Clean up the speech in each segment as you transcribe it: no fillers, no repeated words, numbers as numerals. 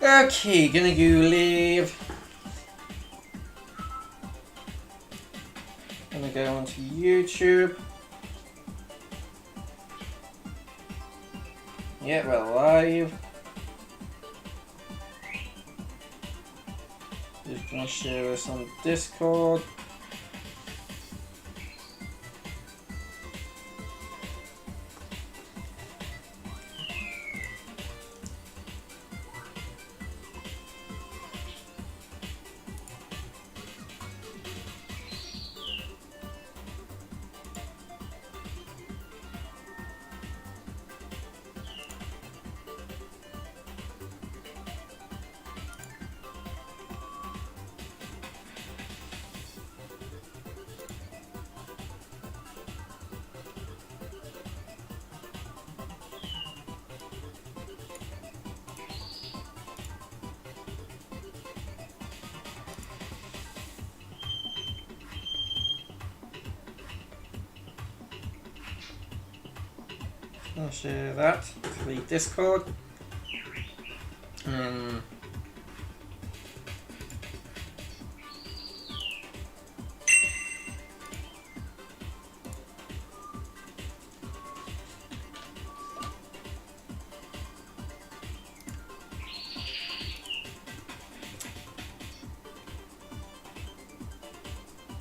Okay, gonna go live. Gonna go onto YouTube. Yeah, we're live. Just gonna share this on Discord. I'll share that to the Discord.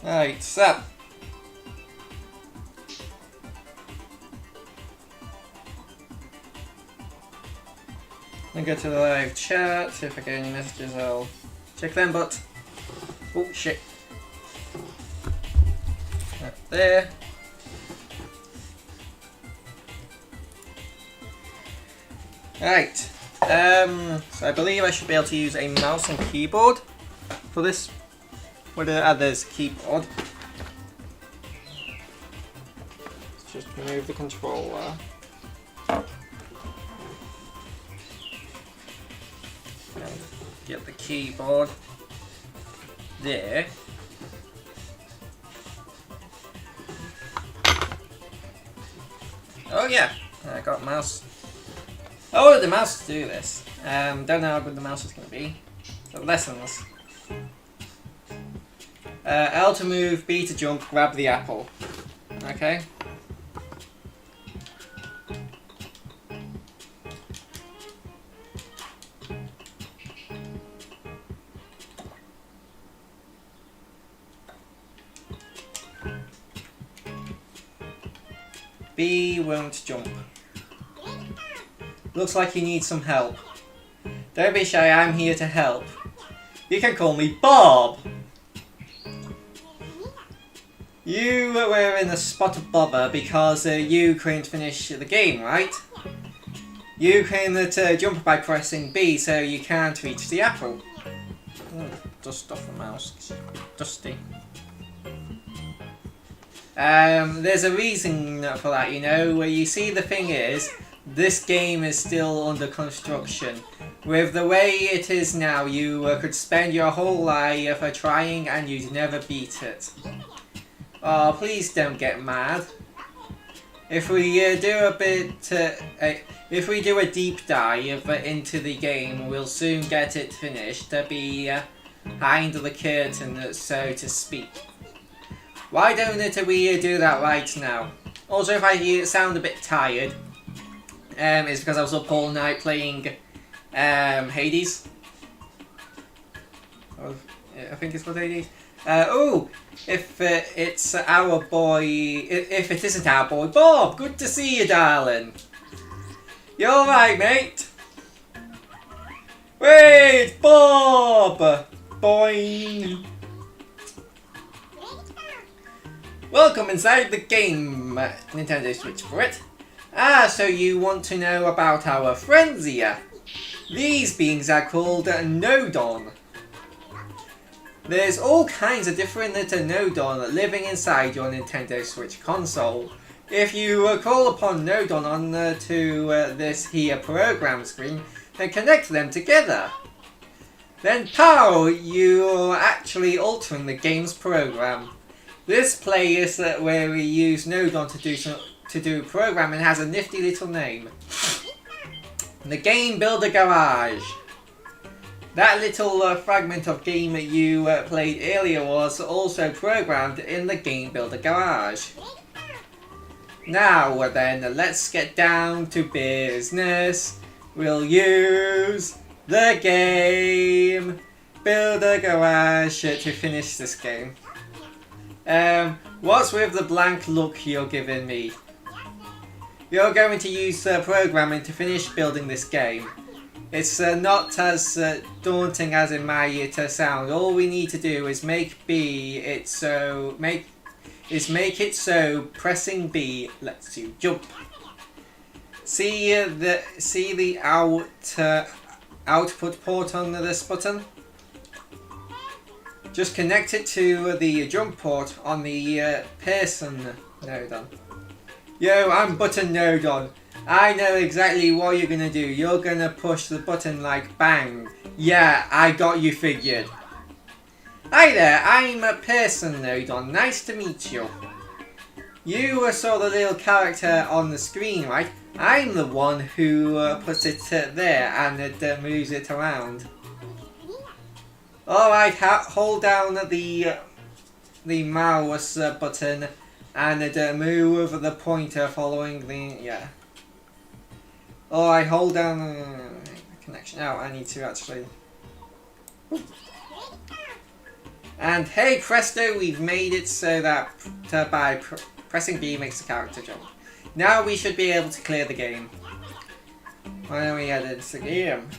Right, so I'll go to the live chat, see if I get any messages, I'll check them, but oh shit. Right there. Right. So I believe I should be able to use a mouse and keyboard for this. There's a keyboard. Let's just remove the controller. And get the keyboard there. Oh yeah, I got a mouse. Oh, the mouse to do this. Don't know how good the mouse is going to be. So lessons. L to move, B to jump, grab the apple. Okay. B won't jump. Looks like you need some help. Don't be shy, I'm here to help. You can call me Bob. You were in a spot of bother because you couldn't finish the game, right? You couldn't jump by pressing B, so you can't reach the apple. Dust off the mouse, it's dusty. There's a reason for that, you know. You see, the thing is, this game is still under construction. With the way it is now, you could spend your whole life trying and you'd never beat it. Oh, please don't get mad. If we do if we do a deep dive into the game, we'll soon get it finished. To be behind the curtain, so to speak. Why don't we do that right now? Also, if I sound a bit tired, it's because I was up all night playing Hades. I think it's called Hades. If it's our boy, if it isn't our boy, Bob, good to see you, darling. You alright, mate? Wait, Bob! Boing! Welcome inside the game, Nintendo Switch for it. Ah, so you want to know about our friends here? These beings are called Nodon. There's all kinds of different Nodon living inside your Nintendo Switch console. If you call upon Nodon onto this here program screen, then connect them together. Then pow, you're actually altering the game's program. This play is where we use Nodon to do programming has a nifty little name. The Game Builder Garage. That little fragment of game that you played earlier was also programmed in the Game Builder Garage. Now then, let's get down to business. We'll use the Game Builder Garage to finish this game. What's with the blank look you're giving me? You're going to use programming to finish building this game. It's not as daunting as it might sound. All we need to do is make it so pressing B lets you jump. See the output port on this button? Just connect it to the jump port on the person node on. Yo, I'm button node on. I know exactly what you're gonna do. You're gonna push the button like bang. Yeah, I got you figured. Hi there, I'm a person node on. Nice to meet you. You saw the little character on the screen, right? I'm the one who puts it there and it moves it around. Alright, hold down the mouse button and move the pointer following the, yeah. Alright, hold down the connection. Oh, I need to actually... And hey presto, we've made it so that by pressing B makes the character jump. Now we should be able to clear the game. Why don't we edit the game?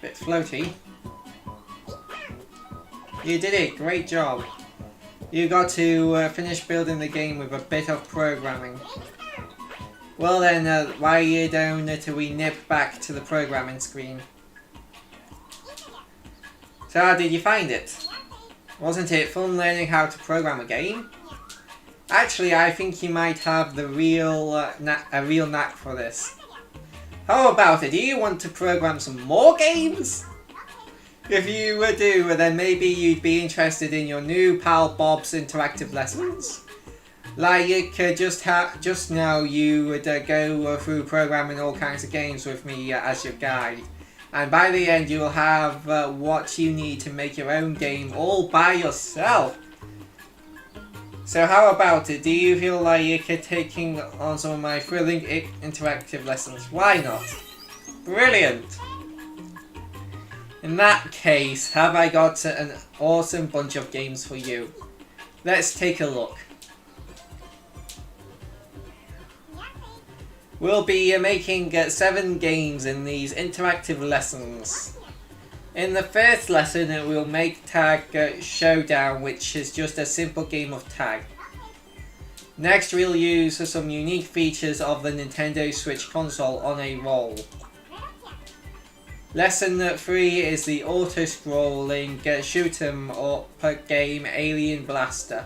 Bit floaty. You did it, great job. You got to finish building the game with a bit of programming. Well then, why don't we nip back to the programming screen? So how did you find it? Wasn't it fun learning how to program a game? Actually, I think you might have the real knack for this. How about it? Do you want to program some more games? If you do, then maybe you'd be interested in your new pal Bob's interactive lessons. Like just now you would go through programming all kinds of games with me as your guide. And by the end you'll have what you need to make your own game all by yourself. So how about it? Do you feel like taking on some of my thrilling interactive lessons? Why not? Brilliant! In that case, have I got an awesome bunch of games for you. Let's take a look. We'll be making 7 games in these interactive lessons. In the first lesson, we'll make Tag Showdown, which is just a simple game of tag. Next, we'll use some unique features of the Nintendo Switch console on a roll. Lesson 3 is the auto-scrolling shoot 'em up game Alien Blaster.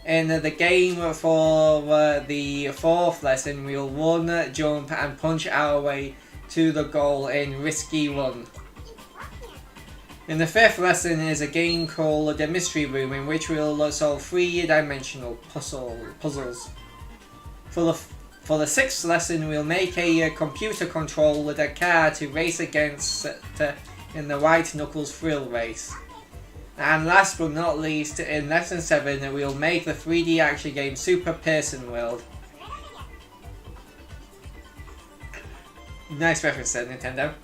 In the game for the 4th lesson, we'll run, jump and punch our way to the goal in Risky Run. In the 5th lesson is a game called The Mystery Room, in which we'll solve 3-dimensional puzzles. For the 6th lesson, we'll make a computer-controlled car to race against in the White Knuckles Thrill Race. And last but not least, in lesson 7, we'll make the 3D action game Super Person World. Nice reference there, Nintendo.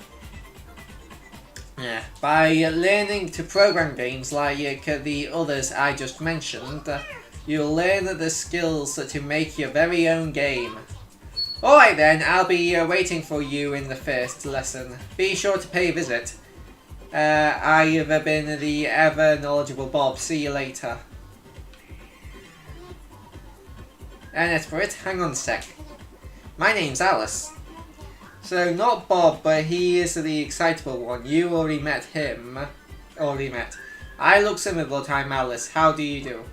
Yeah. By learning to program games like the others I just mentioned, you'll learn the skills to make your very own game. Alright then, I'll be waiting for you in the first lesson. Be sure to pay a visit. I've been the ever knowledgeable Bob. See you later. And as for it, hang on a sec. My name's Alice. So not Bob, but he is the excitable one. You already met him. I look similar, but I'm Alice. How do you do?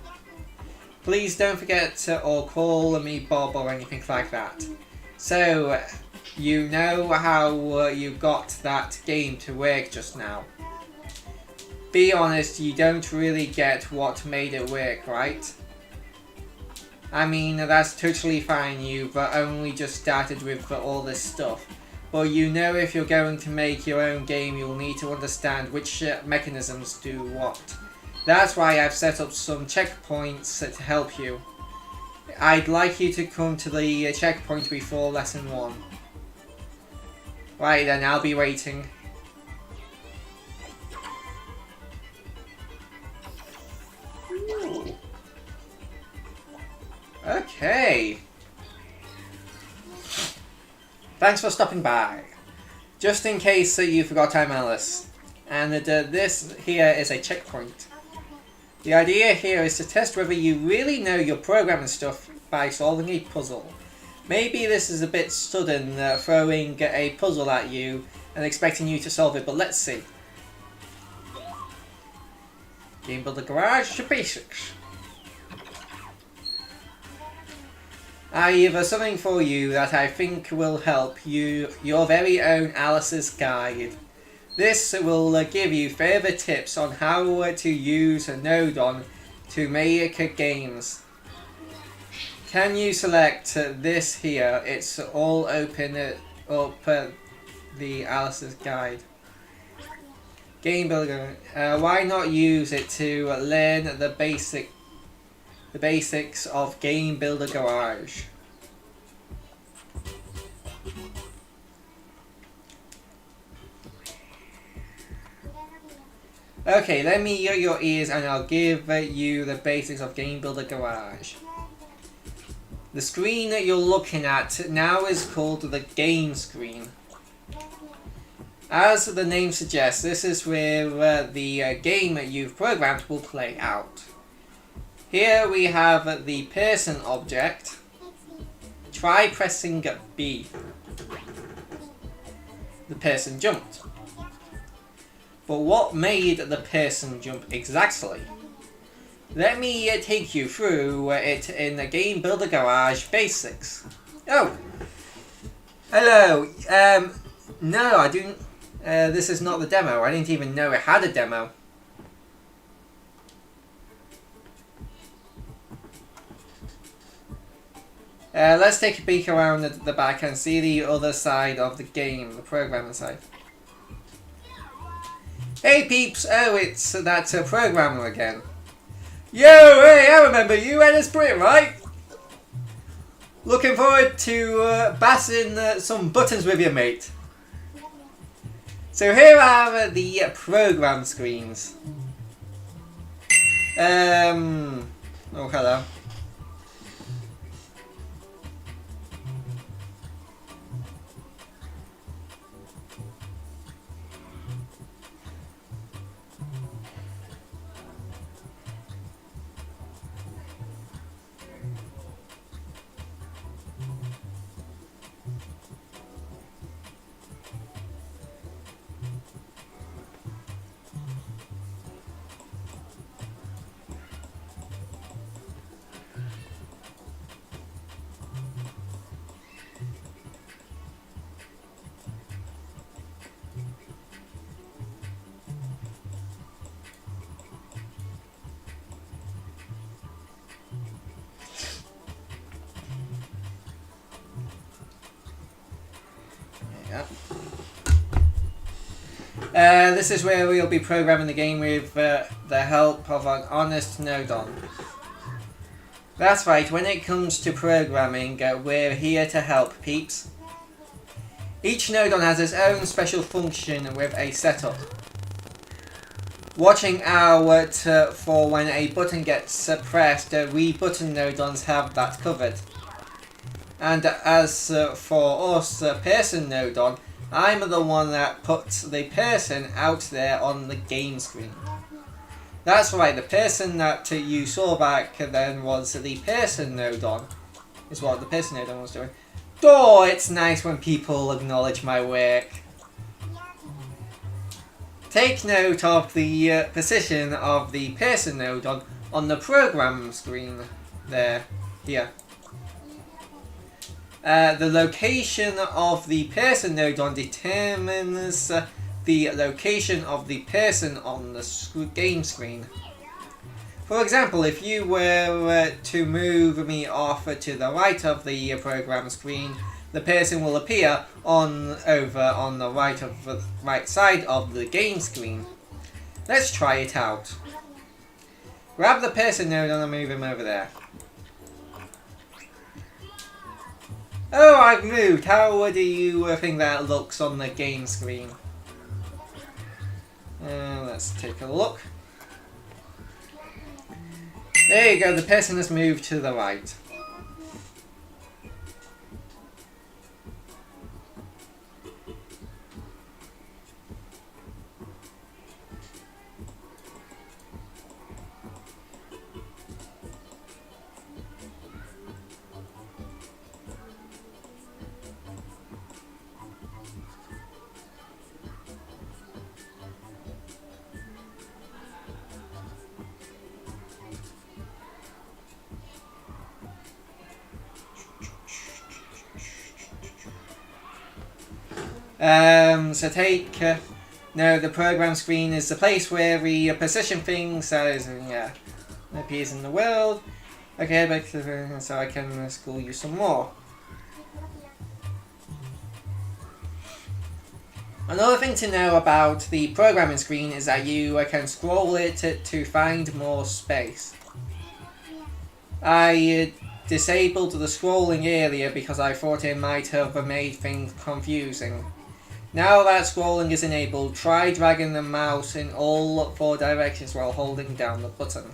Please don't forget to or call me Bob or anything like that. So, you know how you got that game to work just now. be honest, you don't really get what made it work, right? I mean, that's totally fine, you've only just started with all this stuff. But you know if you're going to make your own game, you'll need to understand which mechanisms do what. That's why I've set up some checkpoints to help you. I'd like you to come to the checkpoint before lesson 1. Right then, I'll be waiting. Ooh. Okay. Thanks for stopping by. Just in case you forgot, I'm Alice. And this here is a checkpoint. The idea here is to test whether you really know your programming stuff by solving a puzzle. Maybe this is a bit sudden, throwing a puzzle at you and expecting you to solve it, but let's see. Game Builder Garage Basics. I have something for you that I think will help you, your very own Alice's Guide. This will give you further tips on how to use Nodon to make games. Can you select this here? It's all open up the Alice's Guide. Game Builder. Why not use it to learn the basics of Game Builder Garage? Okay, let me hear your ears and I'll give you the basics of Game Builder Garage. The screen that you're looking at now is called the game screen. As the name suggests, this is where the game you've programmed will play out. Here we have the person object. Try pressing B. The person jumped. But what made the person jump exactly? Let me take you through it in the Game Builder Garage Basics. Oh! Hello! No, I didn't... this is not the demo. I didn't even know it had a demo. Let's take a peek around the back and see the other side of the game, the programming side. Hey peeps! Oh, it's that programmer again. Yo, hey, I remember you, Ennis Brit, right? Looking forward to bassing some buttons with you, mate. So here are the program screens. Oh, hello. This is where we'll be programming the game with the help of an honest Nodon. That's right, when it comes to programming, we're here to help, peeps. Each Nodon has its own special function with a setup. Watching out for when a button gets pressed, we button Nodons have that covered. And as for us, person Nodon, I'm the one that puts the person out there on the game screen. That's right, the person that you saw back then was the person Nodon. Is what the person Nodon was doing. Oh, it's nice when people acknowledge my work. Take note of the position of the person Nodon on the program screen there, here. The location of the person Nodon determines the location of the person on the game screen. For example, if you were to move me off to the right of the program screen, the person will appear over on the right side of the game screen. Let's try it out. Grab the person node and move him over there. Oh, I've moved. How do you think that looks on the game screen? Let's take a look. There you go, the person has moved to the right. So take, no, the program screen is the place where we position things, so it appears in the world. Okay, but so I can school you some more. Another thing to know about the programming screen is that you can scroll it to find more space. I disabled the scrolling earlier because I thought it might have made things confusing. Now that scrolling is enabled, try dragging the mouse in all 4 directions while holding down the button.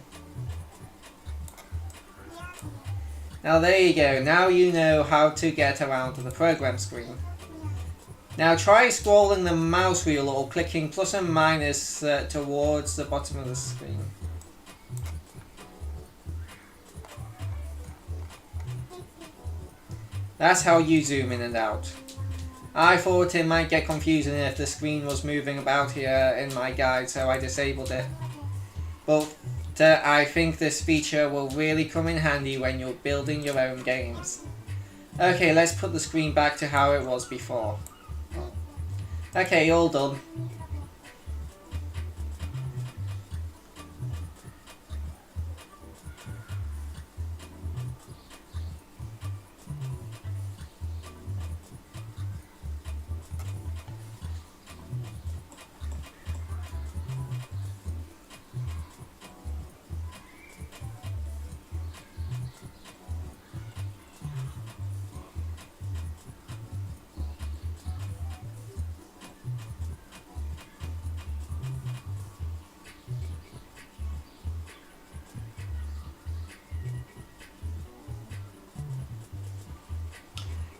Now there you go, now you know how to get around to the program screen. Now try scrolling the mouse wheel or clicking plus and minus towards the bottom of the screen. That's how you zoom in and out. I thought it might get confusing if the screen was moving about here in my guide, so I disabled it. But I think this feature will really come in handy when you're building your own games. Okay, let's put the screen back to how it was before. Okay, all done.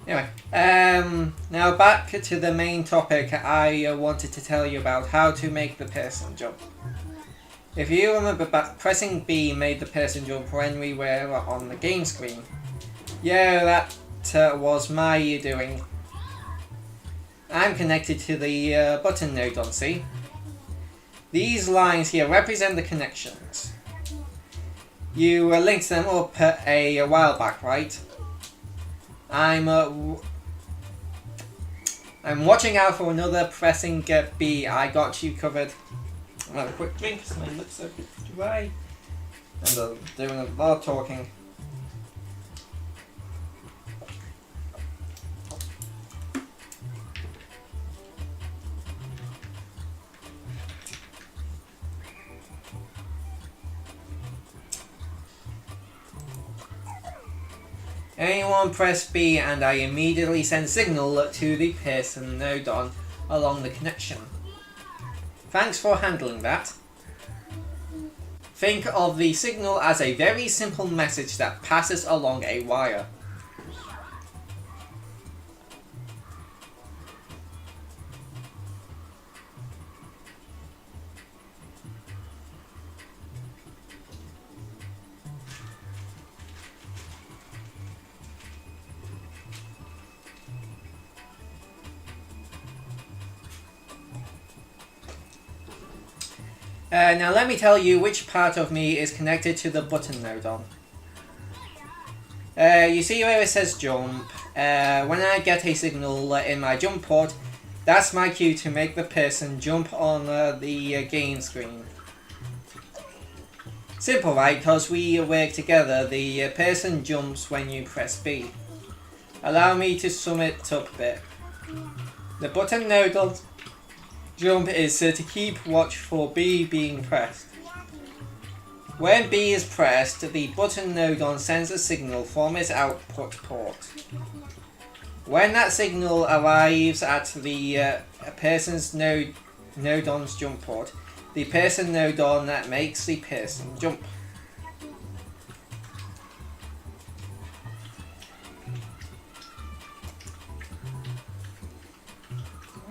Anyway, now back to the main topic. I wanted to tell you about how to make the person jump. If you remember, pressing B made the person jump when we were on the game screen. Yeah, that was my doing. I'm connected to the button node on C. These lines here represent the connections. You linked them up a while back, right? I'm watching out for another pressing B. I got you covered. I'll have a quick drink because my lips are a bit dry. And I'm doing a lot of talking. Anyone press B and I immediately send signal to the person node on along the connection. Thanks for handling that. Think of the signal as a very simple message that passes along a wire. Now let me tell you which part of me is connected to the button node on. You see where it says jump? When I get a signal in my jump port, That's my cue to make the person jump on the game screen. Simple, right? Because we work together, the person jumps when you press B. Allow me to sum it up a bit. The button node on jump is to keep watch for B being pressed. When B is pressed, the button node sends a signal from its output port. When that signal arrives at the person's node-on's jump port, the person node-on that makes the person jump.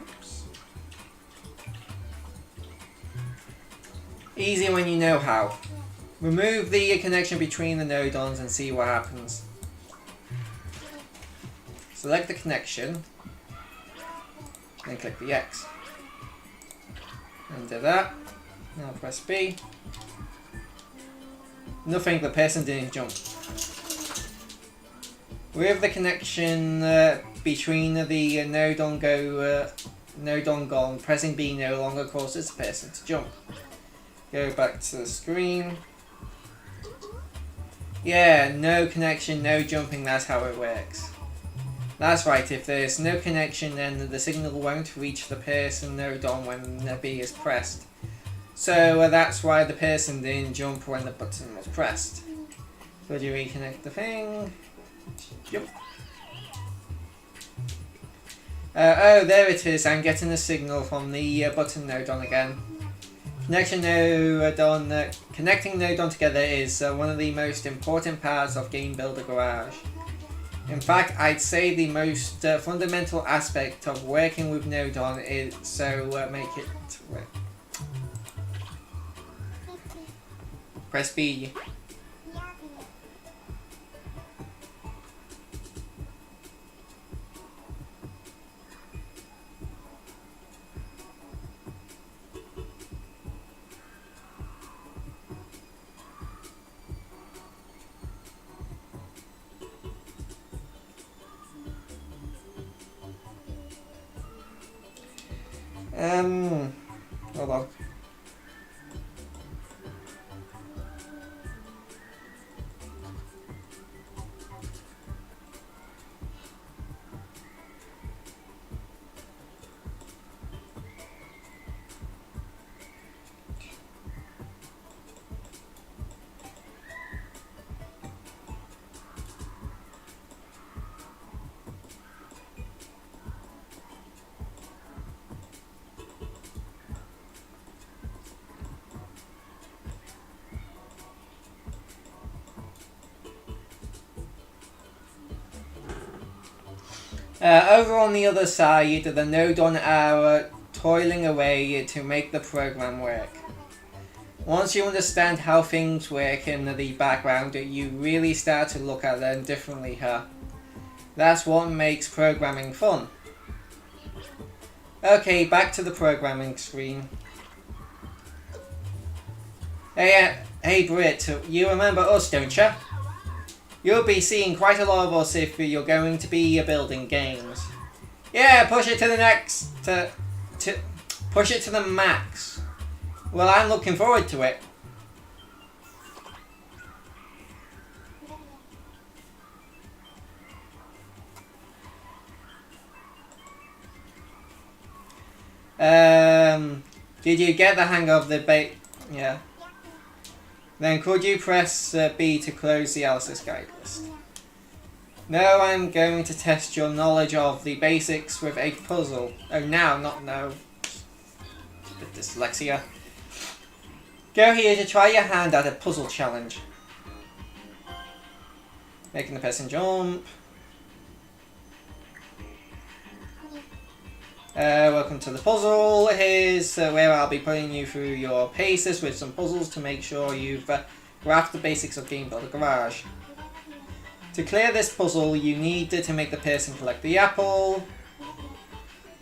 Oops. Easy when you know how. Remove the connection between the node-ons and see what happens. Select the connection, then click the X. Undo that. Now press B. Nothing, the person didn't jump. With the connection between the node-on gone, pressing B no longer causes the person to jump. Go back to the screen. Yeah, no connection, no jumping, that's how it works. That's right, if there's no connection then the signal won't reach the person node-on when B is pressed. So that's why the person didn't jump when the button was pressed. Could you reconnect the thing? Yep. Oh, there it is, I'm getting a signal from the button node-on again. Connecting node-on together is one of the most important parts of Game Builder Garage. In fact, I'd say the most fundamental aspect of working with node-on is so make it work. Press B. Hold on. Over on the other side, the node-on are toiling away to make the program work. Once you understand how things work in the background, you really start to look at them differently here. That's what makes programming fun. Okay, back to the programming screen. Hey Britt, you remember us, don't you? You'll be seeing quite a lot of us if you're going to be building games. Yeah, push it to the next... push it to the max. Well, I'm looking forward to it. Did you get the hang of the yeah. Then could you press B to close the Alice's guide list? No, I'm going to test your knowledge of the basics with a puzzle. Oh, now, not no. A bit dyslexia. Go here to try your hand at a puzzle challenge. Making the person jump. Welcome to the puzzle. Here's where I'll be putting you through your paces with some puzzles to make sure you've grasped the basics of Game Builder Garage. To clear this puzzle, you need to make the person collect the apple.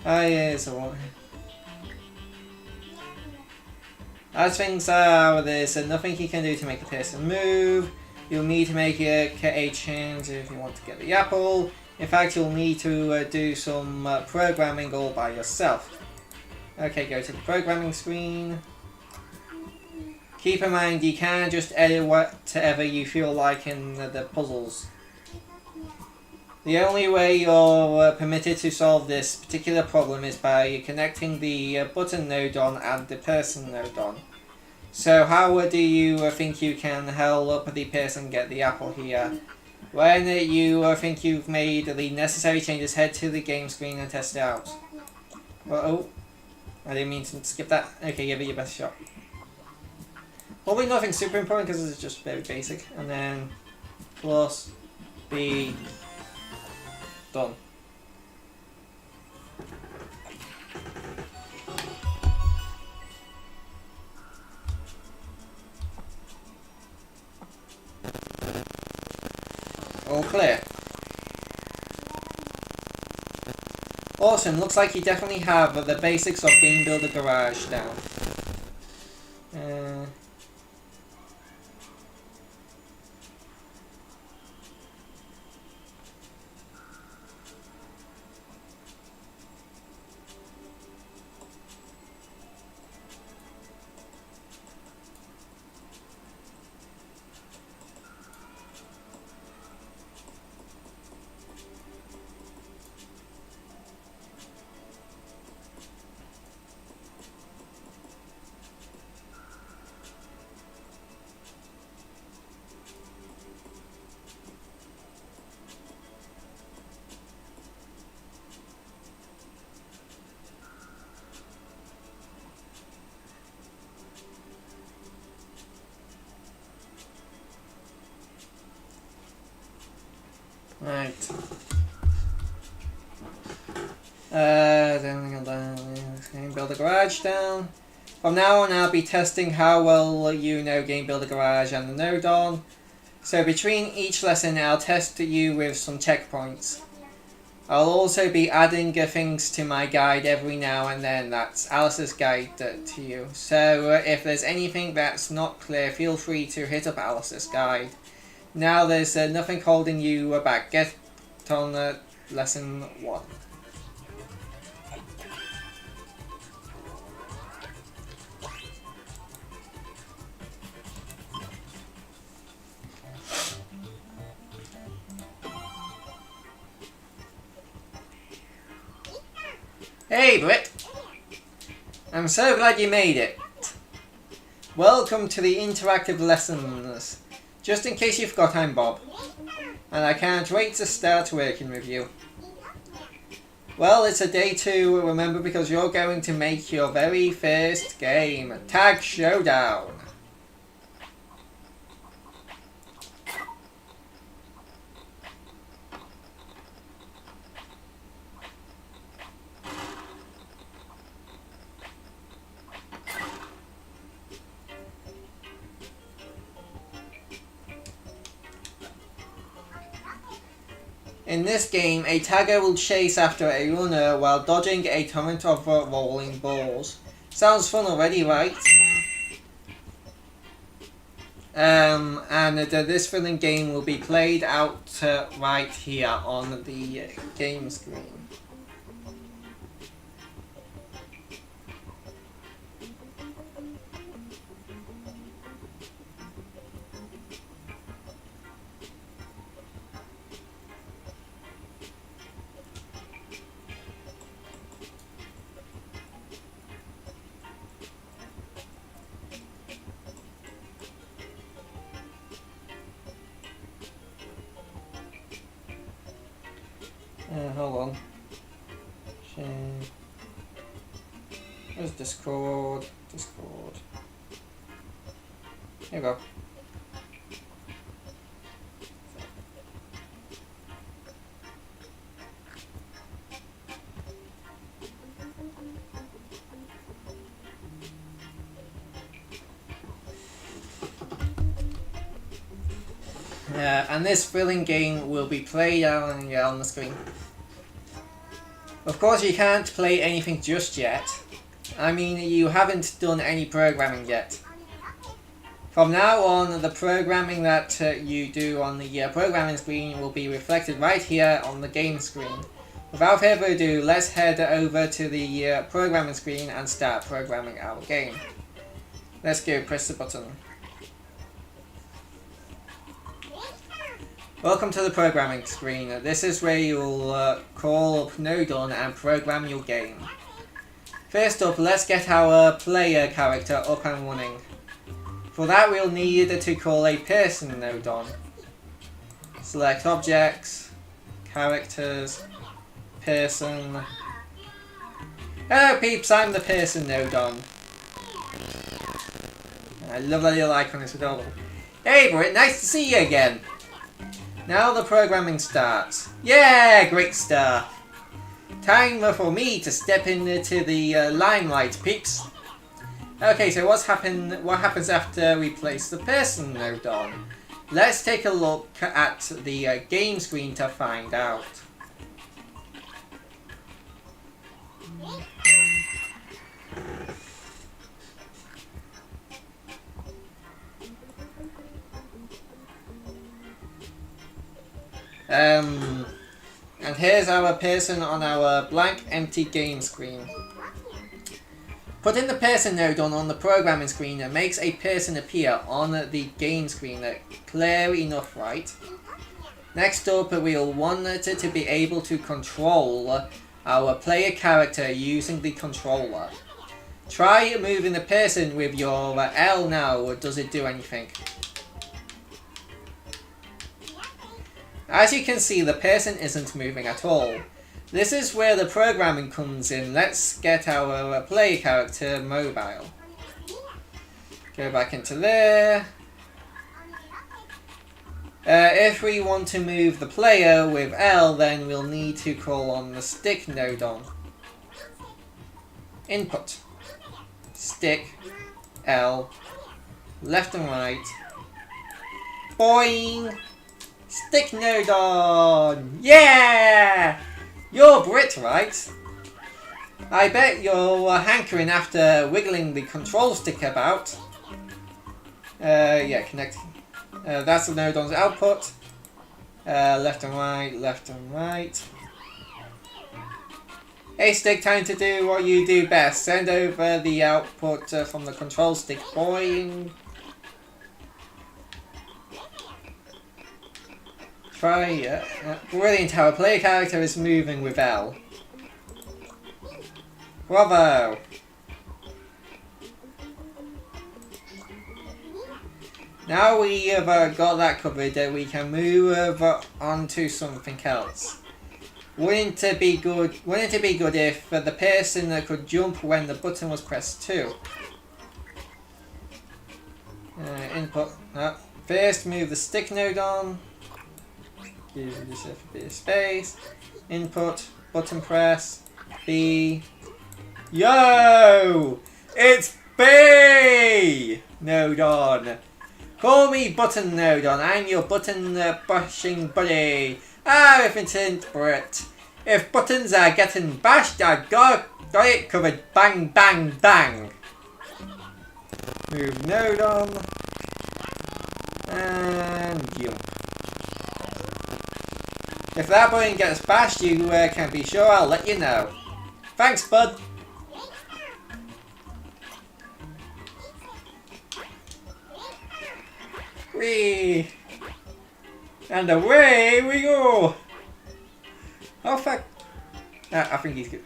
Yes, as things are, there's nothing you can do to make the person move. You'll need to make a change if you want to get the apple. In fact, you'll need to do some programming all by yourself. Okay, go to the programming screen. Keep in mind you can just edit whatever you feel like in the puzzles. The only way you're permitted to solve this particular problem is by connecting the button node on and the person node on. So how do you think you can help the person get the apple here? When you think you've made the necessary changes, head to the game screen and test it out. Oh, I didn't mean to skip that. Okay, give it your best shot. Probably nothing super important because it's just very basic. And then plus B. Done. All clear. Awesome, looks like you definitely have the basics of Game Builder Garage down. Right. Then build a garage down. From now on, I'll be testing how well you know Game Builder Garage and the node on. So between each lesson, I'll test you with some checkpoints. I'll also be adding things to my guide every now and then. That's Alice's guide to you. So if there's anything that's not clear, feel free to hit up Alice's guide. Now there's nothing holding you back. Get on lesson 1. Hey Britt! I'm so glad you made it. Welcome to the interactive lessons. Just in case you forgot, I'm Bob, and I can't wait to start working with you. Well, it's a day to remember because you're going to make your very first game, Tag Showdown. In this game, a tagger will chase after a runner while dodging a torrent of rolling balls. Sounds fun already, right? This thrilling game will be played out right here on the game screen. Hold on. Where's Discord? Discord. Here we go. And this thrilling game will be played on the screen. Of course, you can't play anything just yet. I mean, you haven't done any programming yet. From now on, the programming that you do on the programming screen will be reflected right here on the game screen. Without further ado, let's head over to the programming screen and start programming our game. Let's go, press the button. Welcome to the programming screen. This is where you'll call up Nodon and program your game. First up, let's get our player character up and running. For that, we'll need to call a person Nodon. Select Objects, Characters, Person. Hello peeps, I'm the person Nodon. I love that little icon, it's adorable. Hey Britt, nice to see you again. Now the programming starts. Yeah, great stuff. Time for me to step into the limelight, peeps. Okay, so what happens after we place the person Nodon? Let's take a look at the game screen to find out. And here's our person on our blank empty game screen. Putting the person Nodon on the programming screen makes a person appear on the game screen. Clear enough, right? Next up, we'll want to be able to control our player character using the controller. Try moving the person with your L now. Does it do anything? As you can see, the person isn't moving at all. This is where the programming comes in. Let's get our player character mobile. Go back into there. If we want to move the player with L, then we'll need to call on the stick Nodon. Input. Stick. L. Left and right. Boing! Stick Nodon! Yeah! You're Brit, right? I bet you're hankering after wiggling the control stick about. Yeah, connect. That's the Nodon's output. Left and right, left and right. Hey stick, time to do what you do best. Send over the output from the control stick. Boing. Try, brilliant, our player character is moving with L. Bravo! Now we have got that covered, we can move on to something else. Wouldn't it be good if the person could jump when the button was pressed too? Input. First move the stick Nodon. Give yourself a bit of space. Input, button press, B. Yo! It's B! Nodon. Call me Button Nodon. I'm your button bashing buddy. Everything Brit. If buttons are getting bashed, I got it covered. Bang, bang, bang. Move Nodon. And jump. If that button gets bashed, you can be sure I'll let you know. Thanks, bud. Whee! And away we go! Oh fuck! I think he's good.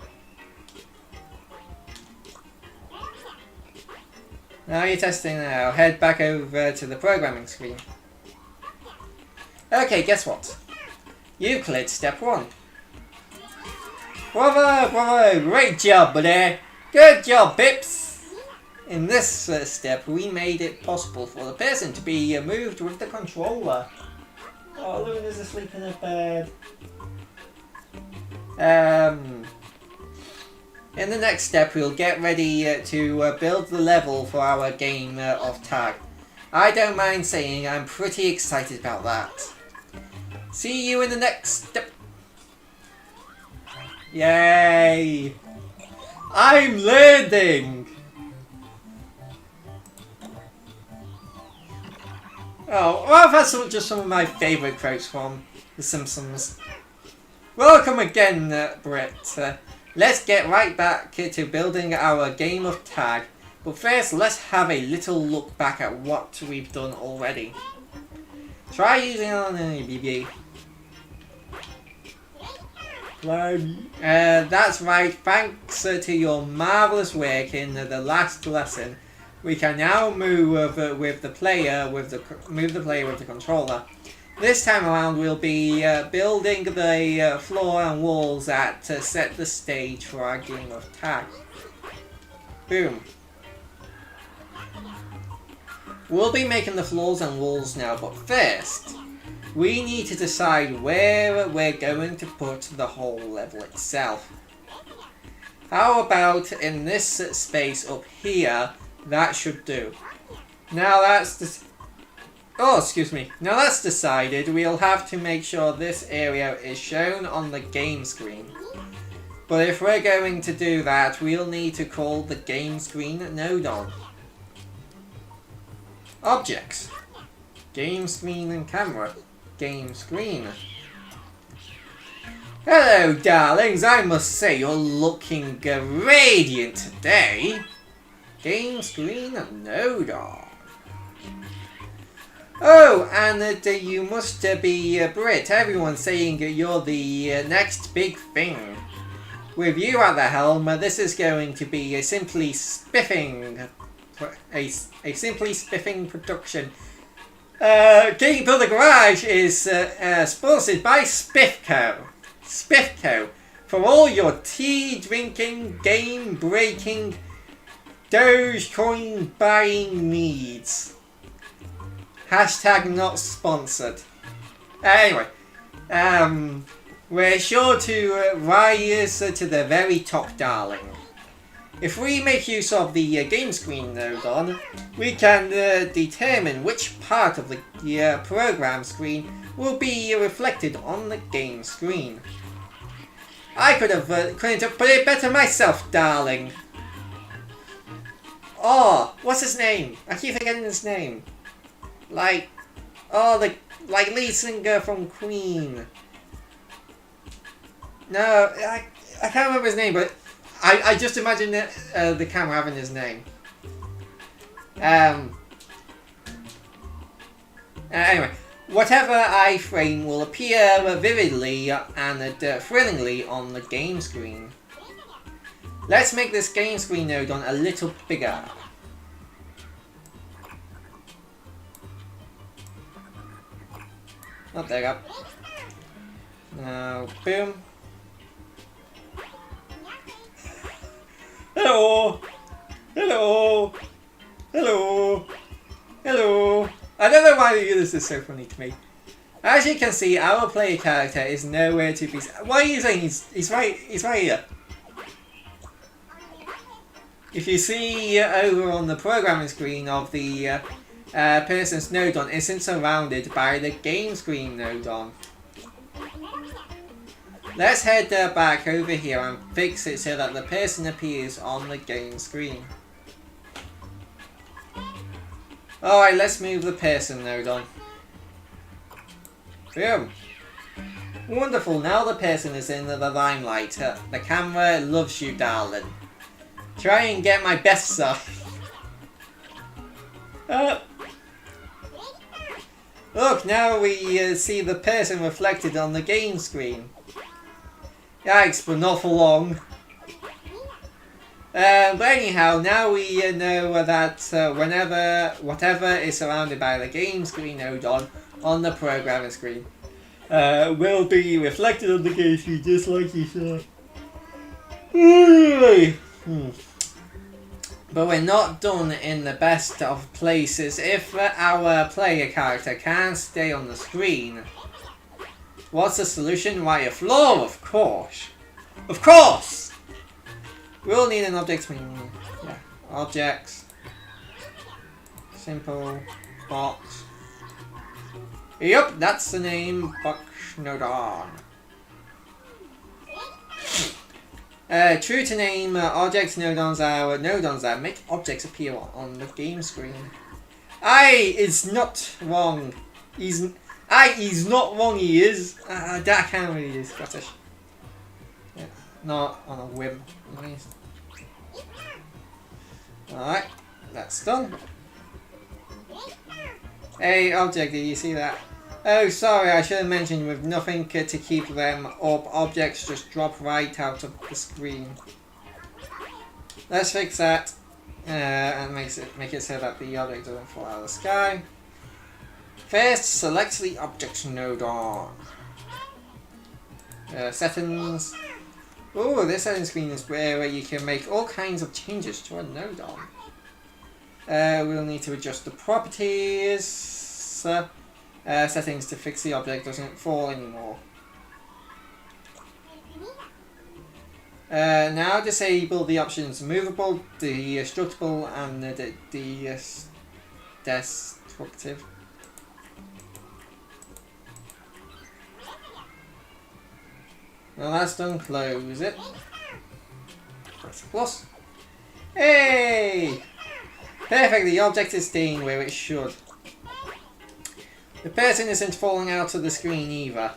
Now you're testing now. Head back over to the programming screen. Okay, guess what? You cleared step 1. Bravo, bravo! Great job, buddy! Good job, Pips! In this step, we made it possible for the person to be moved with the controller. Oh, Luna's asleep in her bed. In the next step, we'll get ready to build the level for our game of tag. I don't mind saying I'm pretty excited about that. See you in the next step. Yay! I'm landing! Oh, well, that's just some of my favourite quotes from The Simpsons. Welcome again, Britt. Let's get right back to building our game of tag. But first, let's have a little look back at what we've done already. Try using it on an BB. That's right, thanks to your marvellous work in the last lesson, we can now move with the player with the controller. This time around we'll be building the floor and walls that set the stage for our game of tag. Boom. We'll be making the floors and walls now, but first we need to decide where we're going to put the whole level itself. How about in this space up here? That should do. Now that's Now that's decided, we'll have to make sure this area is shown on the game screen. But if we're going to do that, we'll need to call the game screen node on. Objects. Game screen and camera. Game screen. Hello darlings, I must say you're looking radiant today. Game screen and node on. Oh, and you must be Brit. Everyone's saying you're the next big thing. With you at the helm, this is going to be a simply spiffing production. Game Builder Garage is sponsored by Spiffco. Spiffco, for all your tea drinking, game breaking, Dogecoin buying needs. Hashtag not sponsored. Anyway, we're sure to rise to the very top, darling. If we make use of the game screen node on, we can determine which part of the program screen will be reflected on the game screen. I couldn't have put it better myself, darling. Oh, what's his name? I keep forgetting his name. Like lead singer from Queen. No, I can't remember his name, but I just imagine the camera having his name. Anyway, whatever I frame will appear vividly and thrillingly on the game screen. Let's make this game screen node on a little bigger. Oh, there you go. Now, boom. Hello! Hello! Hello! Hello! I don't know why this is so funny to me. As you can see, our player character is nowhere to be seen. What are you saying? He's right here. If you see over on the programming screen of the person's node on, isn't surrounded by the game screen node on. Let's head back over here and fix it so that the person appears on the game screen. Alright, let's move the person node on. Boom. Wonderful, now the person is in the limelight. The camera loves you, darling. Try and get my best stuff. Look, now we see the person reflected on the game screen. Yikes, but not for long. But anyhow, now we know that whatever is surrounded by the game screen node on the programming screen will be reflected on the game screen just like you said. But we're not done in the best of places. If our player character can't stay on the screen, what's the solution? Why, a floor, of course. Of course! We'll need an object menu. Yeah. Objects. Simple. Box. Yup, that's the name. Box node on. True to name, objects node-ons are node-ons that make objects appear on the game screen. It's not wrong. He's not wrong, he is. That can't really is Scottish. Yeah, not on a whim. Alright, that's done. Hey, object, did you see that? Oh, sorry, I should have mentioned with nothing to keep them up, objects just drop right out of the screen. Let's fix that. And make it so that the object doesn't fall out of the sky. First, select the object node on. Settings. Oh, this settings screen is where you can make all kinds of changes to a node on. We'll need to adjust the properties. Settings to fix the object doesn't fall anymore. Now disable the options movable, destructible, and destructive. Well, that's done. Close it. Press plus. Hey! Perfect. The object is staying where it should. The person isn't falling out of the screen either.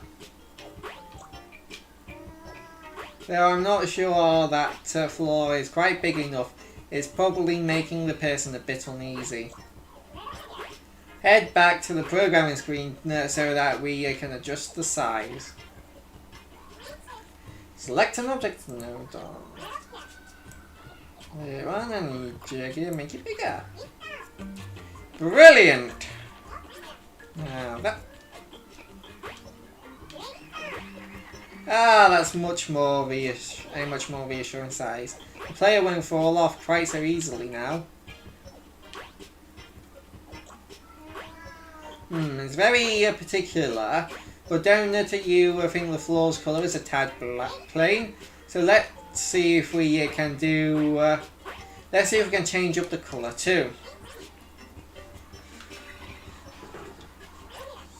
Though I'm not sure that floor is quite big enough. It's probably making the person a bit uneasy. Head back to the programming screen so that we can adjust the size. Select an object node on. There one, and you make it bigger. Brilliant! Now that. That's a much more reassuring size. The player won't fall off quite so easily now. It's very particular, but down to you, I think the floor's colour is a tad plain. So let's see if we can do. Let's see if we can change up the colour too.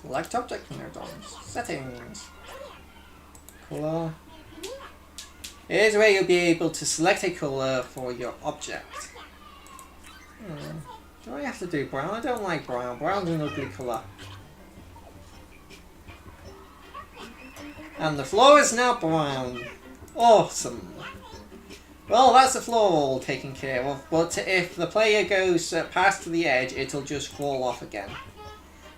Select object node on settings. Colour. Here's where you'll be able to select a colour for your object. Do I have to do brown? I don't like brown. Brown's an ugly colour. And the floor is now brown. Awesome. Well, that's the floor all taken care of, but if the player goes past the edge, it'll just fall off again.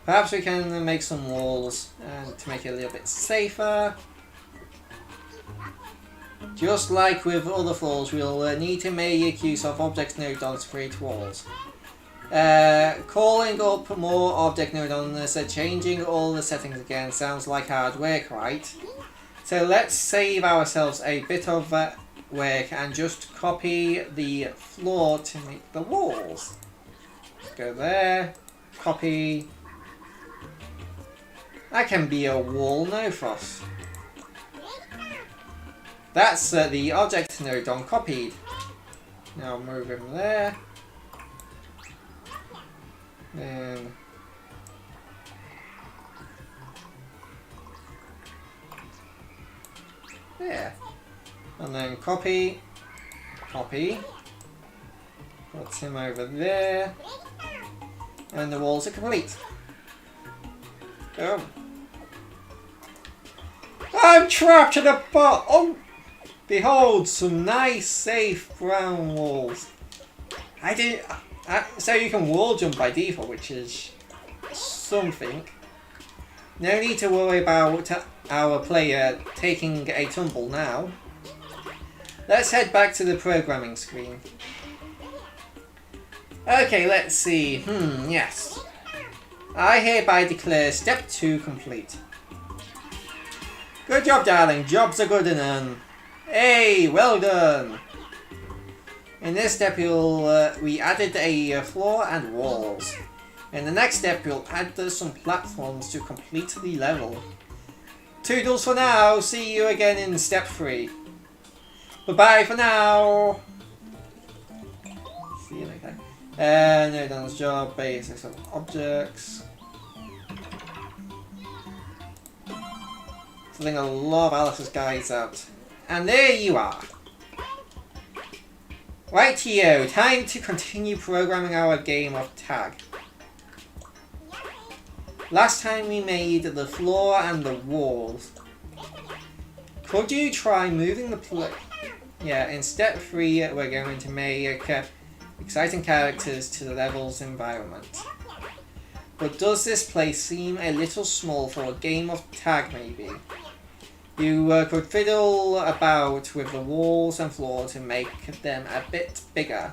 Perhaps we can make some walls to make it a little bit safer. Just like with other floors, we'll need to make use of object node on to create walls. Calling up more object node on this, changing all the settings again sounds like hard work, right? So let's save ourselves a bit of work and just copy the floor to make the walls. Go there, copy. That can be a wall, no fuss. That's the object node on copied. Now move him there. Then there. And then copy. Copy. Put him over there. And the walls are complete. Oh. I'm trapped in a box! Oh! Behold, some nice, safe brown walls. So you can wall jump by default, which is something. No need to worry about our player taking a tumble now. Let's head back to the programming screen. Okay, let's see. Yes. I hereby declare step 2 complete. Good job, darling. Jobs are good and hey, well done. In this step, we added a floor and walls. In the next step, we'll add some platforms to complete the level. Toodles for now. See you again in step 3. Bye-bye for now. See you later. No done job. Basics of objects. Filling a lot of Alice's guides out. And there you are. Rightio, time to continue programming our game of tag. Last time we made the floor and the walls. Could you try moving the Yeah, in step 3 we're going to make exciting characters to the level's environment. But does this place seem a little small for a game of tag maybe? You could fiddle about with the walls and floor to make them a bit bigger.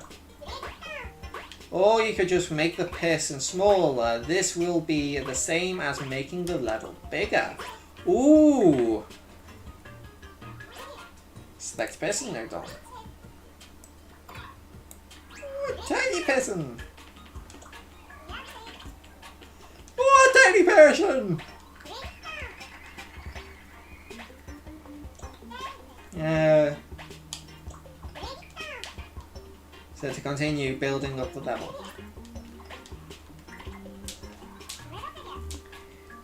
Or you could just make the piston smaller. This will be the same as making the level bigger. Ooh! Select piston node on. Ooh, tiny piston! Oh, tiny person! So to continue building up the level.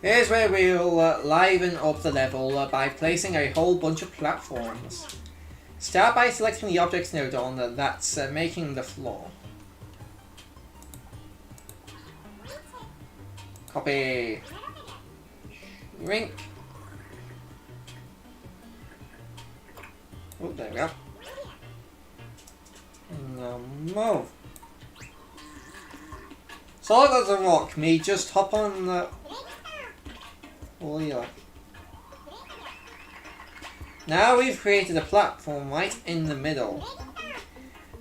Here's where we'll liven up the level by placing a whole bunch of platforms. Start by selecting the objects node on that's making the floor. Copy. Shrink. Oh, there we go. And now move. Solid as a rock, me just hop on the... Oh yeah. Now we've created a platform right in the middle.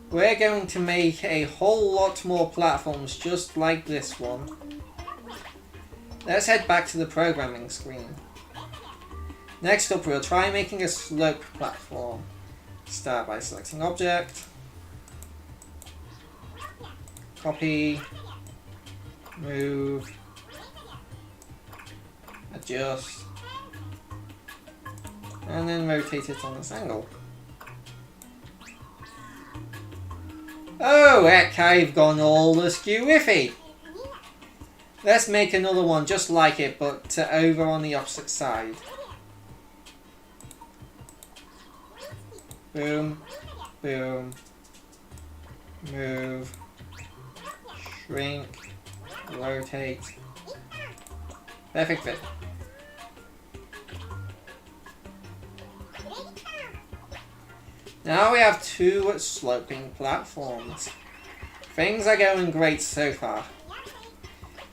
We're going to make a whole lot more platforms just like this one. Let's head back to the programming screen. Next up, we'll try making a slope platform. Start by selecting object, copy, move, adjust, and then rotate it on this angle. Oh heck, I've gone all askew-iffy. Let's make another one just like it, but over on the opposite side. Boom, boom, move, shrink, rotate. Perfect fit. Now we have 2 sloping platforms. Things are going great so far,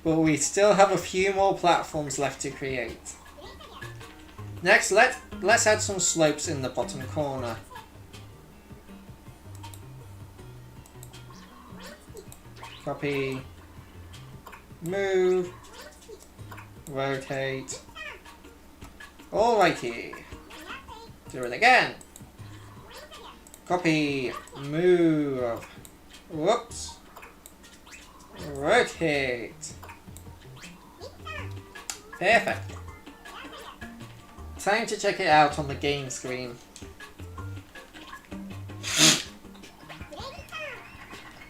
but we still have a few more platforms left to create. Next, let's add some slopes in the bottom corner. Copy, move, rotate. Alrighty. Do it again. Copy, move, whoops, rotate. Perfect. Time to check it out on the game screen.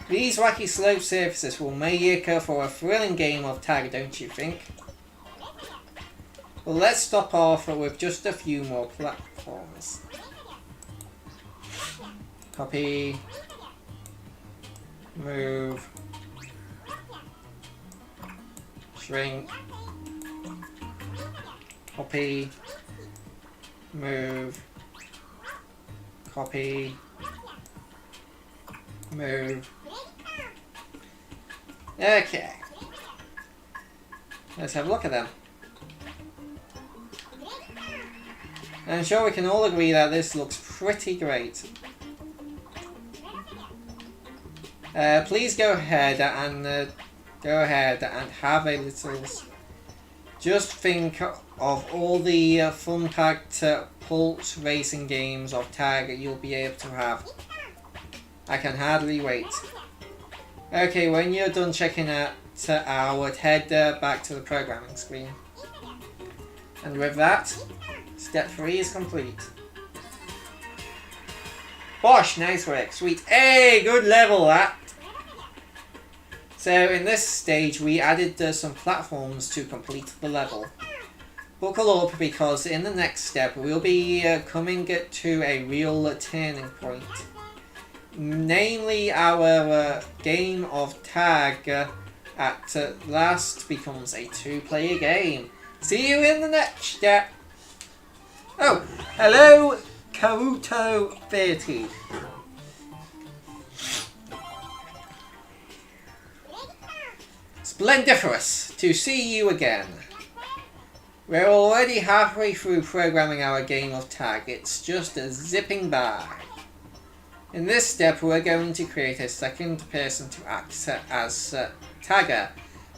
These wacky slope surfaces will make for a thrilling game of tag, don't you think? Well, let's stop off with just a few more platforms. Copy, move, shrink, copy, move, copy, move. Okay. Let's have a look at them. I'm sure we can all agree that this looks pretty great. Please go ahead and have a little. Just think of all the fun-packed pulse racing games of tag you'll be able to have. I can hardly wait. Okay, when you're done checking out, I would head back to the programming screen. And with that, step 3 is complete. Bosh, nice work, sweet. Hey, good level that. So in this stage we added some platforms to complete the level. Buckle up because in the next step we'll be coming to a real turning point. Namely our game of tag at last becomes a two-player game. See you in the next step. Oh, hello, Karuto30. Splendiferous to see you again. We're already halfway through programming our game of tag. It's just zipping by. In this step, we're going to create a second person to act as tagger.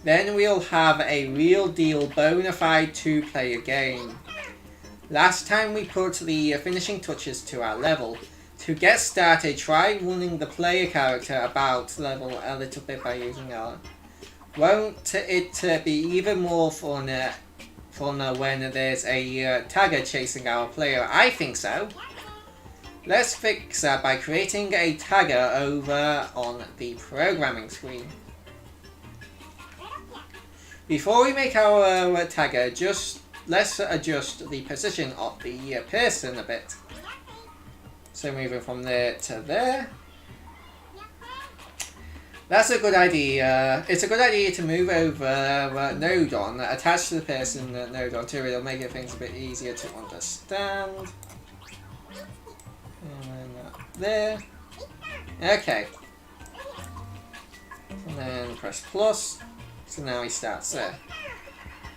Then we'll have a real deal bona fide two-player game. Last time we put the finishing touches to our level. To get started, try running the player character about level a little bit by using our... Won't it be even more fun when there's a tagger chasing our player? I think so. Let's fix that by creating a tagger over on the programming screen. Before we make our tagger, let's adjust the position of the person a bit. So moving from there to there. That's a good idea. It's a good idea to move over node on, attach the person node onto it. It'll make things a bit easier to understand. And then there. Okay. And then press plus. So now he starts there.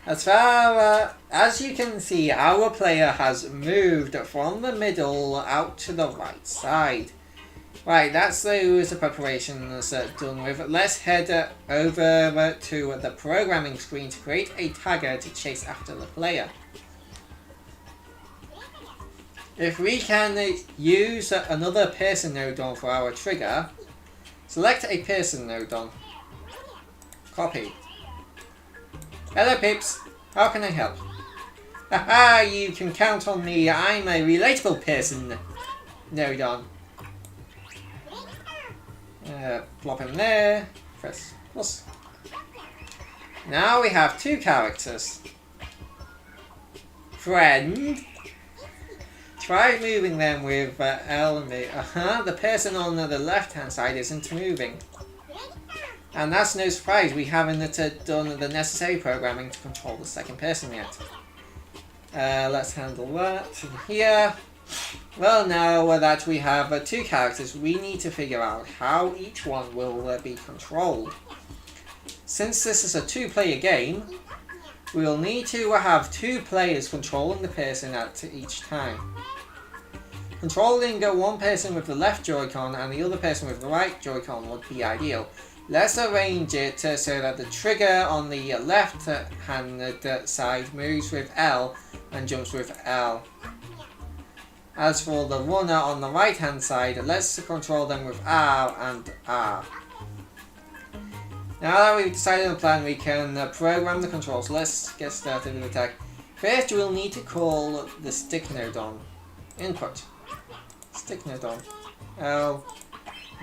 As far as you can see, our player has moved from the middle out to the right side. Right, that's those preparations done with. Let's head over to the programming screen to create a tagger to chase after the player. If we can use another person node on for our trigger, select a person node on. Copy. Hello peeps, how can I help? Haha, you can count on me, I'm a relatable person node on. Plop him there, press plus. Now we have two characters. Friend. Try moving them with L and B. The person on the left hand side isn't moving. And that's no surprise, we haven't done the necessary programming to control the second person yet. Let's handle that here. Well, now that we have two characters, we need to figure out how each one will be controlled. Since this is a two-player game, we'll need to have two players controlling the person at each time. Controlling one person with the left Joy-Con and the other person with the right Joy-Con would be ideal. Let's arrange it so that the trigger on the left hand side moves with L and jumps with L. As for the runner on the right hand side, let's control them with R and R. Now that we've decided on the plan, we can program the controls. Let's get started with the attack. First, we'll need to call the stick node on. Input. Stick node on. L.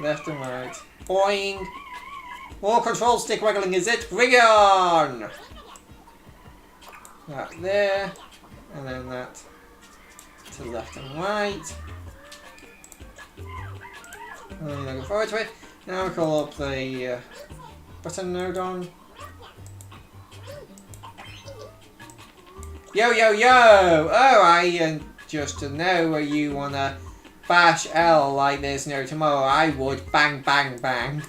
Left and right. Boing! More control stick wiggling, is it? Bring it on! That there. And then that to the left and right. And looking forward to it. Now we call up the button node on. Yo yo yo! Oh, I just know you wanna bash L like there's no tomorrow. I would. Bang bang bang.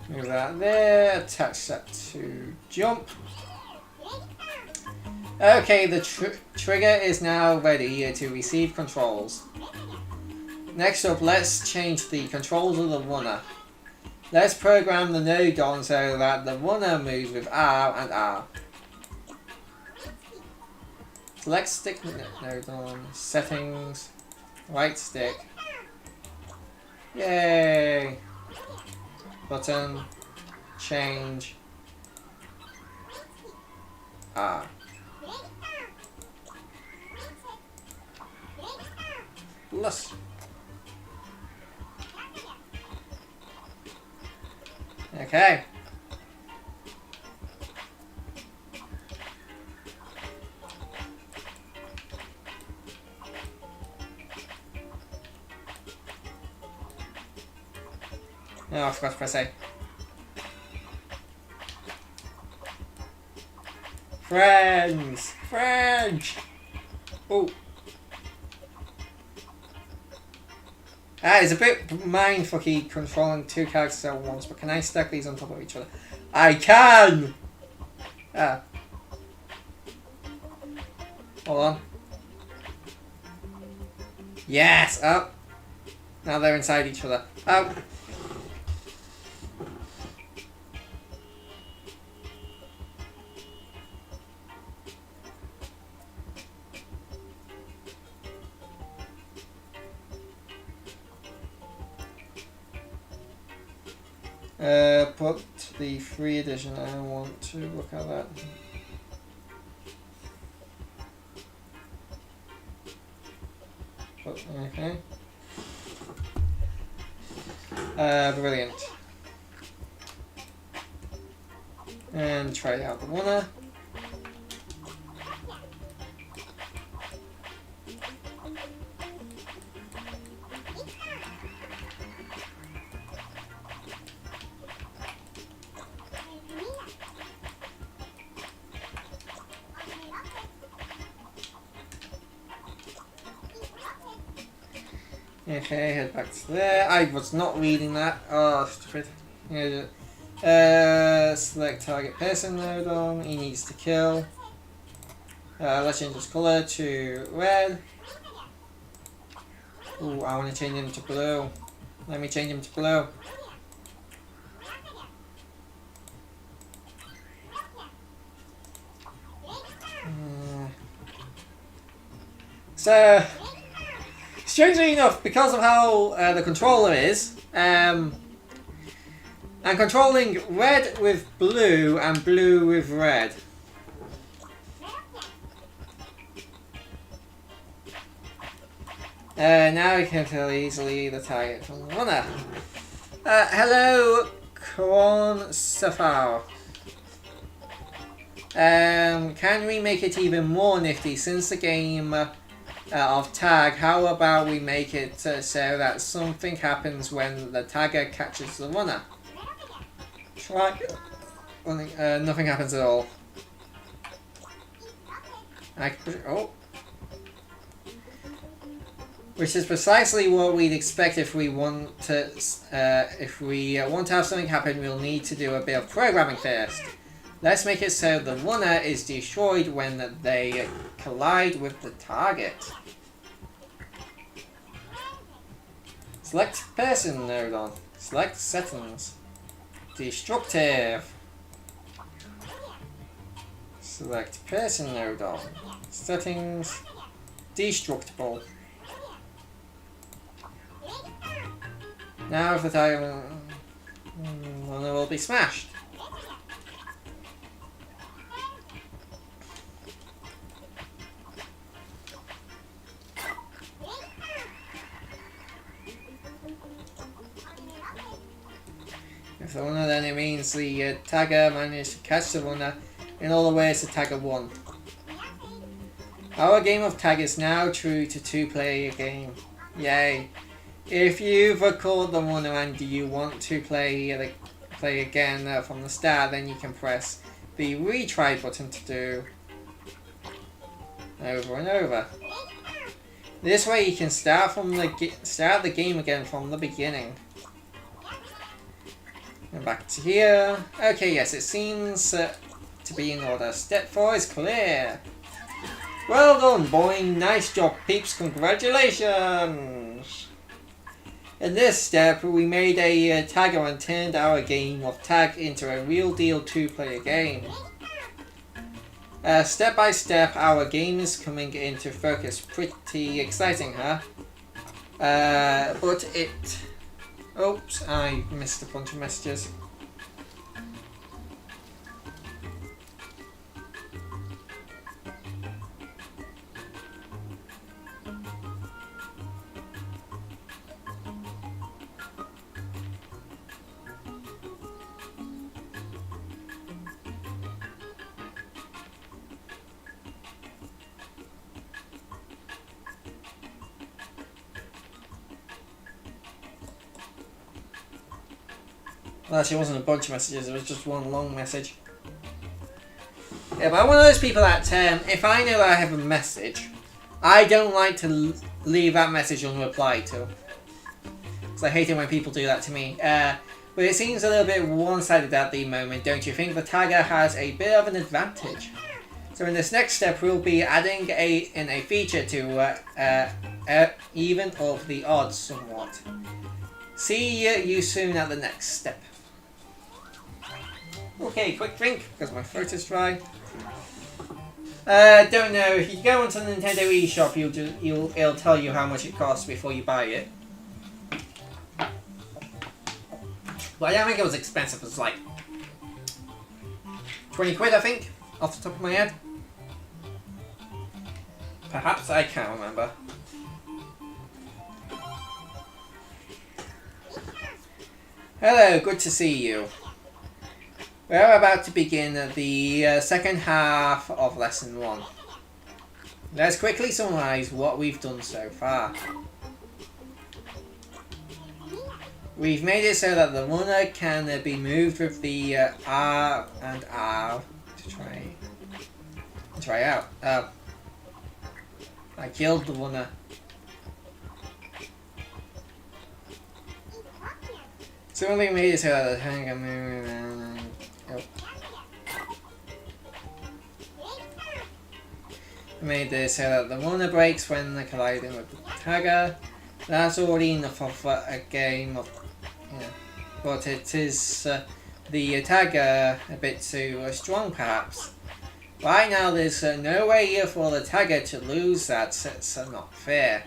Move that there. Attach that to jump. Okay, the trigger is now ready to receive controls. Next up, let's change the controls of the runner. Let's program the node on so that the runner moves with R and R. Select stick node on, settings, right stick. Yay! Button, change, R. Plus. Okay. Oh, I forgot to press A. Friends! Friends! Oh. It's a bit mindfucky controlling two characters at once, but can I stack these on top of each other? I can! Hold on. Yes! Oh. Now they're inside each other. Oh. Put the free edition. I want to look at that. Okay. Brilliant. And try out the winner. Okay, head back to there. I was not reading that. Oh, stupid. Select target person node on. He needs to kill. Let's change his color to red. Ooh, I want to change him to blue. Let me change him to blue. So, strangely enough, because of how the controller is, I'm controlling red with blue and blue with red. Now we can kill easily the target from the runner. Hello, Kwan Safar. Can we make it even more nifty since the game of tag? How about we make it so that something happens when the tagger catches the runner? Try. Nothing happens at all. Oh. Which is precisely what we'd expect if we want to. Want to have something happen, we'll need to do a bit of programming first. Let's make it so the runner is destroyed when they collide with the target. Select person node on. Select settings. Destructive. Select person node on. Settings. Destructible. Now if the target runner will be smashed. If the runner, then it means the tagger managed to catch the runner. In other words, the tagger won. Our game of tag is now true to two-player game. Yay! If you've caught the runner and you want to play again from the start, then you can press the retry button to do over and over. This way, you can start the game again from the beginning. And back to here. Okay, yes, it seems to be in order. Step 4 is clear. Well done, boy. Nice job, peeps. Congratulations. In this step, we made a tagger and turned our game of tag into a real deal two-player game. Step by step, our game is coming into focus. Pretty exciting, huh? But it... Oops, I missed a bunch of messages. Well, actually, it wasn't a bunch of messages, it was just one long message. Yeah, but I'm one of those people that if I know I have a message, I don't like to leave that message unreplied to. Because I hate it when people do that to me. But it seems a little bit one-sided at the moment, don't you think? The tagger has a bit of an advantage. So in this next step, we'll be adding in a feature to even up the odds somewhat. See you soon at the next step. Okay, quick drink, because my throat is dry. Don't know, if you go onto the Nintendo eShop, it'll tell you how much it costs before you buy it. But I don't think it was expensive, it was like 20 quid I think, off the top of my head. Perhaps, I can't remember. Hello, good to see you. We're about to begin the second half of Lesson 1. Let's quickly summarise what we've done so far. We've made it so that the runner can be moved with the R and R to try out. I killed the runner. So we made it so that the tank can move around. Made this so that the runner breaks when they're colliding with the tagger. That's already enough of a game of, but it is the tagger a bit too strong perhaps. Right now there's no way here for the tagger to lose that, so it's not fair.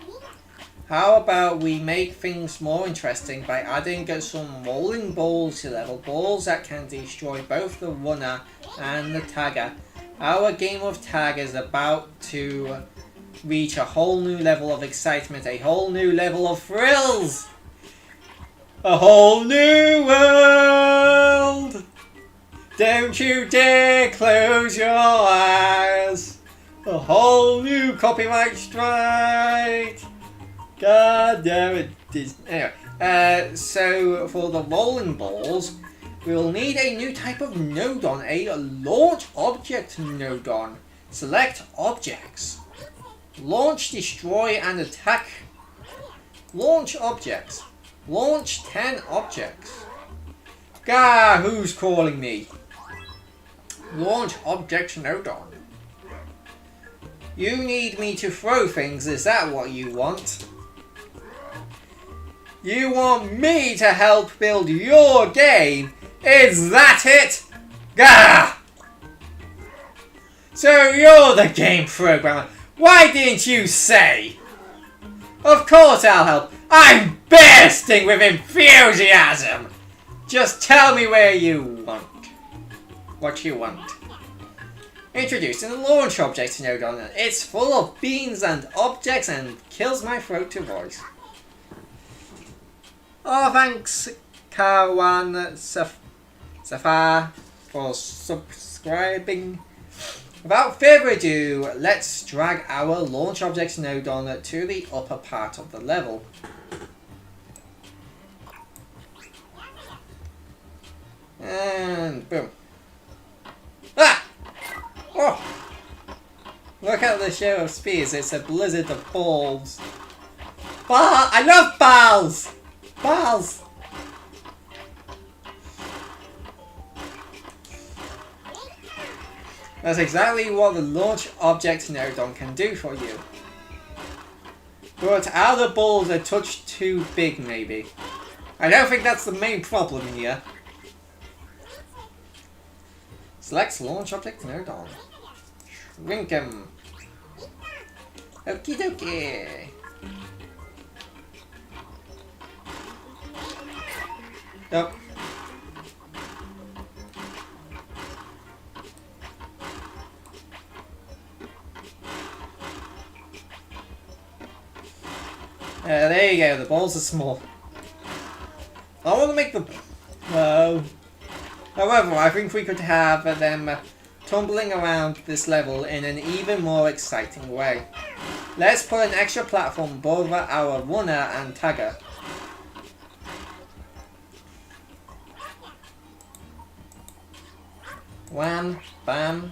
How about we make things more interesting by adding some rolling balls to level, balls that can destroy both the runner and the tagger. Our game of tag is about to reach a whole new level of excitement, a whole new level of thrills! A whole new world! Don't you dare close your eyes! A whole new copyright strike! God damn it, Disney. Anyway, so for the rolling balls, we'll need a new type of nodon, a launch object nodon. Select objects. Launch, destroy, and attack. Launch objects. Launch 10 objects. Gah, who's calling me? Launch object nodon. You need me to throw things, is that what you want? You want me to help build your game? Is that it? Gah! So you're the game programmer. Why didn't you say? Of course I'll help. I'm bursting with enthusiasm. Just tell me where you want. What you want. Introducing the launch object nodon. It's full of beans and objects and kills my throat to voice. Oh, thanks, Kawan Safar, for subscribing. Without further ado, let's drag our launch object nodon to the upper part of the level. And boom. Ah! Oh! Look at the show of speeds, it's a blizzard of balls. I love balls! Balls! That's exactly what the launch object nodon can do for you. But are the balls a touch too big, maybe? I don't think that's the main problem here. Select launch object nodon. Shrink 'em. Okie dokie. Nope. There you go, the balls are small. I want to make the... However, I think we could have them tumbling around this level in an even more exciting way. Let's put an extra platform above our runner and tagger. Wham, bam,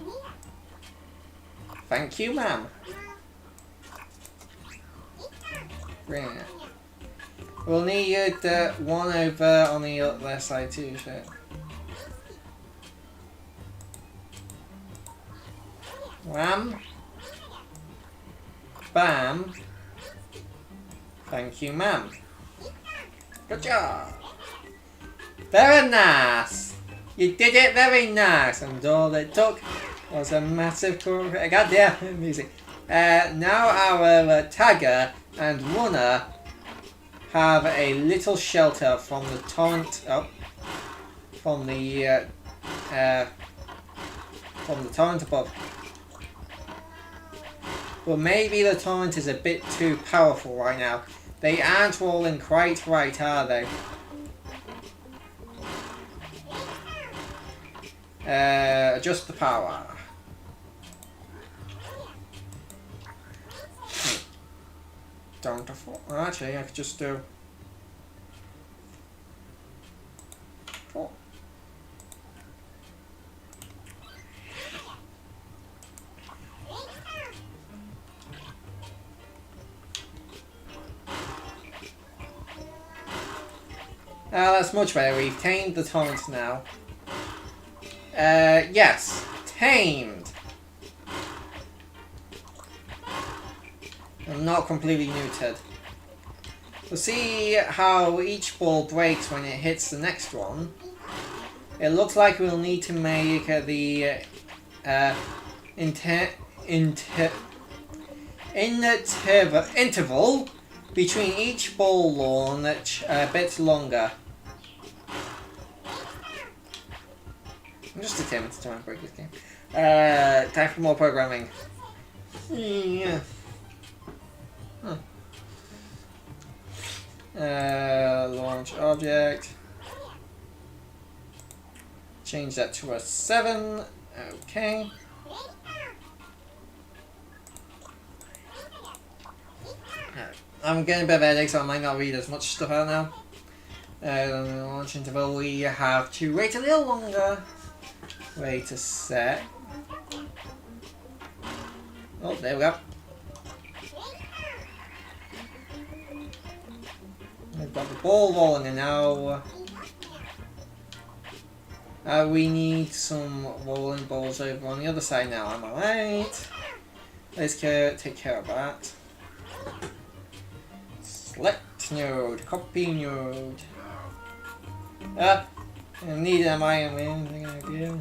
Thank you, ma'am. Brilliant. We'll need one over on the other side too, so. Wham. Bam. Thank you, ma'am. Good job. Very nice. You did it very nice. And all it took was a massive goddamn music. Now our tagger and runner have a little shelter from the torrent. From the torrent above. But maybe the torrent is a bit too powerful right now. They aren't rolling quite right, are they? Adjust the power. Don't afford. Actually, I could just do 4. That's much better. We've tamed the torrent now. Yes. Tamed. I'm not completely neutered. We'll see how each ball breaks when it hits the next one. It looks like we'll need to make the interval between each ball launch a bit longer. I'm just determined to try and break this game. Time for more programming. Yeah. Launch object. Change that to a 7. Okay. I'm getting a bit of a headache, so I might not read as much stuff out now. Launch interval, we have to wait a little longer. Wait to set. Oh, there we go. We've got the ball rolling, and now we need some rolling balls over on the other side now. Am I right? Let's take care of that. Select node, copy node. I need an iron wing. Idea.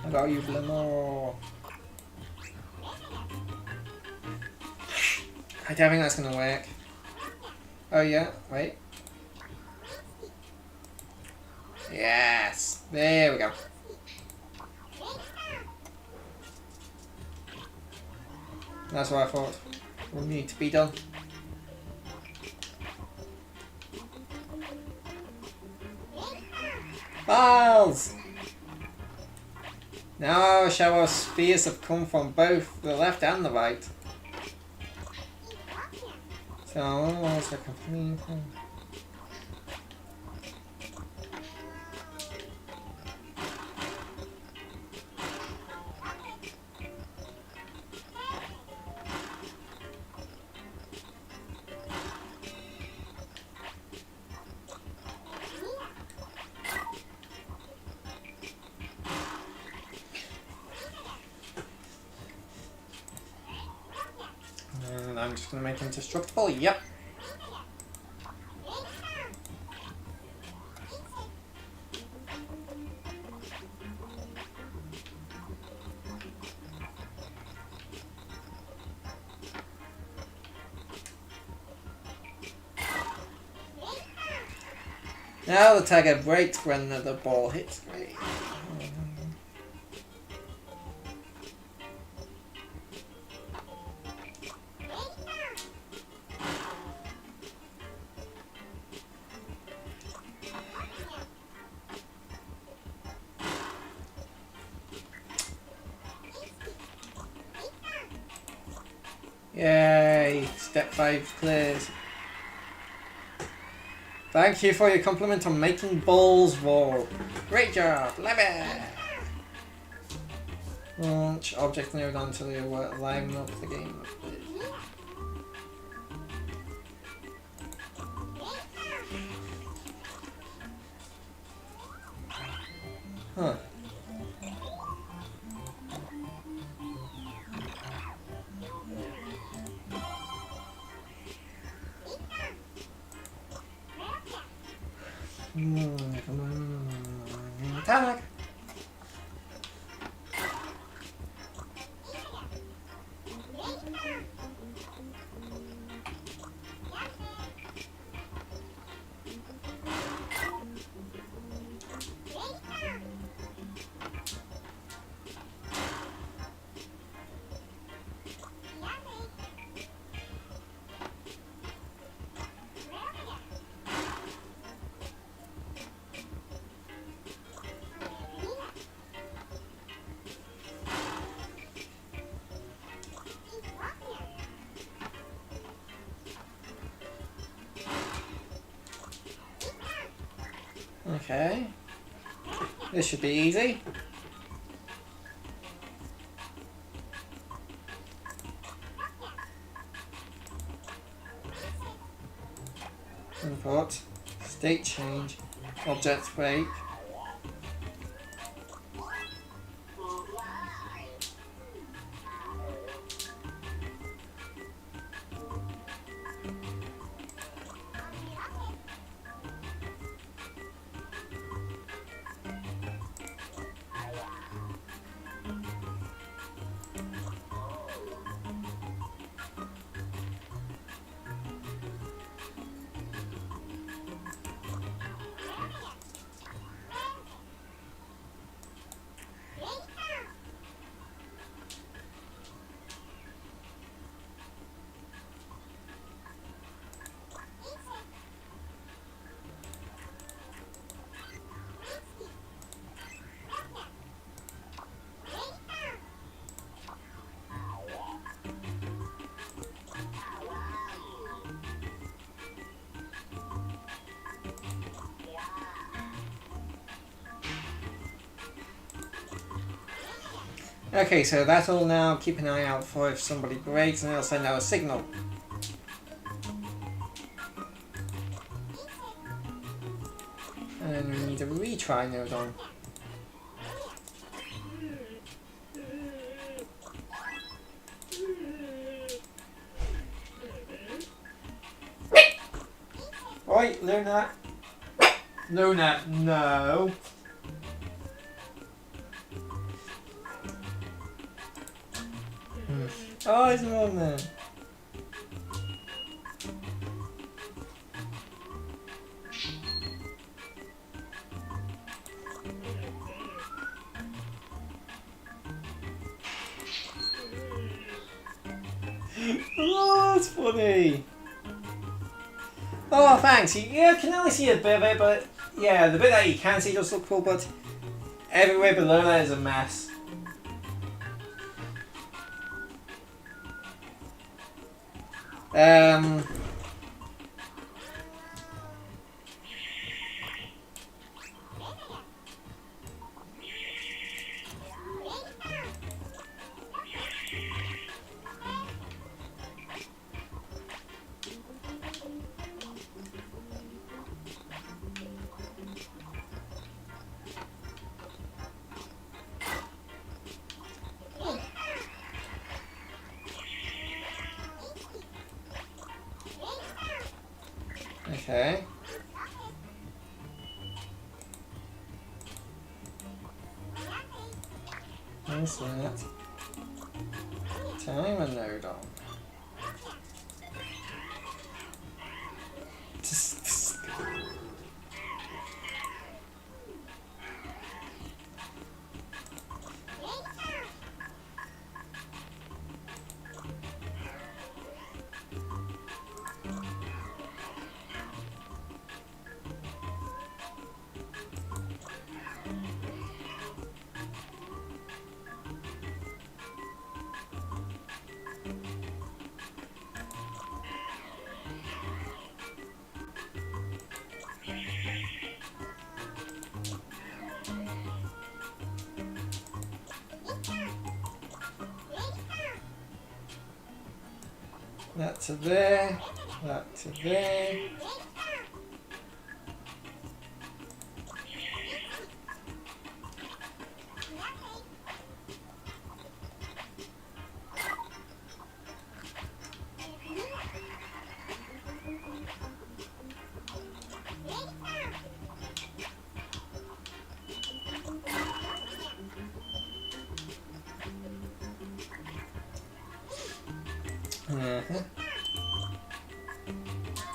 I got you, Blimmer. I don't think that's gonna work. Oh yeah, wait. Yes, there we go. That's what I thought would need to be done. Balls! Now our shower spheres have come from both the left and the right. So, almost a complete thing. And I'm just going to make him destructible. Yep. Now the tagger breaks when the ball hits. Great. Yay! Step 5 clears. Thank you for your compliment on making balls roll. Great job, love it. Launch object node onto the liven up the game. Huh. Tag. Okay. This should be easy. Import, state change, object break. Okay, so that'll now keep an eye out for if somebody breaks, and it'll send out a signal. And then we need a retry node on. Oi, Luna! Luna, no! Oh, he's on there. Oh, that's funny. Oh, thanks. Yeah, I can only see a bit of it, but yeah, the bit that you can see does look cool, but everywhere below that is a mess. Okay. What's that? Timer node on. That to there. That to there.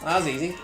That was easy.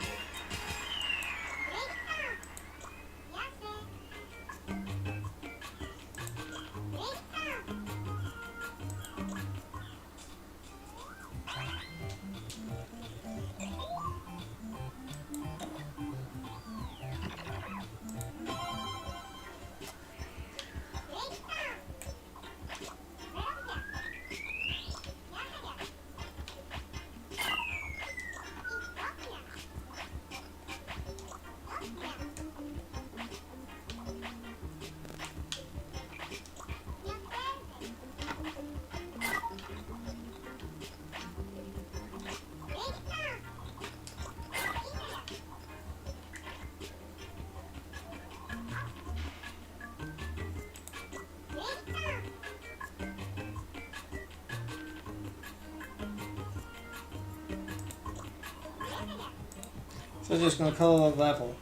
So we're just going to call a level.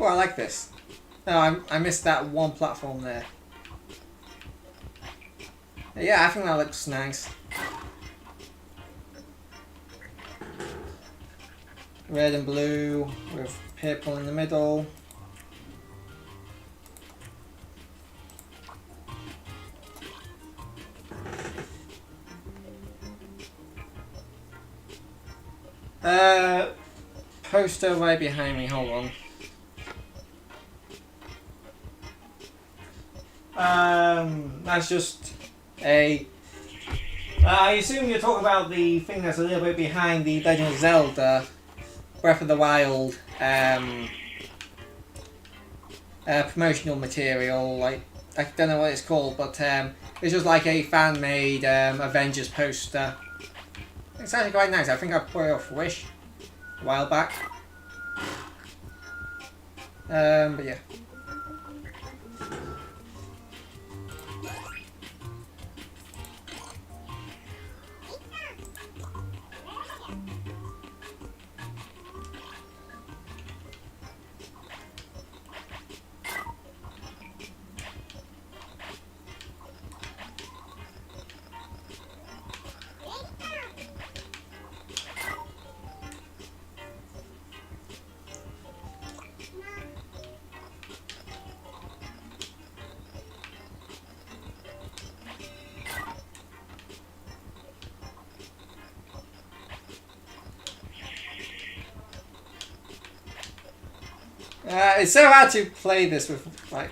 Oh, I like this. No, I missed that one platform there. Yeah, I think that looks nice. red and blue with purple in the middle. Poster right behind me, hold on. That's just a... I assume you're talking about the thing that's a little bit behind the Legend of Zelda Breath of the Wild promotional material. Like, I don't know what it's called, but it's just like a fan-made Avengers poster. It's actually quite nice. I think I put it off Wish a while back. But yeah. It's so hard to play this with, like,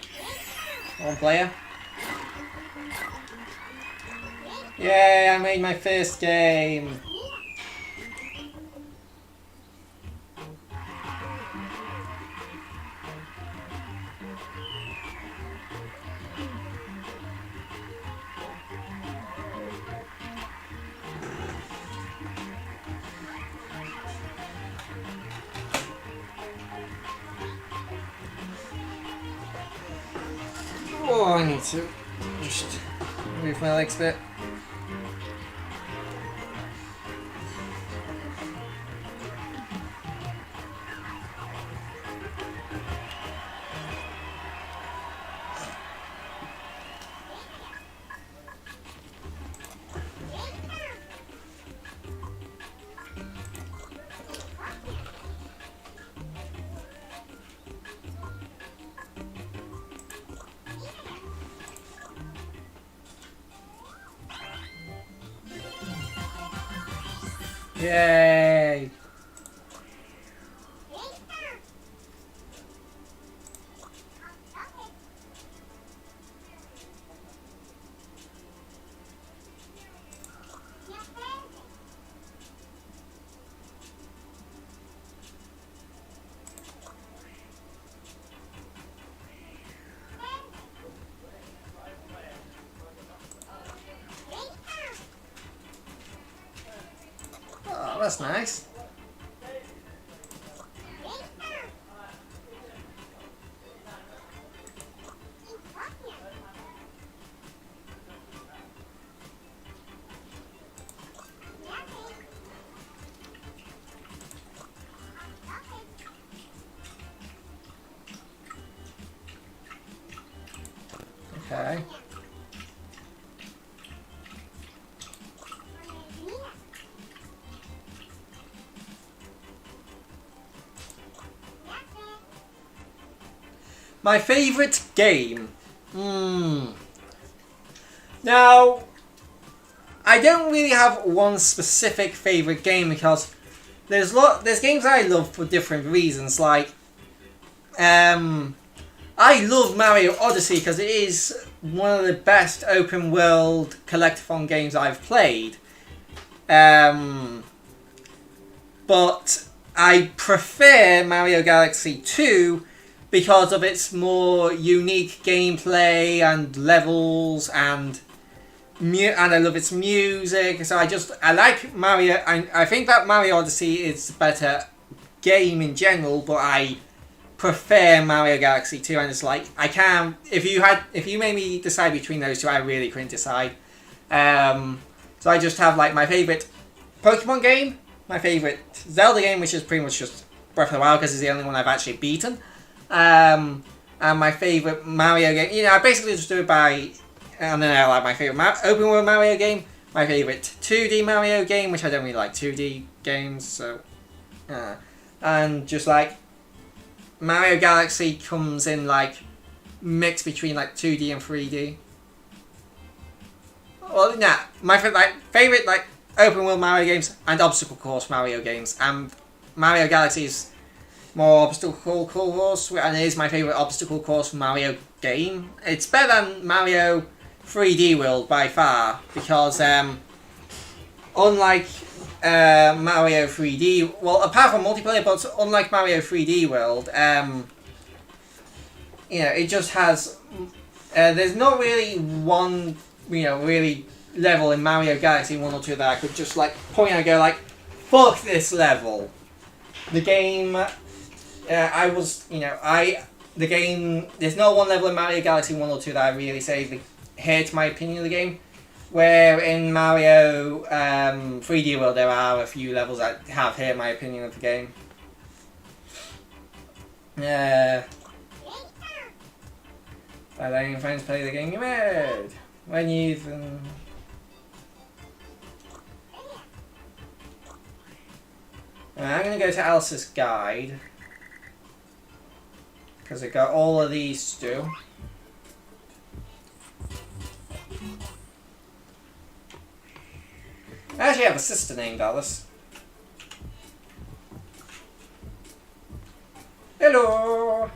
one player. Yay, I made my first game. Oh, I need to just move my legs a bit. Yay! Oh, that's nice. Okay. My favourite game? Now, I don't really have one specific favourite game because there's games I love for different reasons. Like, I love Mario Odyssey because it is one of the best open world collectathon games I've played. But I prefer Mario Galaxy 2 because of its more unique gameplay and levels and I love its music. So I like Mario. I think that Mario Odyssey is a better game in general, but I prefer Mario Galaxy 2, and it's like I can't. If you made me decide between those two, I really couldn't decide. So I just have like my favorite Pokemon game, my favorite Zelda game, which is pretty much just Breath of the Wild because it's the only one I've actually beaten. And my favorite Mario game. You know, I basically just do it by, and then I like my favorite open world Mario game, my favorite 2D Mario game, which I don't really like 2D games, so. and just like Mario Galaxy comes in like mix between like 2D and 3D. Well, nah, my favorite like open world Mario games and obstacle course Mario games, and Mario Galaxy is more obstacle course, and it is my favorite obstacle course Mario game. It's better than Mario 3D World by far, because unlike Mario 3D, well, apart from multiplayer, but unlike Mario 3D World, you know, it just has. There's not really one, you know, really level in Mario Galaxy 1 or 2 that I could just like point and go like, fuck this level. The game, the game. There's no one level in Mario Galaxy 1 or 2 that I really say hates my opinion of the game. Where in Mario 3D World there are a few levels that have hurt my opinion of the game. By letting friends play the game you made. When you've... I'm going to go to Alice's guide. Because I got all of these to do. I actually have a sister named Alice. Hello!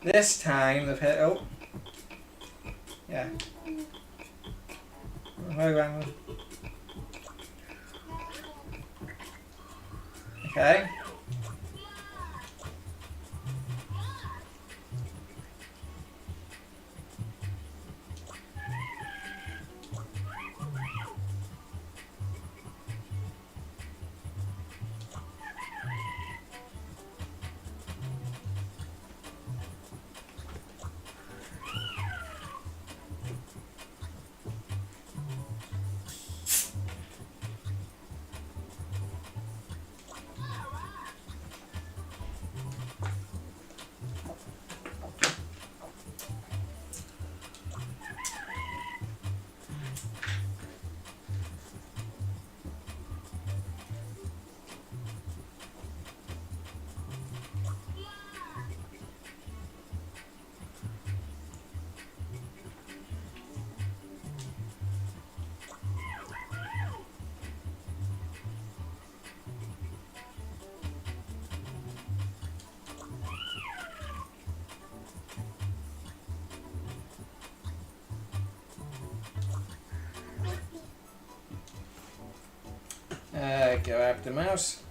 This time the pit. Oh. Yeah. Okay. Grab the mouse.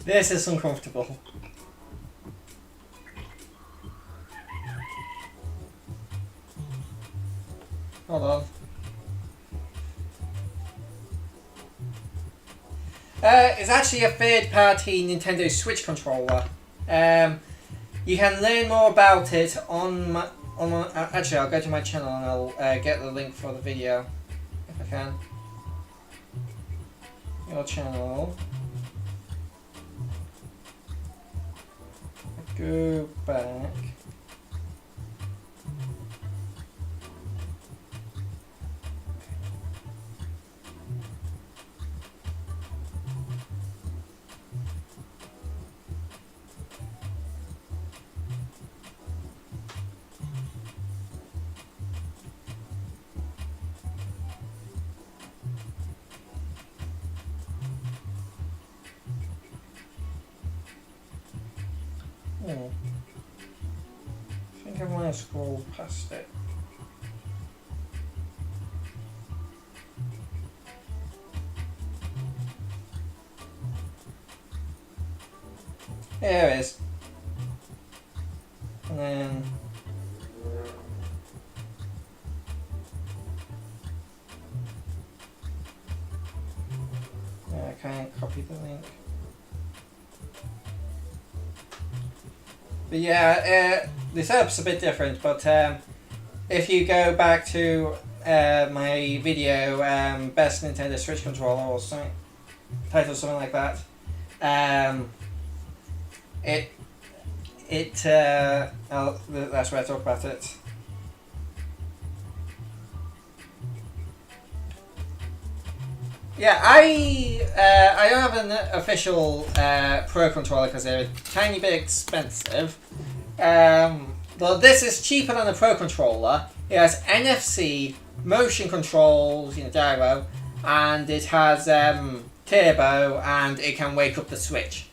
This is uncomfortable. Hold on. It's actually a third-party Nintendo Switch controller. You can learn more about it on my... actually, I'll go to my channel and I'll get the link for the video, if I can. Your channel. go back. Oh. I think I want to scroll past it. There it is. And then I can't copy the link. But yeah, the setup's a bit different, but if you go back to my video, Best Nintendo Switch Controller or something, title something like that, that's where I talk about it. Yeah, I don't have an official Pro controller because they're a tiny bit expensive. But this is cheaper than a Pro controller. It has NFC, motion controls, gyro, and it has turbo, and it can wake up the Switch.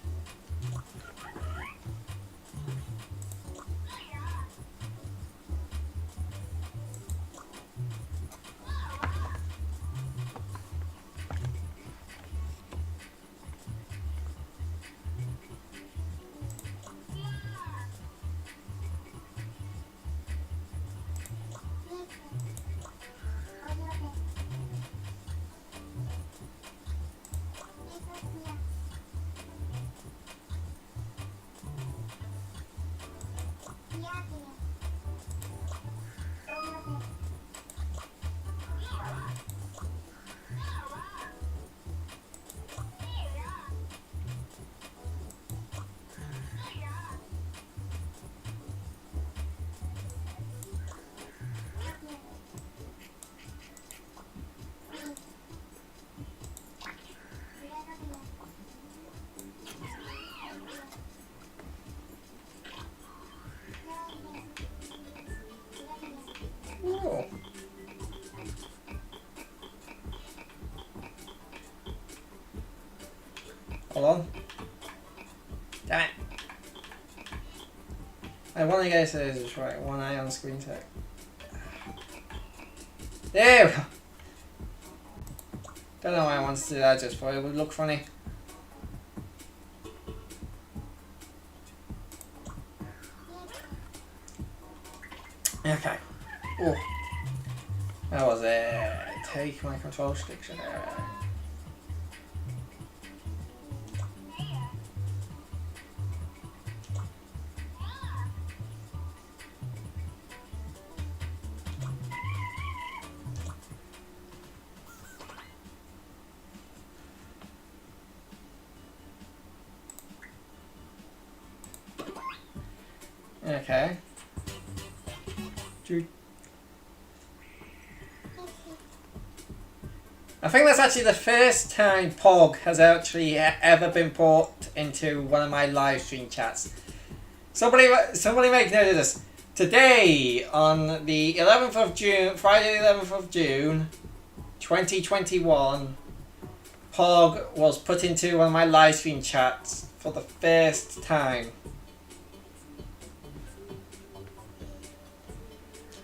Oh. Hold on. Damn it. I want to get this right. One eye on screen tech. There we go. Don't know why I want to do that, just for it would look funny. Okay. Oh. That was it. Take my control sticks out. Okay. I think that's actually the first time Pog has actually ever been brought into one of my live stream chats. Somebody make note of this. Today, on the 11th of June, Friday the 11th of June, 2021, Pog was put into one of my live stream chats for the first time.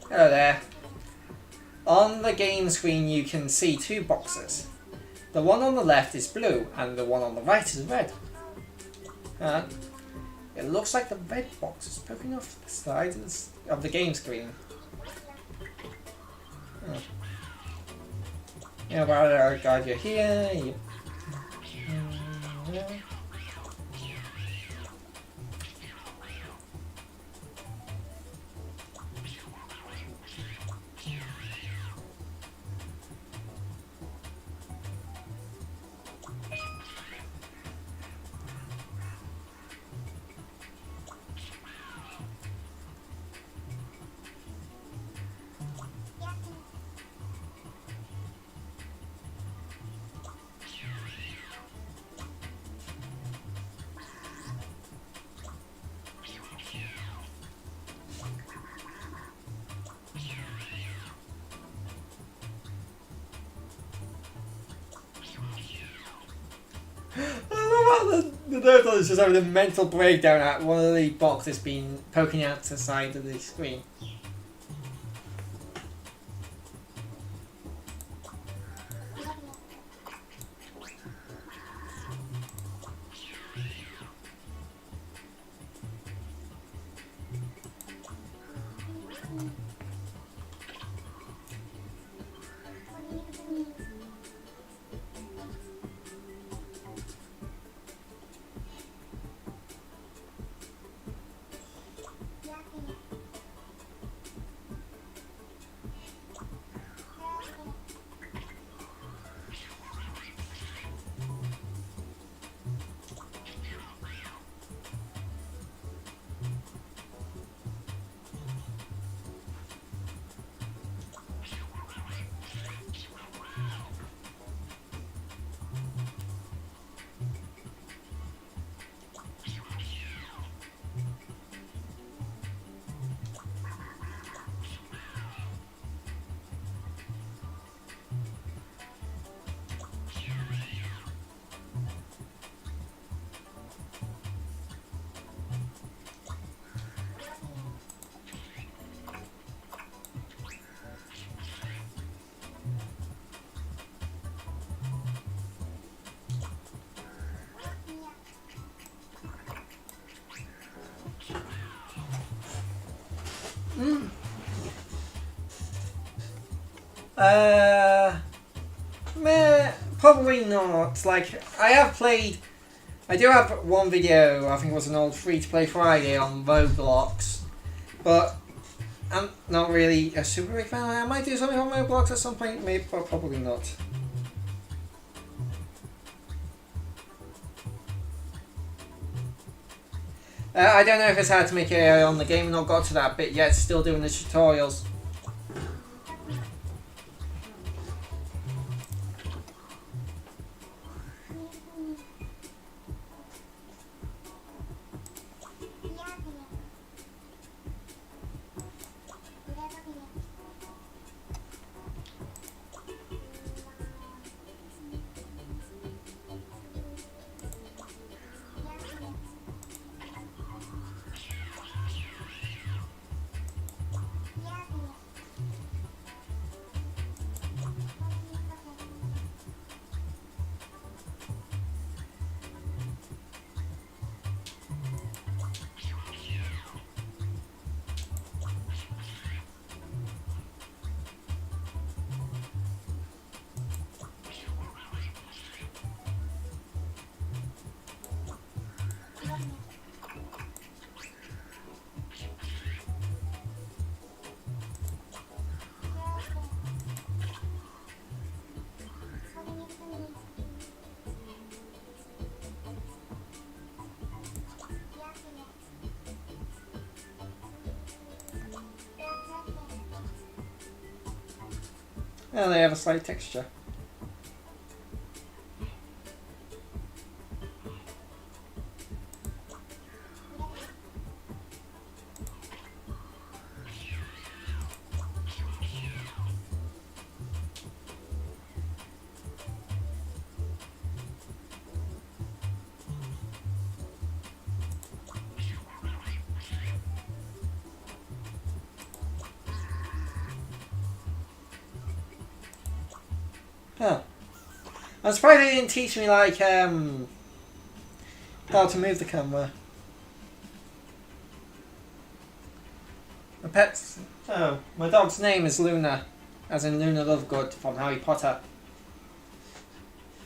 Hello there. On the game screen you can see two boxes. The one on the left is blue and the one on the right is red. It looks like the red box is poking off the side of the game screen. Yeah, well, I'll guide you here. Oh, the turtle is just having a mental breakdown at one of the boxes being poking out to the side of the screen. Meh, probably not. Like, I do have one video, I think it was an old Free-to-Play Friday on Roblox, but I'm not really a super big fan. I might do something on Roblox at some point, maybe, but probably not. I don't know if it's hard to make AI on the game, not got to that bit yet, still doing the tutorials. And they have a slight texture. Huh. I'm surprised they didn't teach me like how to move the camera. My dog's name is Luna, as in Luna Lovegood from Harry Potter.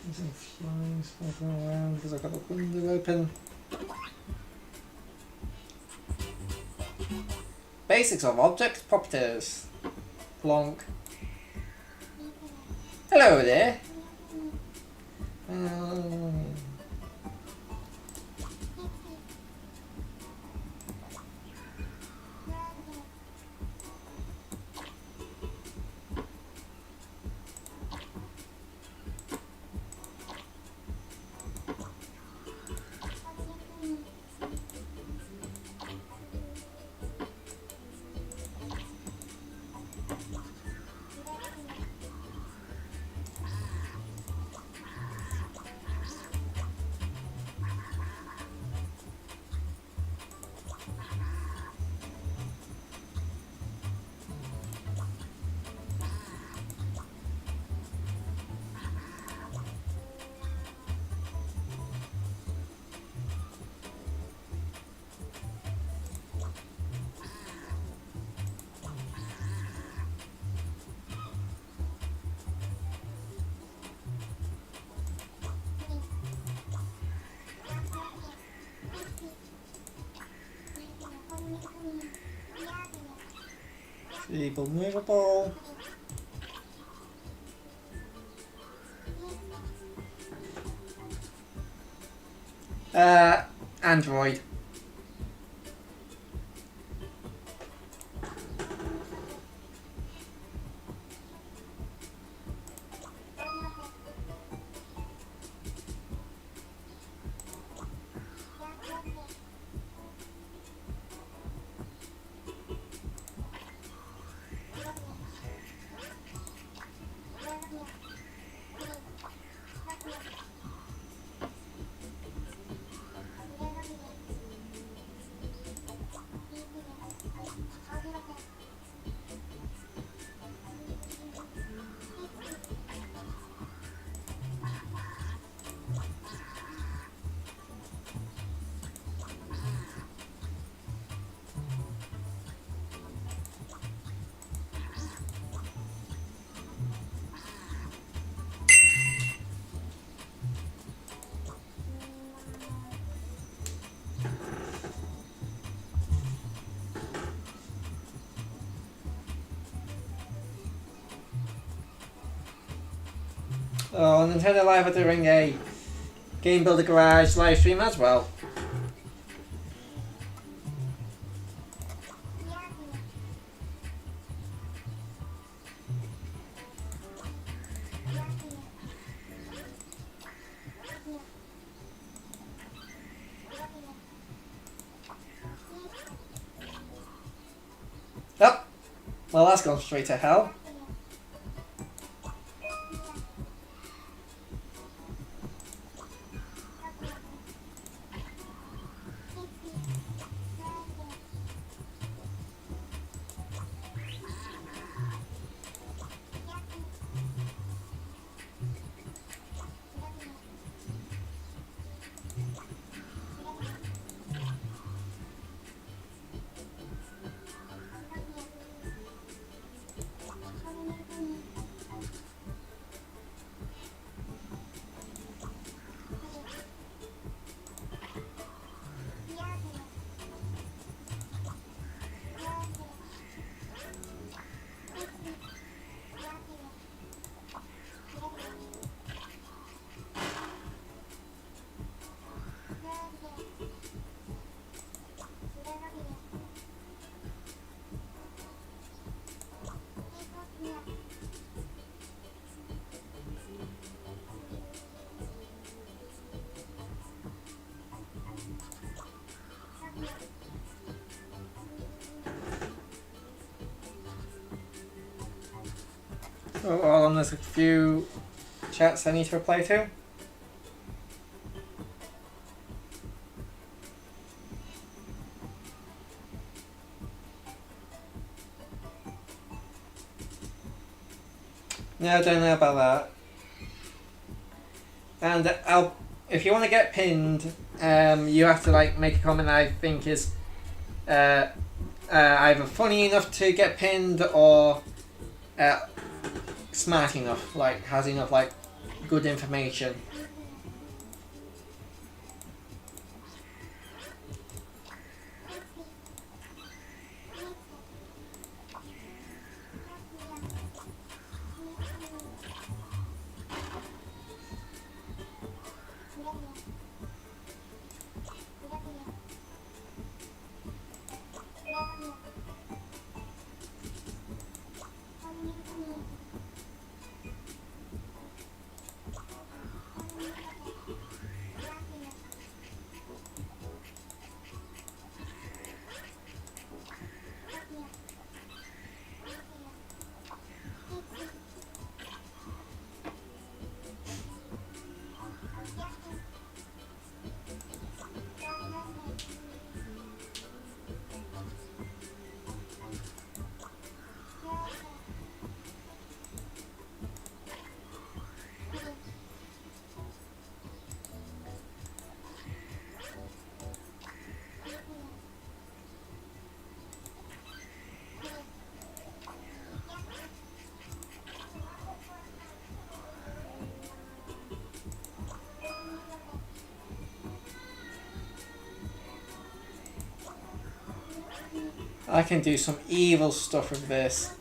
There's some flies floating around because I've got the window open. Basics of object properties. Plonk. Hello there. Feeble movable. Android. Oh, Nintendo Live are doing a Game Builder Garage live stream as well. Oh, well that's gone straight to hell. Oh, hold on, there's a few chats I need to reply to. No, I don't know about that. And if you want to get pinned, you have to like make a comment that I think is either funny enough to get pinned or smart enough, like has enough like good information. I can do some evil stuff with this.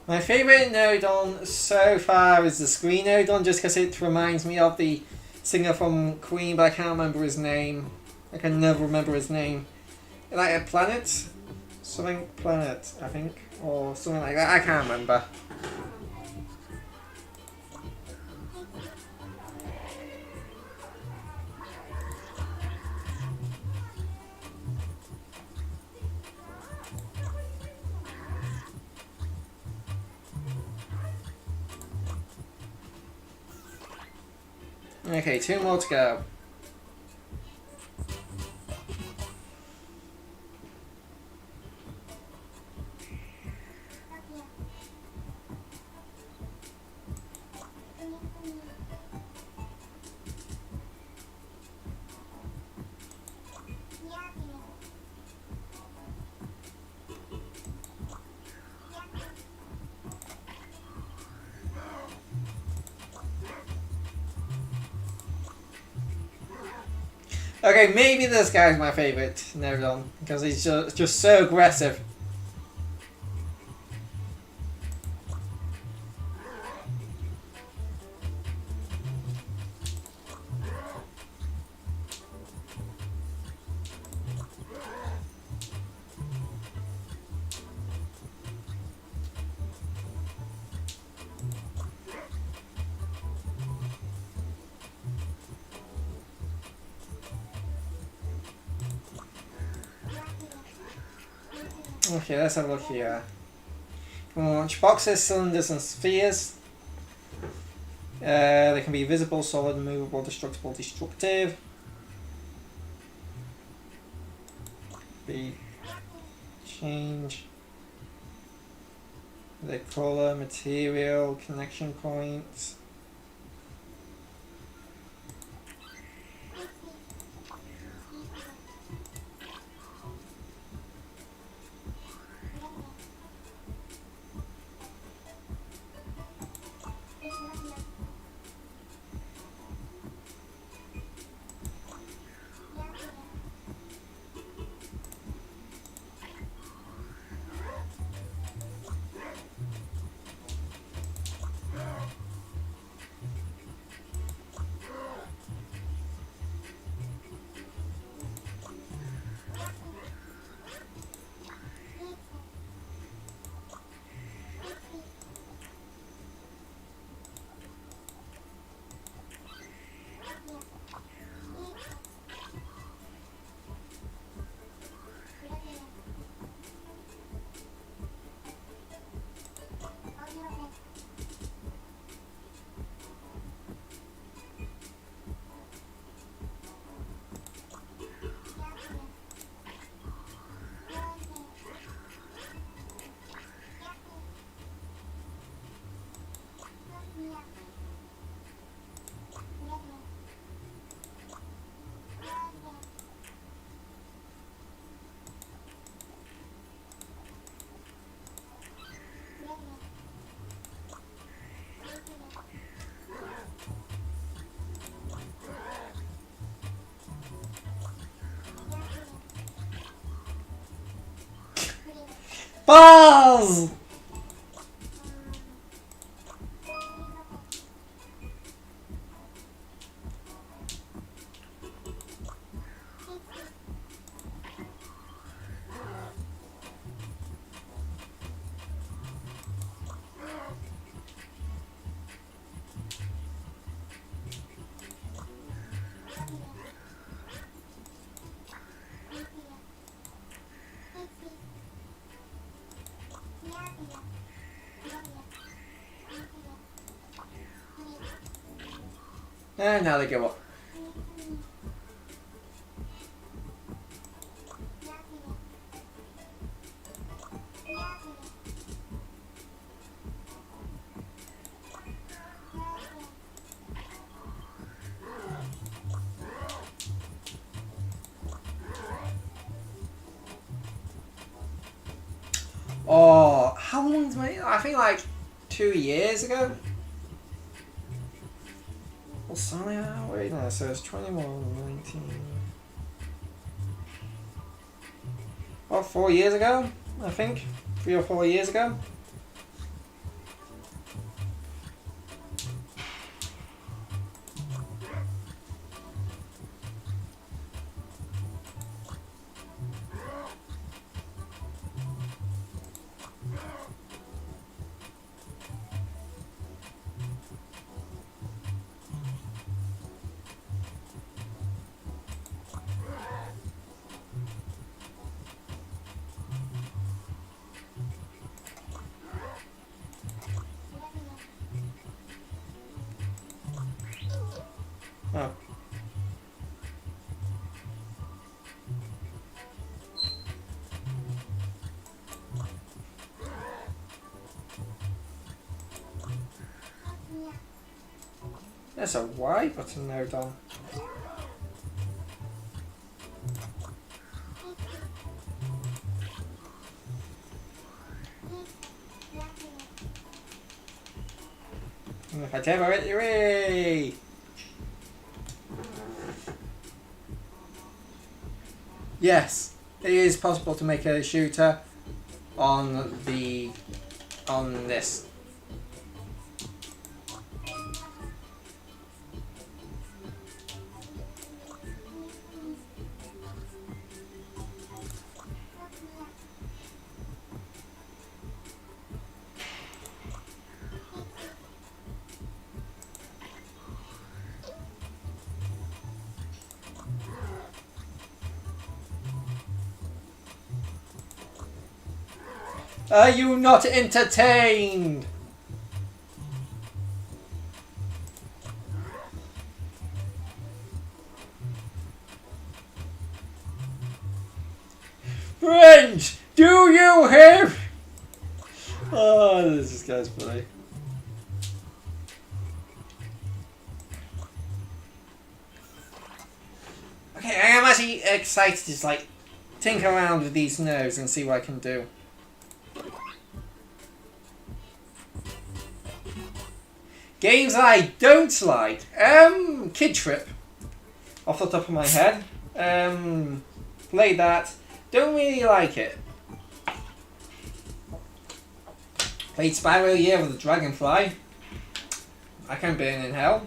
My favourite Nodon so far is the Screen Nodon, just because it reminds me of the singer from Queen, but I can't remember his name. I can never remember his name. Like a planet? Something planet, I think. Or something like that. I can't remember. Okay, 2 more to go. Okay, maybe this guy's my favourite Nodon, because he's just so aggressive. Okay, let's have a look here. Launch boxes, cylinders, and spheres. They can be visible, solid, movable, destructible, destructive. Change the color, material, connection points. Balls! And now they give up. Oh, how long did I think like 2 years ago. Well, sorry, wait no, so it's 21, 19. Well, 4 years ago, I think. 3 or 4 years ago. Oh. There's a Y button there, Don. If I demo it, hooray! Yes, it is possible to make a shooter on this. Are you not entertained? Friends, do you hear? Oh, this guy's funny. Okay, I am actually excited to just like tinker around with these nerves and see what I can do. Games I don't like. Kid Trip. Off the top of my head. Played that. Don't really like it. Played Spyro Year with the Dragonfly. I can burn in hell.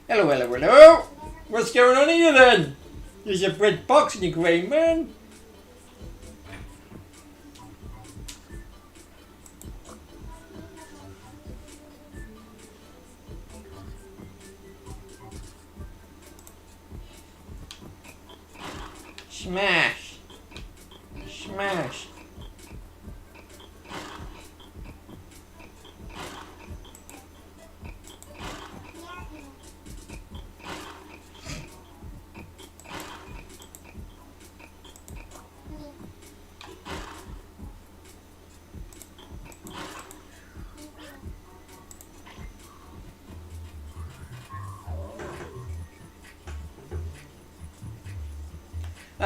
Hello, hello, hello. What's going on here then? There's a bread box in your grey man. Smash! Smash!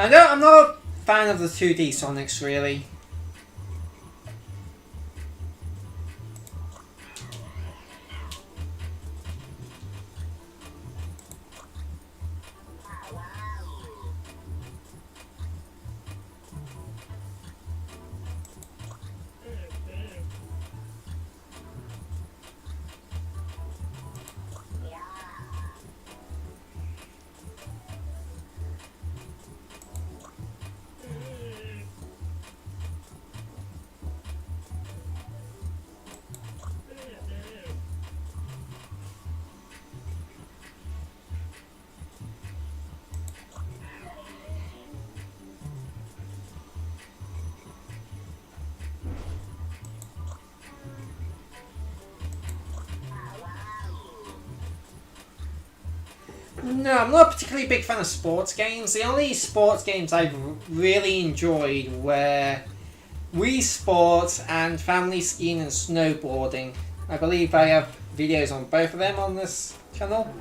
I'm not a fan of the 2D Sonics, really. No, I'm not a particularly big fan of sports games. The only sports games I've really enjoyed were Wii Sports and Family Skiing and Snowboarding. I believe I have videos on both of them on this channel.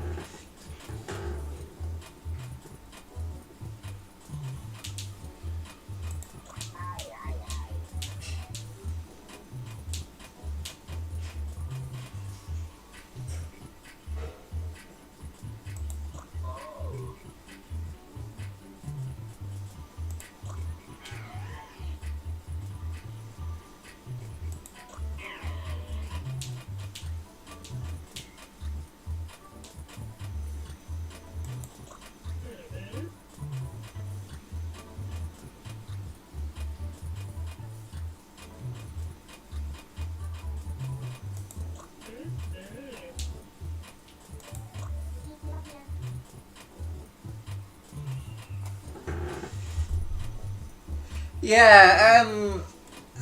Yeah,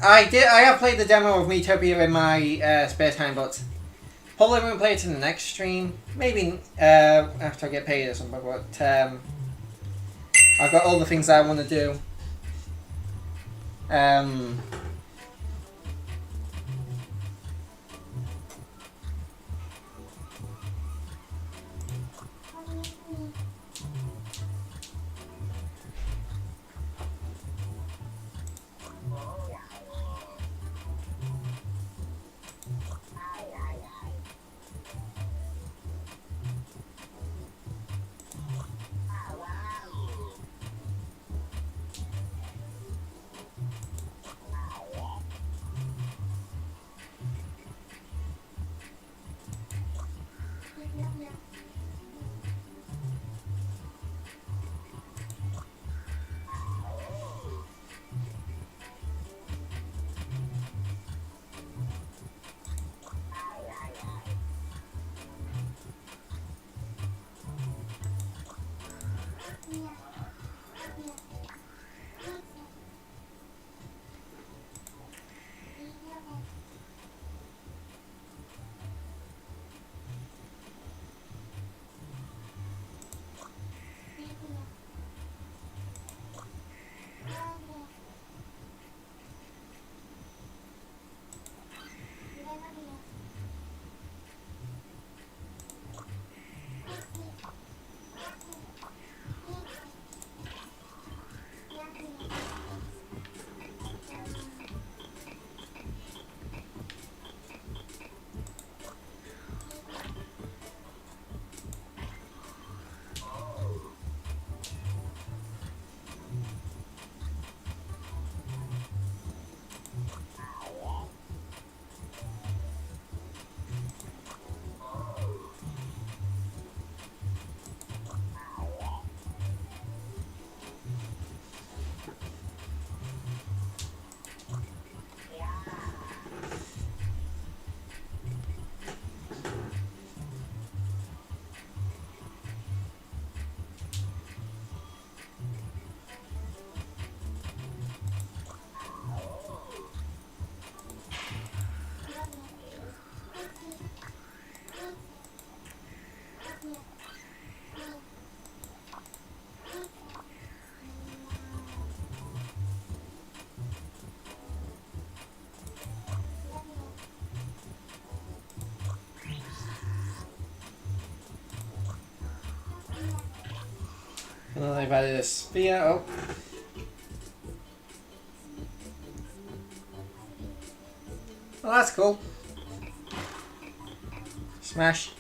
I have played the demo of Metopia in my spare time, but probably won't play it in the next stream. Maybe after I get paid or something. But I've got all the things I want to do. Um, and then I've added a sphere. Oh, well, that's cool. Smash.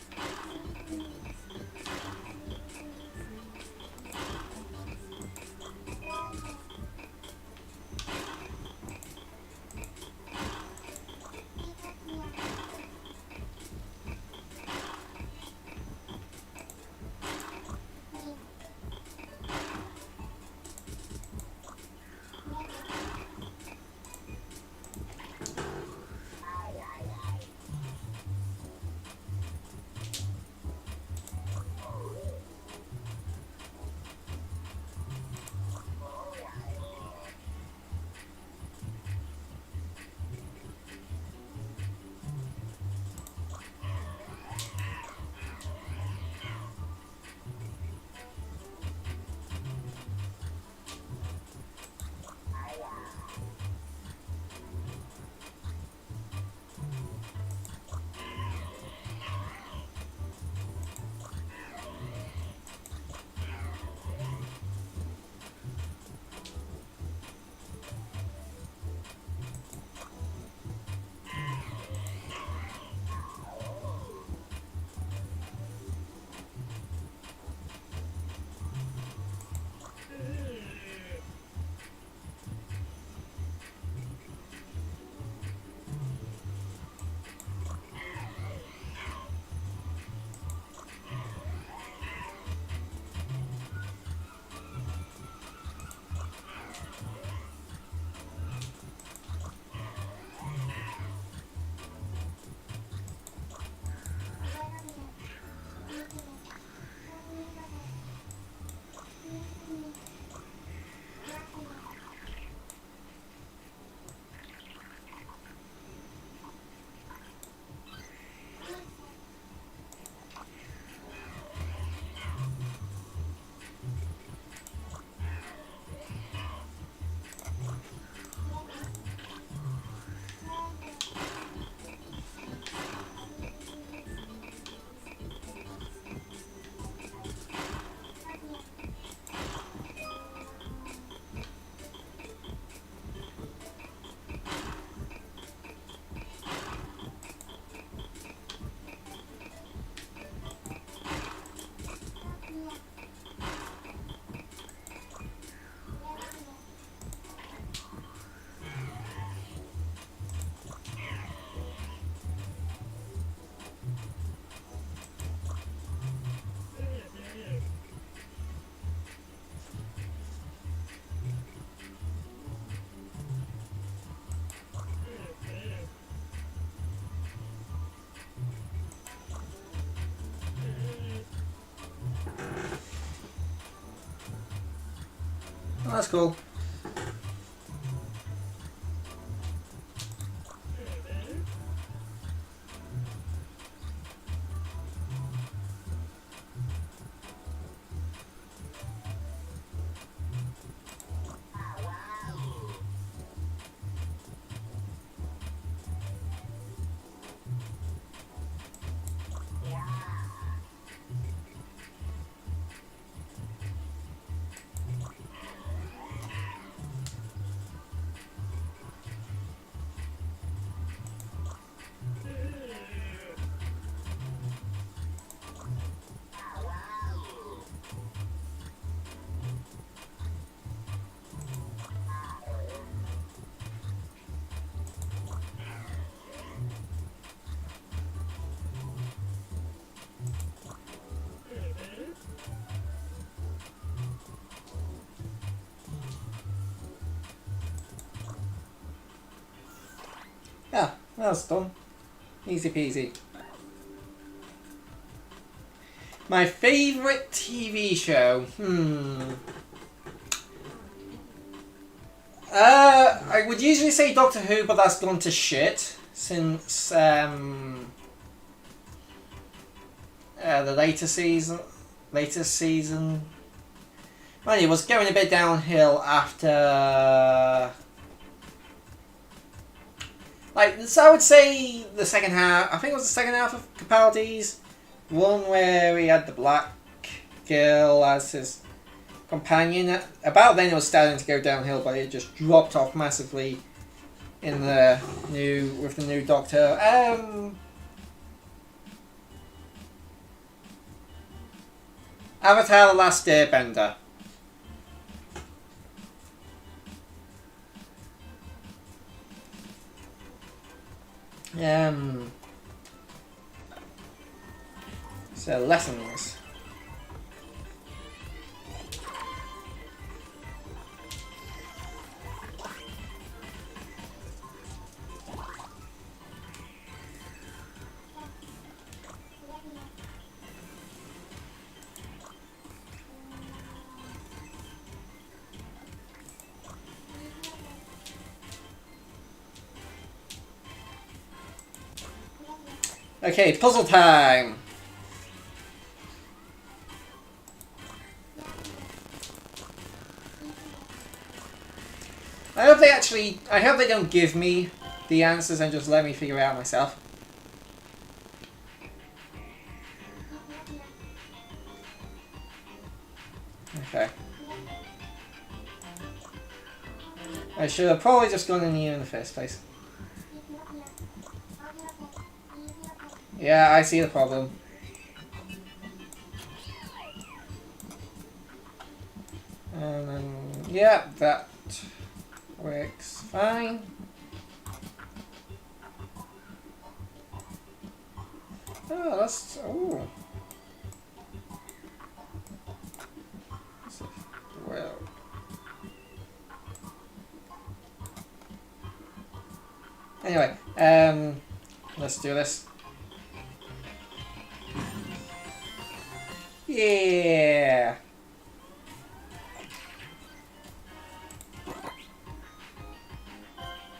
Oh, that's cool. Yeah, that's done. Easy peasy. My favourite TV show? I would usually say Doctor Who, but that's gone to shit since the latest season. Well, it was going a bit downhill after. So I would say the second half. I think it was the second half of Capaldi's one where he had the black girl as his companion. About then it was starting to go downhill, but it just dropped off massively in the new Doctor. Avatar: The Last Airbender. So lessons. Okay, puzzle time. I hope they don't give me the answers and just let me figure it out myself. Okay. I should have probably just gone in here in the first place. Yeah, I see the problem. And then, yeah, that works fine. Oh, that's... oh. Well. Anyway, let's do this. Yeah.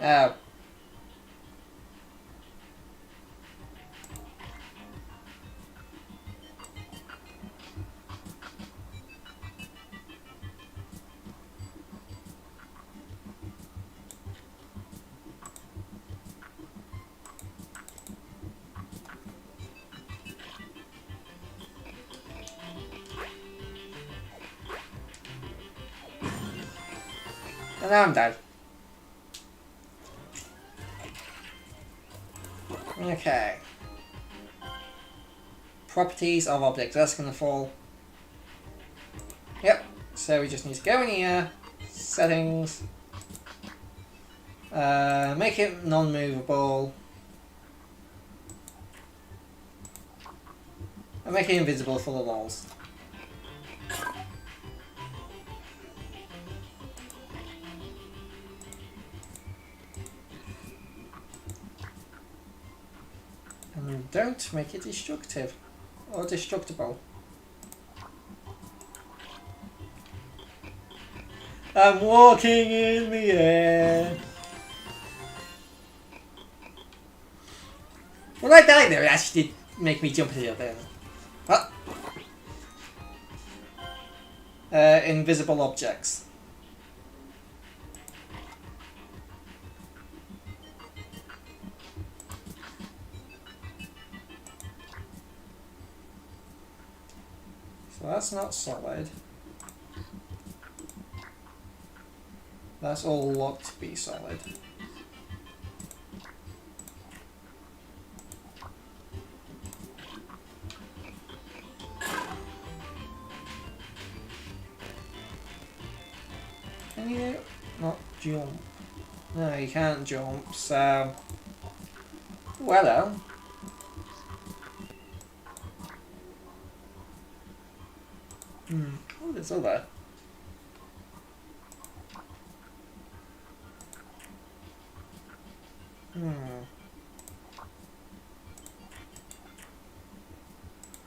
Oh. And now I'm dead. Okay. Properties of objects. That's going to fall. Yep. So we just need to go in here. Settings. Make it non-movable. And make it invisible for the walls. And don't make it destructive. Or destructible. I'm walking in the air. When I died there, it actually did make me jump a little bit. What? Invisible objects. So that's not solid. That's all looked to be solid. Can you not jump? No, you can't jump, so... Well, hello. Oh, there's other.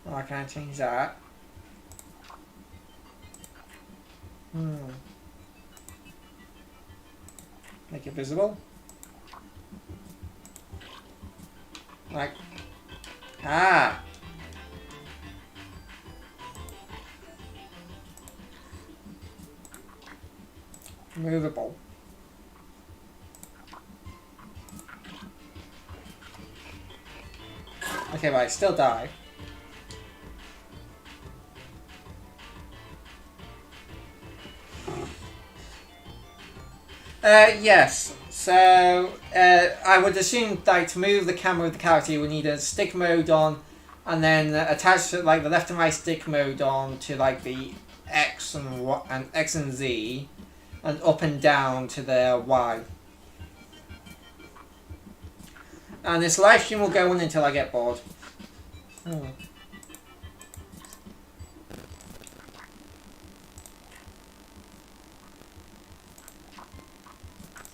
Oh, I can't change that. Make it visible. Like... Ah! Movable. Okay, but I still die. Yes. So, I would assume, like, to move the camera of the character, you would need a stick mode on, and then attach, like, the left and right stick mode on to, like, the X and X and Z, and up and down to the Y. And this live stream will go on until I get bored.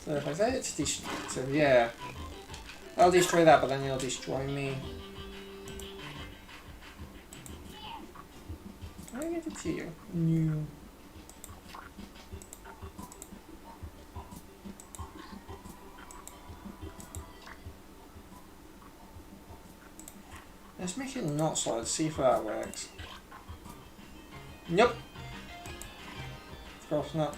So if I say it's so yeah, I'll destroy that, but then it'll destroy me. Can I get it to you? No. Let's make it not solid, see if that works. Nope. Of course not.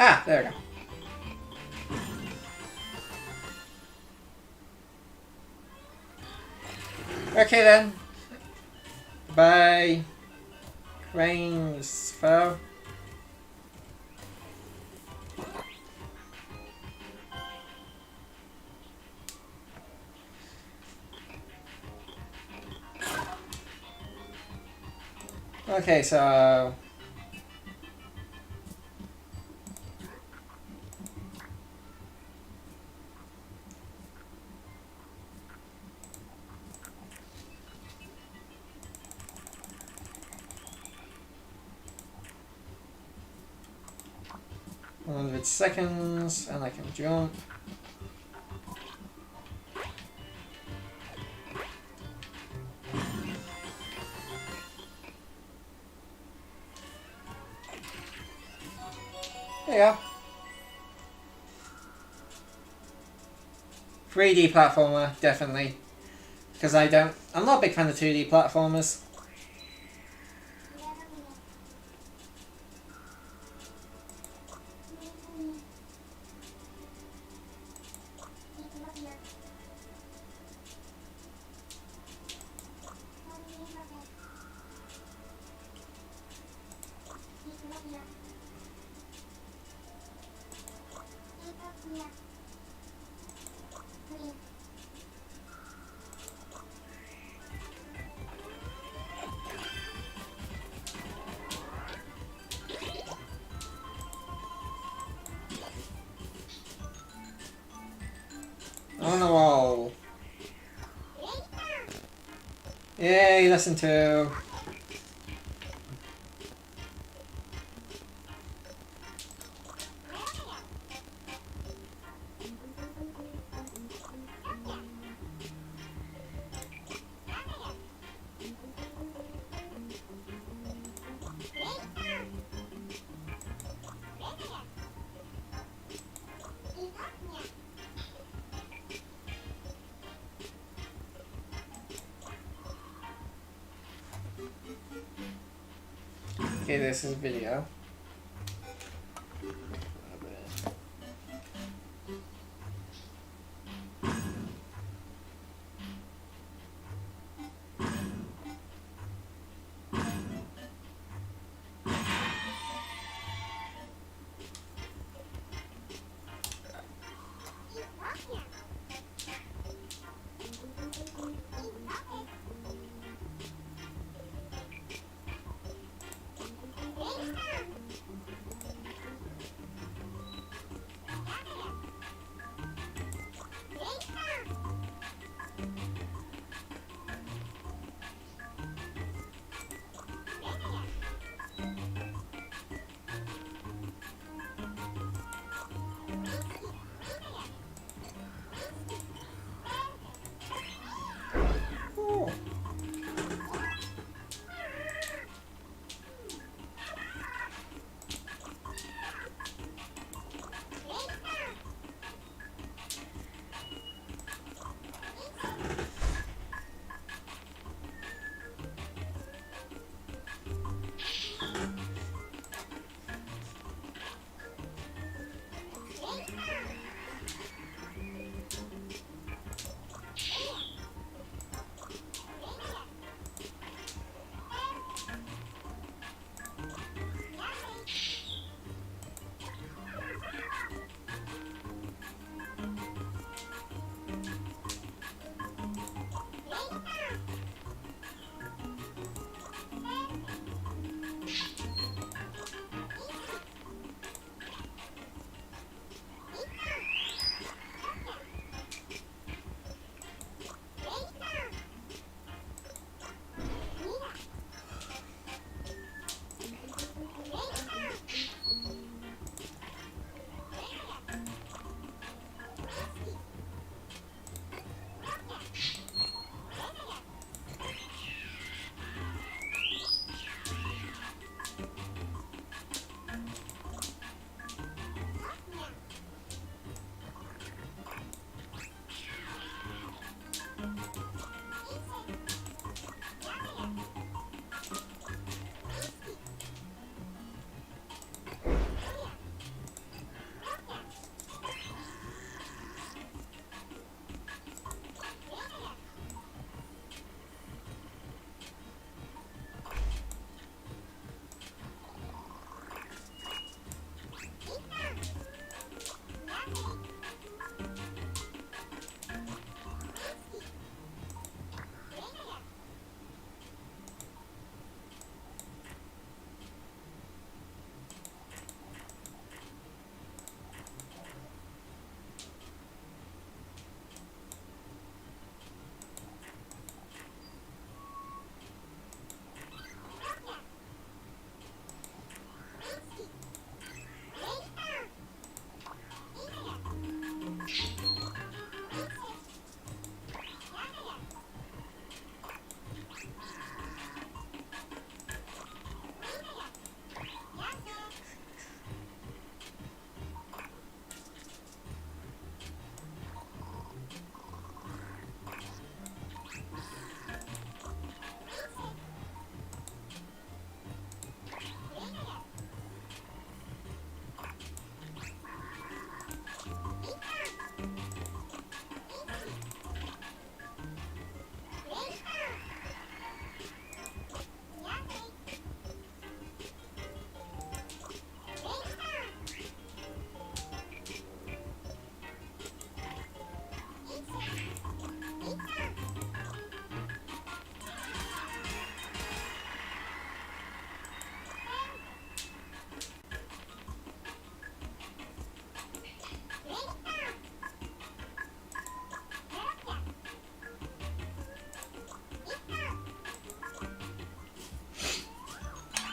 Ah, there we go. Okay then. Bye. Cranes fell. Okay, so... seconds, and I can jump. There you go. 3D platformer, definitely. Because I'm not a big fan of 2D platformers. Yay, lesson 2. Okay, this is video.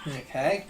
Okay.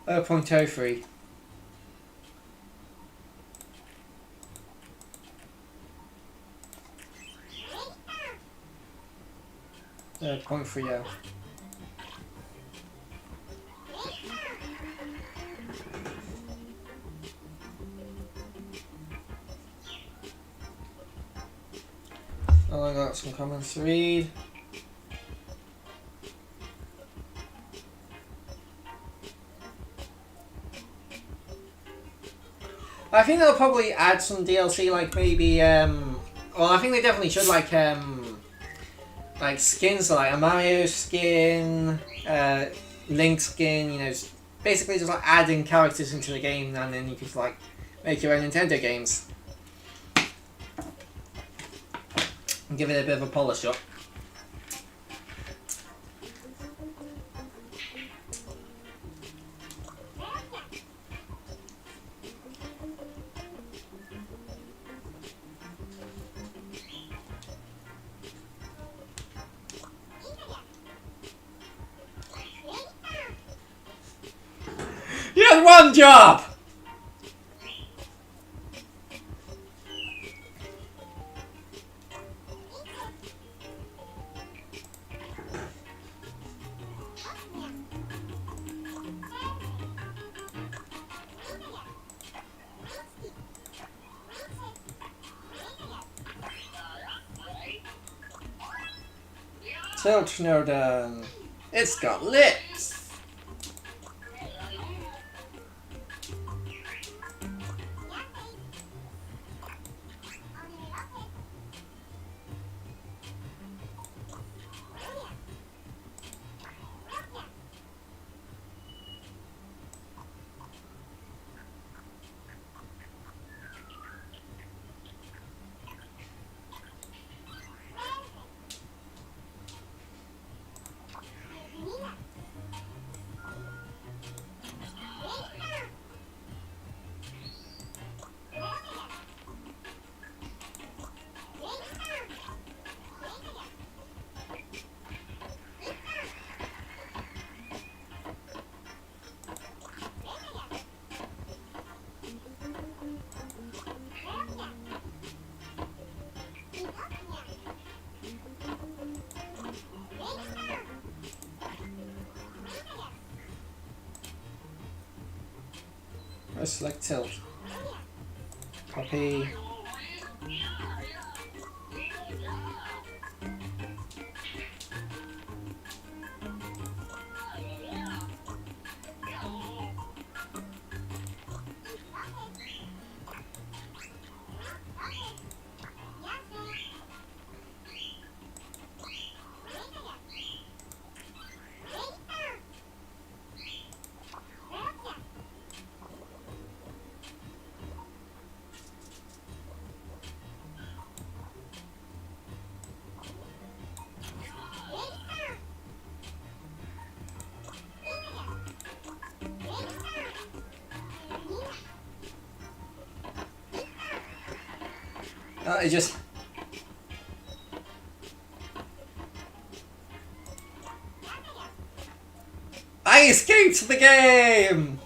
.03. 0.30. Oh, I got some comments to read. I think they'll probably add some DLC, like maybe, well, I think they definitely should, like skins, like a Mario skin, Link skin, you know, basically just like adding characters into the game, and then you can like make your own Nintendo games. And give it a bit of a polish up. You had one job! Tilt Snowden. It's got lips! Let's select tilt. Copy. Oh, it just... I escaped the game!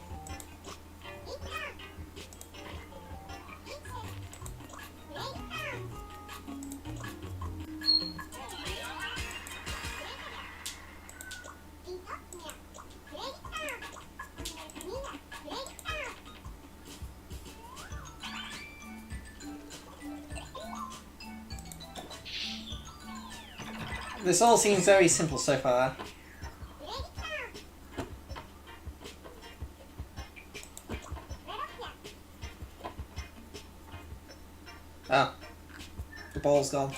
This all seems very simple so far. Ah, the ball's gone.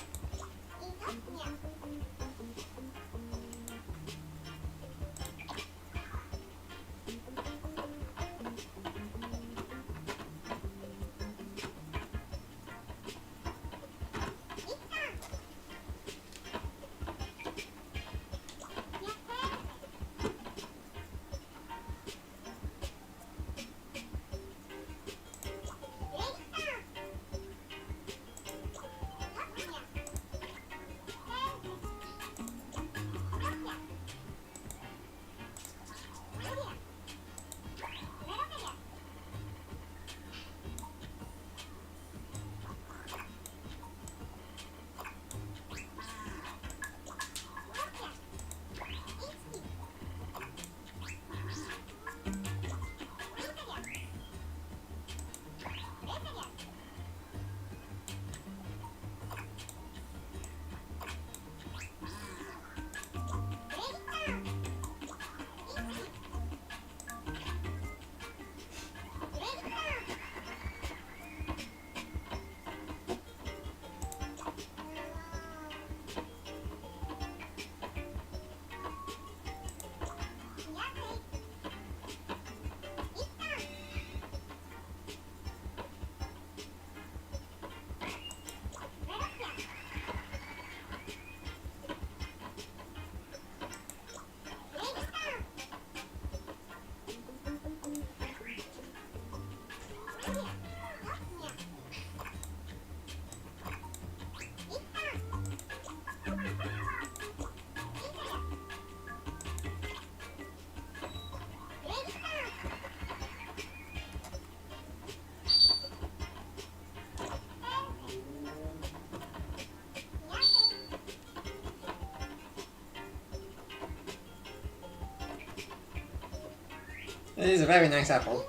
It is a very nice apple.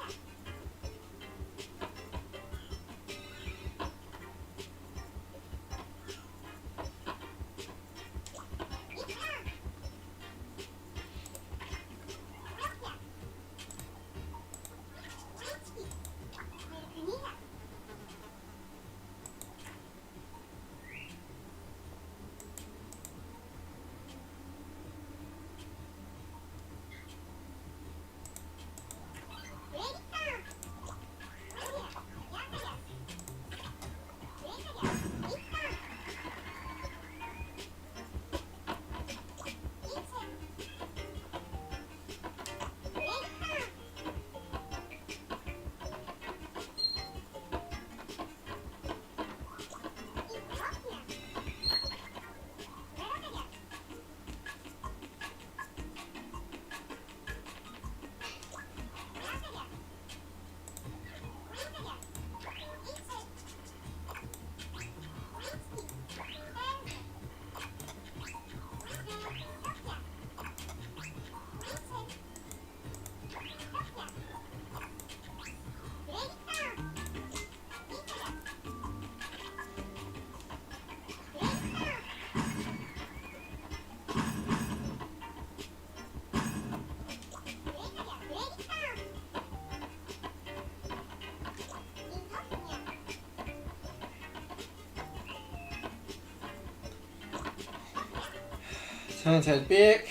Turn to back.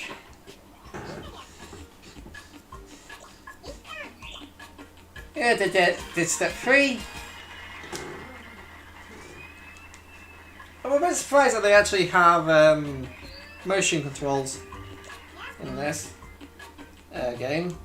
Yeah, did step 3. I'm a bit surprised that they actually have motion controls in this game.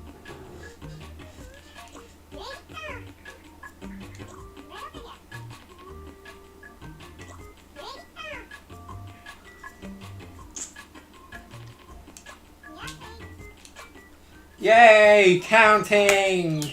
Yay! Counting!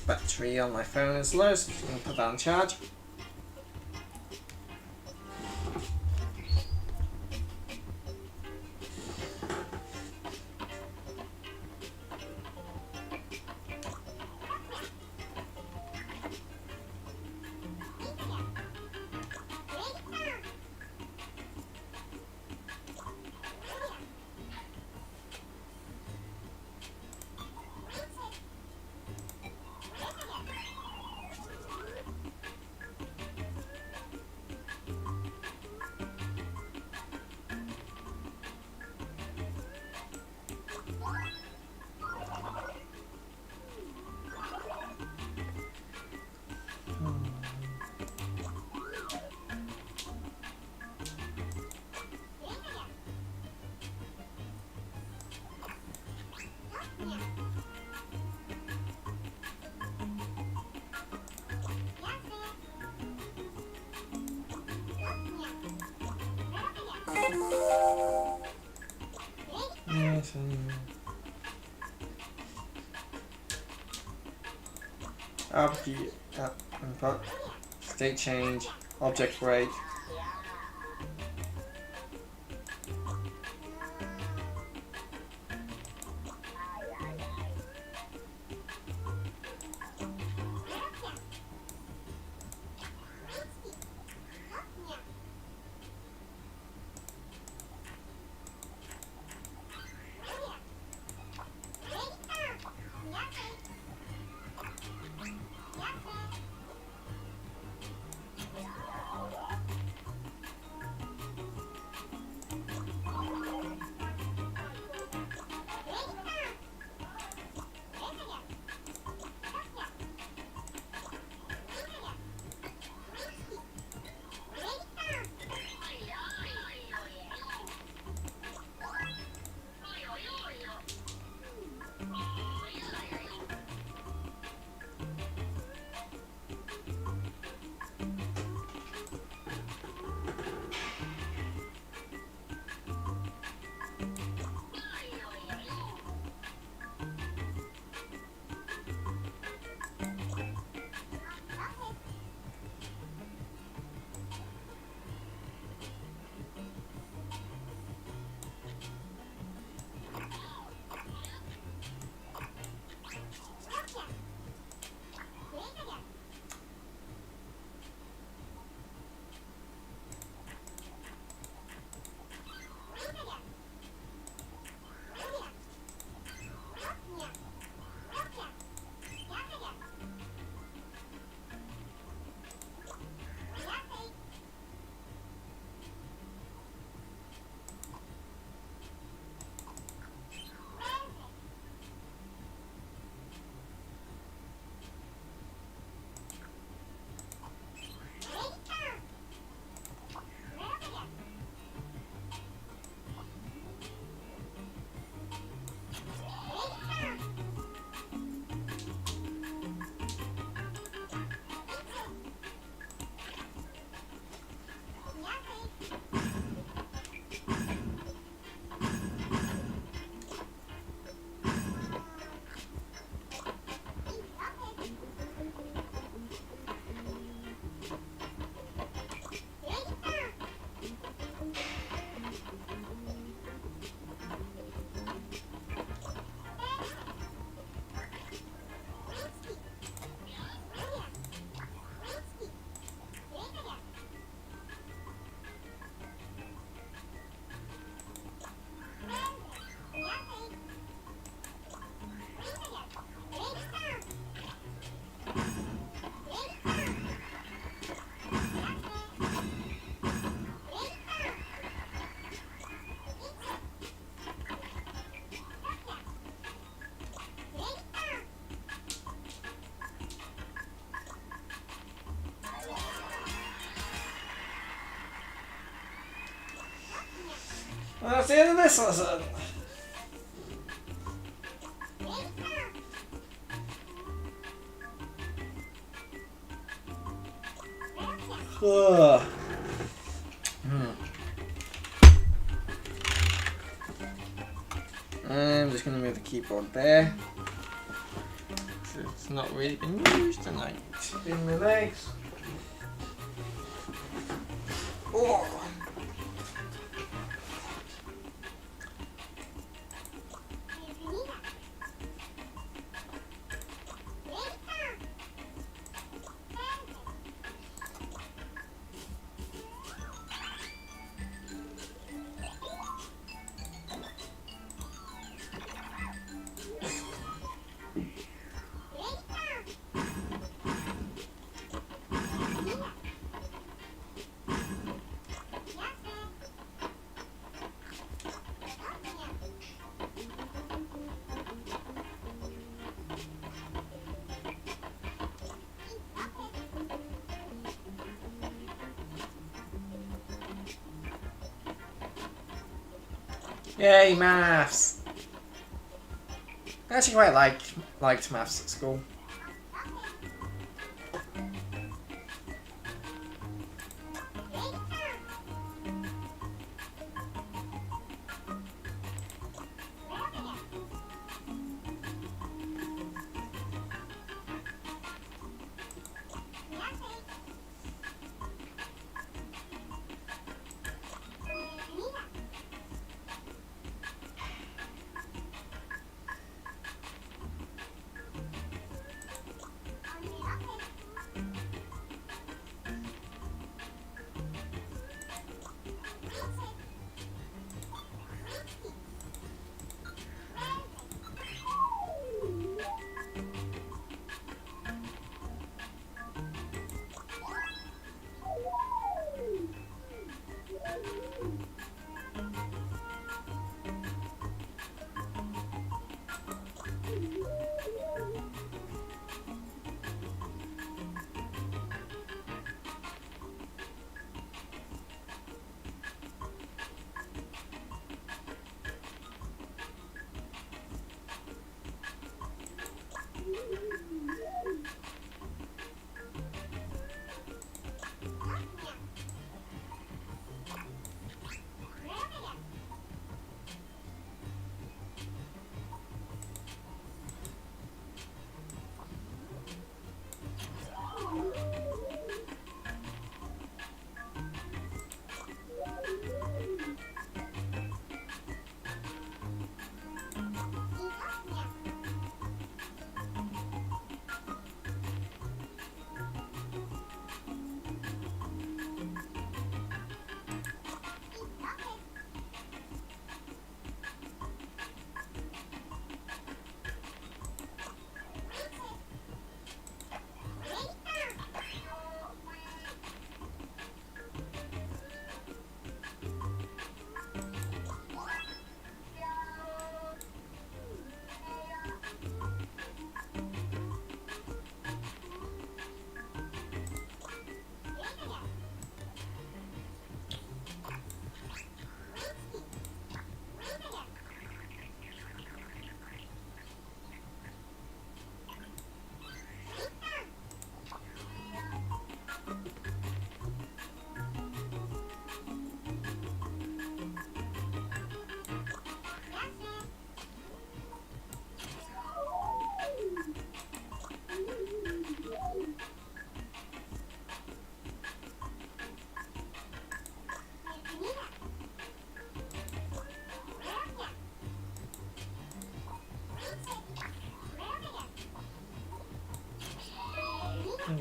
Battery on my phone is low, so I'm just going to put that on charge. Input, state change, object break. Well, that's the end of this lesson. Ugh. I'm just going to move the keyboard there. So it's not really been used tonight. Spin my legs. Oh. Yay, maths! I actually quite liked maths at school.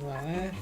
Right.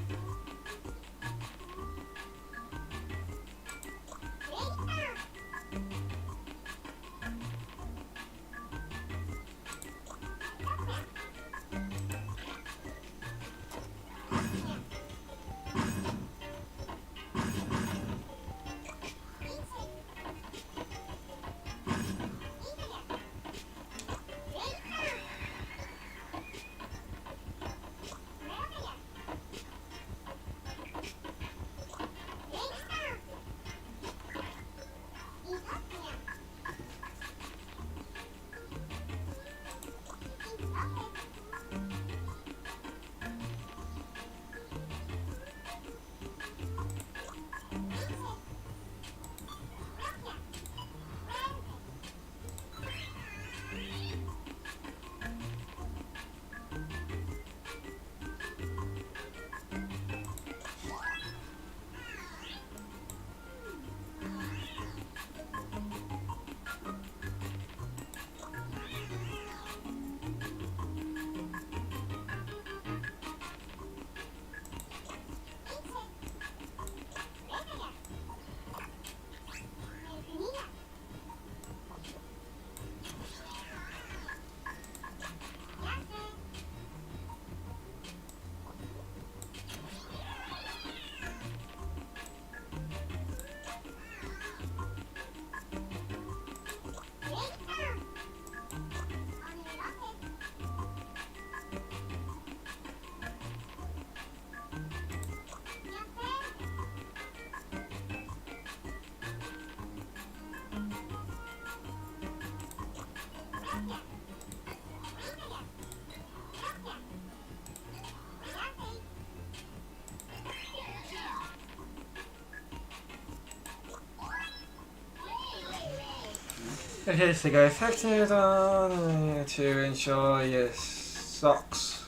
Okay, so go effective on to ensure your socks.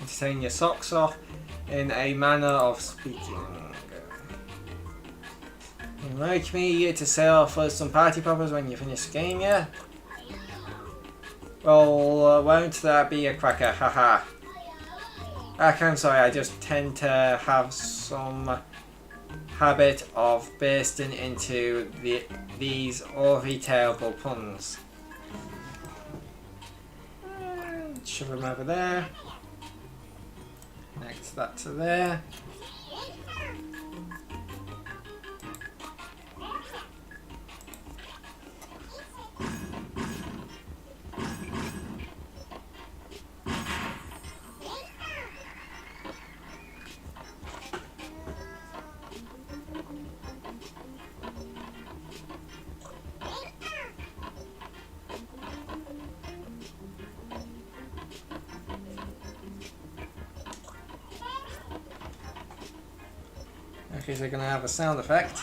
Taking your socks off in a manner of speaking. You'd like me to say off for some party poppers when you finish the game, yeah? Well, won't that be a cracker? Haha. I'm sorry, I just tend to have some habit of bursting into these awfully terrible puns. Shove them over there. Connect that to there. Okay, so they're going to have a sound effect.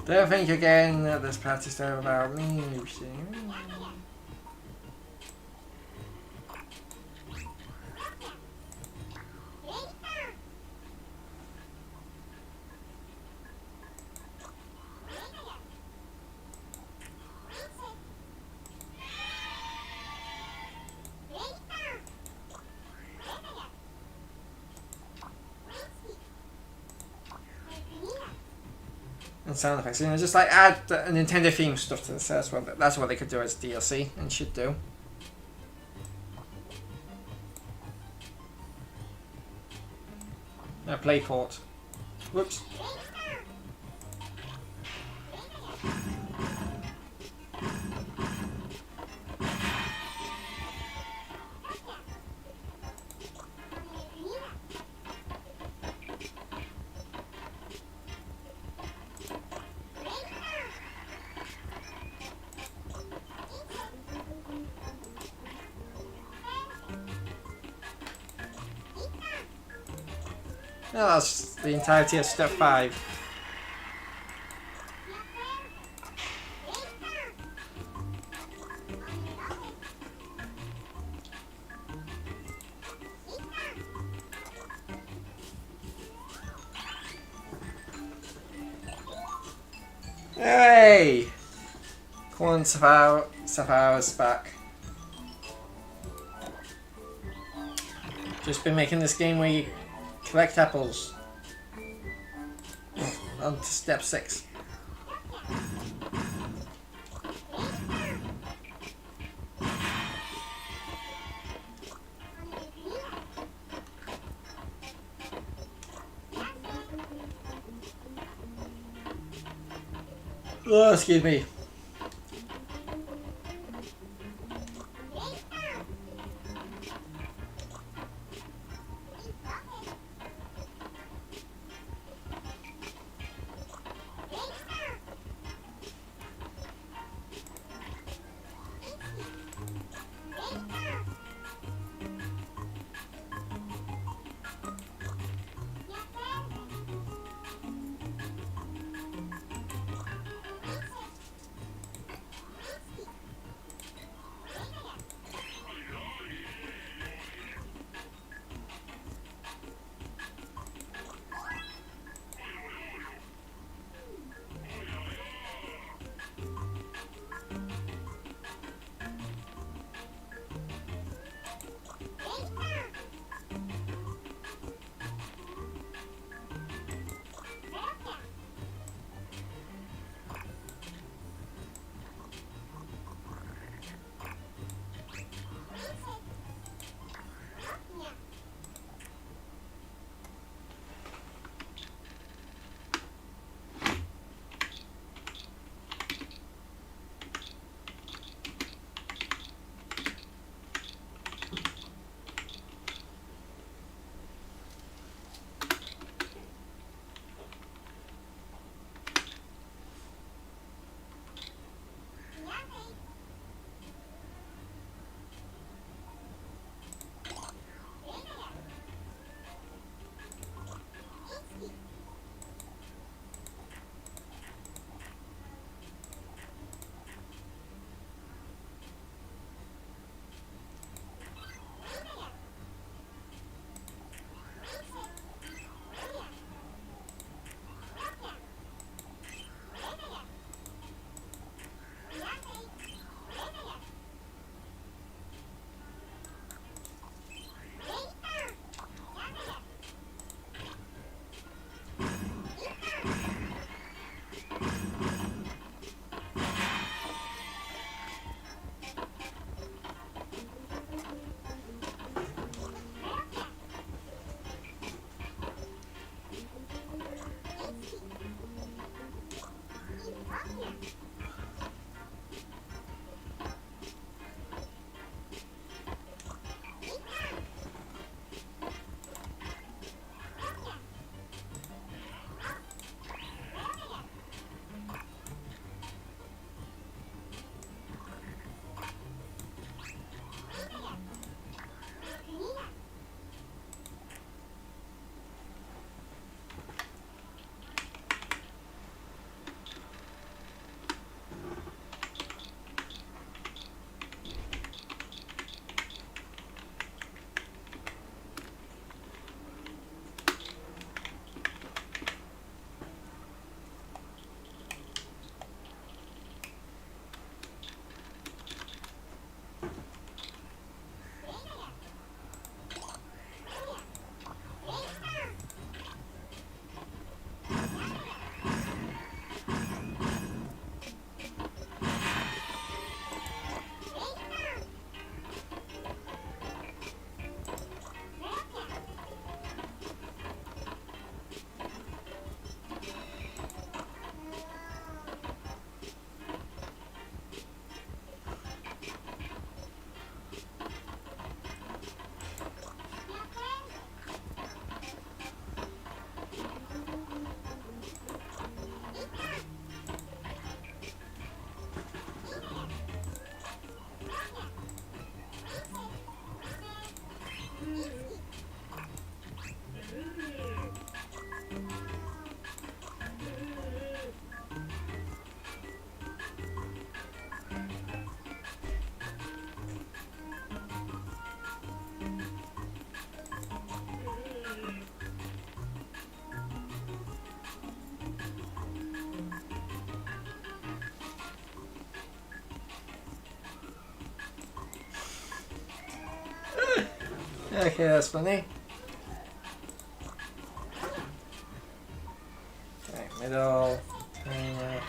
Don't think again that this party stuff about me. And sound effects, you know, just like add Nintendo theme stuff to this. That's what they could do as DLC and should do. No, play port. Whoops. No, that's the entirety of step 5. Hey! Come on, Sapphire's back. Just been making this game where you collect apples. On to step 6. Oh, excuse me. Okay, that's funny. Right, middle, timer.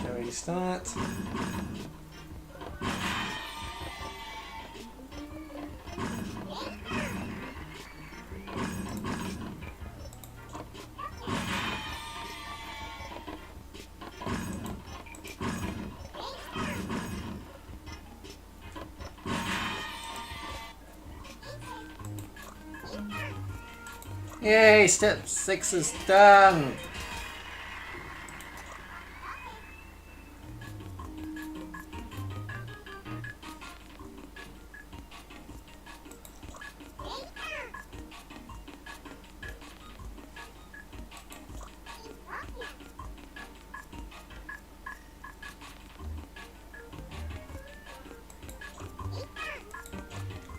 Okay, restart. Yay, step 6 is done!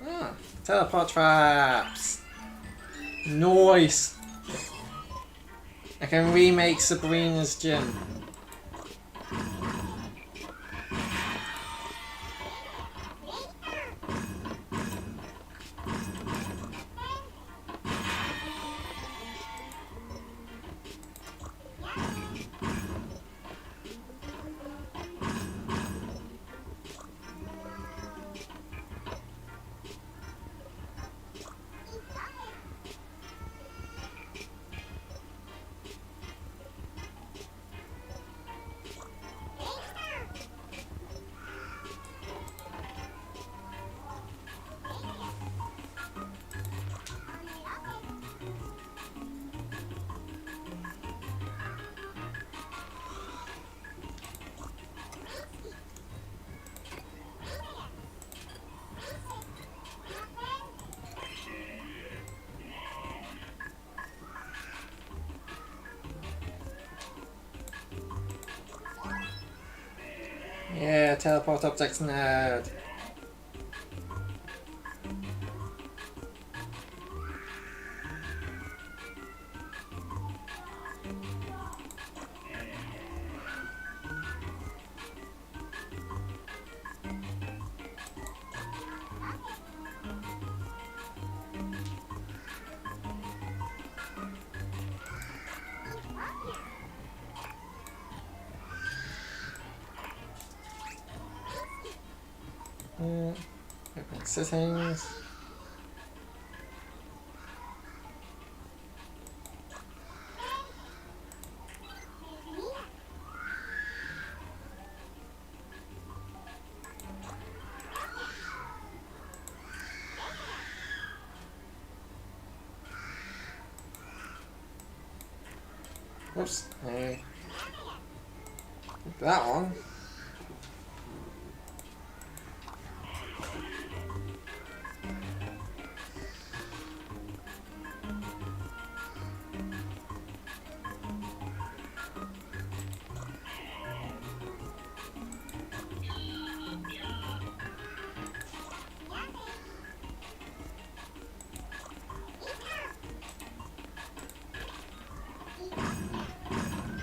Ah, teleport traps! Nice! I can remake Sabrina's gym. Yeah, teleport objects nerd. Open settings. Oops, hey. That one.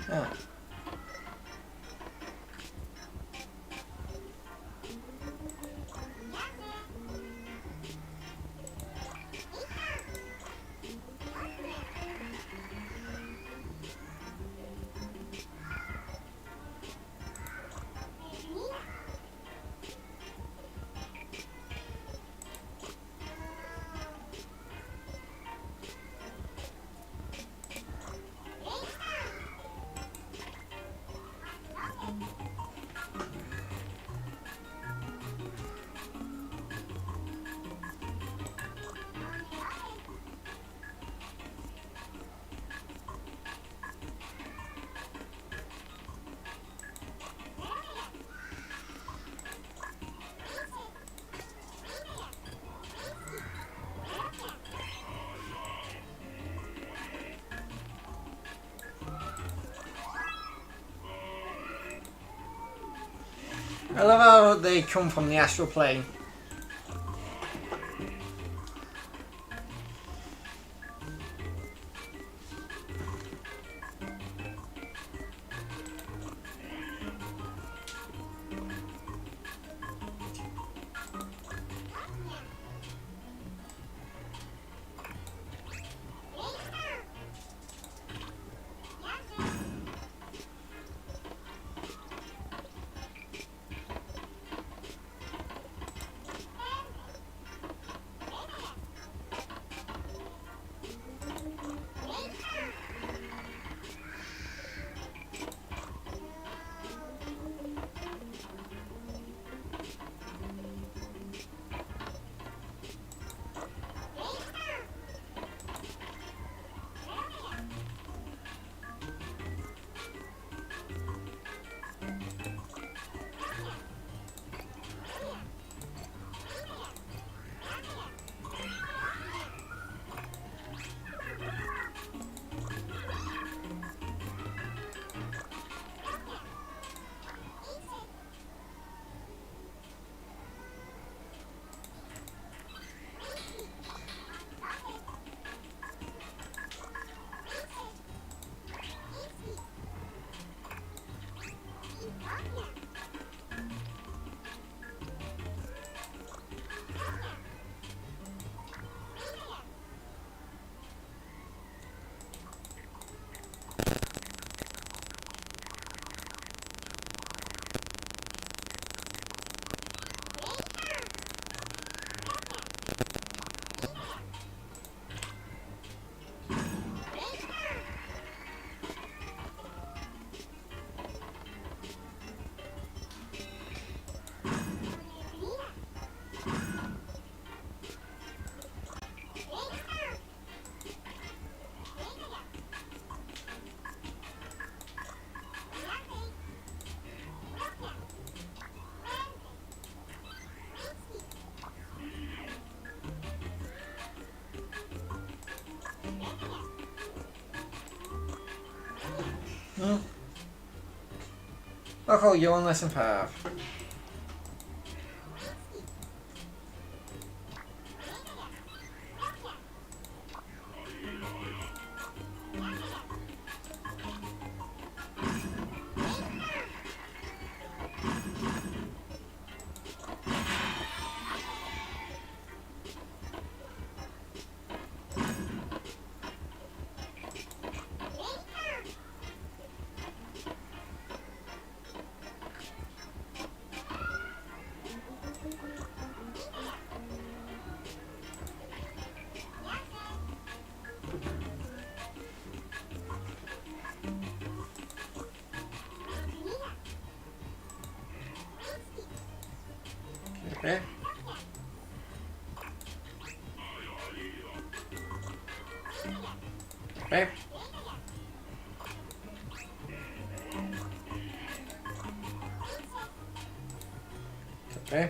Oh. I love how they come from the astral plane. Okay, you're on lesson 5. Okay. Okay. Okay.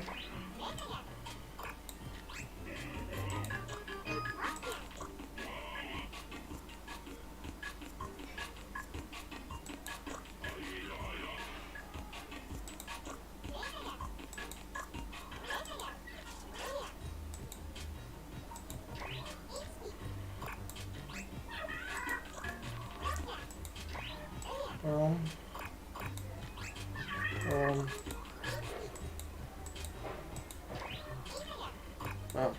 Um. Oh.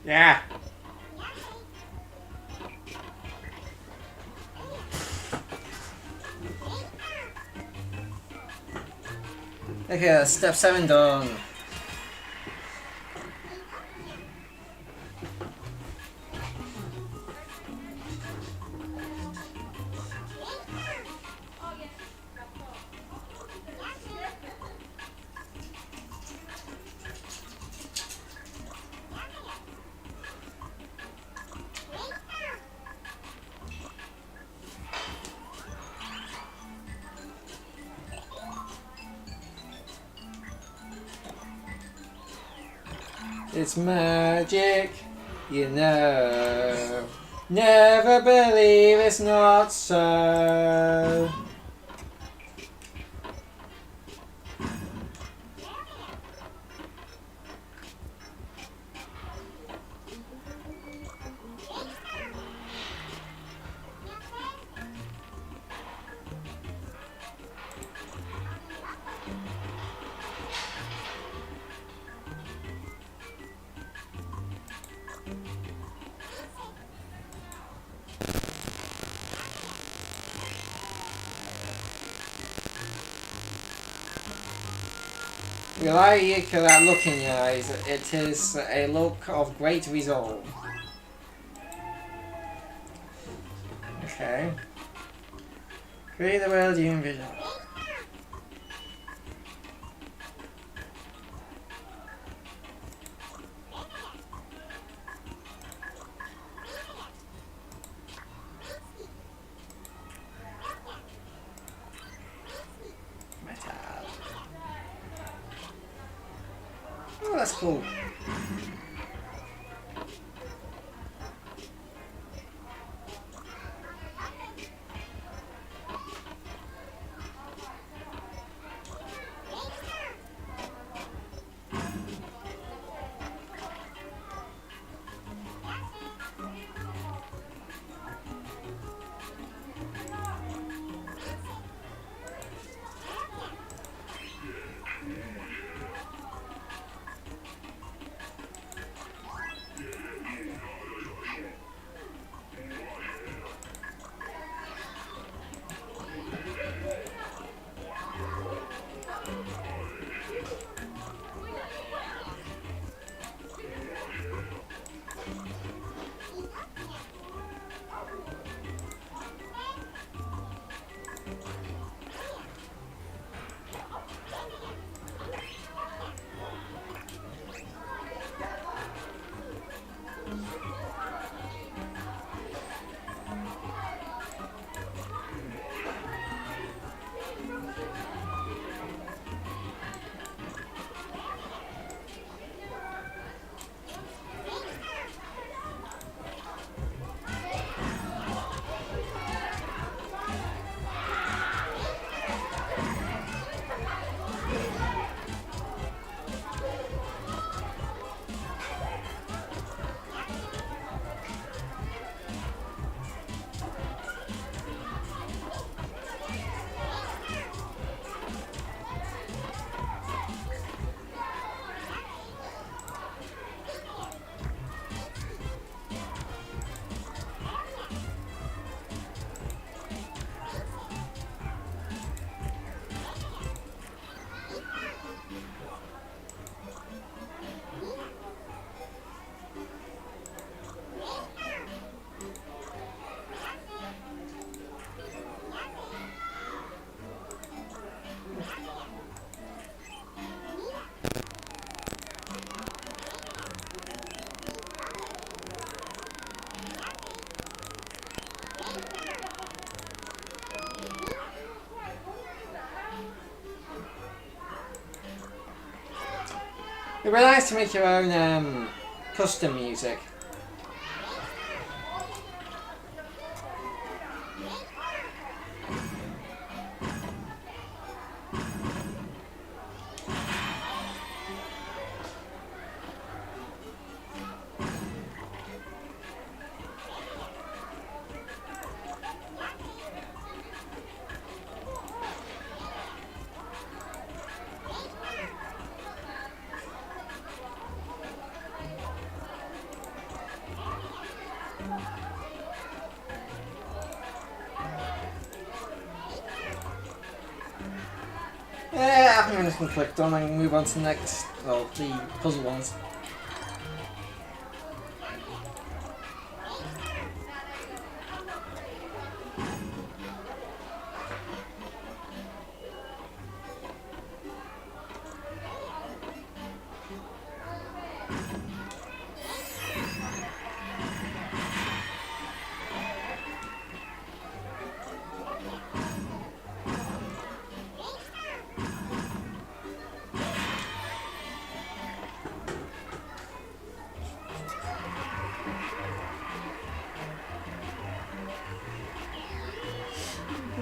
Yeah. Okay, that's step 7 done. It's magic, you know. Never believe it's not so. You like that look in your eyes. It is a look of great resolve. Okay. Create the world you envision. Oh, that's cool. It'd be nice to make your own custom music. Yeah, I think I'm just gonna click done and move on to the next, well, the puzzle ones.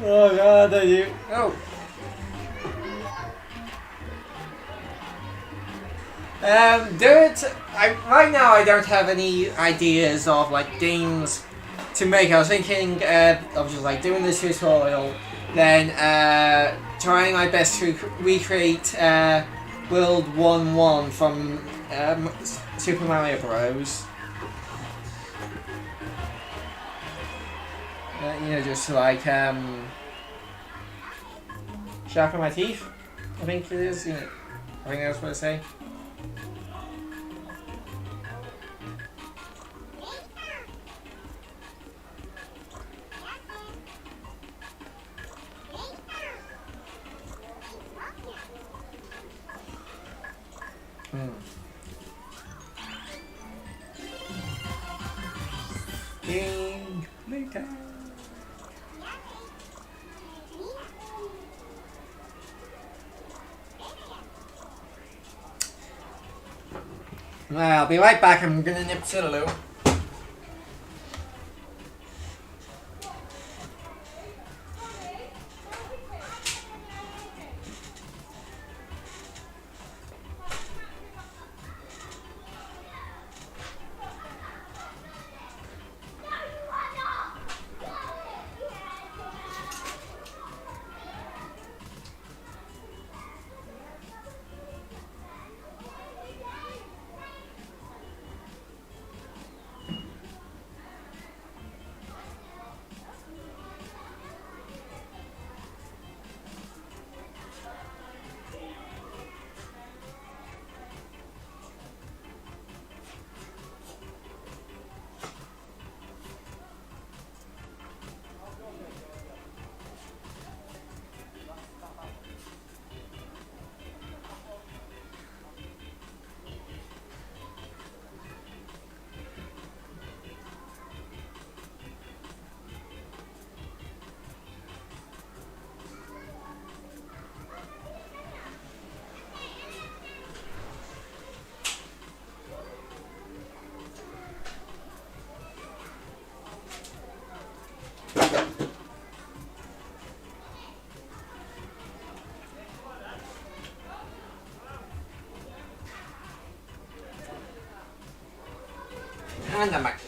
Oh god, are you? Oh. Right now I don't have any ideas of like games to make. I was thinking of just like doing this tutorial, then trying my best to recreate World 1-1 from Super Mario Bros. You know, just like sharpen my teeth. I think it is. You know, I think that's what I say. Game later. Well, I'll be right back. I'm gonna nip to the loo. And I'm back.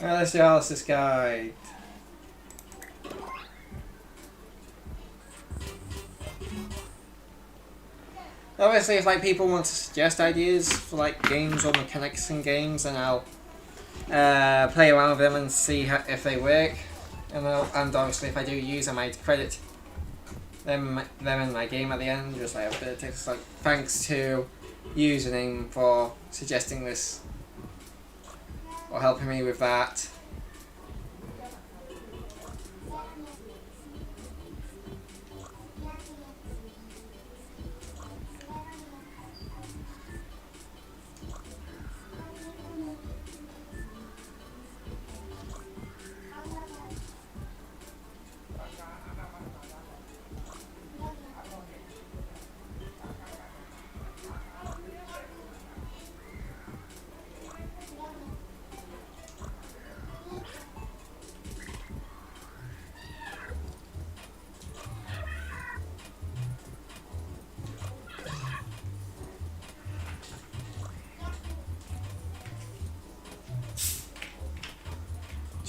Let's see how this guy. Obviously, if like people want to suggest ideas for like games or mechanics in games, then I'll play around with them and see if they work. And obviously, if I do use, I might credit them in my game at the end. Just like a bit of text, like thanks to username for suggesting this or helping me with that.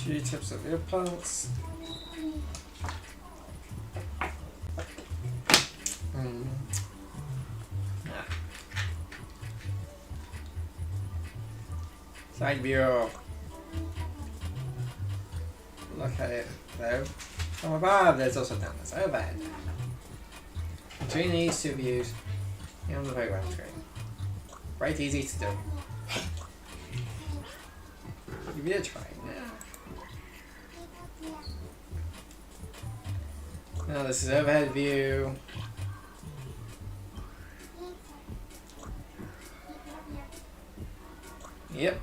Few tips of your opponents. Side view. Look at it though. From above, there's also down this overhead. Between these two views, you're on the playground screen. Quite easy to do. Give it a try now. Now this is overhead view. Yep.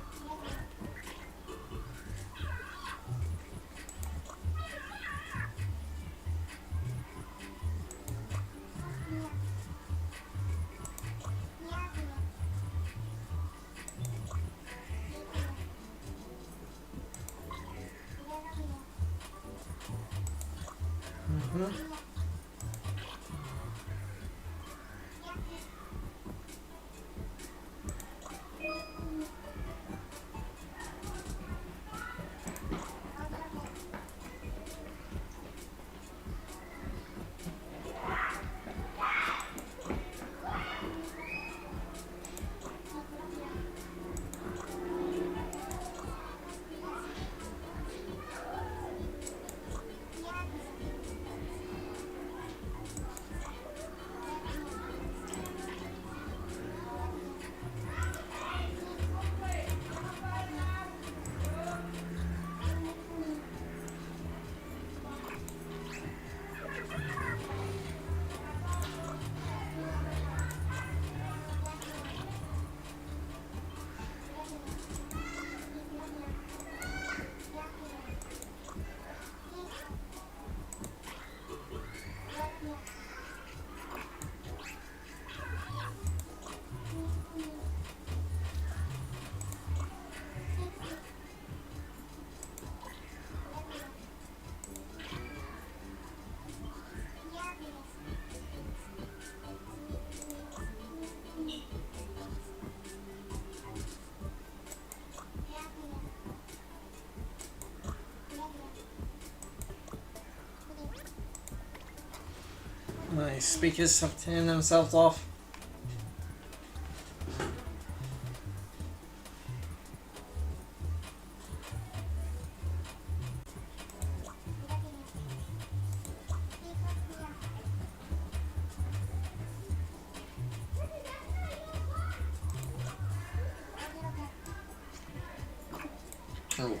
My speakers have turned themselves off. Oh.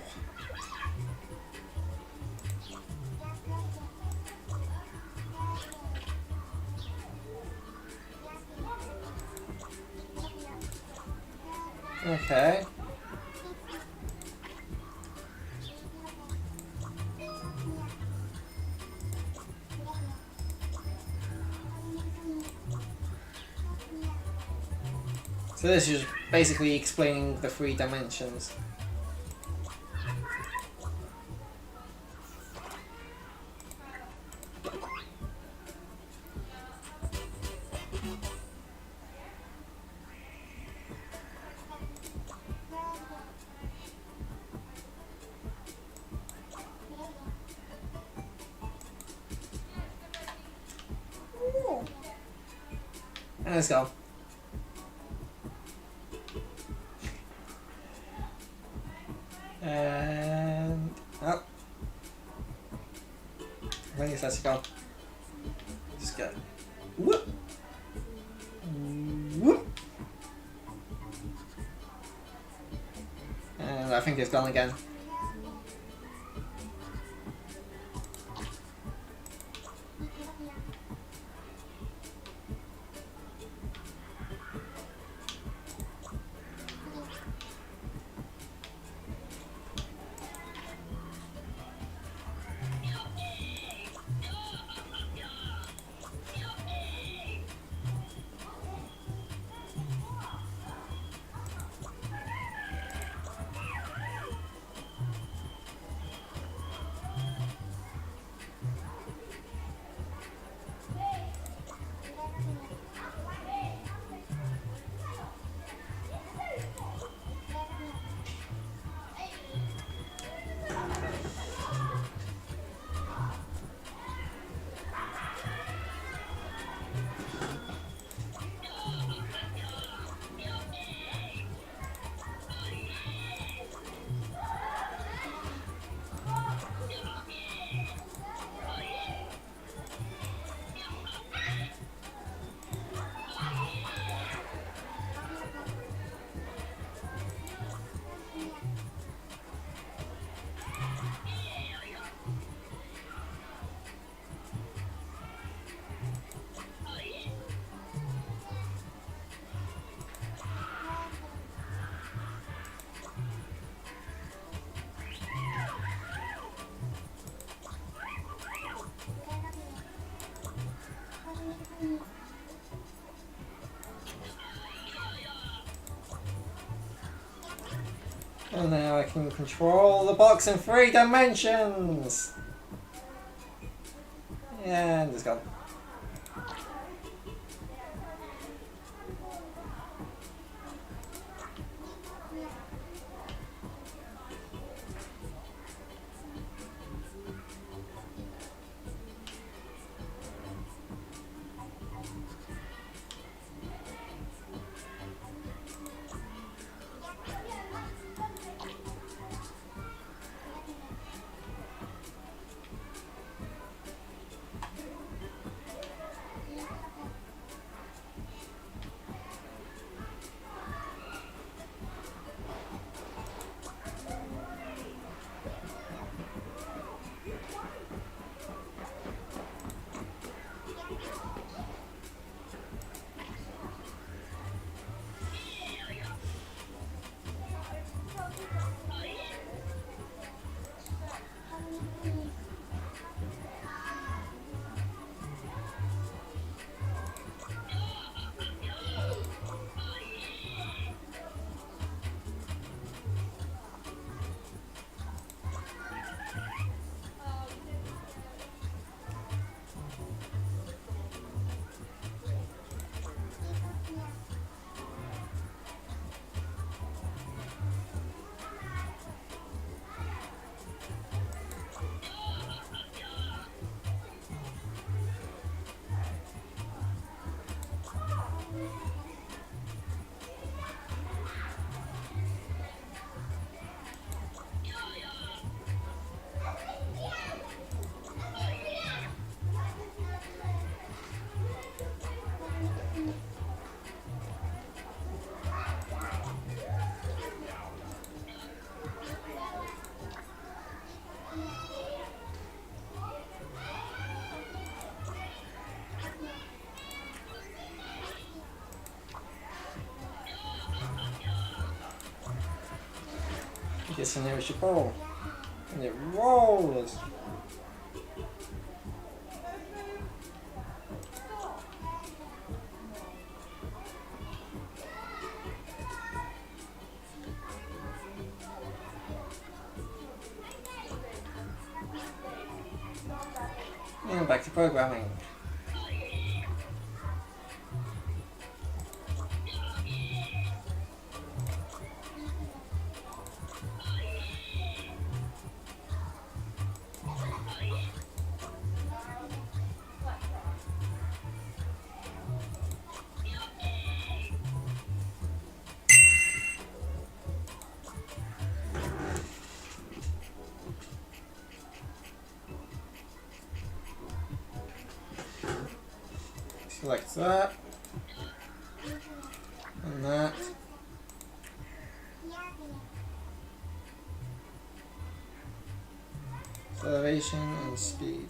Okay. So this is basically explaining the 3 dimensions. And let's go. And oh, I think let's go. Just go. Whoop. Whoop. And I think it's gone again. And now I can control the box in 3 dimensions! And it's gone. Guess in there we should pull. And it rolls. And back to programming. Select that, and that, acceleration and speed.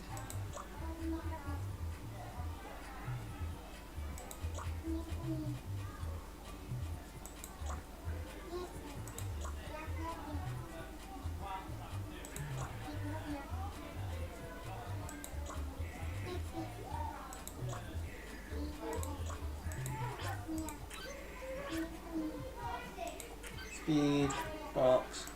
Speed, box.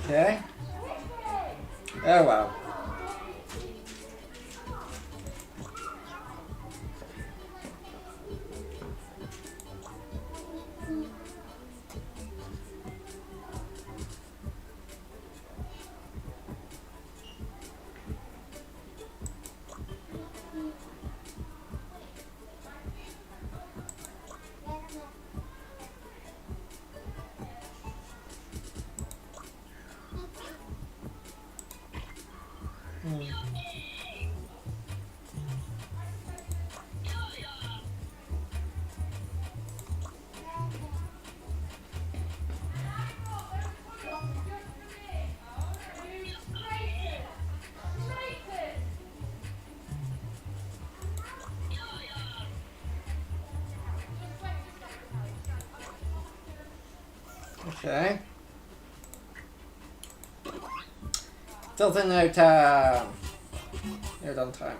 Okay. Oh wow. Okay. Tilting out time. You're done time.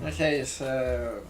Okay, so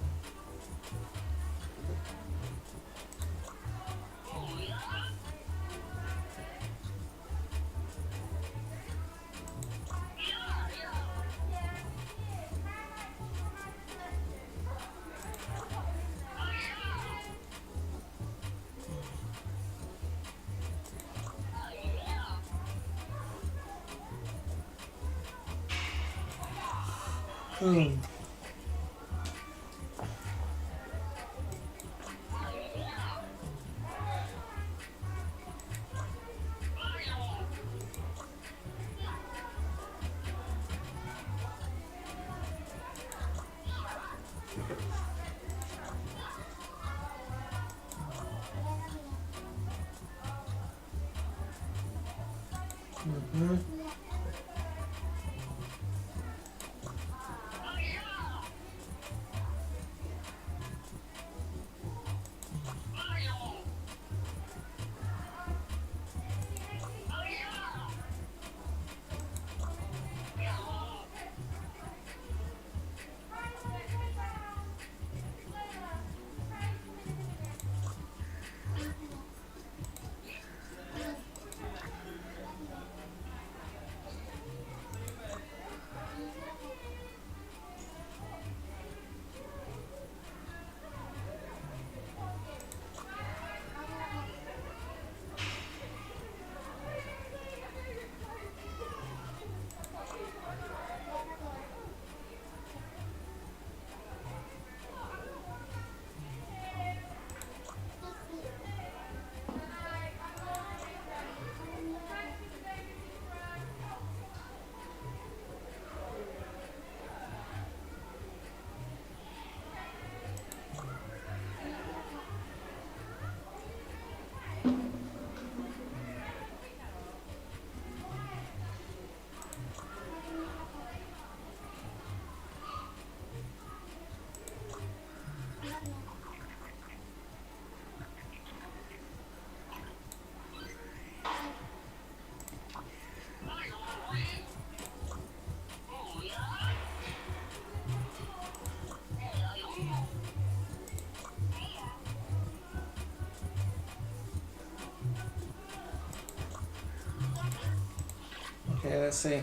okay, let's see.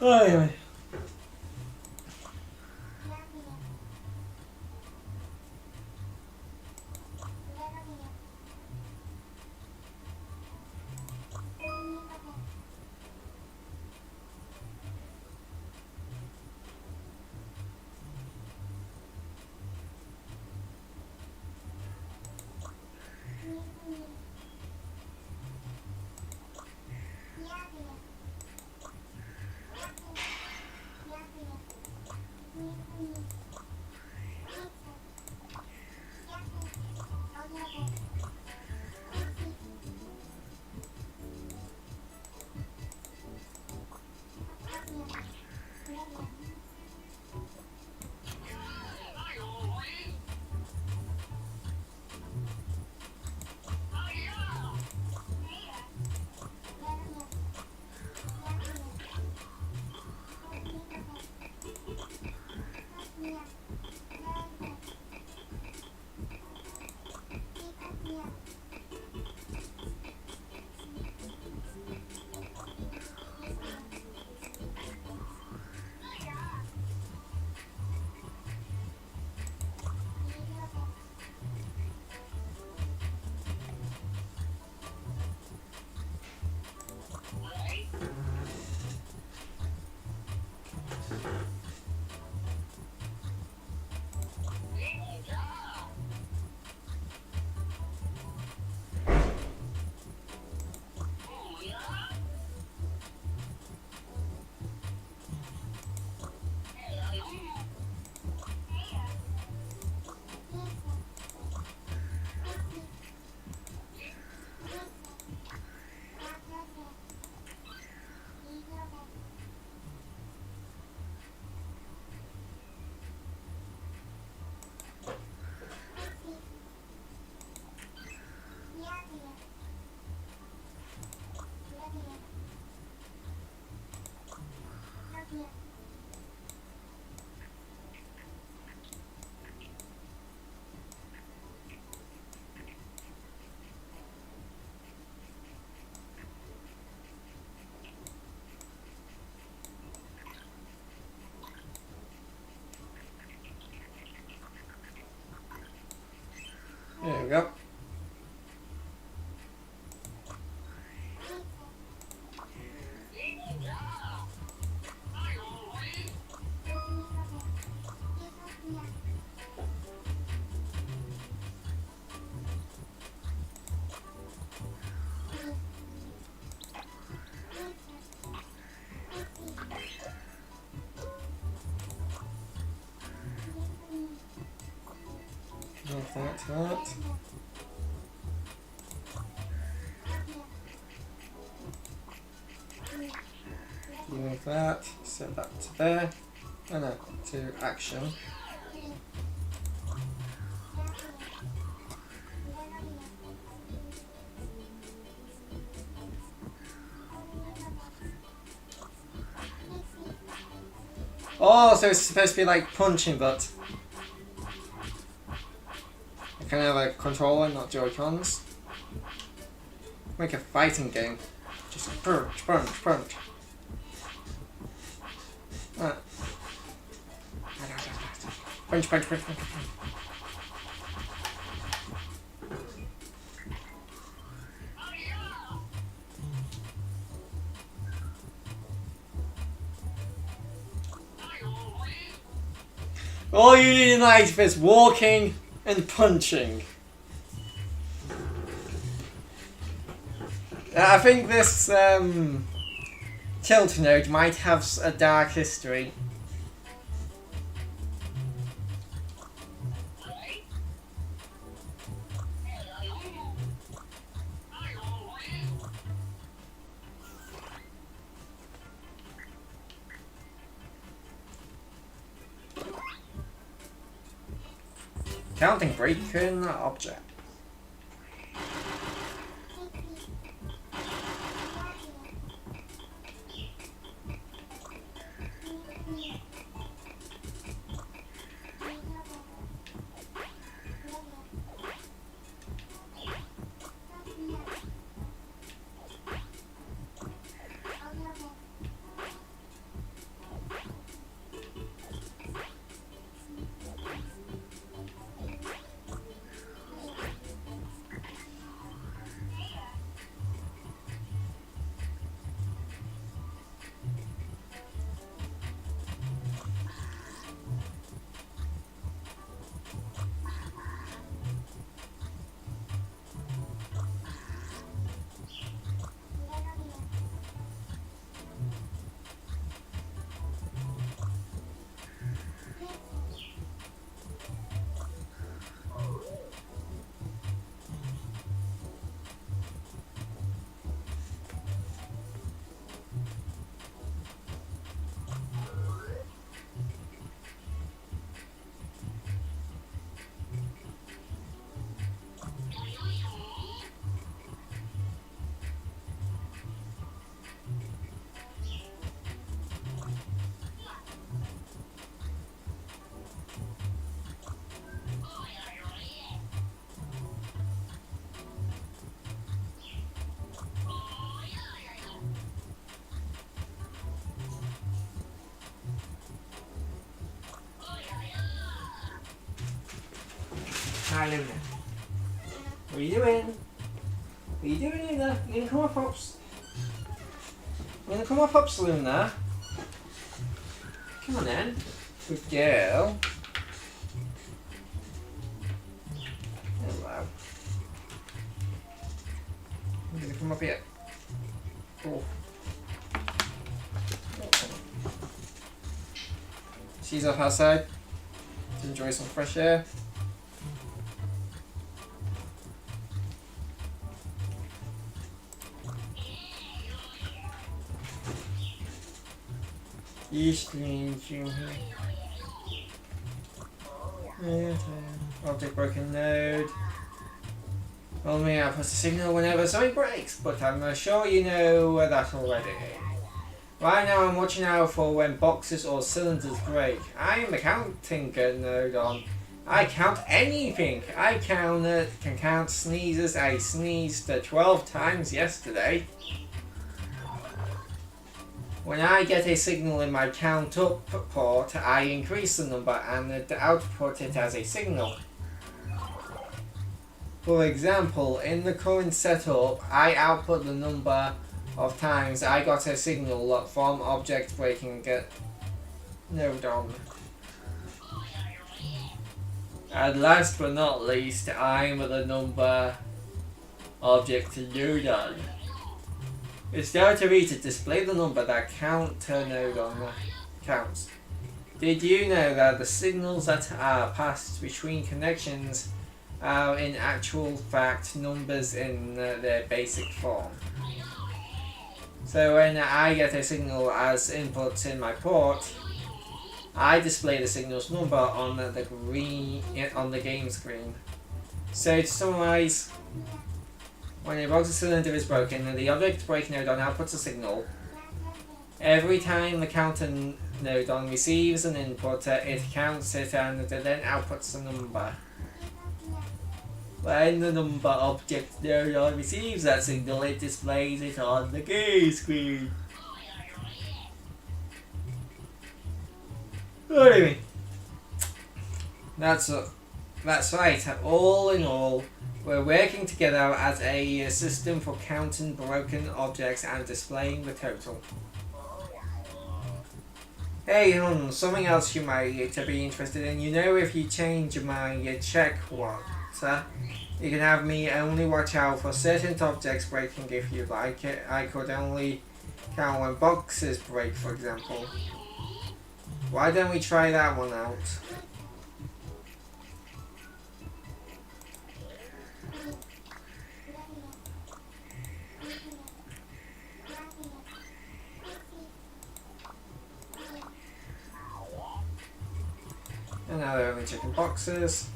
Ai, ai. we go. That. Move that, set that to there. Oh no, to action. Oh, so it's supposed to be like punching, but I can have a controller, not Joy-Cons. Make a fighting game. Just punch, punch, punch. Ah. Punch, punch, punch, punch, punch. All you need in life is walking and punching. I think this tilt node might have a dark history. Counting broken object. Hi Luna. What are you doing? What are you doing, Luna? You gonna come up, Pops? You gonna come up, Pops, Luna? Come on then. Good girl. Hello. You gonna come up here? Oh. She's off outside to enjoy some fresh air. Object broken node. Only I press the signal whenever something breaks, but I'm sure you know that already. Right now I'm watching out for when boxes or cylinders break. I'm the counting node on. I count anything. I can count sneezes. I sneezed 12 times yesterday. When I get a signal in my count up port, I increase the number and output it as a signal. For example, in the current setup, I output the number of times I got a signal from object breaking node on. And last but not least, I'm the number object node on. It's down to me to display the number that counter node on counts. Did you know that the signals that are passed between connections are in actual fact numbers in their basic form? So when I get a signal as input in my port, I display the signal's number on the game screen. So to summarize, when a box cylinder is broken, the object break node on outputs a signal. Every time the counter node on receives an input, it counts it and then outputs a number. When the number object node on receives that signal, it displays it on the game screen. Anyway, that's right. All in all, we're working together as a system for counting broken objects and displaying the total. Hey, something else you might be interested in. You know, if you change my check you can have me only watch out for certain objects breaking if you like it. I could only count when boxes break, for example. Why don't we try that one out? And now they're only checking boxes.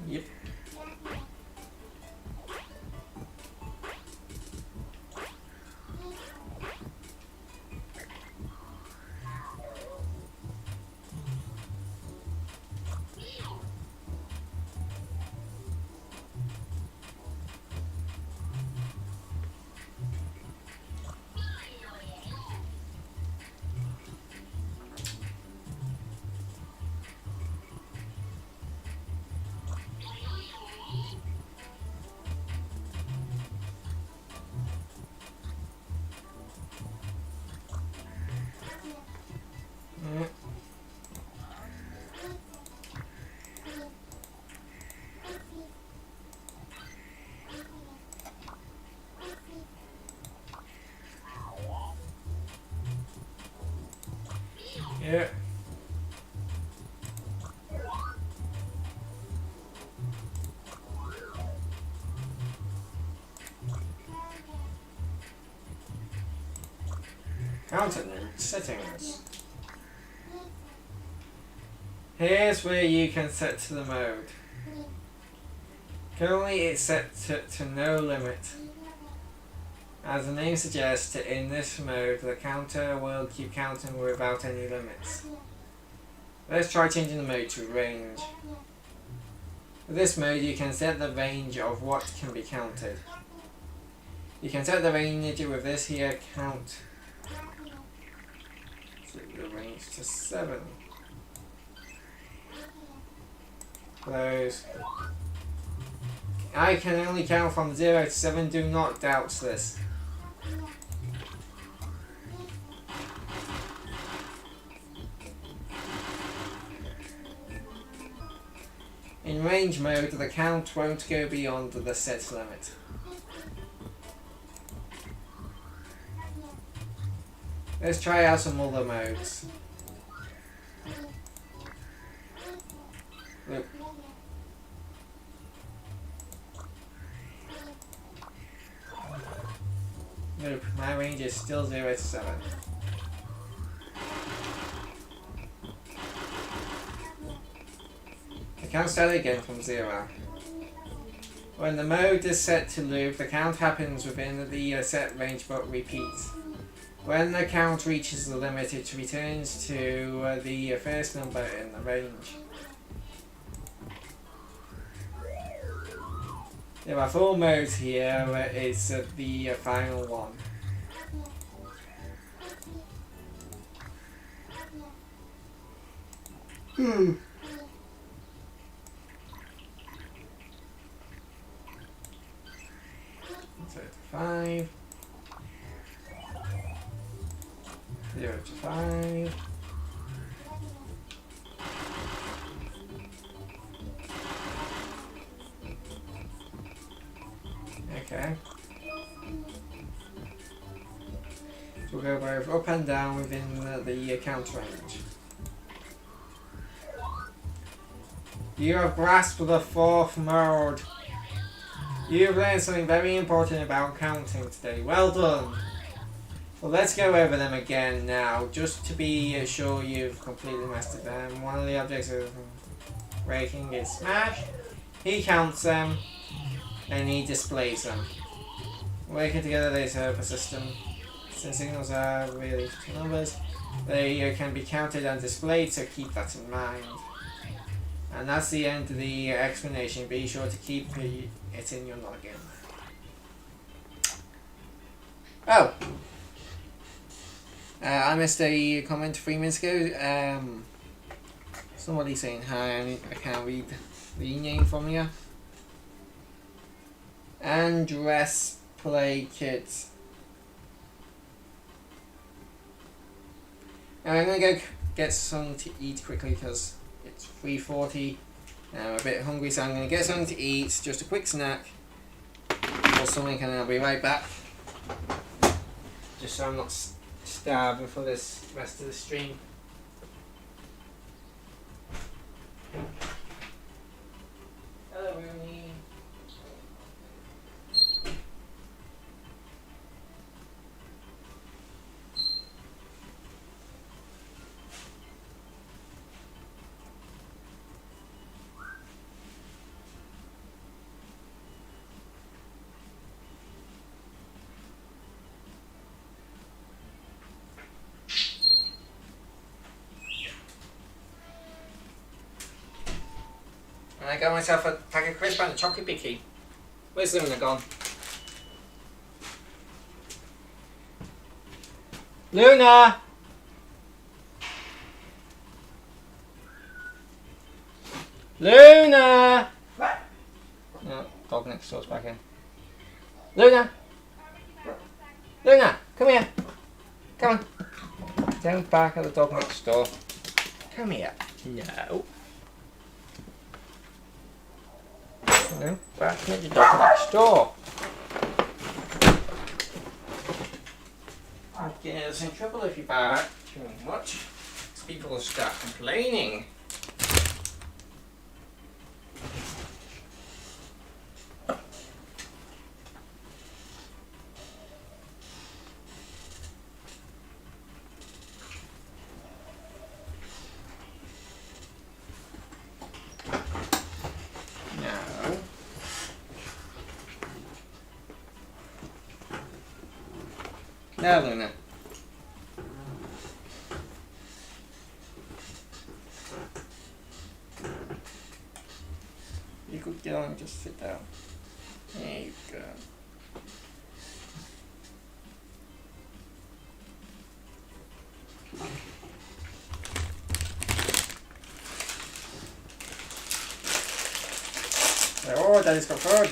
Yep. Yeah. Counter node settings. Here's where you can set to the mode. Currently it's set to no limit. As the name suggests, in this mode the counter will keep counting without any limits. Let's try changing the mode to range. For this mode you can set the range of what can be counted. You can set the range with this here count. Set the range to 7. Close. I can only count from 0 to 7, do not doubt this. In range mode, the count won't go beyond the set limit. Let's try out some other modes. Look. Nope, my range is still 0 to 7. I count start again from 0. When the mode is set to loop, the count happens within the set range but repeats. When the count reaches the limit, it returns to the first number in the range. There are 4 modes here, it's the final one. Hmm. 5. 0 to 5. Okay. So we'll go both up and down within the count range. You have grasped the 4th mode. You have learned something very important about counting today. Well done. Well, let's go over them again now, just to be sure you've completely mastered them. One of the objects of breaking is smashed. He counts them, and he displays them. Working together, they serve a system. Since signals are really numbers, they can be counted and displayed, so keep that in mind. And that's the end of the explanation. Be sure to keep it in your login. Oh! I missed a comment 3 minutes ago. Somebody saying hi, I can't read the name from you. Andress Play Kids. Now I'm going to go get something to eat quickly because it's 3:40. I'm a bit hungry, so I'm going to get something to eat, just a quick snack or something, and I'll be right back. Just so I'm not starving for this rest of the stream. Hello, Rooney. And I got myself a pack of crisps and a chocolate bicky. Where's Luna gone? Luna! Luna! No, dog next door's back in. Luna! Luna, come here. Come on. Don't bark at the dog next door. Come here. No. No, barking at the dog next door. I'll get us in trouble if you bark too much. People will start complaining. Now, Luna. You could get on and just sit down. There you go. Oh, Daddy's got food.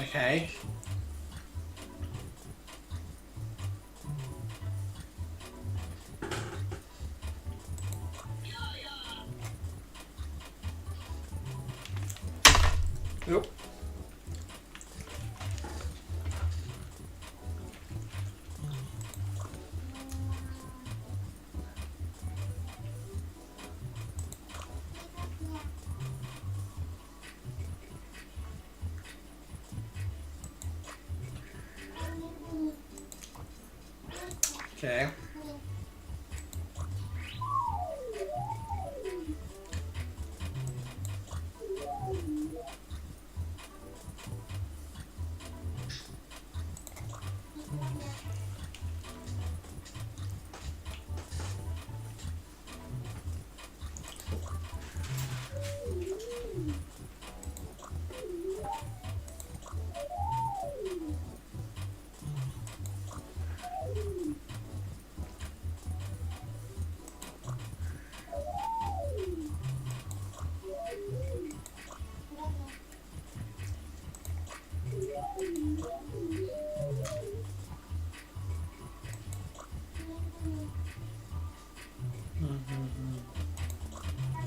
Okay. Oop. Okay.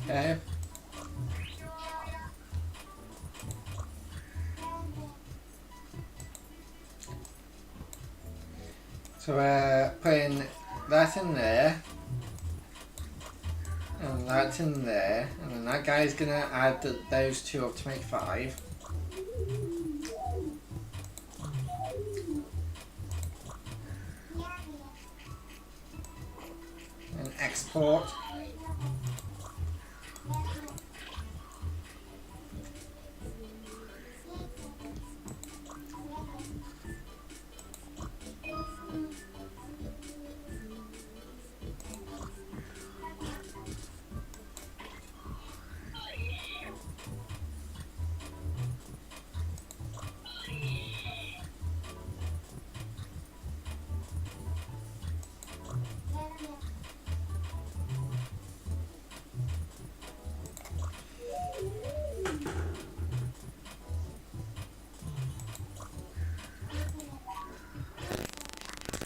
Okay. So we're putting that in there, and that's in there, and then that guy's gonna add those two up to make 5. And export.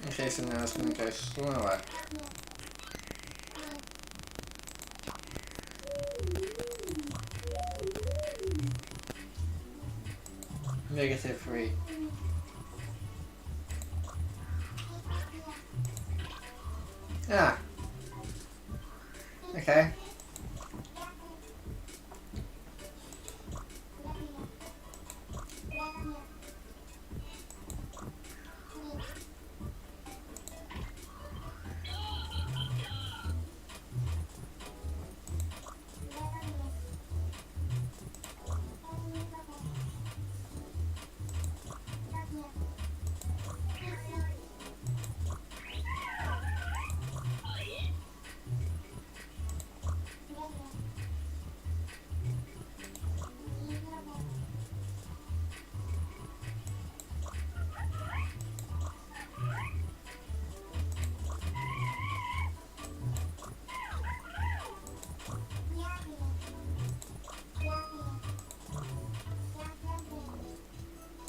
Okay, so now it's going to go slower. -3. Ah. Okay.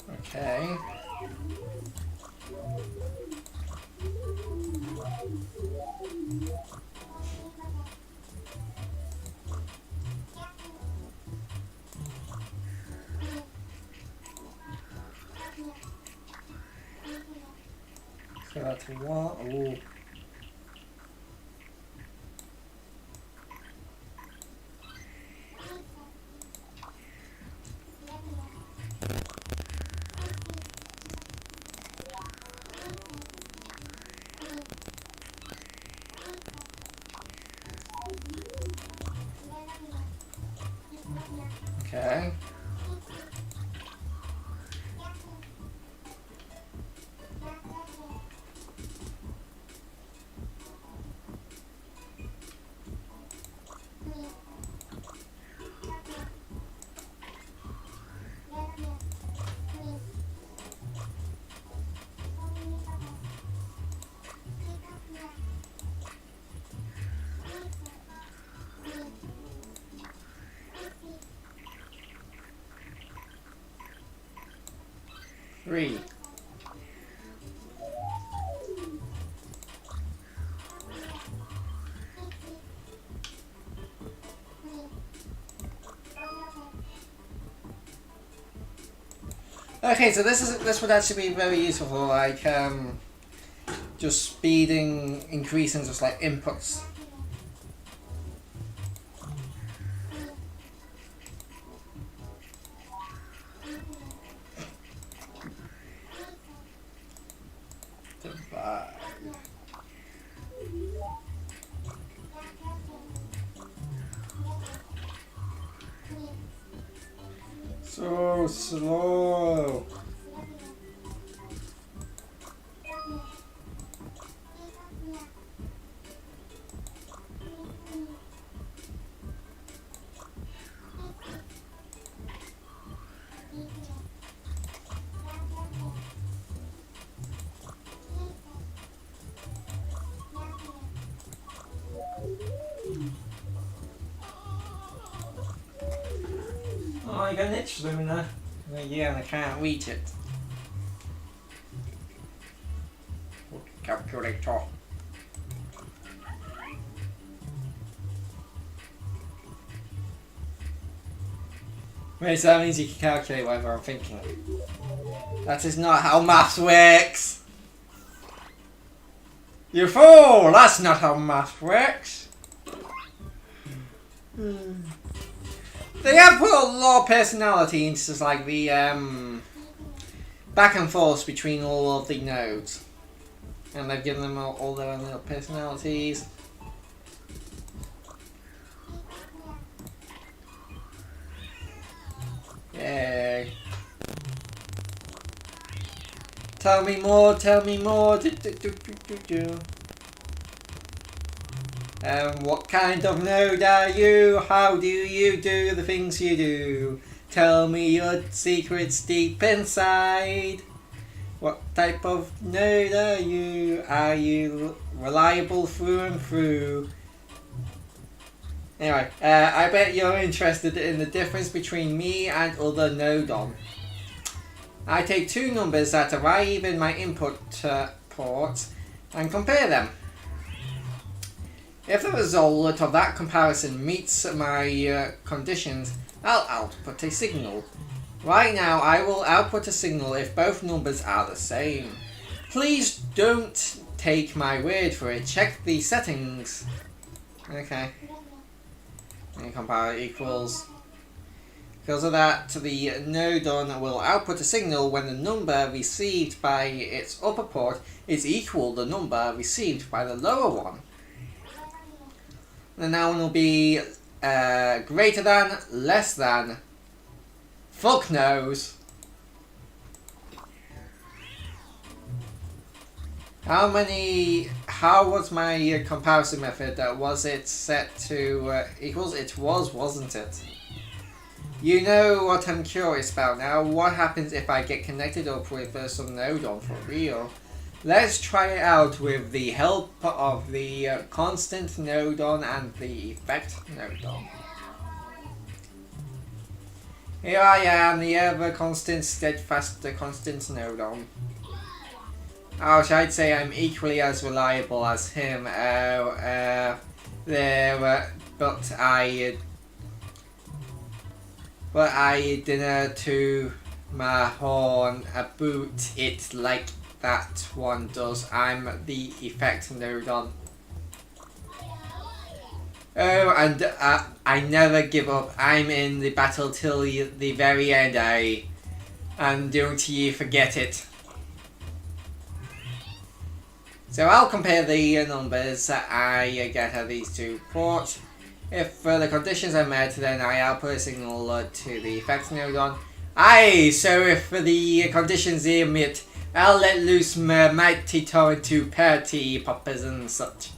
Okay. So that's 1. Ooh. Okay. Three. Okay, so this would actually be very useful for like just speeding, increasing just like inputs. Divide. So slow. Oh, I got an itch swimming there. Yeah, and I can't reach it. Calculator. Wait, so that means you can calculate whatever I'm thinking. That is not how maths works! You fool! That's not how maths works! They have put a lot of personality into just like the back and forth between all of the nodes. And they've given them all their own little personalities. Yay. Tell me more, tell me more. What kind of node are you? How do you do the things you do? Tell me your secrets deep inside. What type of node are you? Are you reliable through and through? Anyway, I bet you're interested in the difference between me and other nodon. I take two numbers that arrive in my input port and compare them. If the result of that comparison meets my conditions, I'll output a signal. Right now, I will output a signal if both numbers are the same. Please don't take my word for it. Check the settings. Okay. And compare equals. Because of that, the nodon will output a signal when the number received by its upper port is equal to the number received by the lower one. And now one will be greater than, less than. Fuck knows. How was my comparison method? Was it set to equals? It was, wasn't it? You know what I'm curious about now. What happens if I get connected up with some nodon for real? Let's try it out with the help of the constant nodon and the effect nodon. Here I am, the ever constant, steadfast, constant nodon. Ouch, I'd say I'm equally as reliable as him. But I dinna to my horn about it like that one does. I'm the effect nodon. Oh, and I never give up. I'm in the battle till the very end, and don't you forget it. So I'll compare the numbers that I get at these two ports. If the conditions are met, then I output a signal to the effects node on. Aye, so if the conditions are met, I'll let loose my mighty torrent to party poppers and such.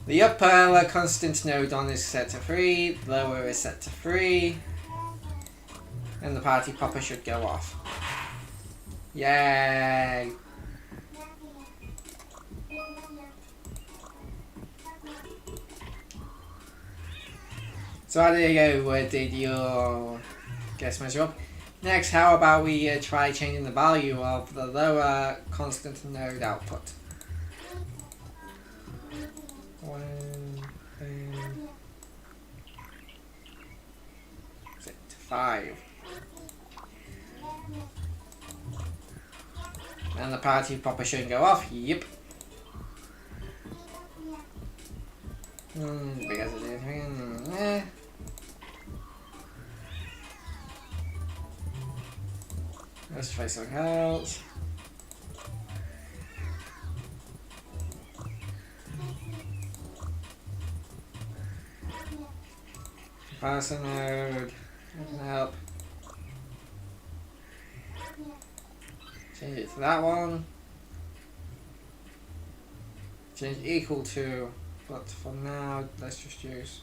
The upper constant node on is set to 3, the lower is set to 3, and the party popper should go off. Yay! So how did you go? Did your guess measure up? Next, how about we try changing the value of the lower constant node output? 1, 5. And the party popper shouldn't go off. Yep. Because of the let's try something else. Comparison node. That can help. Change it to that one. Change equal to, but for now, let's just use.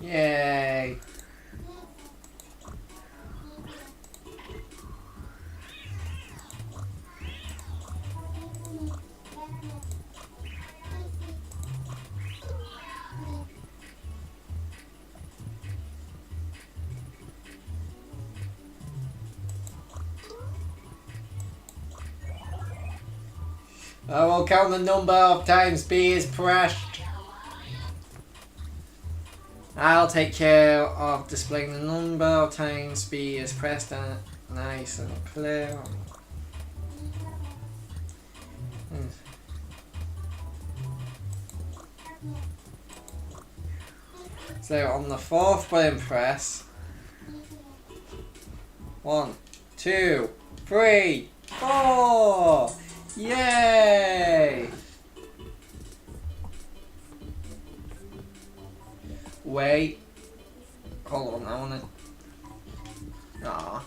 Yay! I will count the number of times B is pressed. I'll take care of displaying the number of times B is pressed and nice and clear. So on the 4th button press, 1, 2, 3, 4! Yay! Wait. Hold on, I wanna... Aww.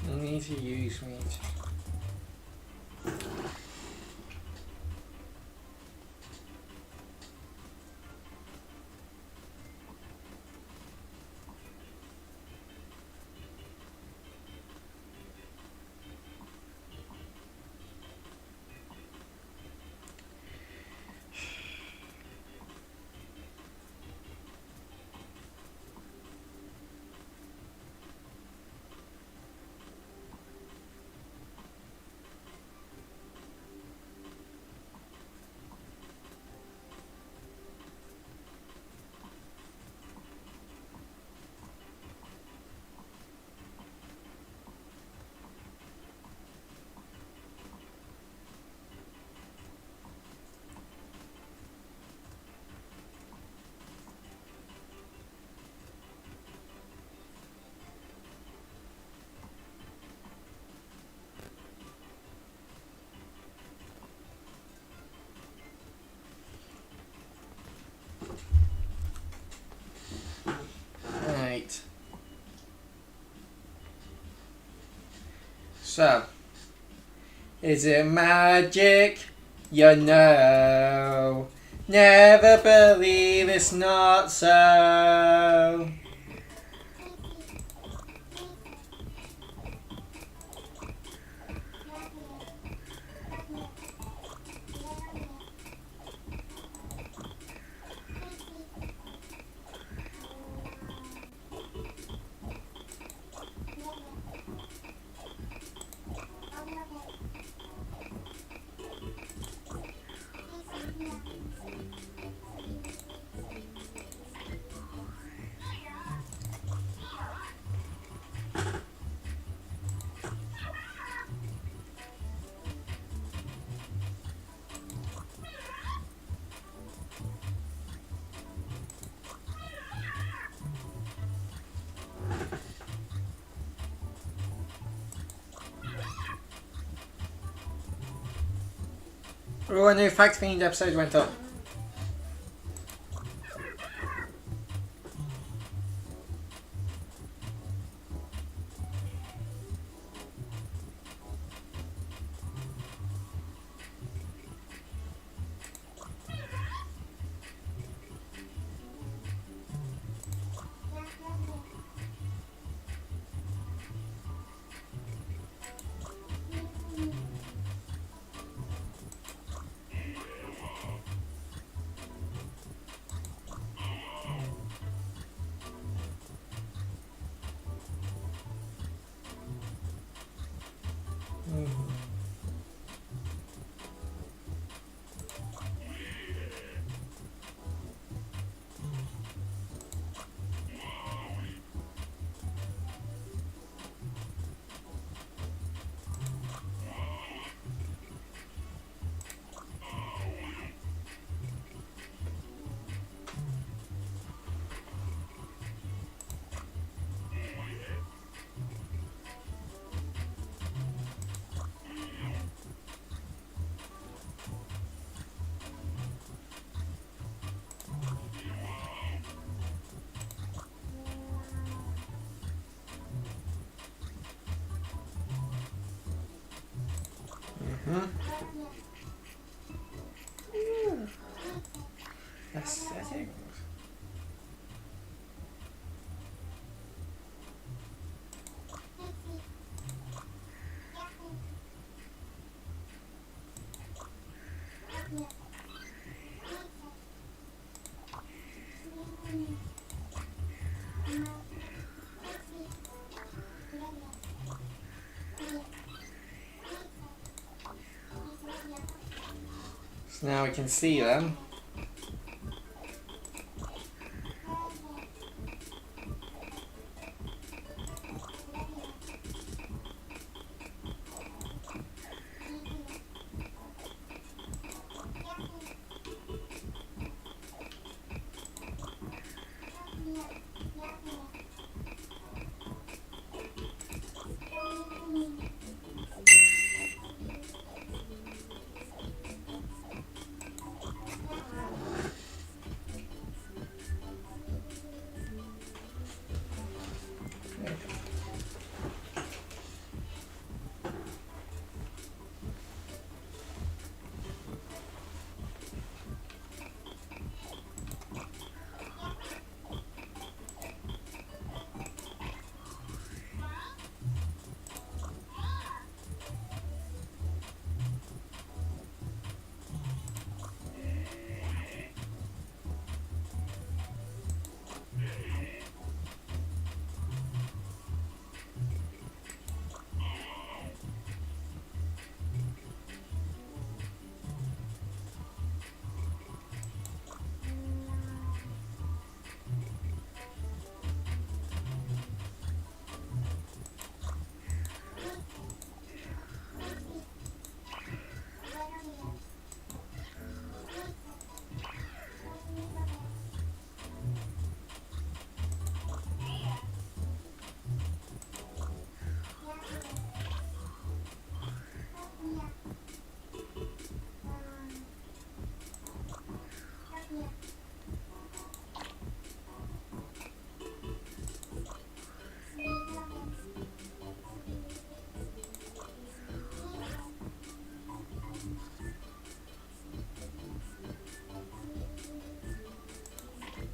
I need to use me. Right. So, is it magic? You know, never believe it's not so. Oh, a new fact-themed episode went up. Aesthetic. So now we can see them.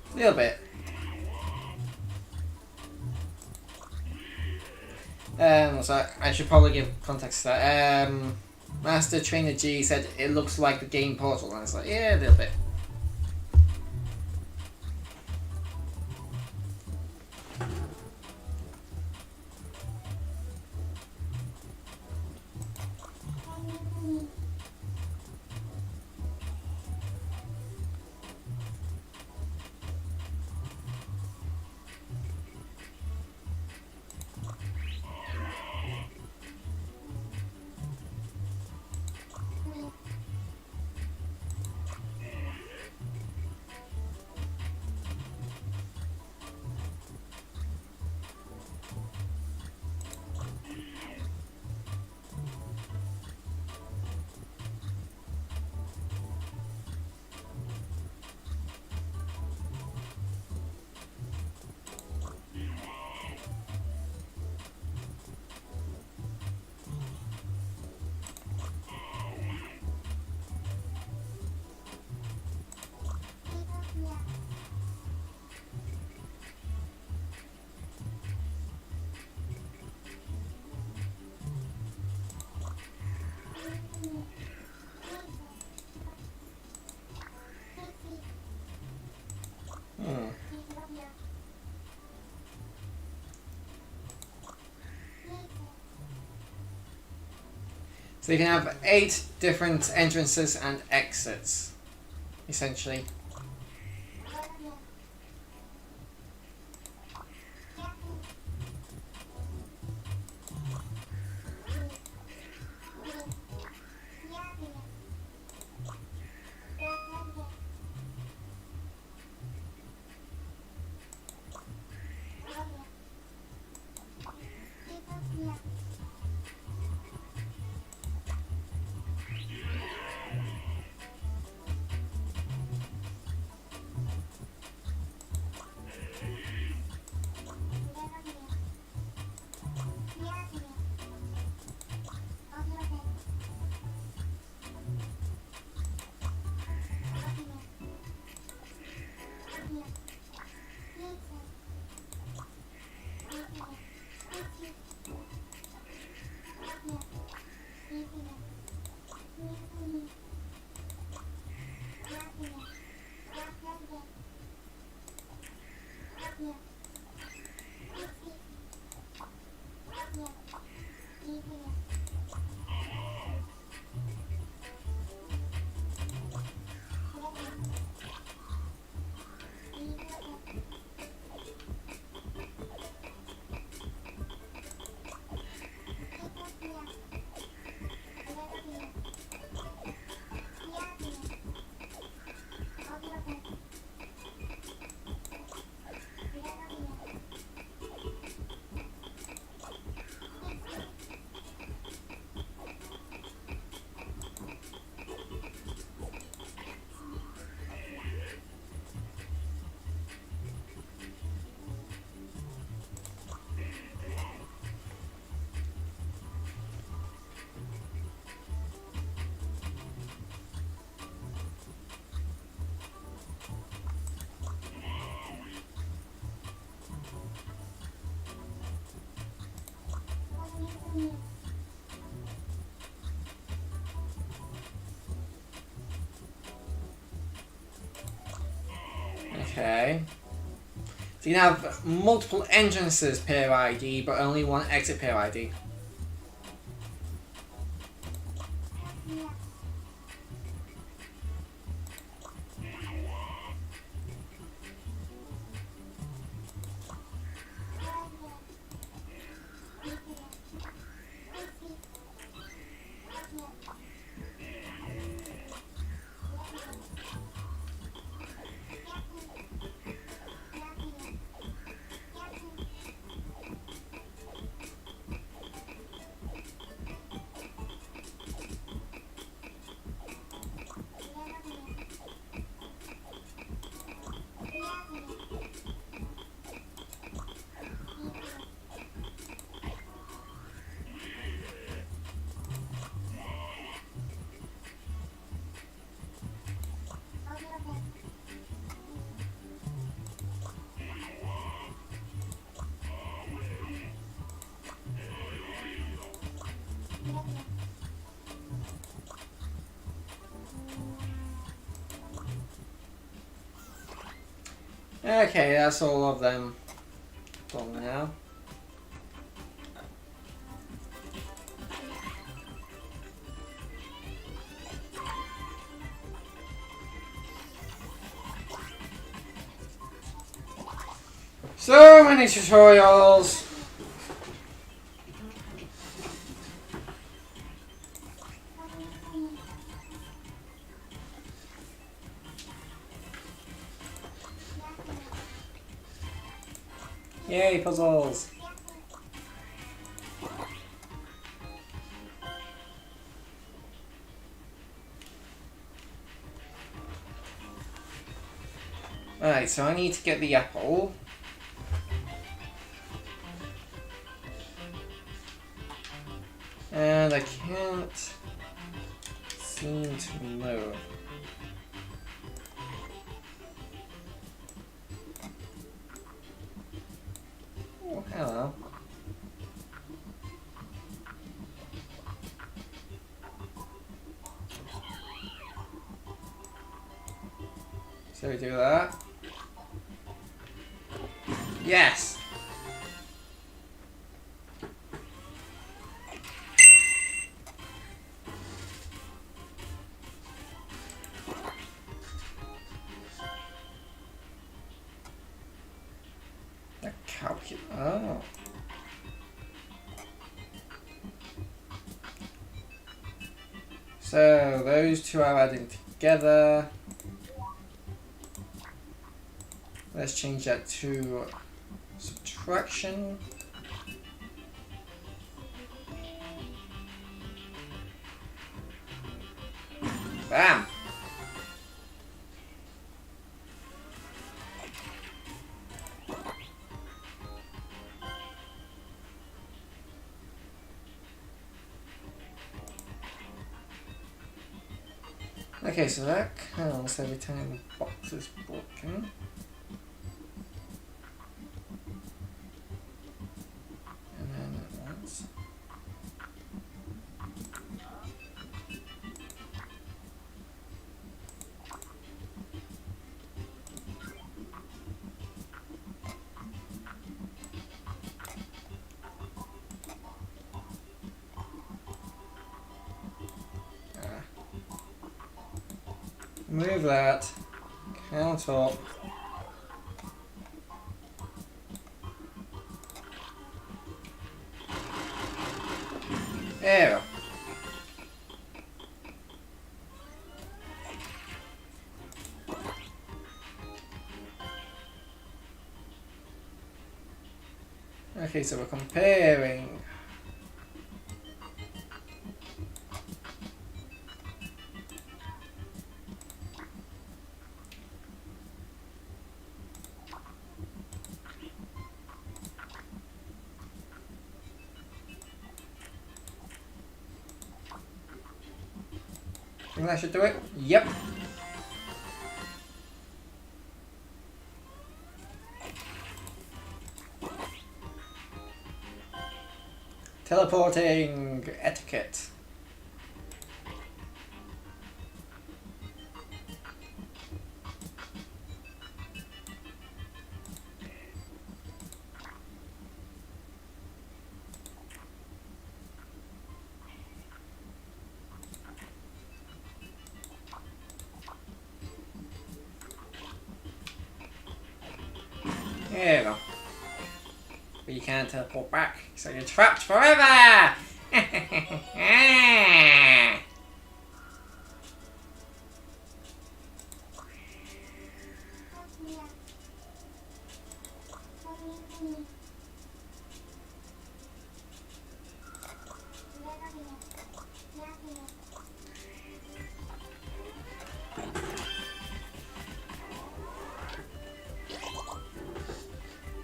A little bit. So I should probably give context to that. Master Trainer G said it looks like the game Portal, and it's like, yeah, a little bit. So you can have 8 different entrances and exits, essentially. Okay. So you can have multiple entrances per ID, but only one exit per ID. Okay, that's all of them done now. So many tutorials. Yay, puzzles. Alright, so I need to get the apple. And I can't seem to move. Oh, hello. So we do that. Yes! Oh. So those two are adding together. Let's change that to subtraction. Bam! Okay, so that counts every time the box is broken. And then once. Move that. Count up. There. Okay, so we're comparing. Think that should do it? Yep. Teleporting etiquette. There we go. But you can't teleport back, so you're trapped forever!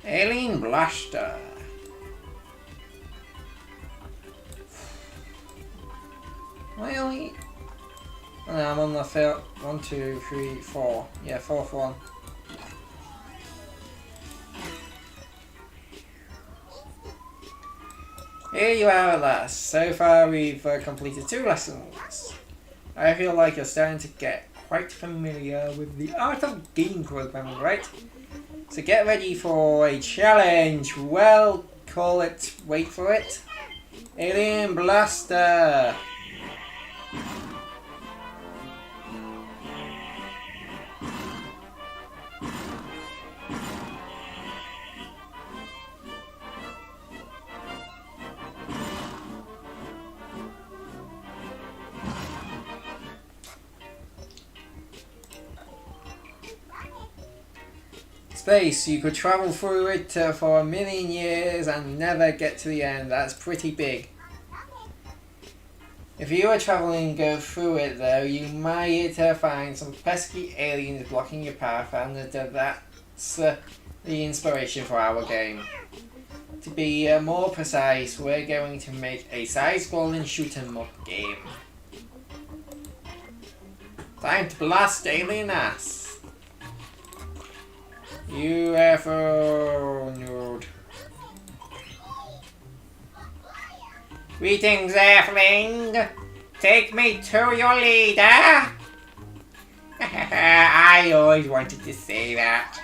Alien Blaster. Really? Oh, no, I'm on the third. 1, 2, 3, 4. Yeah, fourth one. Here you are at last. So far we've completed 2 lessons. I feel like you're starting to get quite familiar with the art of game programming, right? So get ready for a challenge. Well, call it, wait for it, Alien Blaster. Space, you could travel through it for 1,000,000 years and never get to the end. That's pretty big. If you were traveling go through it though, you might find some pesky aliens blocking your path, and that's the inspiration for our game. To be more precise, we're going to make a side-scrolling shoot 'em up game. Time to blast alien ass. UFO node. Greetings, Earthling. Take me to your leader. I always wanted to say that.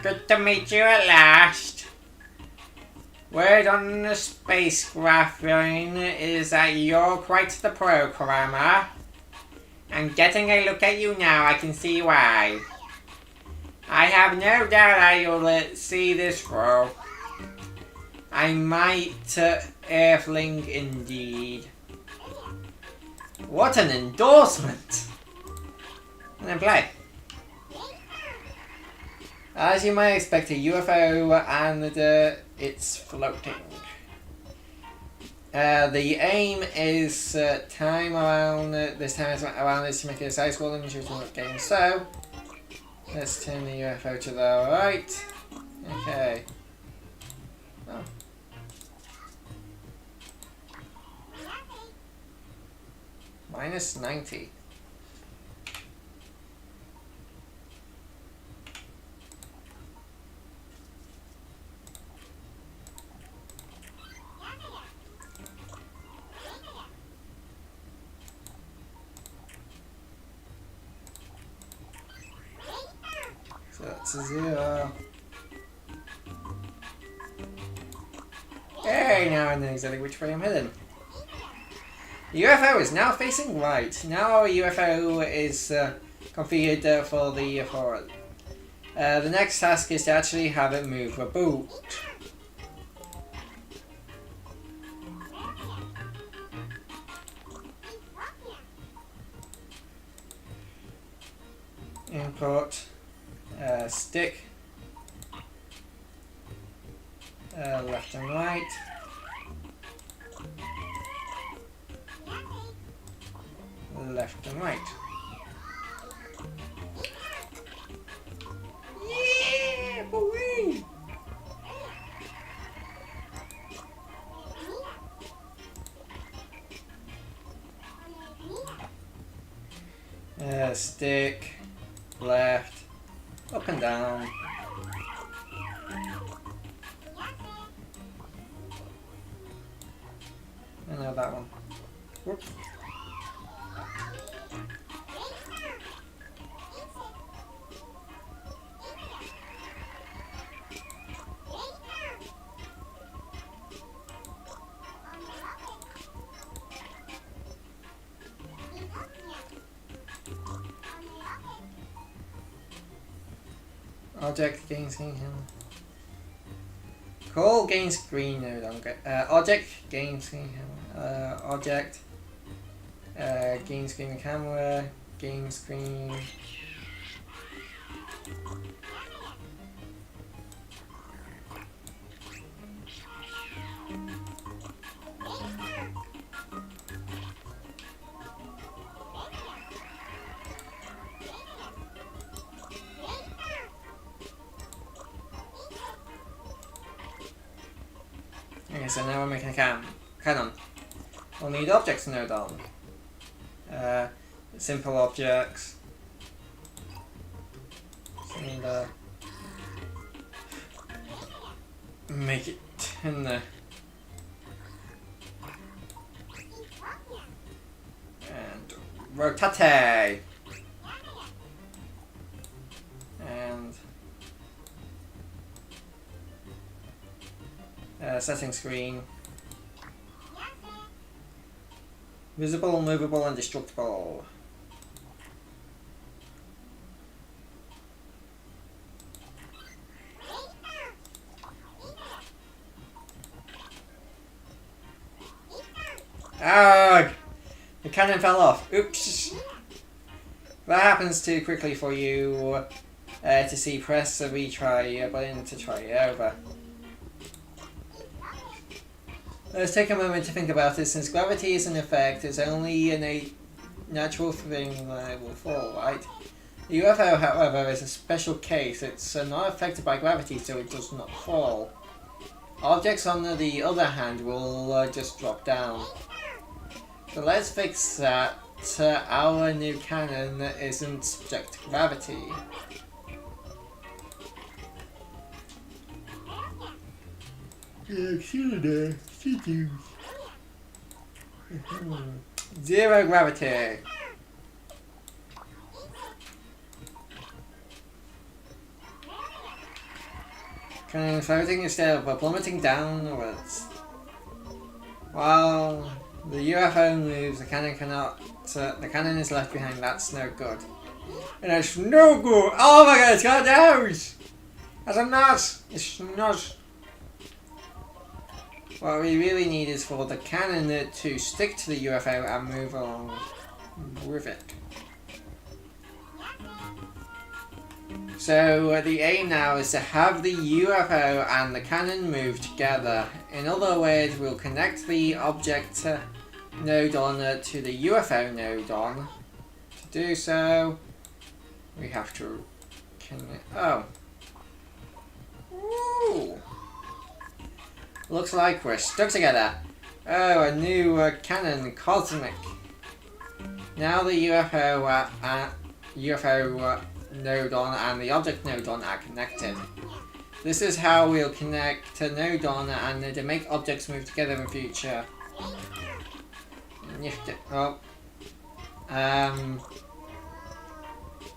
Good to meet you at last. Word on the spacecraft line is that you're quite the programmer. I'm getting a look at you now, I can see why. I have no doubt I will see this through. I might, Earthling indeed. What an endorsement! And then play. As you might expect, a UFO and it's floating. The aim is this time around is to make it a side-scrolling shooting game. So let's turn the UFO to the right. Okay. Oh. Minus 90. So that's a 0. Hey, now I know exactly which way I'm heading. The UFO is now facing right. Now our UFO is configured for the forward. The next task is to actually have it move a boot. Input stick left and right. Left and right. Yeah, boy! Stick left, up and down. And now that one. Whoops. Object gain screen camera. Call gain screen no longer. Object gain screen camera. Object gain screen camera. Game screen. Okay, so now we're making a cannon. We'll need objects node on. Simple objects. And make it in there. And rotate. And setting screen. Visible, movable, and destructible. Arrgh! The cannon fell off. Oops! That happens too quickly for you to see. Press the retry button to try it over. Let's take a moment to think about it. Since gravity is an effect, it's only a natural thing that it will fall, right? The UFO, however, is a special case. It's not affected by gravity, so it does not fall. Objects, on the other hand, will just drop down. So let's fix that. Our new cannon isn't subject to gravity. Zero gravity. Cannon floating instead of plummeting downwards. While The UFO moves, the cannon cannot... the cannon is left behind, that's no good. And it's no good! Oh my god, it's got a nose! That's a nose! It's not. What we really need is for the cannon to stick to the UFO and move along with it. So the aim now is to have the UFO and the cannon move together. In other words, we'll connect the object node on to the UFO node on. To do so, we have to connect. Oh. Ooh. Looks like we're stuck together. Oh, a new cannon, cosmic. Now the UFO node on and the object node on are connected. This is how we'll connect to node on and to make objects move together in future. Oh.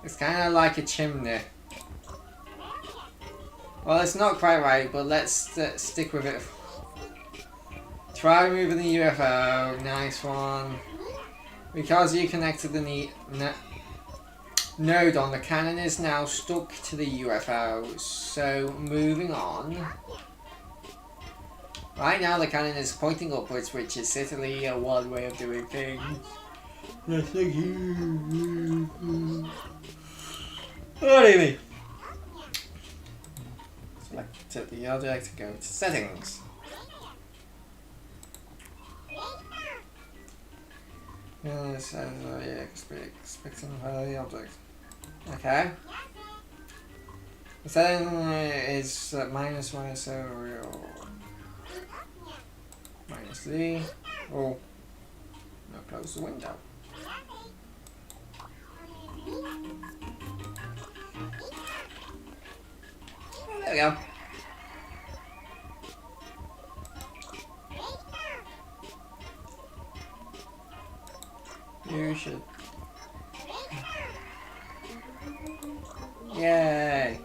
It's kind of like a chimney. Well, it's not quite right, but let's stick with it. Try moving the UFO. Nice one. Because you connected the node on, the cannon is now stuck to the UFO. So, moving on. Right now, the cannon is pointing upwards, which is certainly one way of doing things. What do you mean? Select the object, go to settings. Expecting the object. Okay. The setting is -1, so -3. Oh, now close the window. There we go. You should. Yay!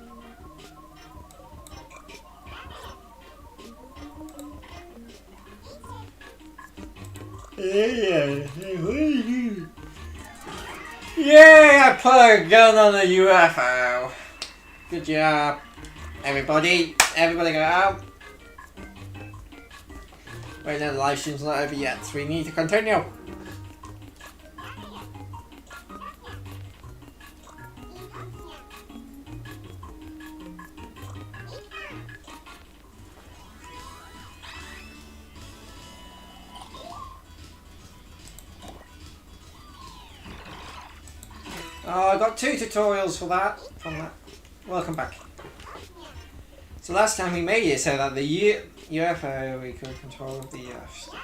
Yay! I put a gun on a UFO. Good job, everybody. Everybody go out. Wait, no, the live stream's not over yet, so we need to continue. Oh, I got 2 tutorials for that. From that. Welcome back. So last time we made it so that the UFO we could control the stick.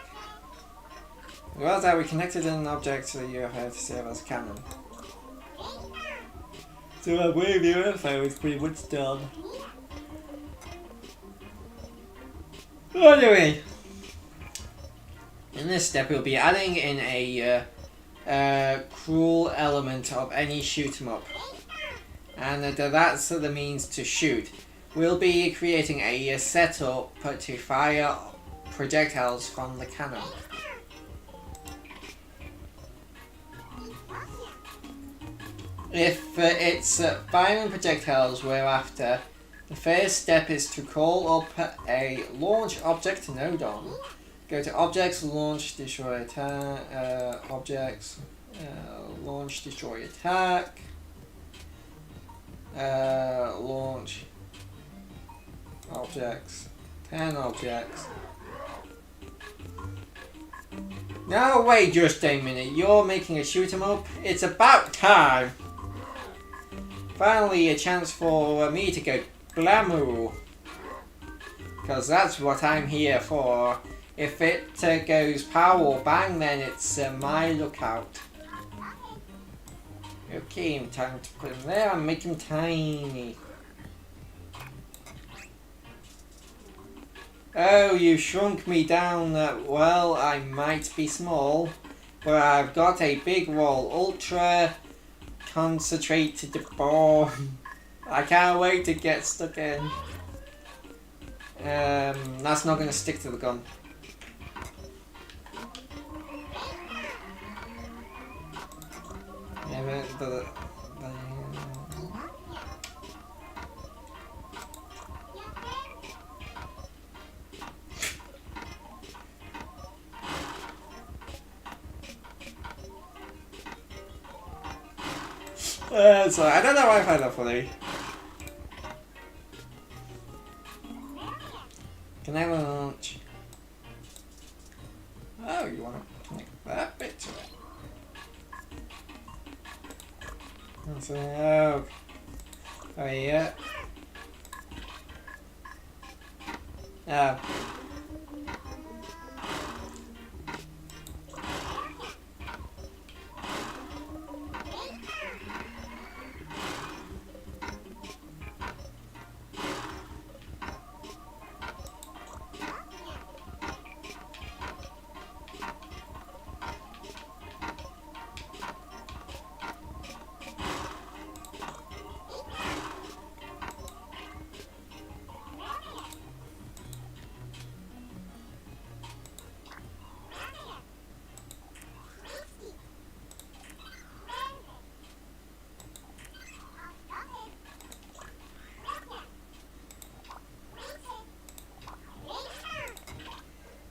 It was that we connected an object to the UFO to serve as cannon. So our wave UFO is pretty much done. Anyway, in this step we'll be adding in a cruel element of any shoot 'em up, and that's the means to shoot. We'll be creating a setup to fire projectiles from the cannon. If it's firing projectiles we're after, the first step is to call up a launch object node on. Go to Objects, Launch, Destroy Attack, Objects, Launch, Destroy Attack, Launch, Objects, 10 objects. Now wait just a minute, you're making a shoot 'em up? It's about time! Finally a chance for me to go glamour. Because that's what I'm here for. If it goes power bang, then it's my lookout. Okay, time to put him there and make him tiny. Oh, you shrunk me down. Well, I might be small, but I've got a big roll. Ultra concentrated bomb. I can't wait to get stuck in. That's not going to stick to the gun. So I don't know why I find that funny. Can I launch? Oh, you want to connect that bit to it? So, oh yeah. Oh.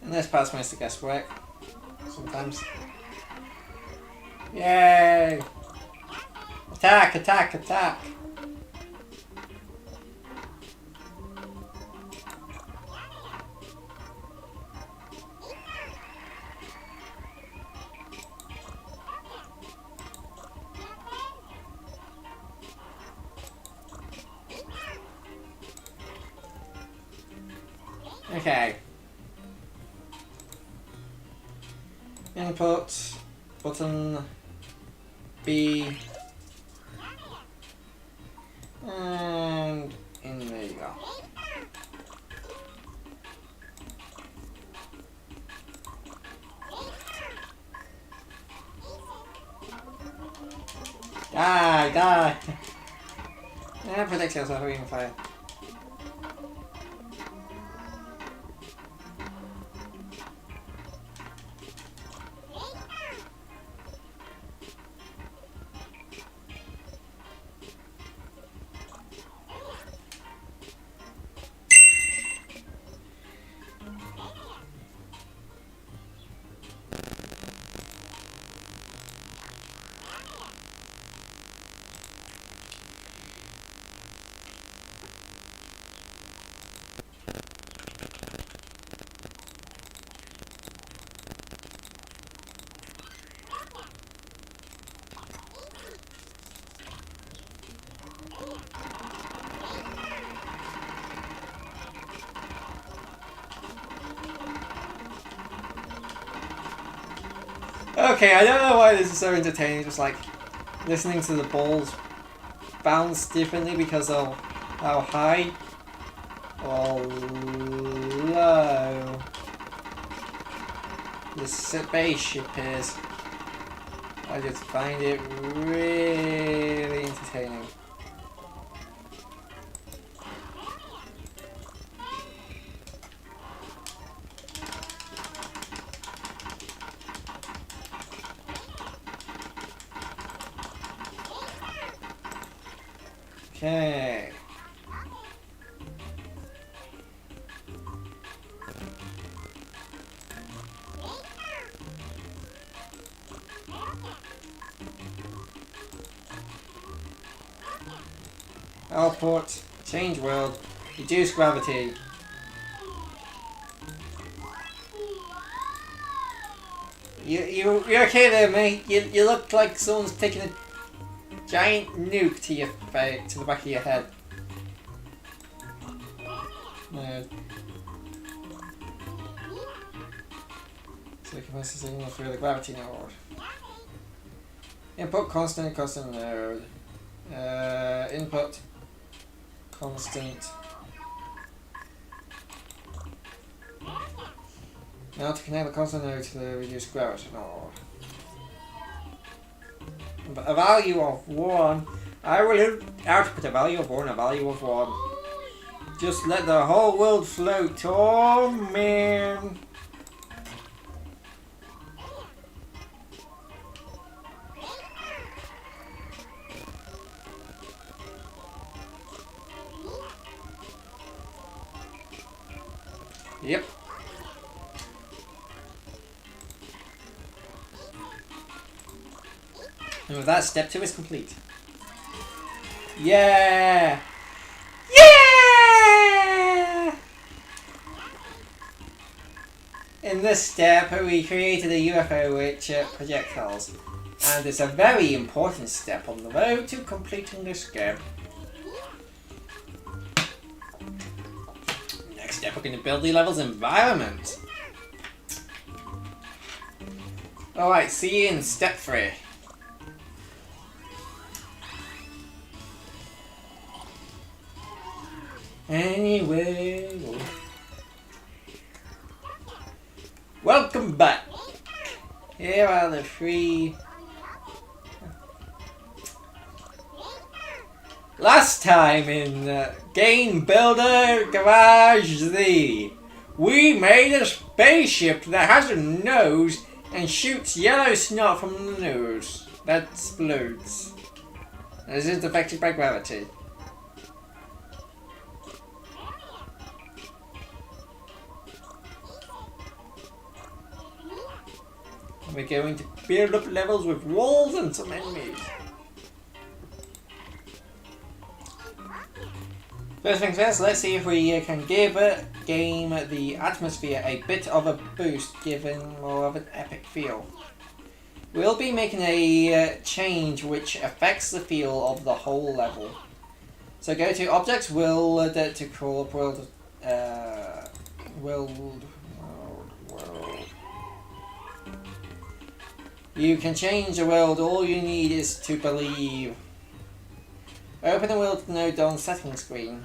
And this part's mostly guesswork. Sometimes. Yay! Attack! Attack! Attack! Okay. Input button B and in there you go. Die! Die! Yeah, protect yourself from being fire. Okay, I don't know why this is so entertaining, just like listening to the balls bounce differently because of how high or low the spaceship is. I just find it really entertaining. Okay. Output, change world, reduce gravity. You're okay there, mate. You look like someone's taking a giant nuke to your face, to the back of your head. So you can pass the signal through the gravity node. Input constant node. Input constant. Now to connect the constant node to the reduced gravity node. But a value of 1. I will output a value of 1, a value of 1. Just let the whole world float. Oh man. Yep. And with that, step 2 is complete. Yeah! Yeah! In this step, we created a UFO which projectiles. And it's a very important step on the road to completing this game. Next step, we're going to build the level's environment. Alright, see you in step 3. Anyway, welcome back. Here are the 3. Last time in Game Builder Garage Z, we made a spaceship that has a nose and shoots yellow snot from the nose that explodes. This is affected by gravity. We're going to build up levels with walls and some enemies. First things first, let's see if we can give game the atmosphere a bit of a boost, giving more of an epic feel. We'll be making a change which affects the feel of the whole level. So go to Objects, World, to crawl up World, World. You can change the world, all you need is to believe. Open the world node on settings screen.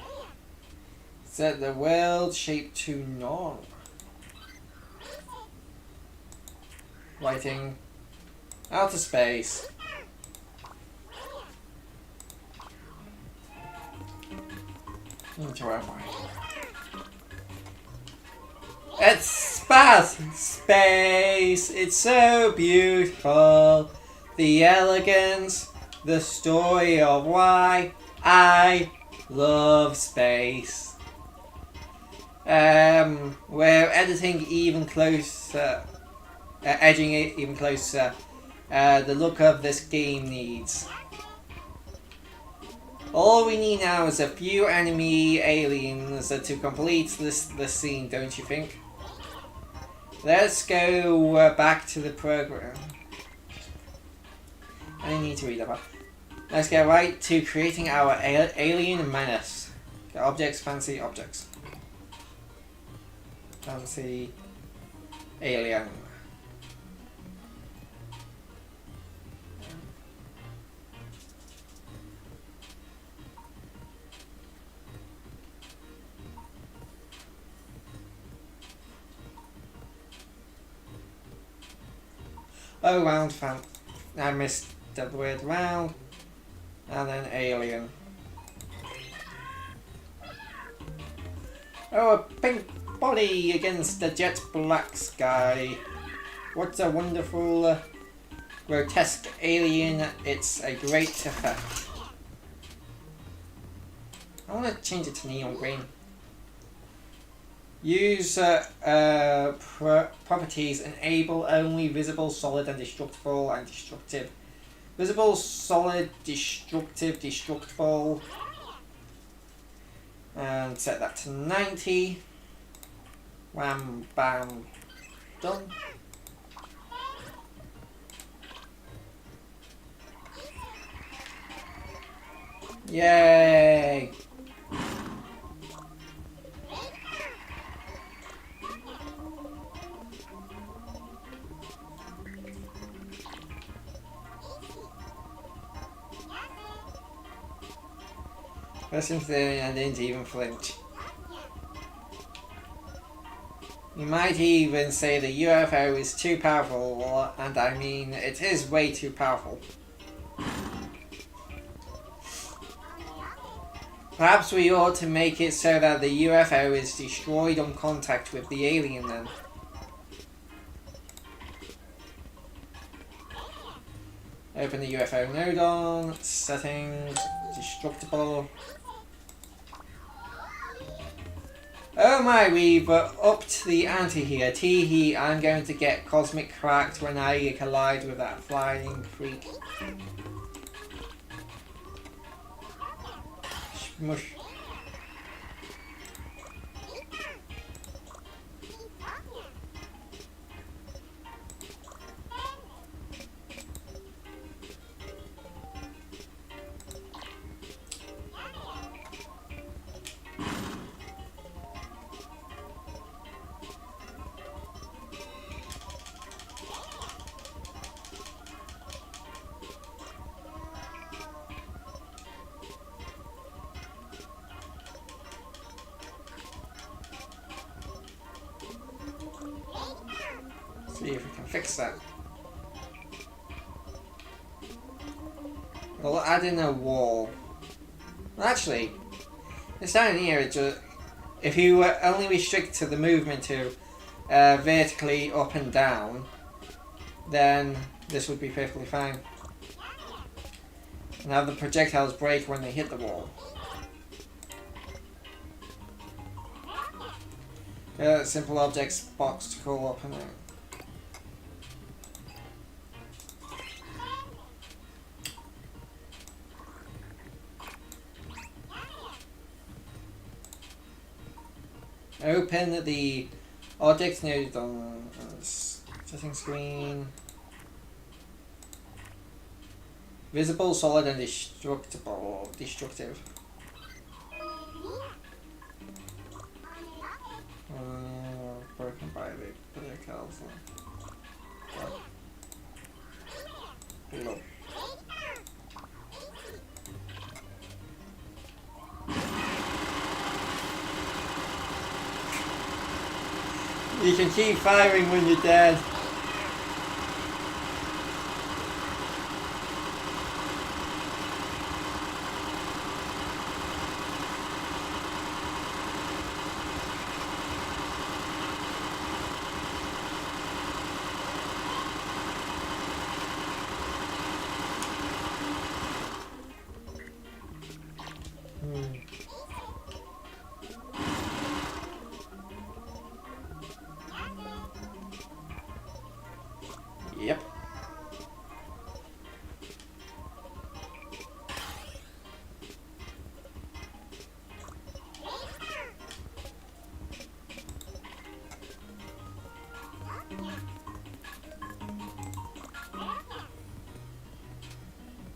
Set the world shape to none. Writing outer space. Into our mind. It's space. It's so beautiful. The elegance, the story of why I love space. We're editing even closer, edging it even closer. The look of this game needs. All we need now is a few enemy aliens to complete this scene, don't you think? Let's go back to the program. I need to read that part. Let's get right to creating our alien menace. The objects, fancy objects. Fancy alien. Oh, round fan. I missed the word round. And then alien. Oh, a pink body against the jet black sky. What a wonderful, grotesque alien. It's a great effect. I want to change it to neon green. Use properties enable only visible, solid, and destructible and destructive. Visible, solid, destructive, destructible. And set that to 90. Wham, bam, done. Yay! Listen to the and didn't even flinch. You might even say the UFO is too powerful, and I mean, it is way too powerful. Perhaps we ought to make it so that the UFO is destroyed on contact with the alien then. Open the UFO node on, settings, destructible. Oh my, we've upped the ante here. Tee-hee, I'm going to get cosmic cracked when I collide with that flying freak. Smush. See if we can fix that. We'll add in a wall. Well, actually, it's down here. If you only restrict to the movement to vertically up and down, then this would be perfectly fine. And have the projectiles break when they hit the wall. Simple objects box to call up and out. Open the object node on setting screen. Visible, solid, and destructive. Broken by the projectiles. Below. You can keep firing when you're dead. Yep.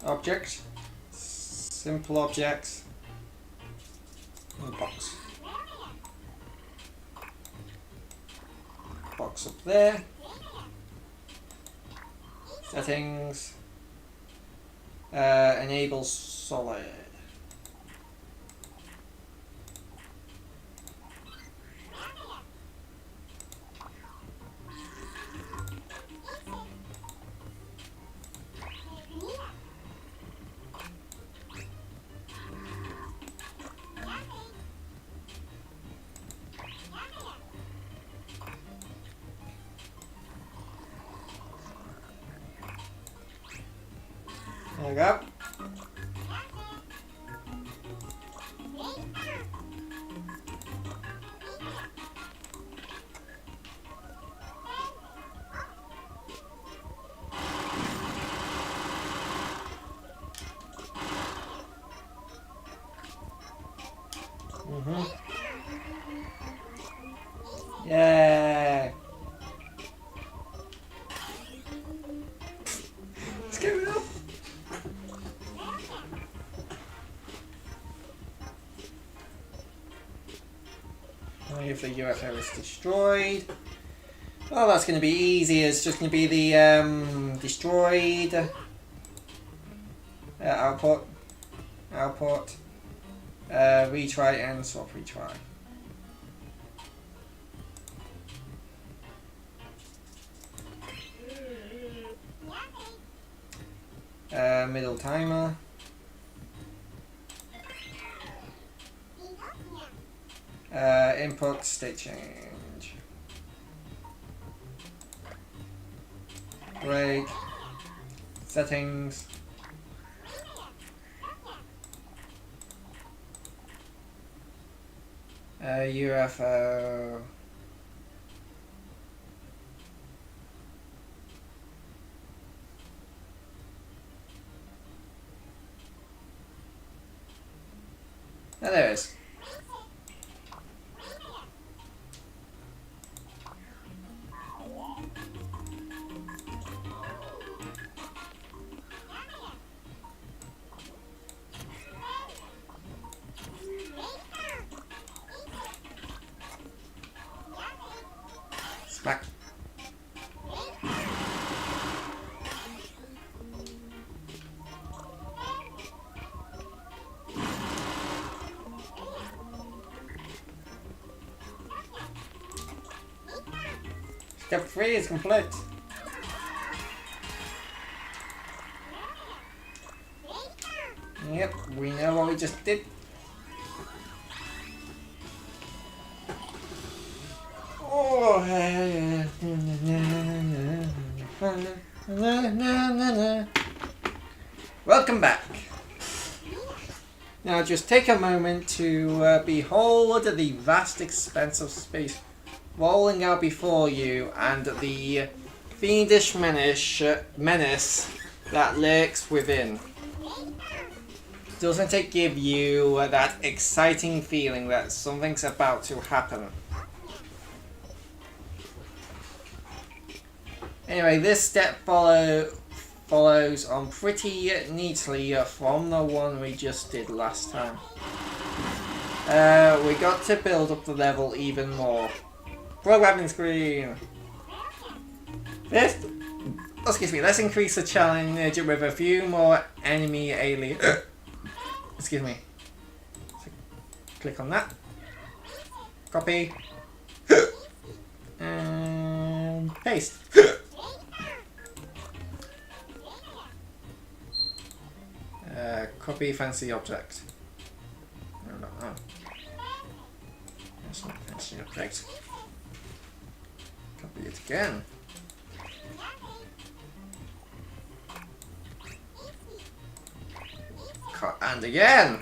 Objects, simple objects, and box. Box up there. Settings. Enable solid. There we go. Yeah. Let's get it up. If the UFO is destroyed, well, that's going to be easy. It's just going to be the destroyed output, retry and swap retry. Middle timer. Input state change. Break. Settings. UFO. Oh, there it is. Smack. Step 3 is complete. Yep, we know what we just did. Oh, welcome back. Now just take a moment to behold the vast expanse of space rolling out before you and the fiendish menace that lurks within. Doesn't it give you that exciting feeling that something's about to happen? Anyway, this step follows on pretty neatly from the one we just did last time. We got to build up the level even more. Programming screen! Fifth, excuse me, let's increase the challenge with a few more enemy alien. Excuse me. So, click on that. Copy. And paste. Copy fancy object. No. That's not fancy object. Copy it again. And again.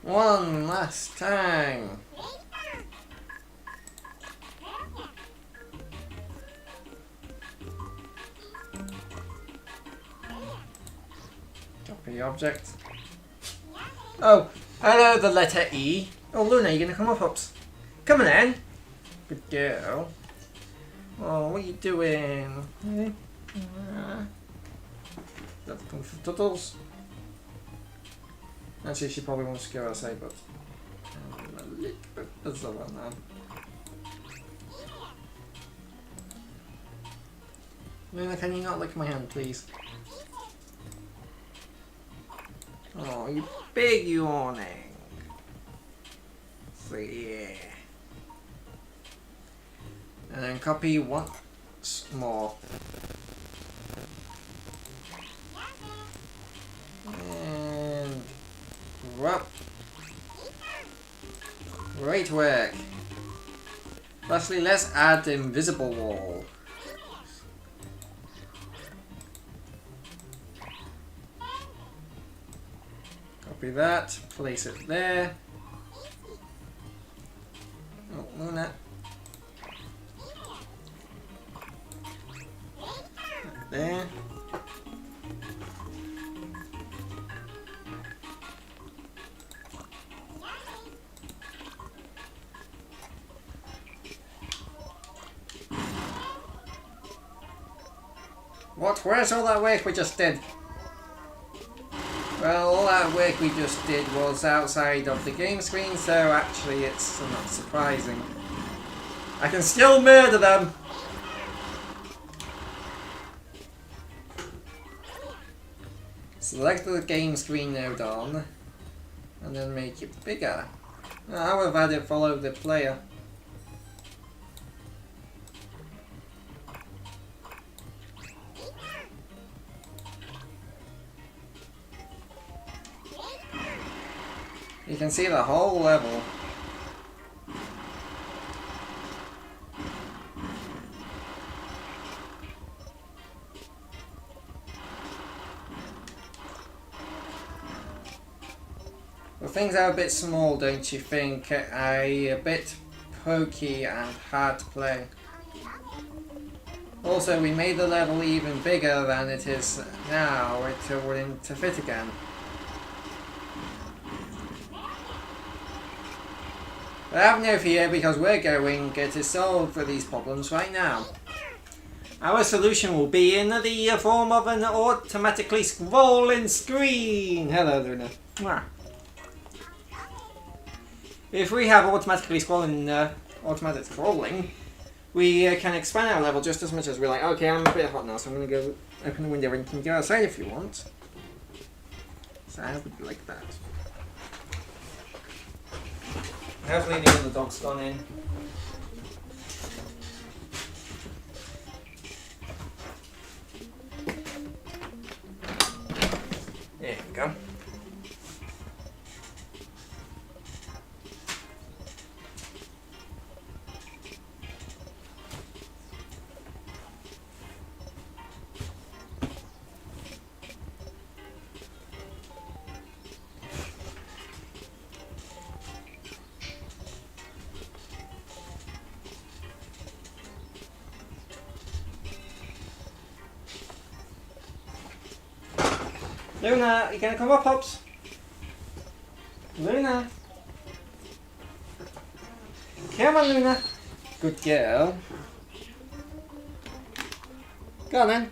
One last time. Copy object. Oh, hello, the letter E. Oh, Luna, you're gonna come up, Ups. Come on in. Good girl. Oh, what are you doing? That's Kung Fu Tuttles. Actually, she probably wants to go outside, but a little bit of the one now. Luna, can you not lick my hand, please? Oh, you big yawning. So yeah. And then copy once more. And well, great work. Lastly, let's add the invisible wall. Copy that, place it there. Oh, Luna. There. What? Where's all that work we just did? Well, all that work we just did was outside of the game screen, so actually it's not surprising. I can still murder them! Select the game screen node on, and then make it bigger. I would have had it follow the player. You can see the whole level. Well, things are a bit small, don't you think? A bit pokey and hard to play. Also, we made the level even bigger than it is now. It wouldn't fit again. But have no fear, because we're going to solve these problems right now. Our solution will be in the form of an automatically scrolling screen. Hello, Luna. Mwah. If we have automatic scrolling, we can expand our level just as much as we're like, okay, I'm a bit hot now, so I'm going to go open the window and you can go outside if you want. So I would like that. Hopefully the other dog's gone in. There we go. Luna, you gonna come up, Pops? Luna. Come on, Luna. Good girl. Go on then.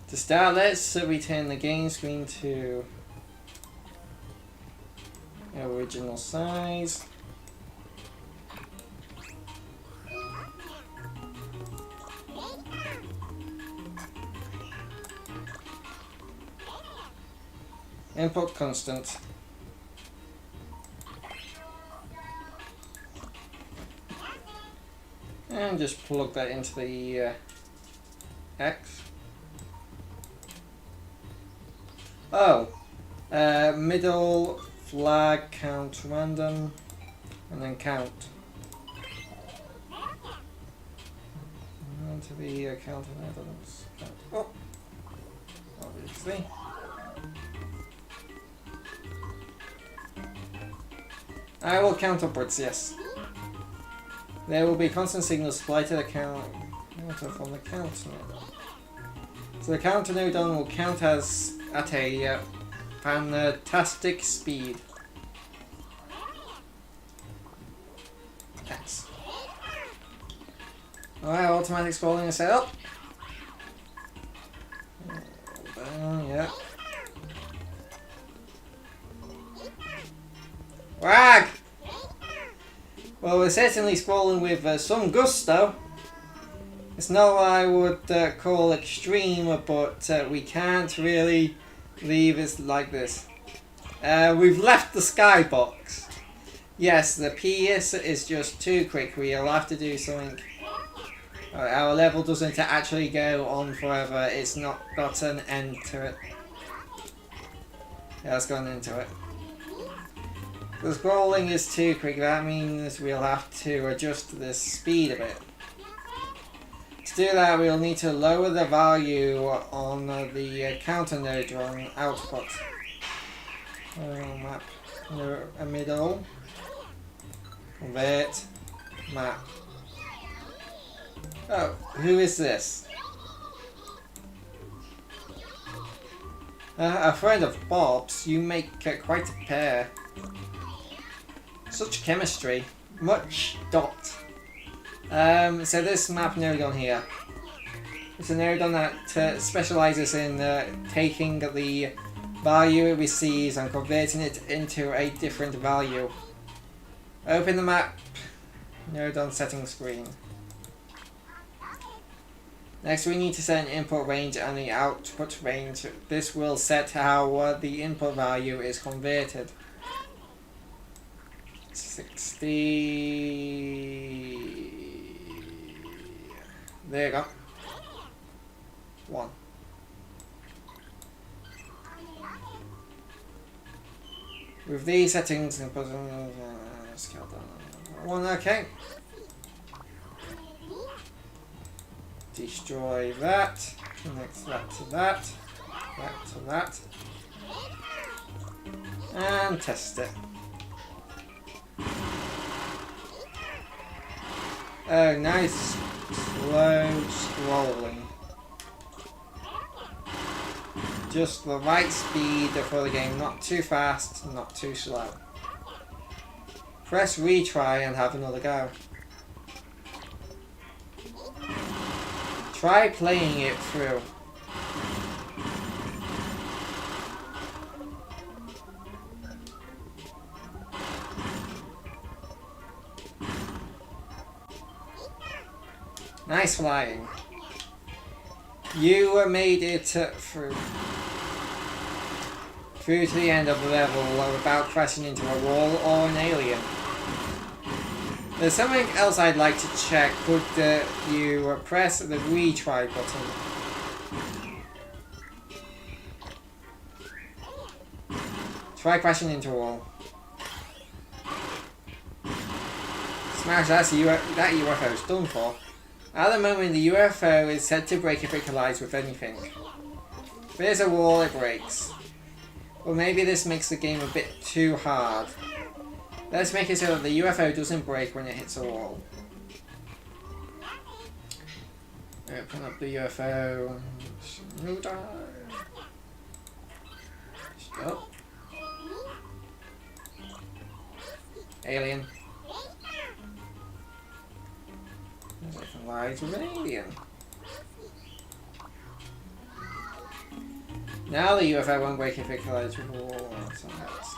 To start, let's return the game screen to original size. Input constant. And just plug that into the X. Oh, middle flag count random, and then count. And to the count and evidence. Count. Oh, obviously. I will count upwards, yes. There will be constant signals supplied to the counter from the counter. So the counter node on will count as at a fantastic speed. X. Alright, automatic scrolling is set up. Yeah. Wag! Well, we're certainly scrolling with some gusto. It's not what I would call extreme, but we can't really leave it like this. We've left the skybox. Yes, the PS is just too quick. We'll have to do something. Our level doesn't actually go on forever. It's not got an end to it. Yeah, it's gone into it. The scrolling is too quick. That means we'll have to adjust the speed a bit. To do that, we'll need to lower the value on the counter node on output. Map. A middle. Convert. Map. Oh, who is this? A friend of Bob's. You make quite a pair. Such chemistry. Much dot. So this map node on here. It's a node on that specializes in taking the value it receives and converting it into a different value. Open the map node on settings screen. Next we need to set an input range and the output range. This will set how the input value is converted. 60. There you go. 1. With these settings and scale down. 1, okay. Destroy that. Connect that to that. That to that. And test it. Oh, nice. Slow scrolling. Just the right speed for the game, not too fast, not too slow. Press retry and have another go. Try playing it through. Nice flying. You made it through to the end of the level without crashing into a wall or an alien. There's something else I'd like to check. Could you press the retry button? Try crashing into a wall. Smash that UFO is done for. At the moment, the UFO is said to break if it collides with anything. If there's a wall, it breaks. Well, maybe this makes the game a bit too hard. Let's make it so that the UFO doesn't break when it hits a wall. Open up the UFO. Stop. Alien. It collides with an alien. Now the UFO won't break if it collides with a wall or something else.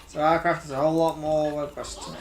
So our craft is a whole lot more robust now.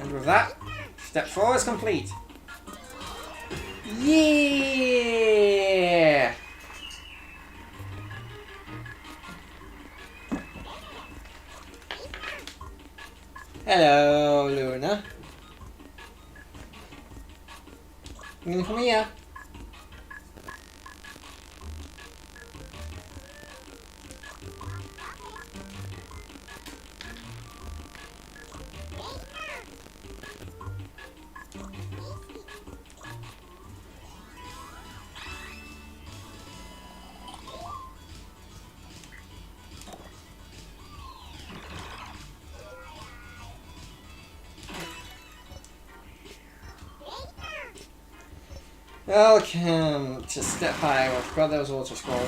And with that, step 4 is complete. Yeah! Hello, Luna. You gonna come here? Welcome to Step 5. I forgot there was auto scroll.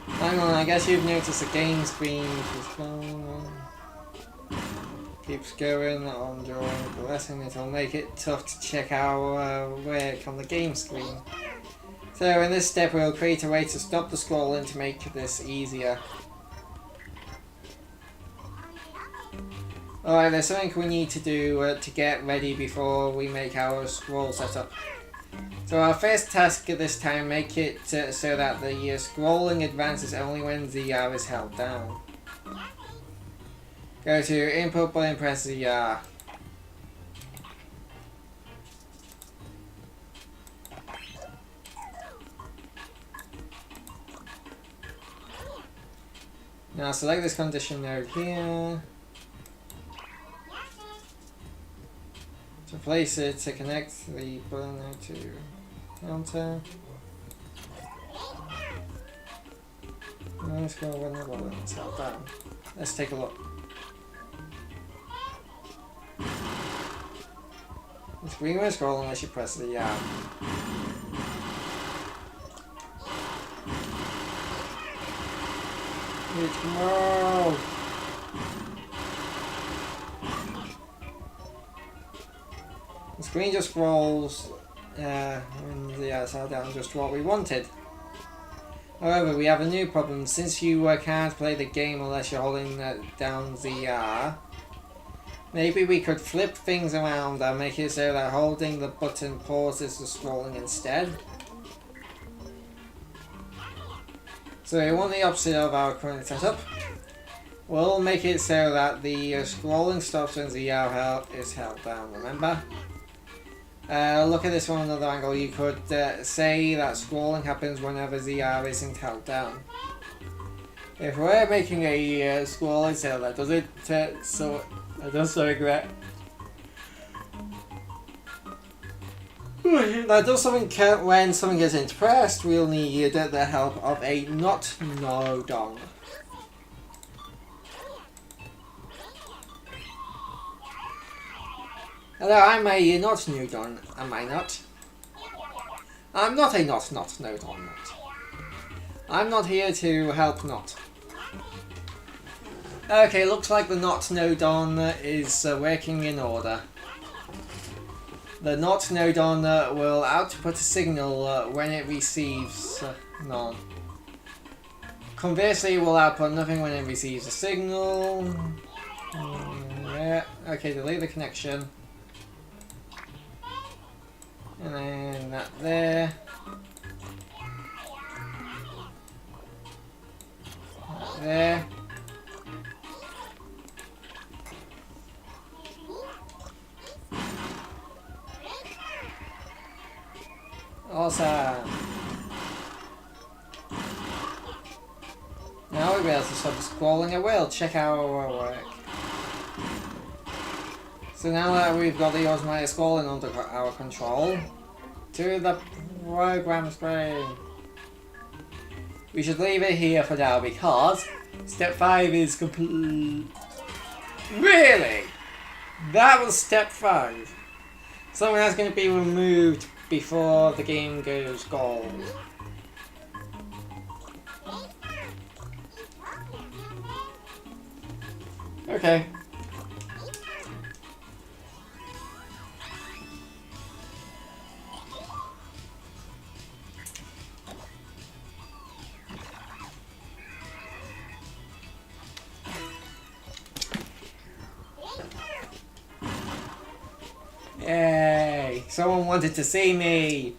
Hang on, I guess you've noticed the game screen keeps going on during the lesson. It'll make it tough to check our work on the game screen. So in this step we'll create a way to stop the scrolling to make this easier. Alright, there's something we need to do to get ready before we make our scroll setup. So our first task at this time, make it so that the scrolling advances only when ZR is held down. Go to input button, press ZR. Now select this condition node here. To place it, to connect the button node to counter. Let's go when the button is held down. Let's take a look. The screen will scroll unless you press the It's more. The screen just scrolls when the upside down, just what we wanted. However, we have a new problem. Since you can't play the game unless you're holding down ZR, maybe we could flip things around and make it so that holding the button pauses the scrolling instead. So we want the opposite of our current setup. We'll make it so that the scrolling stops when ZR is held down, remember? Look at this from another angle. You could say that scrolling happens whenever ZR isn't held down. If we're making a scrolling so that does it, so I just regret. That does something when something isn't pressed. We'll need the help of a not nodon. Hello, I'm a not nodon, am I not? I'm not a not nodon. I'm not here to help not. Okay, looks like the not nodon is working in order. The not nodon will output a signal when it receives none. Conversely, it will output nothing when it receives a signal. Yeah. Okay, delete the connection. And then that there. That there. Awesome. Now we'll be able to stop scrolling. I will check our work. So now that we've got the automatic scrolling under our control, to the program screen. We should leave it here for now because step 5 is complete. Really? That was step 5. Something that's going to be removed before the game goes gold. Okay. Yay! Someone wanted to see me!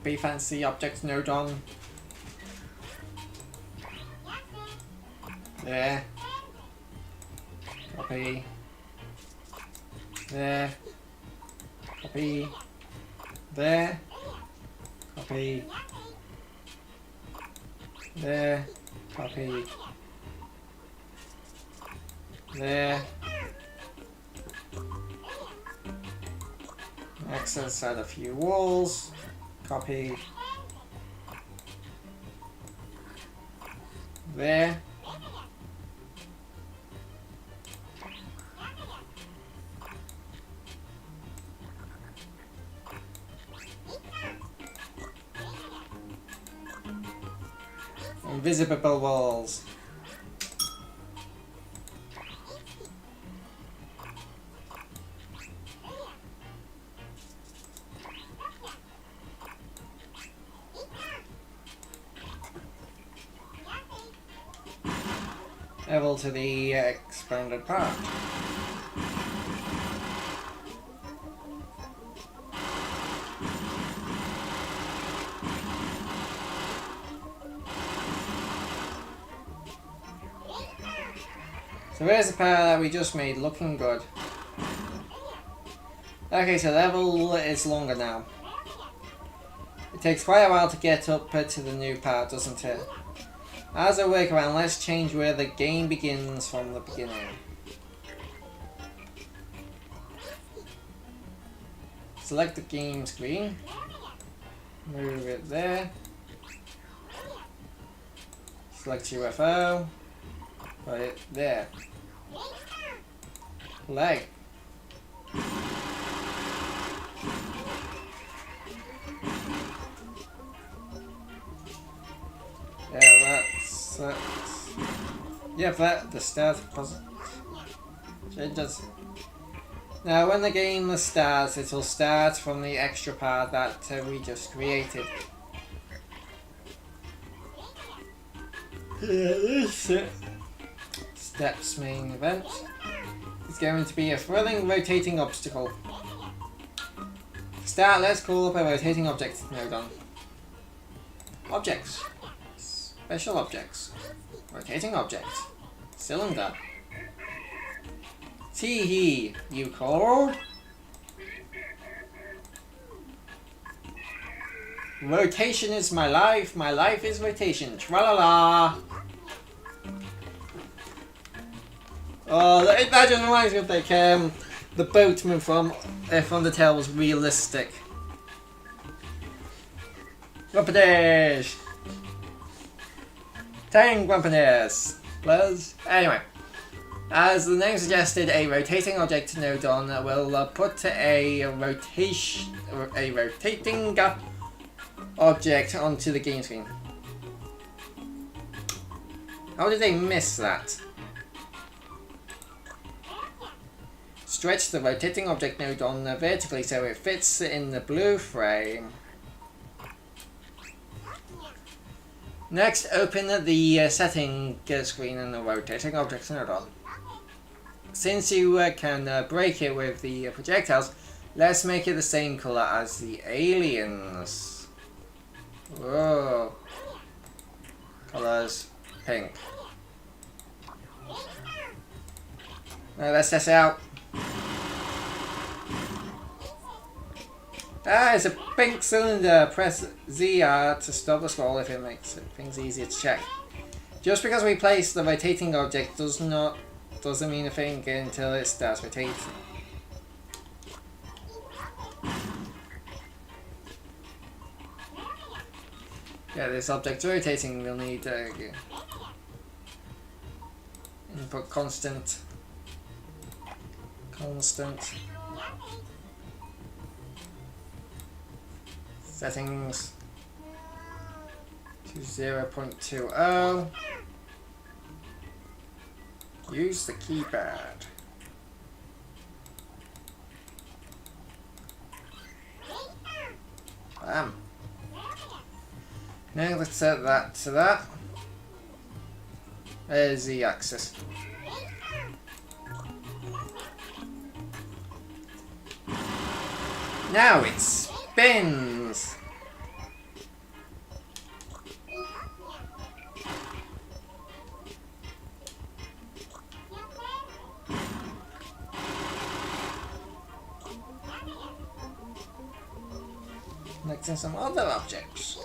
Be fancy object nodon. There. Copy. There. Copy. There. Copy. There. Copy. There. Access add a few walls. Copy. There. Invisible walls. Level to the expanded part. So there's the part that we just made looking good. Okay, so level is longer now. It takes quite a while to get up to the new part, doesn't it? As a workaround, let's change where the game begins from the beginning. Select the game screen. Move it there. Select UFO. Put it there. Play. Yeah, that's yeah, that the start changes. Now, when the game starts, it will start from the extra part that we just created. This Steps main event is going to be a thrilling rotating obstacle. To start, let's call up a rotating object node on. Objects. Special objects. Rotating object. Cylinder. Tee-hee, you called? Rotation is my life is rotation. Tra-la-la! Oh, that just reminds me of like the boatman from Undertale was realistic. Grumpiness! Tang Grumpiness! Plus, anyway. As the name suggested, a rotating object node on will put a rotating object onto the game screen. How did they miss that? Stretch the rotating object node on vertically so it fits in the blue frame. Next, open the setting screen and the rotating object node on. Since you can break it with the projectiles, let's make it the same color as the aliens. Whoa. Colors pink. Now let's test it out. Ah, it's a pink cylinder. Press ZR to stop the scroll if it makes things easier to check. Just because we place the rotating object doesn't mean a thing until it starts rotating. Yeah, this object's rotating. We'll need input constant. Settings to 0.20. Use the keypad. Bam. Now let's set that to that. There's the axis. Now it spins. Next in some other objects.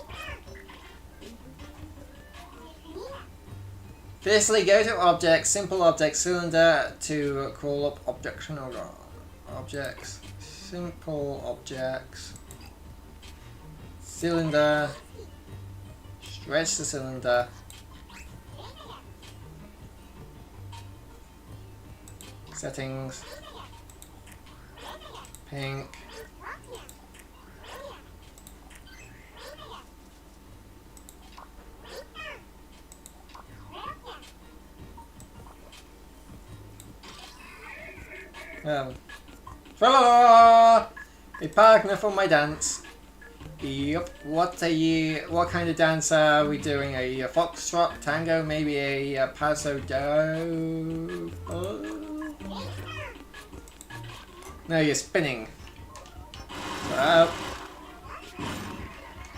Firstly, go to Objects, Simple Object Cylinder to call up Objects in order. Objects, Simple Objects, Cylinder, stretch the cylinder, settings, pink, Tra-la-la! A partner for my dance. Yep. What kind of dance are we doing? A foxtrot, tango, maybe a paso do? Oh. No, you're spinning. So,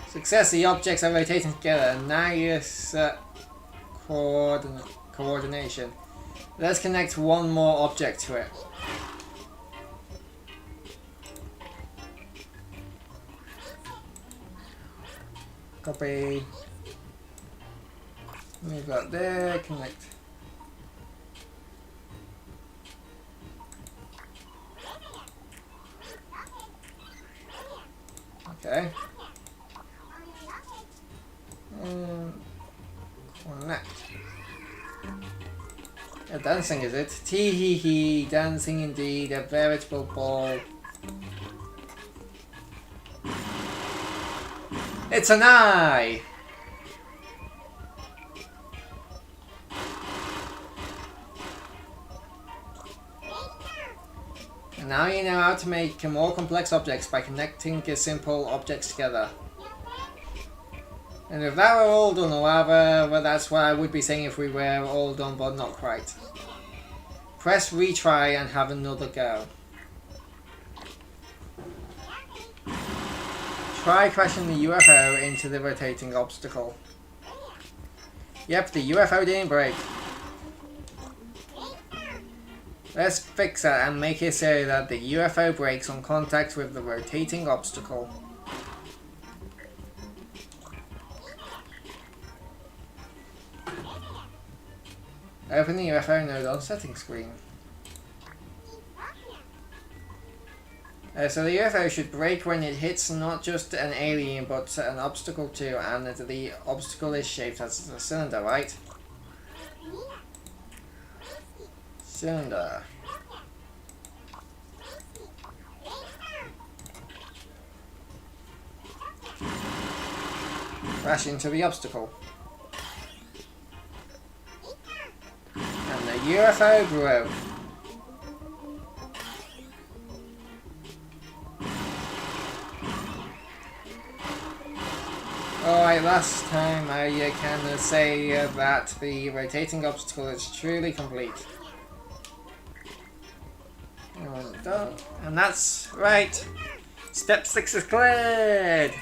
success. The objects are rotating together. Now you set coordination. Let's connect one more object to it. Copy. Move that there, connect. Okay. Connect. Yeah, dancing is it? Tee hee hee, dancing indeed, a veritable ball. It's an eye! And now you know how to make more complex objects by connecting simple objects together. And if that were all done, however, well, that's what I would be saying if we were all done, but not quite. Press retry and have another go. Try crashing the UFO into the rotating obstacle. Yep, the UFO didn't break. Let's fix that and make it so that the UFO breaks on contact with the rotating obstacle. Open the UFO node on settings screen. So the UFO should break when it hits not just an alien but an obstacle too, and the obstacle is shaped as a cylinder, right? Cylinder. Crash into the obstacle. And the UFO broke. Alright, last time I can say that the rotating obstacle is truly complete. And that's right. Step 6 is cleared.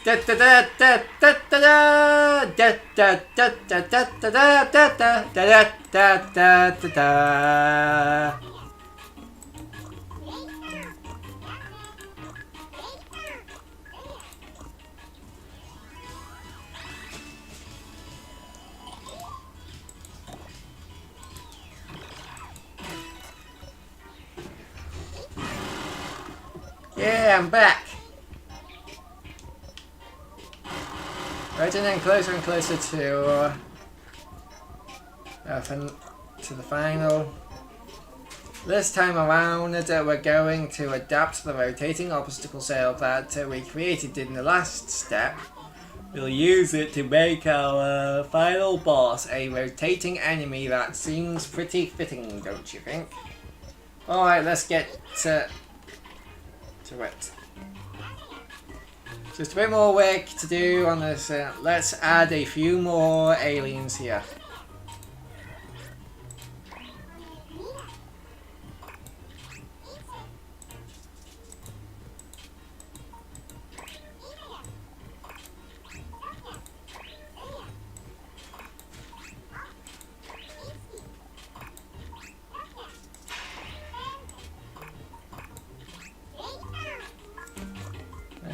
Da da da da da da da da da da da da da da da da da da. Yeah, I'm back. Right, and then closer and closer to the final. This time around, we're going to adapt the rotating obstacle sail that we created in the last step. We'll use it to make our final boss a rotating enemy that seems pretty fitting, don't you think? Alright, let's get to it. Just a bit more work to do on this. Let's add a few more aliens here.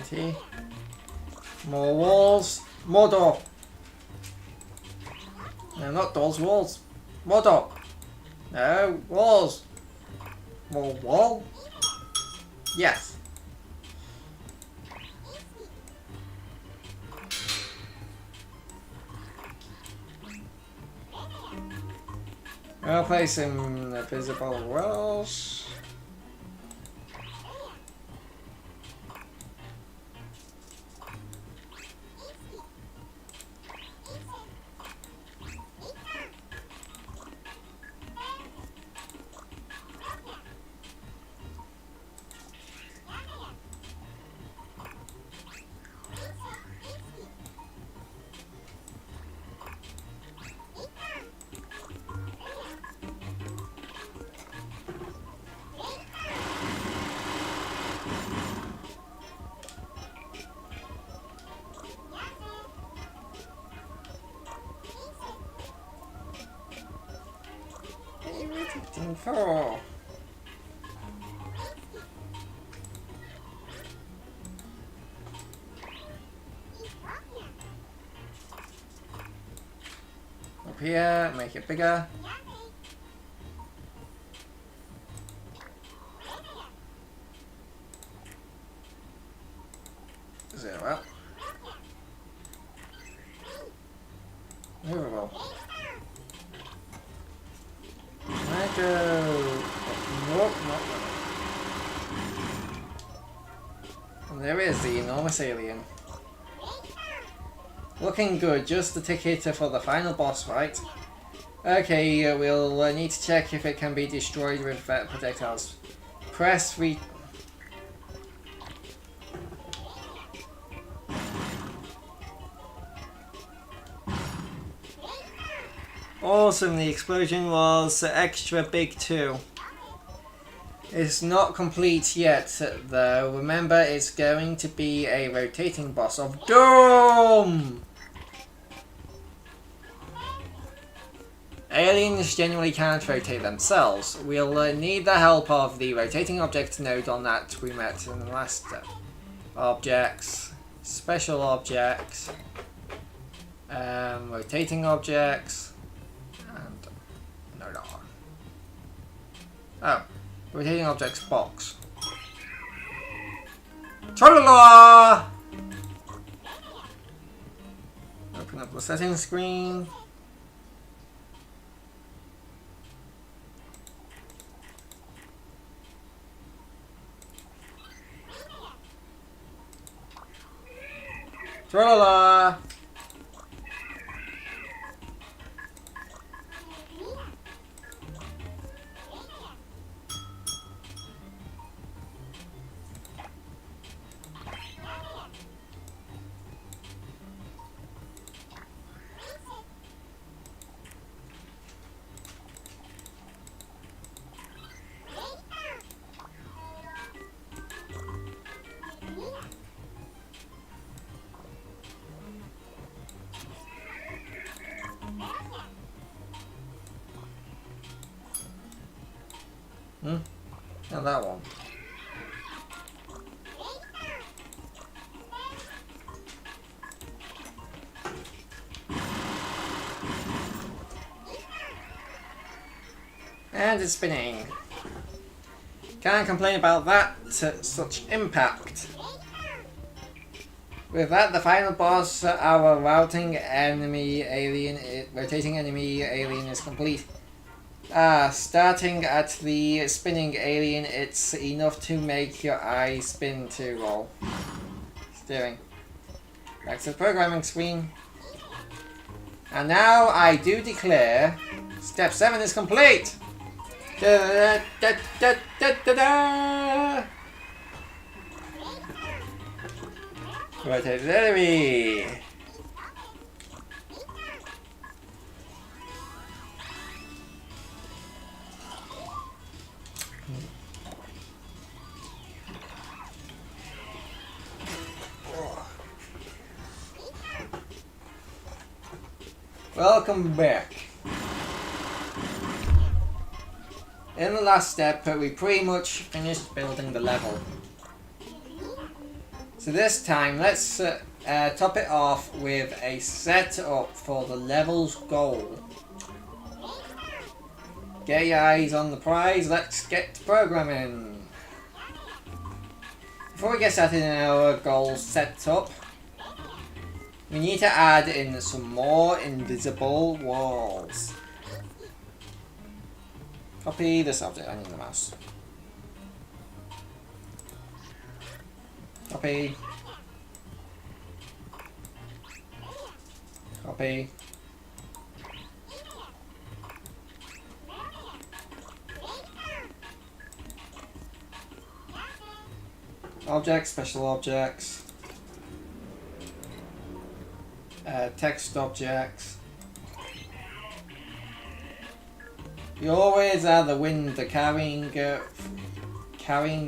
See? More walls. More door. No, not doors, walls. More door. No, walls. More wall. Yes. I'll place some visible walls. For. up here, make it bigger. Zero out. Movable. I go. Nope, nope. And there is the enormous alien. Looking good, just the ticket for the final boss fight. Okay, we'll need to check if it can be destroyed with projectiles. Press re... Awesome, the explosion was extra big too. It's not complete yet though. Remember, it's going to be a rotating boss of doom! Aliens generally can't rotate themselves. We'll need the help of the rotating object node on that we met in the last step. Objects, special objects, rotating objects, and node on. Oh, rotating objects box. Tra-la-la! Open up the settings screen. Tra-la-la! Not that one. And it's spinning. Can't complain about that, such impact. With that, the final boss, our rotating enemy alien is complete. Starting at the spinning alien, it's enough to make your eyes spin to roll. Steering. Back to the programming screen. And now I do declare, step 7 is complete! Da, da, da, da, da, da. Rotated enemy! Welcome back. In the last step, we pretty much finished building the level. So this time, let's top it off with a setup for the level's goal. Get your eyes on the prize, let's get to programming. Before we get started in our goal setup, we need to add in some more invisible walls. Copy this object, I need the mouse. Copy. Copy. Objects, special objects. Text objects. You always are the wind, carrying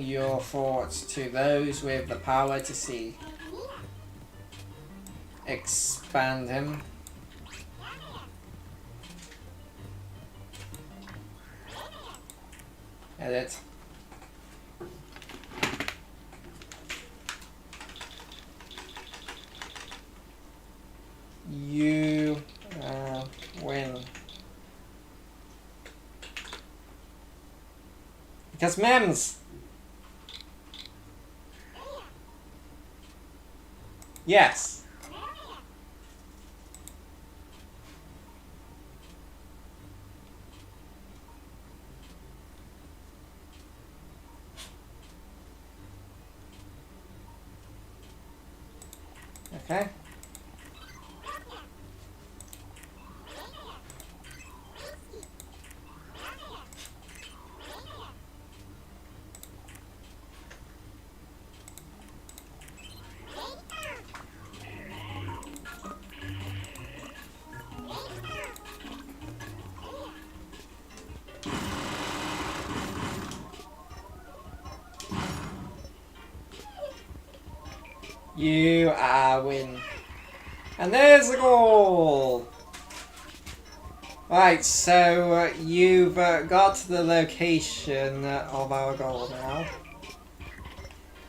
your thoughts to those with the power to see. Expand him. Edit. You win. Because mems. Yes. Okay. You are win. And there's the goal! Right, so you've got the location of our goal now.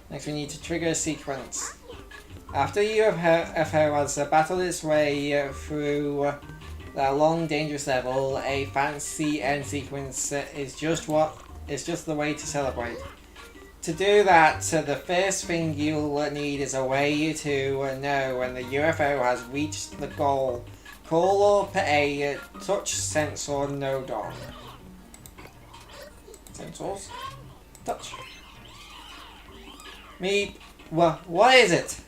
Next we need to trigger a sequence. After UFO has battled its way through that long dangerous level, a fancy end sequence is just the way to celebrate. To do that, the first thing you'll need is a way to know when the UFO has reached the goal. Call up a touch sensor node on. Sensors? Touch. Me. What is it?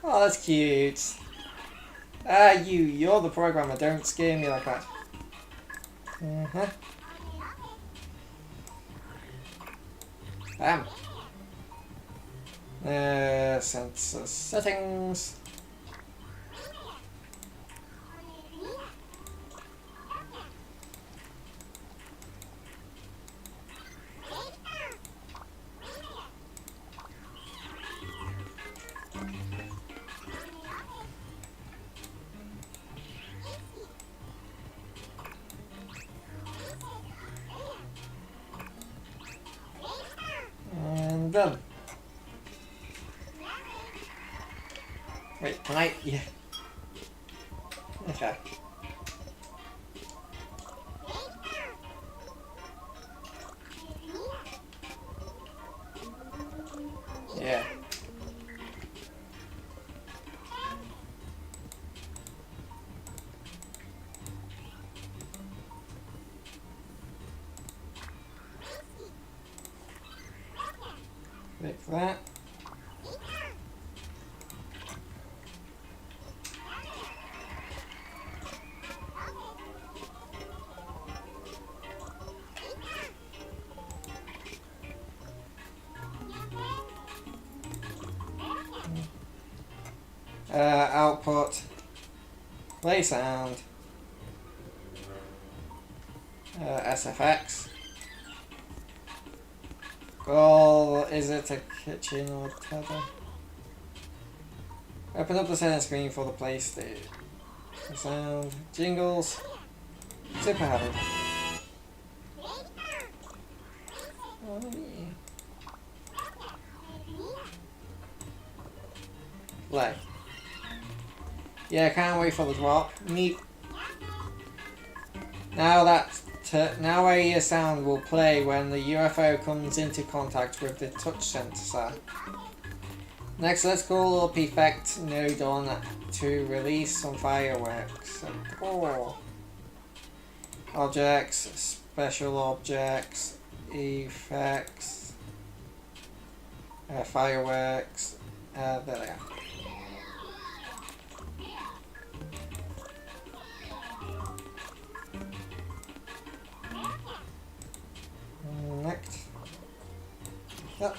Oh, that's cute. You're the programmer. Don't scare me like that. Bam. Sensor settings. And done. Wait, can I? Yeah. Okay. Yeah. Click that. Output, play sound, SFX. Goal, is it a kitchen or tether? Open up the settings screen for the PlayStation. Sound, jingles, super happy. Oh, yeah. Play. Yeah, can't wait for the drop. Neat. Now now a sound will play when the UFO comes into contact with the touch sensor. Next, let's call up effect node on to release some fireworks. Oh. Objects, special objects, effects, fireworks. There they are. Next. Yep.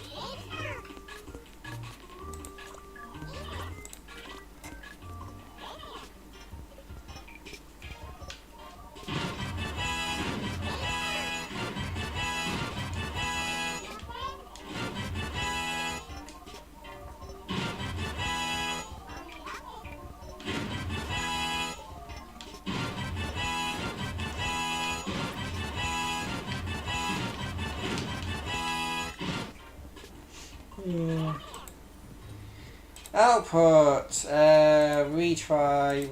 Output, retry.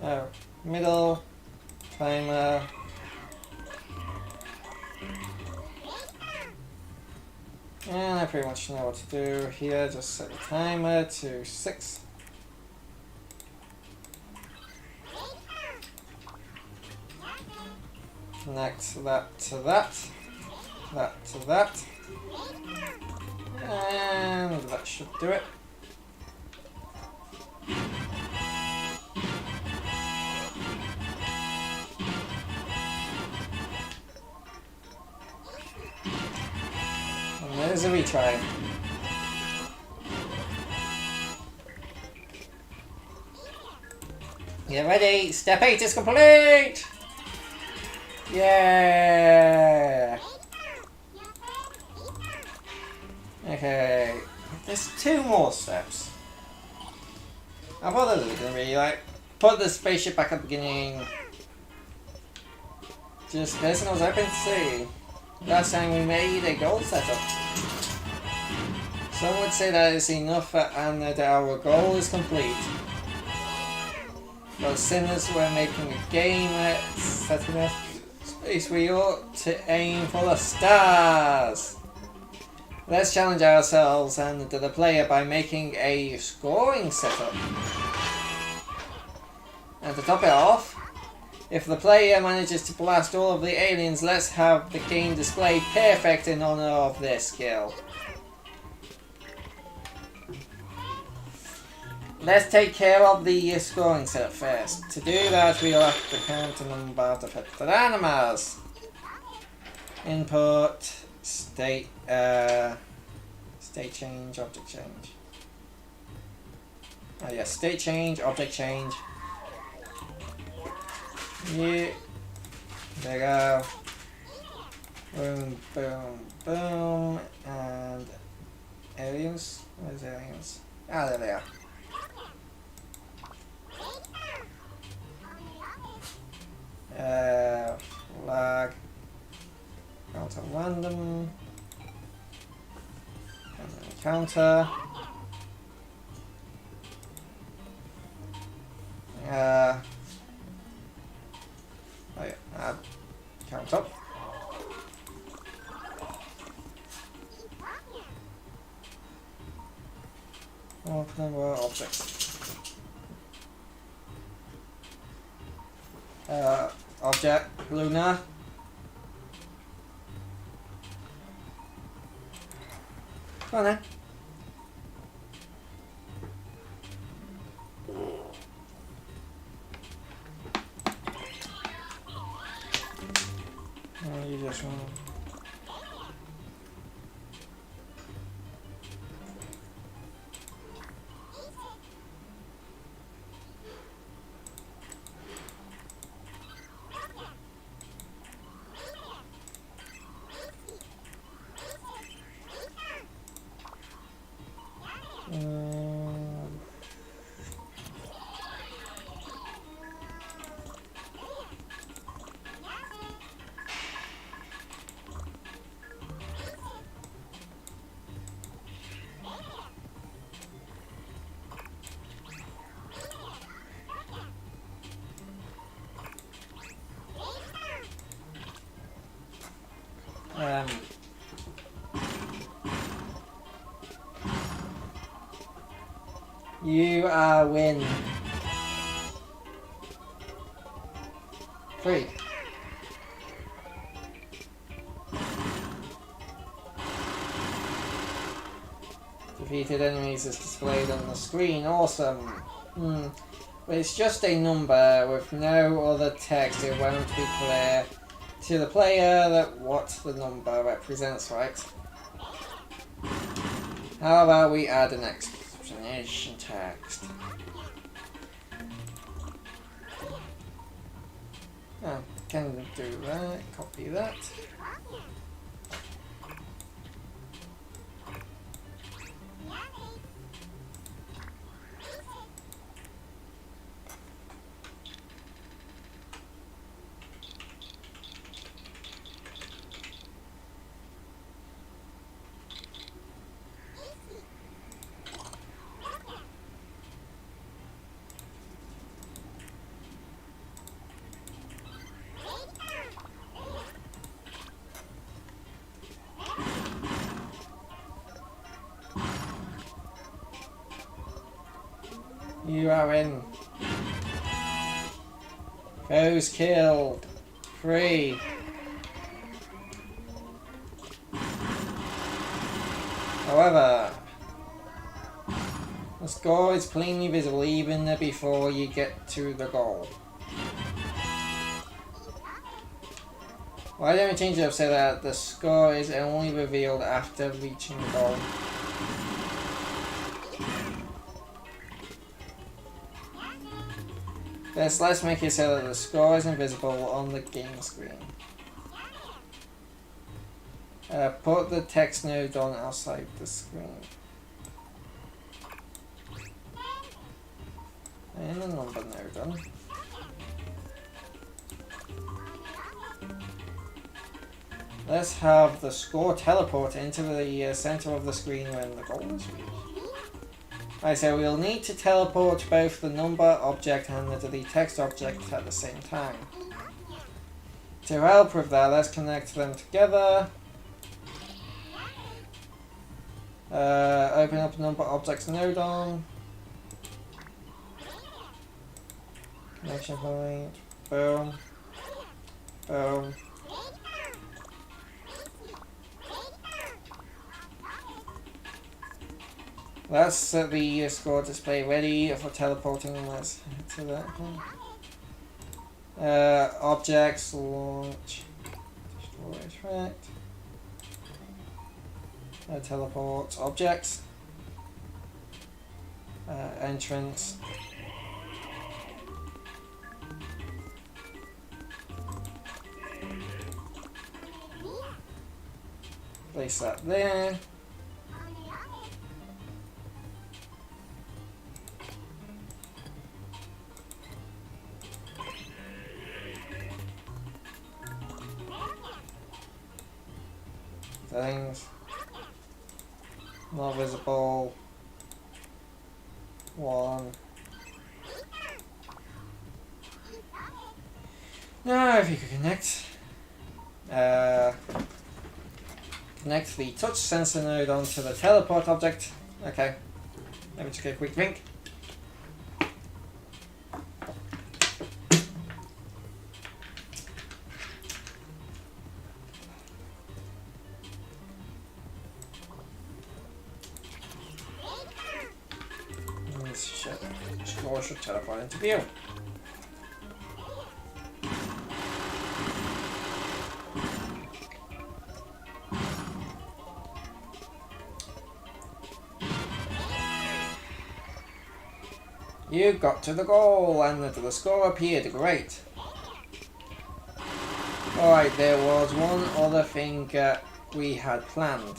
Oh, middle, timer. And I pretty much know what to do here. Just set the timer to 6. Connect that to that. That to that. And that should do it. And there's a retry. Get ready, step 8 is complete! Yeah! Okay, there's 2 more steps. I thought this was gonna be like, put the spaceship back at the beginning. Just person I was hoping to see. Last time we made a goal setup. Some would say that is enough and that our goal is complete. But since we're making a game set enough space, we ought to aim for the stars. Let's challenge ourselves and the player by making a scoring setup. And to top it off, if the player manages to blast all of the aliens, let's have the game display perfect in honor of their skill. Let's take care of the scoring setup first. To do that, we'll have to count the number of affected animals. Input, state change, object change. Oh yeah, state change, object change. Yeah. There you go. Boom, boom, boom. And aliens? Where's aliens? Ah, there they are. Flag. Counter random. And then counter. Oh yeah, add count up. Open number objects. Object Luna. Come on then. You just want. You win. 3. Defeated enemies is displayed on the screen. Awesome. But it's just a number with no other text. It won't be clear to the player that what the number represents, right? How about we add an explanation text? Oh, can do that. Copy that. You are in. Foes killed. 3. However, the score is plainly visible even before you get to the goal. Why don't we change it up so that the score is only revealed after reaching the goal? Let's make it so that the score is invisible on the game screen. Put the text node on outside the screen. And the number node on. Let's have the score teleport into the center of the screen when the goal is reached. Right, so we'll need to teleport both the number object and the text object at the same time. To help with that, let's connect them together. Open up number objects node on. Connection point. Boom. Boom. Let's set the score display ready for teleporting. Let's head to that one. Objects, launch, destroy, attract. Teleport, objects. Entrance. Place that there. Settings. Not visible. 1. Now if you could connect. Connect the touch sensor node onto the teleport object. Okay. Let me just get a quick drink. Score should teleport into view. You got to the goal and the score appeared. Great. Alright, there was one other thing we had planned.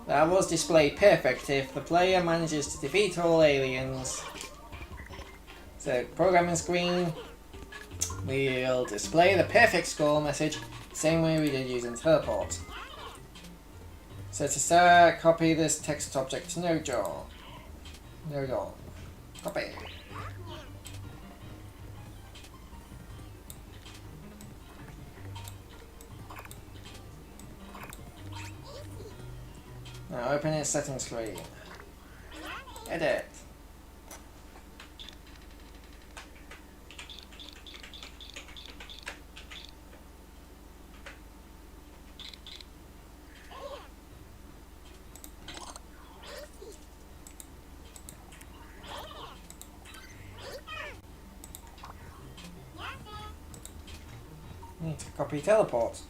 That was display perfect if the player manages to defeat all aliens. So, programming screen, we'll display the perfect score message the same way we did using teleport. So to start, copy this text object to node on. Node on. Copy. Now open its settings screen. Edit. Need to copy teleport.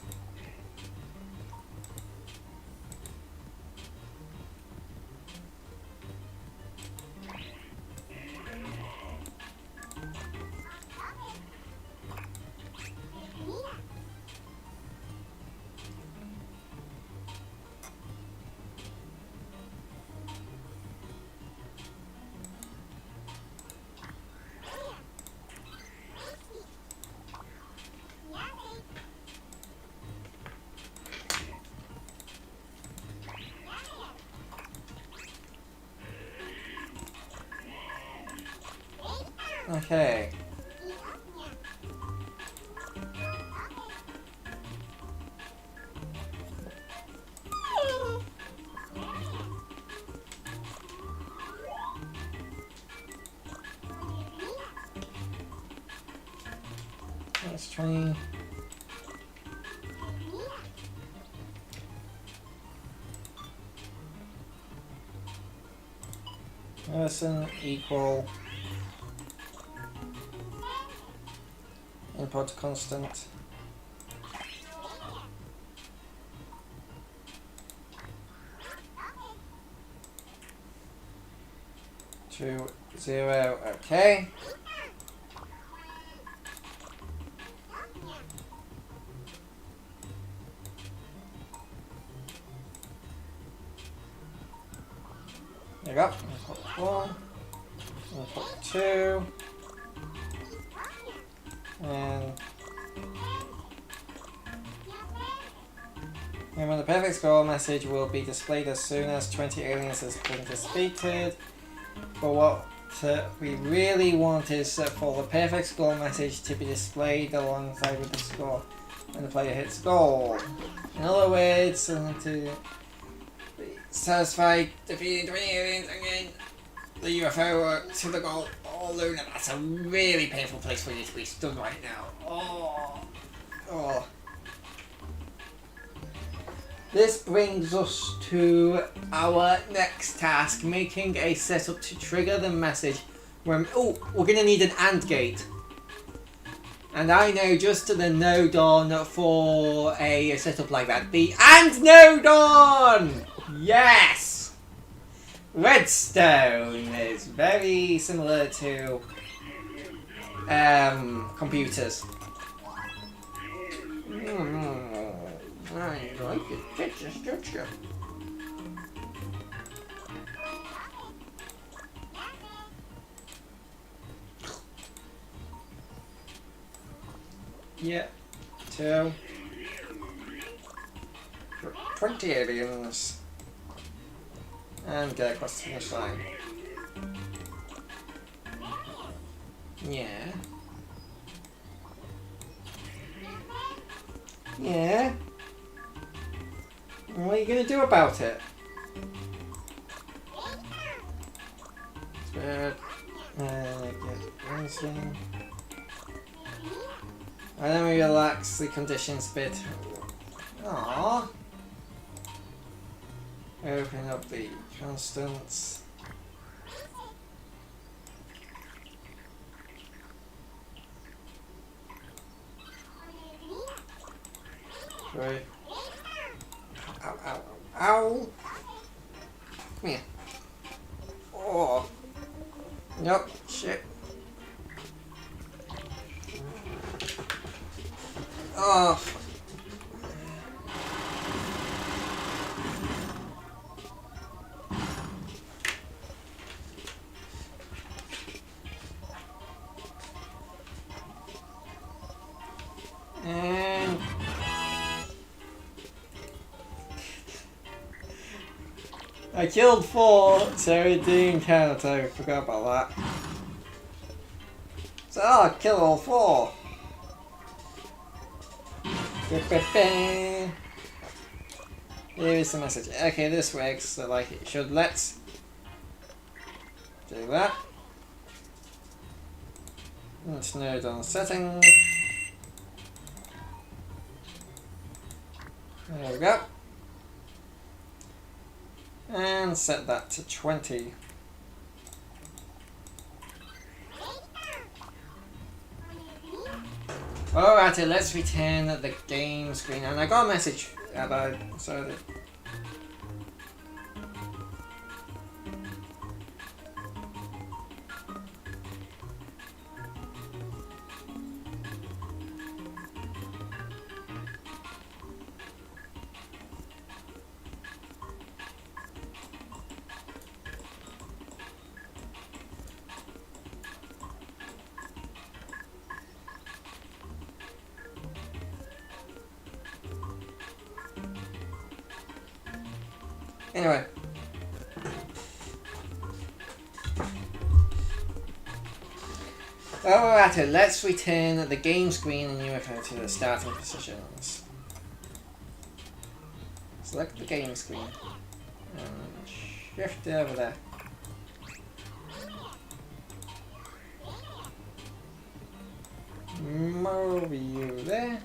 Okay. Let's try. Person equal input constant. To 0, okay. There you go. Input 1, input 2, and when the perfect score message will be displayed as soon as 20 aliens has been defeated. But what we really want is for the perfect score message to be displayed alongside with the score when the player hits goal. In other words, to be satisfied defeating 20 aliens again, the UFO to the goal. Oh, Luna, that's a really painful place for you to be stood right now. Oh. This brings us to our next task, making a setup to trigger the message when... Oh, we're going to need an AND gate. And I know just the node on for a setup like that. The AND node on! Yes! Redstone is very similar to computers. I like it. Texture. Yeah. 2. 20 aliens. And get across the finish line. Yeah. Yeah. What are you going to do about it? Get anything. And then we relax the conditions a bit. Aww. Open up the constants. Right. Ow! Come here. Oh. Nope. Shit. Oh. And I killed 4, so it didn't count. I forgot about that. So I'll kill all 4. Here is the message. Okay, this works like it should. Let's do that. Let's node on settings. There we go. And set that to 20. Alrighty, let's return the game screen. And I got a message about so that anyway. Alright, let's return the game screen and UFO to the starting positions. Select the game screen and shift it over there. Over you there.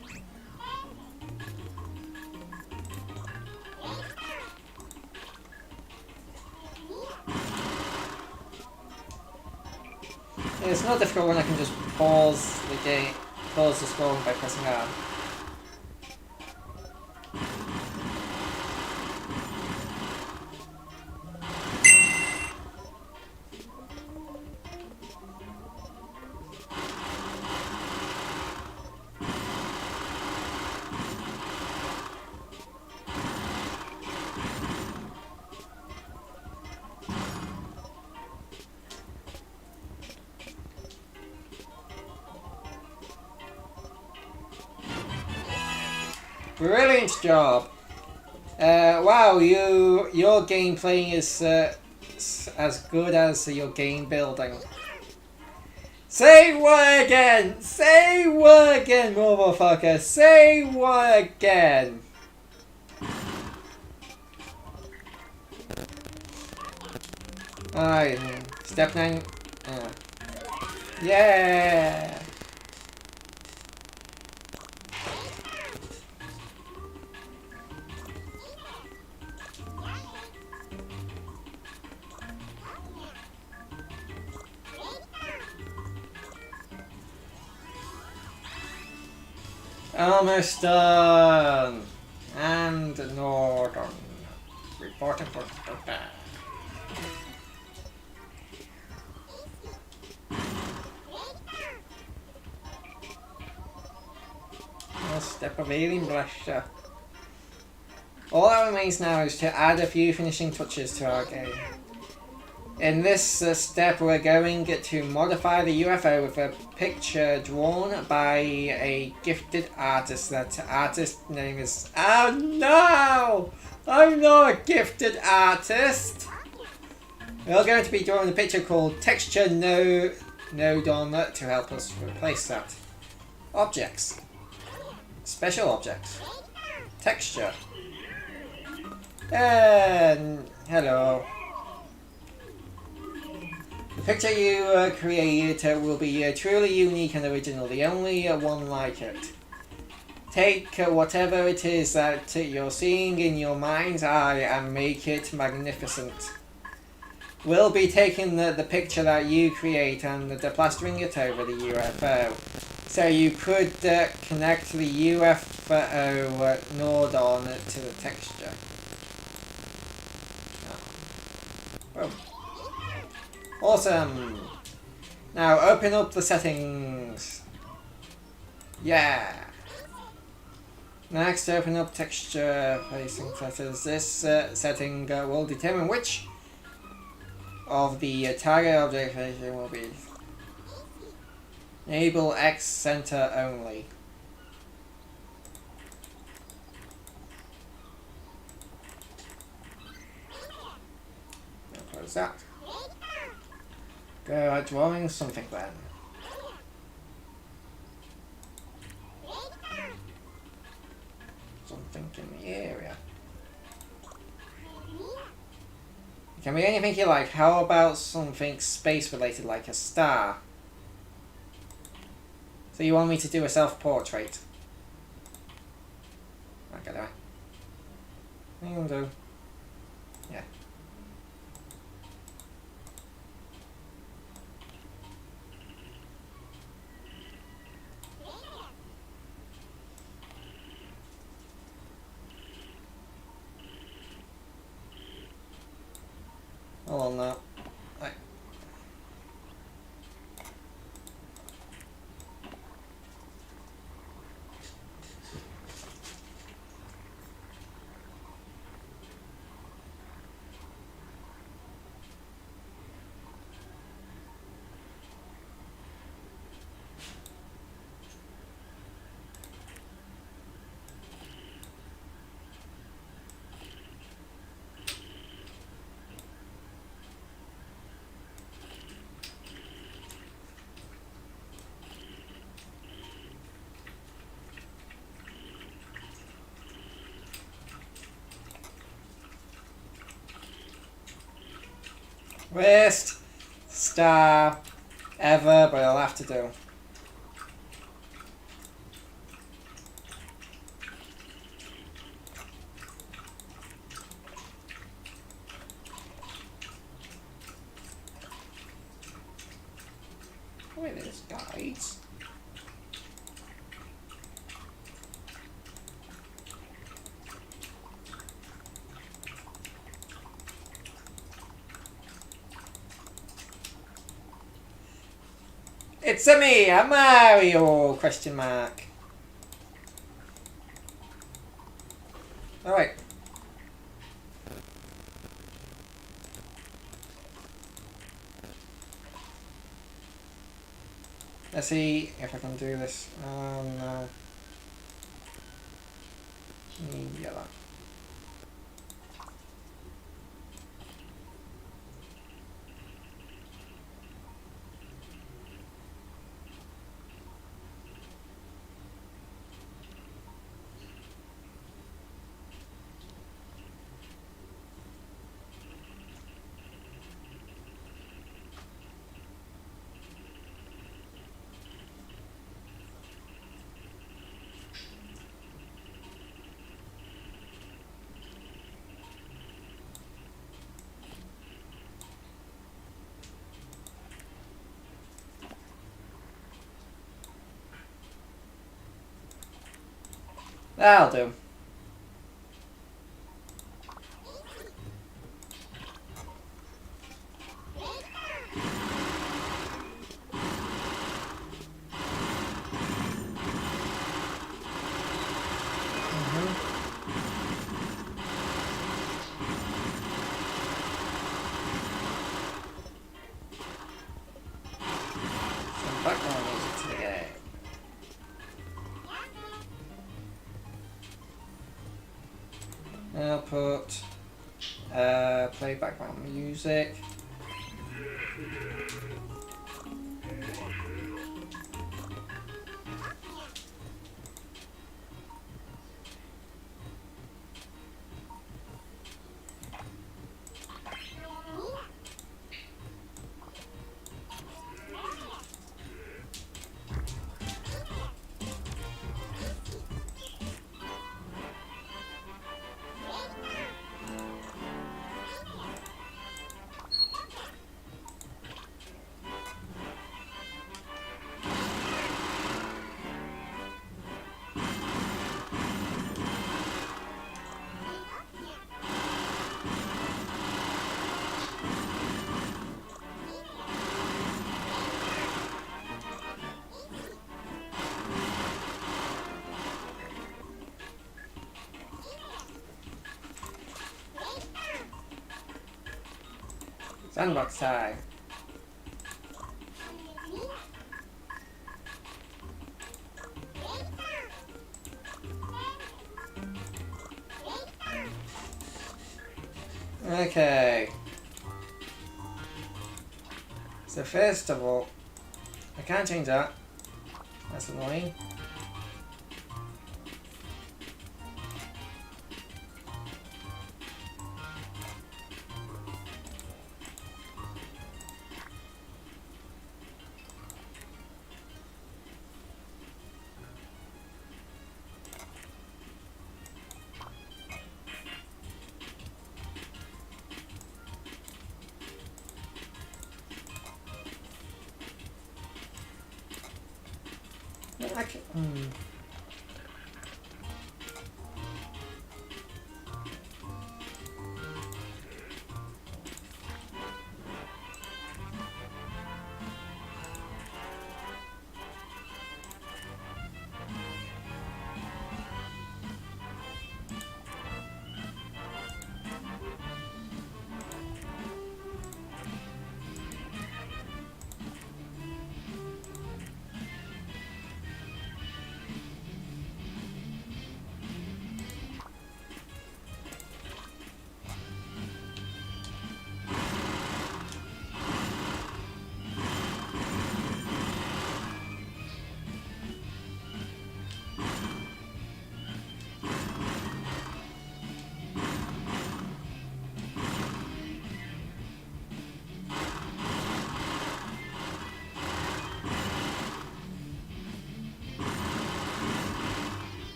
It's not difficult when I can just pause the game, pause the scrolling by pressing R. Brilliant job! Wow, your gameplay is as good as your game building. Say what again? Say what again, motherfucker? Say what again? Alright, step 9. Yeah! Almost done! And Northern. Reporting for Dota. A step of Alien Blaster. All that remains now is to add a few finishing touches to our game. In this step we're going to modify the UFO with a picture drawn by a gifted artist. That artist's name is... Oh no! I'm not a gifted artist! We're going to be drawing a picture called Texture Node on to help us replace that. Objects. Special objects. Texture. And hello. The picture you create will be truly unique and original, the only one like it. Take whatever it is that you're seeing in your mind's eye and make it magnificent. We'll be taking the picture that you create and plastering it over the UFO. So you could connect the UFO node on to the texture. Oh. Awesome! Now open up the settings. Yeah! Next, open up texture placing settings. This setting will determine which of the target object will be. Enable X center only. Now close that. Go at drawing something then. Something in the area. It can be anything you like. How about something space related like a star? So you want me to do a self-portrait? Okay, there. You'll do. Yeah. Hold on now. Right. Worst star ever, but I'll have to do. with this, guys. It's a me, a Mario, question mark. Alright. Let's see if I can do this. No. Yellow. That'll do. Some background music today. I'll put play background music. Sandbox time. Okay. So first of all, I can't change that. That's annoying. I can,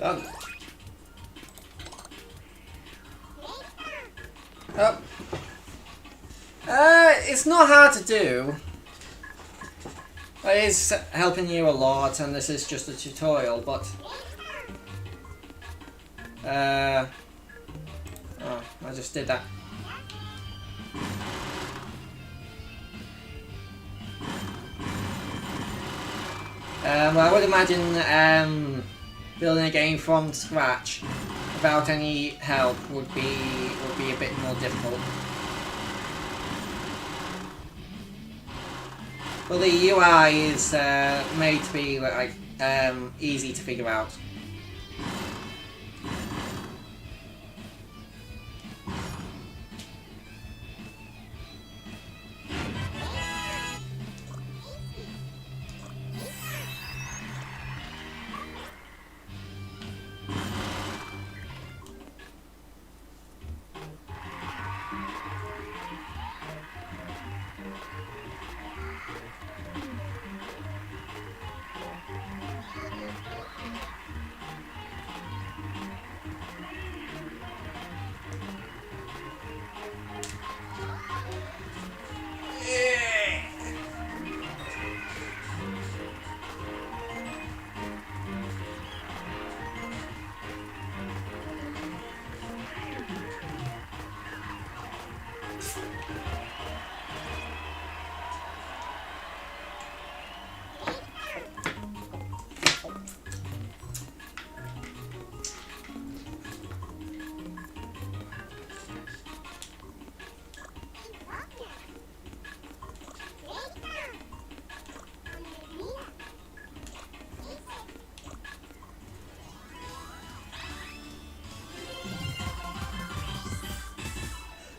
Done. Oh. It's not hard to do. It is helping you a lot, and this is just a tutorial, but... oh, I just did that. Well, I would imagine building a game from scratch without any help would be a bit more difficult. But the UI is made to be like easy to figure out.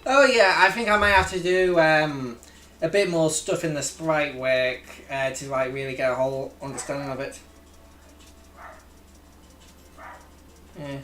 Oh yeah, I think I might have to do a bit more stuff in the sprite work to like really get a whole understanding of it. Yeah.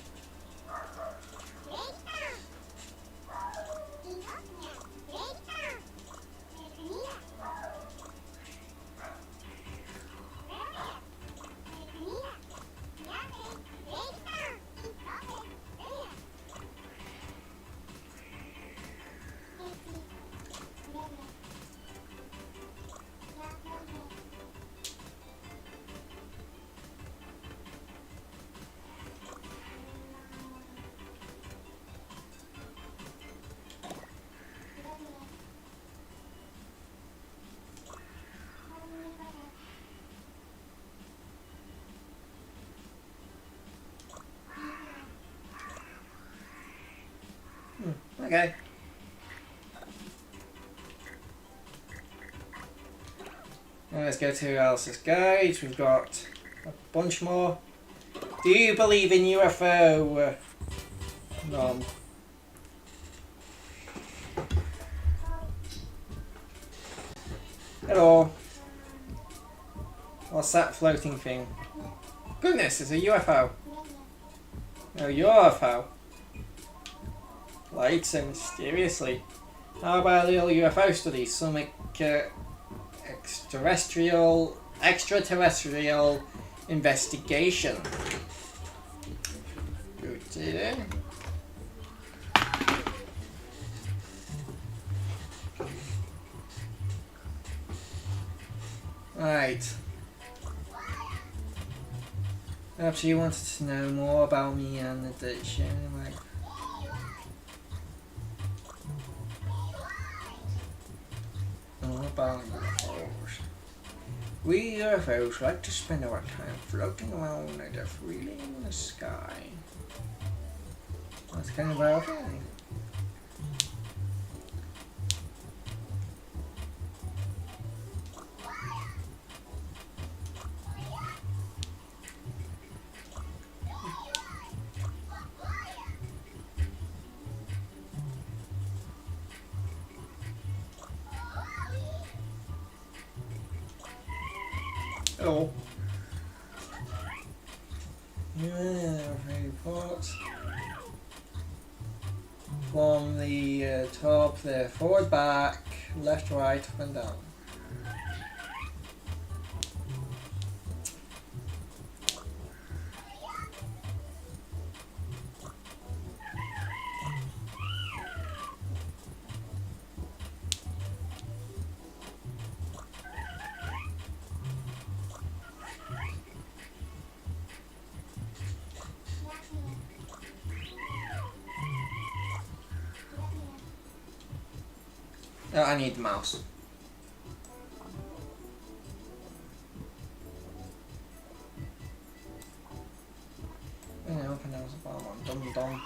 Okay. Now let's go to Alice's Guide. We've got a bunch more. Do you believe in UFO? Hello. What's that floating thing? Goodness, it's a UFO. No, UFO. Light so mysteriously. How about a little UFO study? Some extraterrestrial investigation. Good then. Right. Perhaps you wanted to know more about me and the addiction. Like, about UFOs. We UFOs like to spend our time floating around at a freely in the sky. That's kind of our thing. Hello. Yeah, report from the top there, forward, back, left, right, up and down. Oh, I need the mouse. Open those bottom one. Dum dum.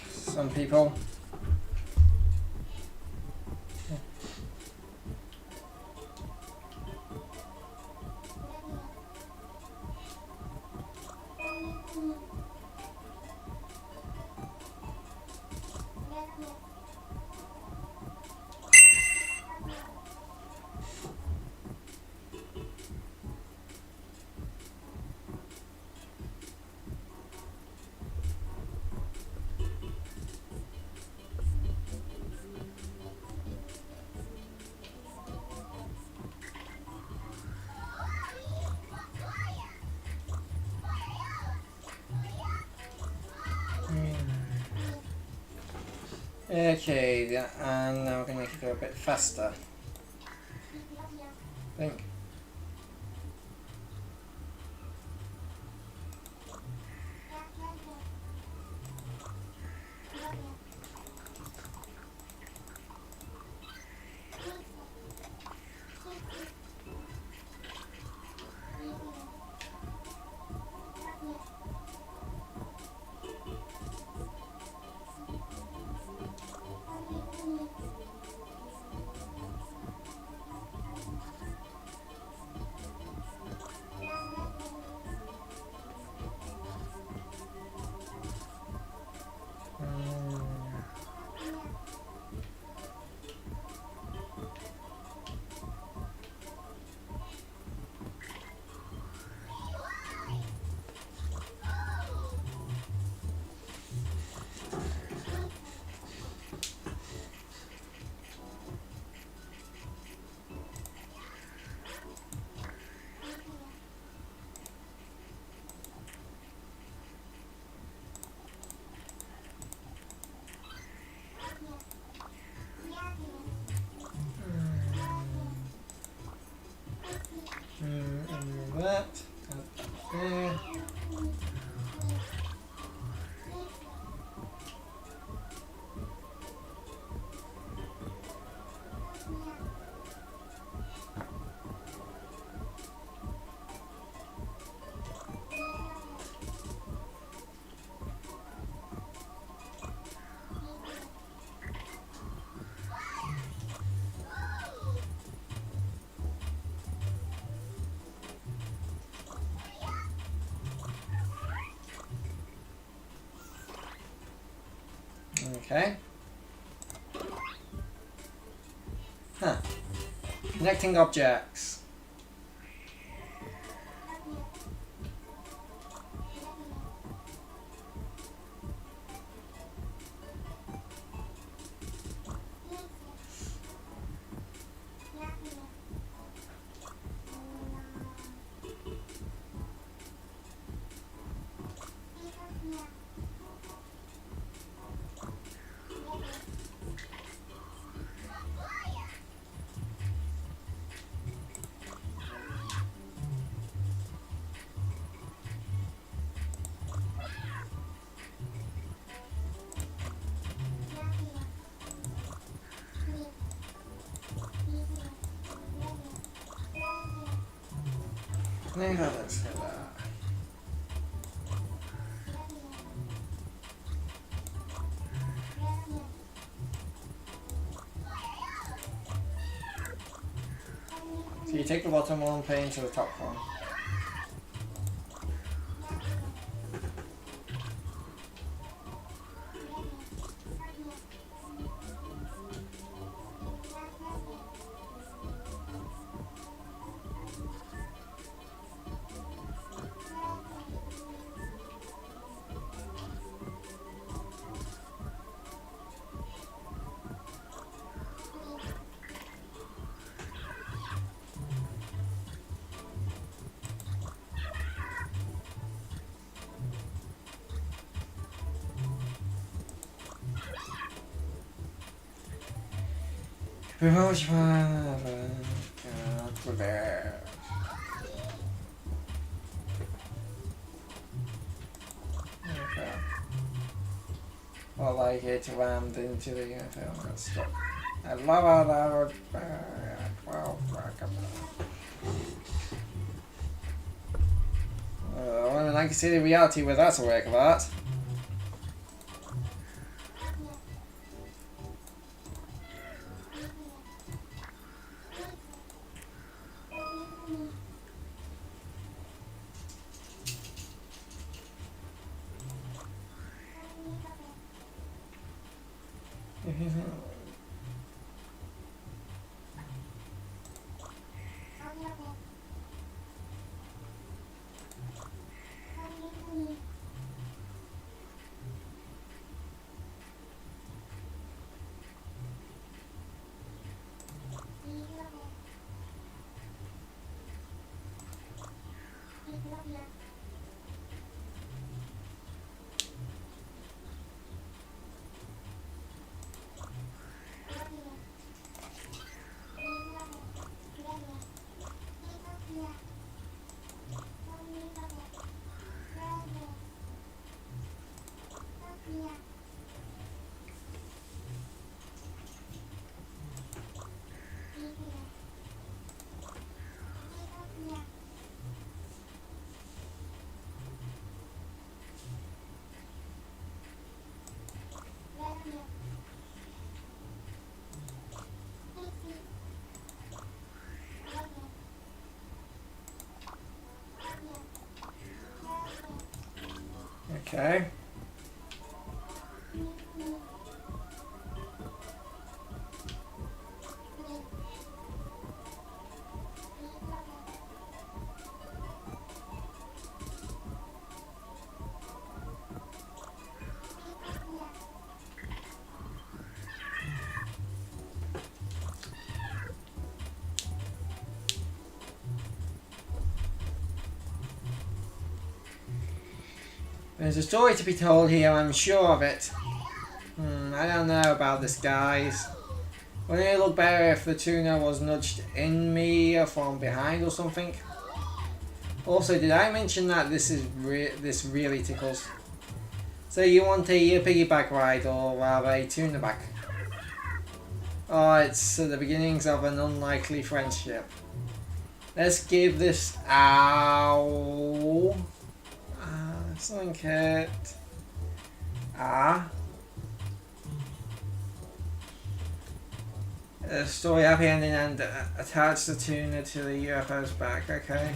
Some people. Okay, and now we're going to make it go a bit faster. I think. That. There. Okay. Huh. Connecting objects. let's do that. So you take the bottom one, play into the top one. Remote there. Okay. Well, I get rammed into the NFL and got stuck. I love how that would. Well, I would like to see the reality where that's a work of art. Okay. There's a story to be told here, I'm sure of it. I don't know about this, guys. Wouldn't it look better if the tuna was nudged in me from behind or something? Also, did I mention that this really tickles? So you want a piggyback ride or rather a tuna back? Oh, it's the beginnings of an unlikely friendship. Let's give this... Ow! Something hurt. Story happy ending and attach the tuna to the UFO's back, okay.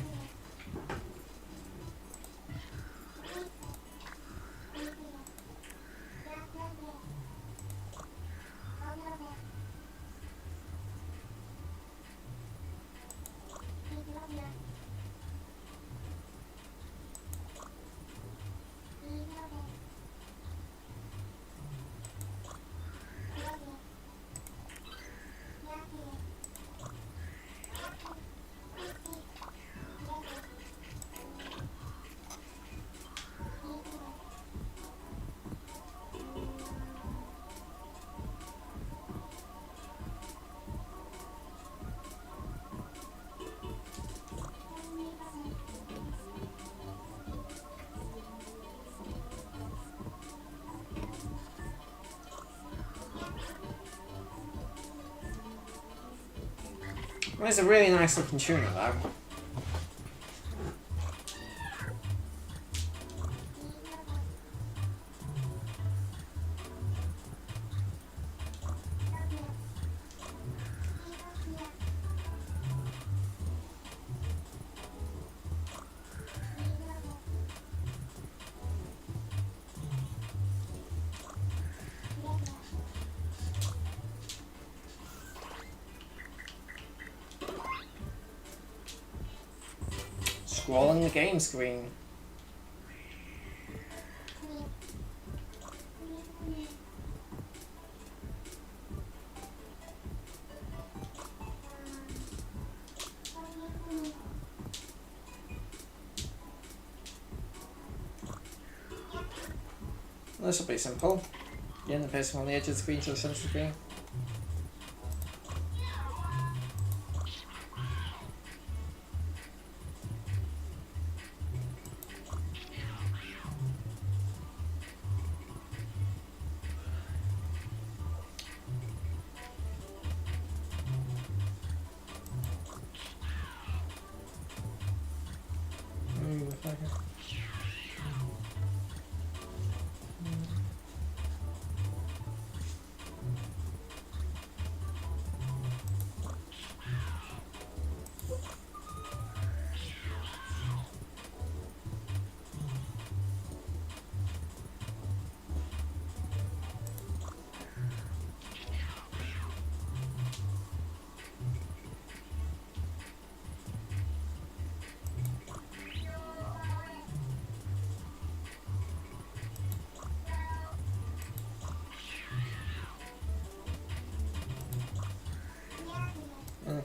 Well, it's a really nice looking tuna though. scrolling the game screen. This will be simple. Getting the person on the edge of the screen to the center of the screen.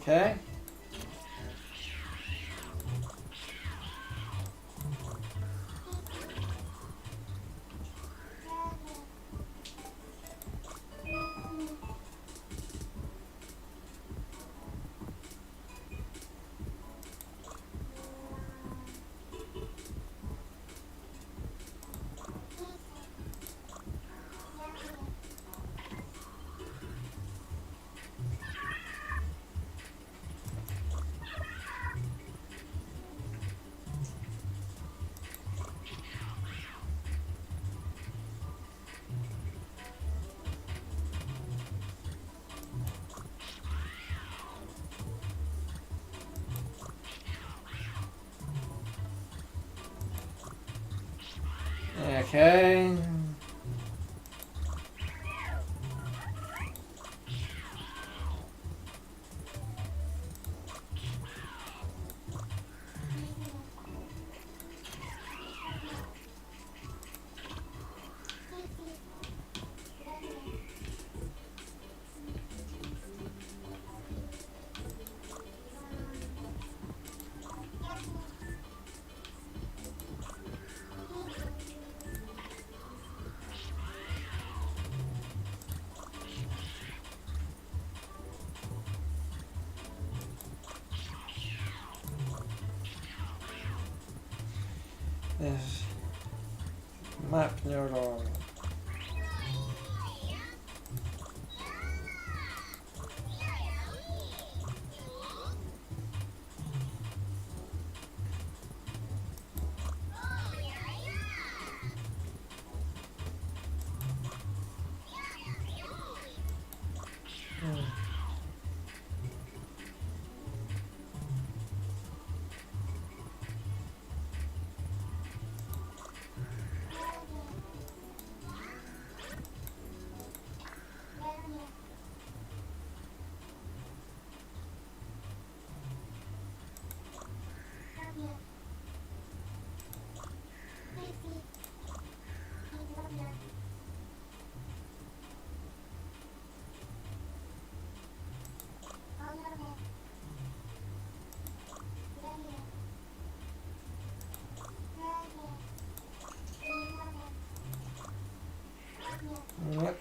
Okay. Okay. This map neuron. Yep.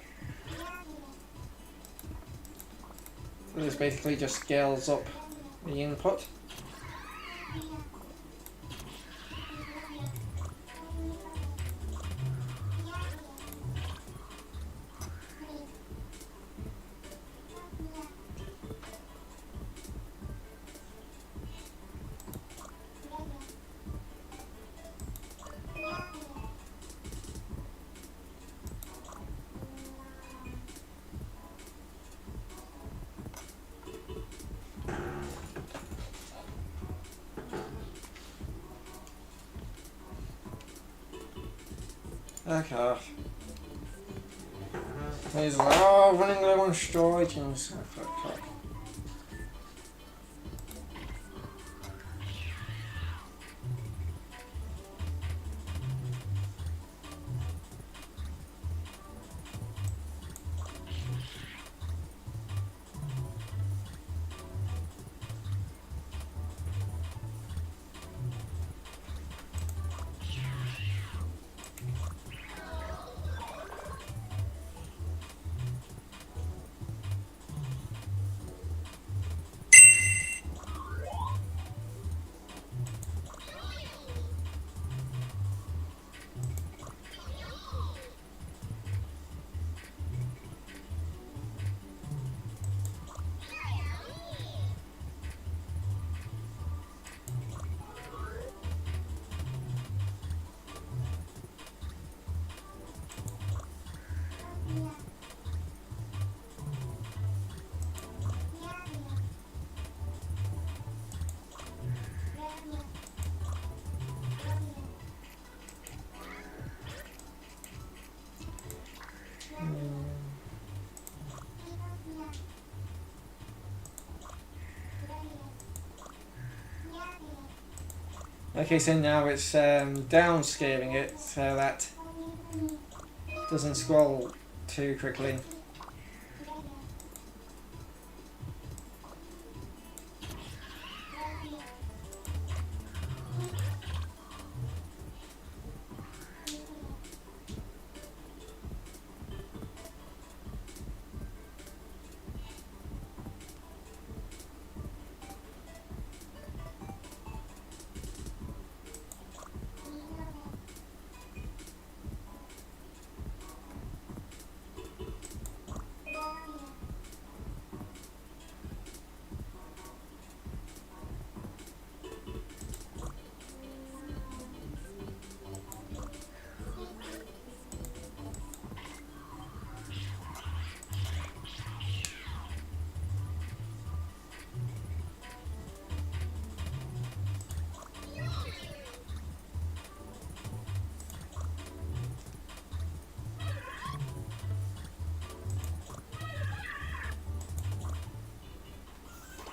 So this basically just scales up the input. Okay. He's like, oh, running low on storage and stuff like that. Okay, so now it's downscaling it so that it doesn't scroll too quickly.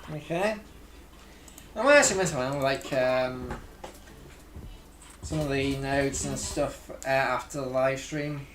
Okay. I might actually mess around with like some of the nodes and stuff after the live stream.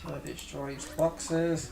So it destroys boxes.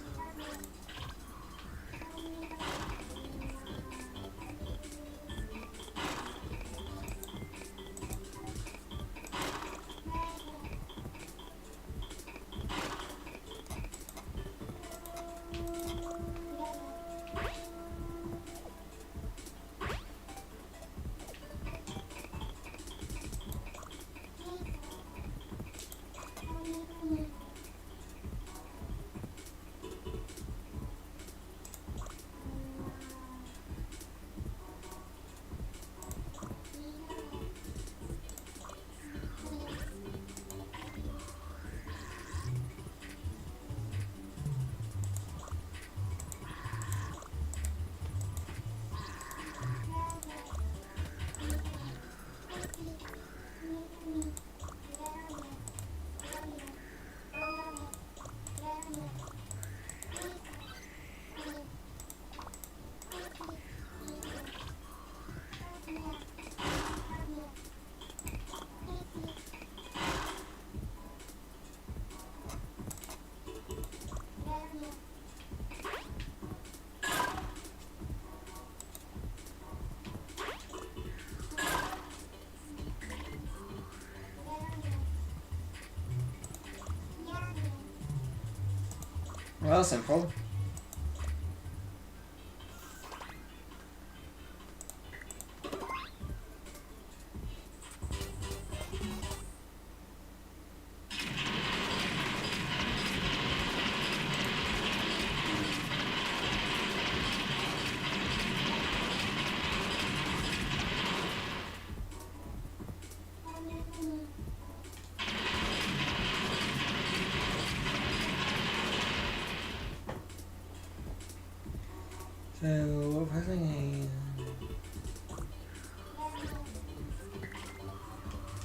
Well, simple.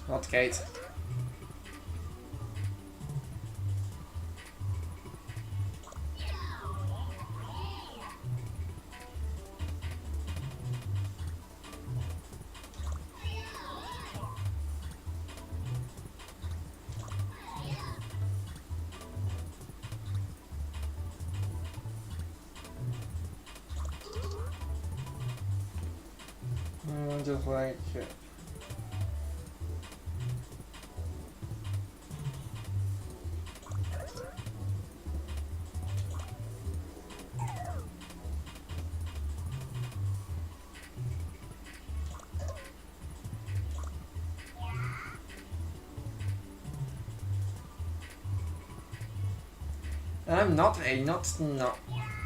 What gate? Just like it. I'm not a not.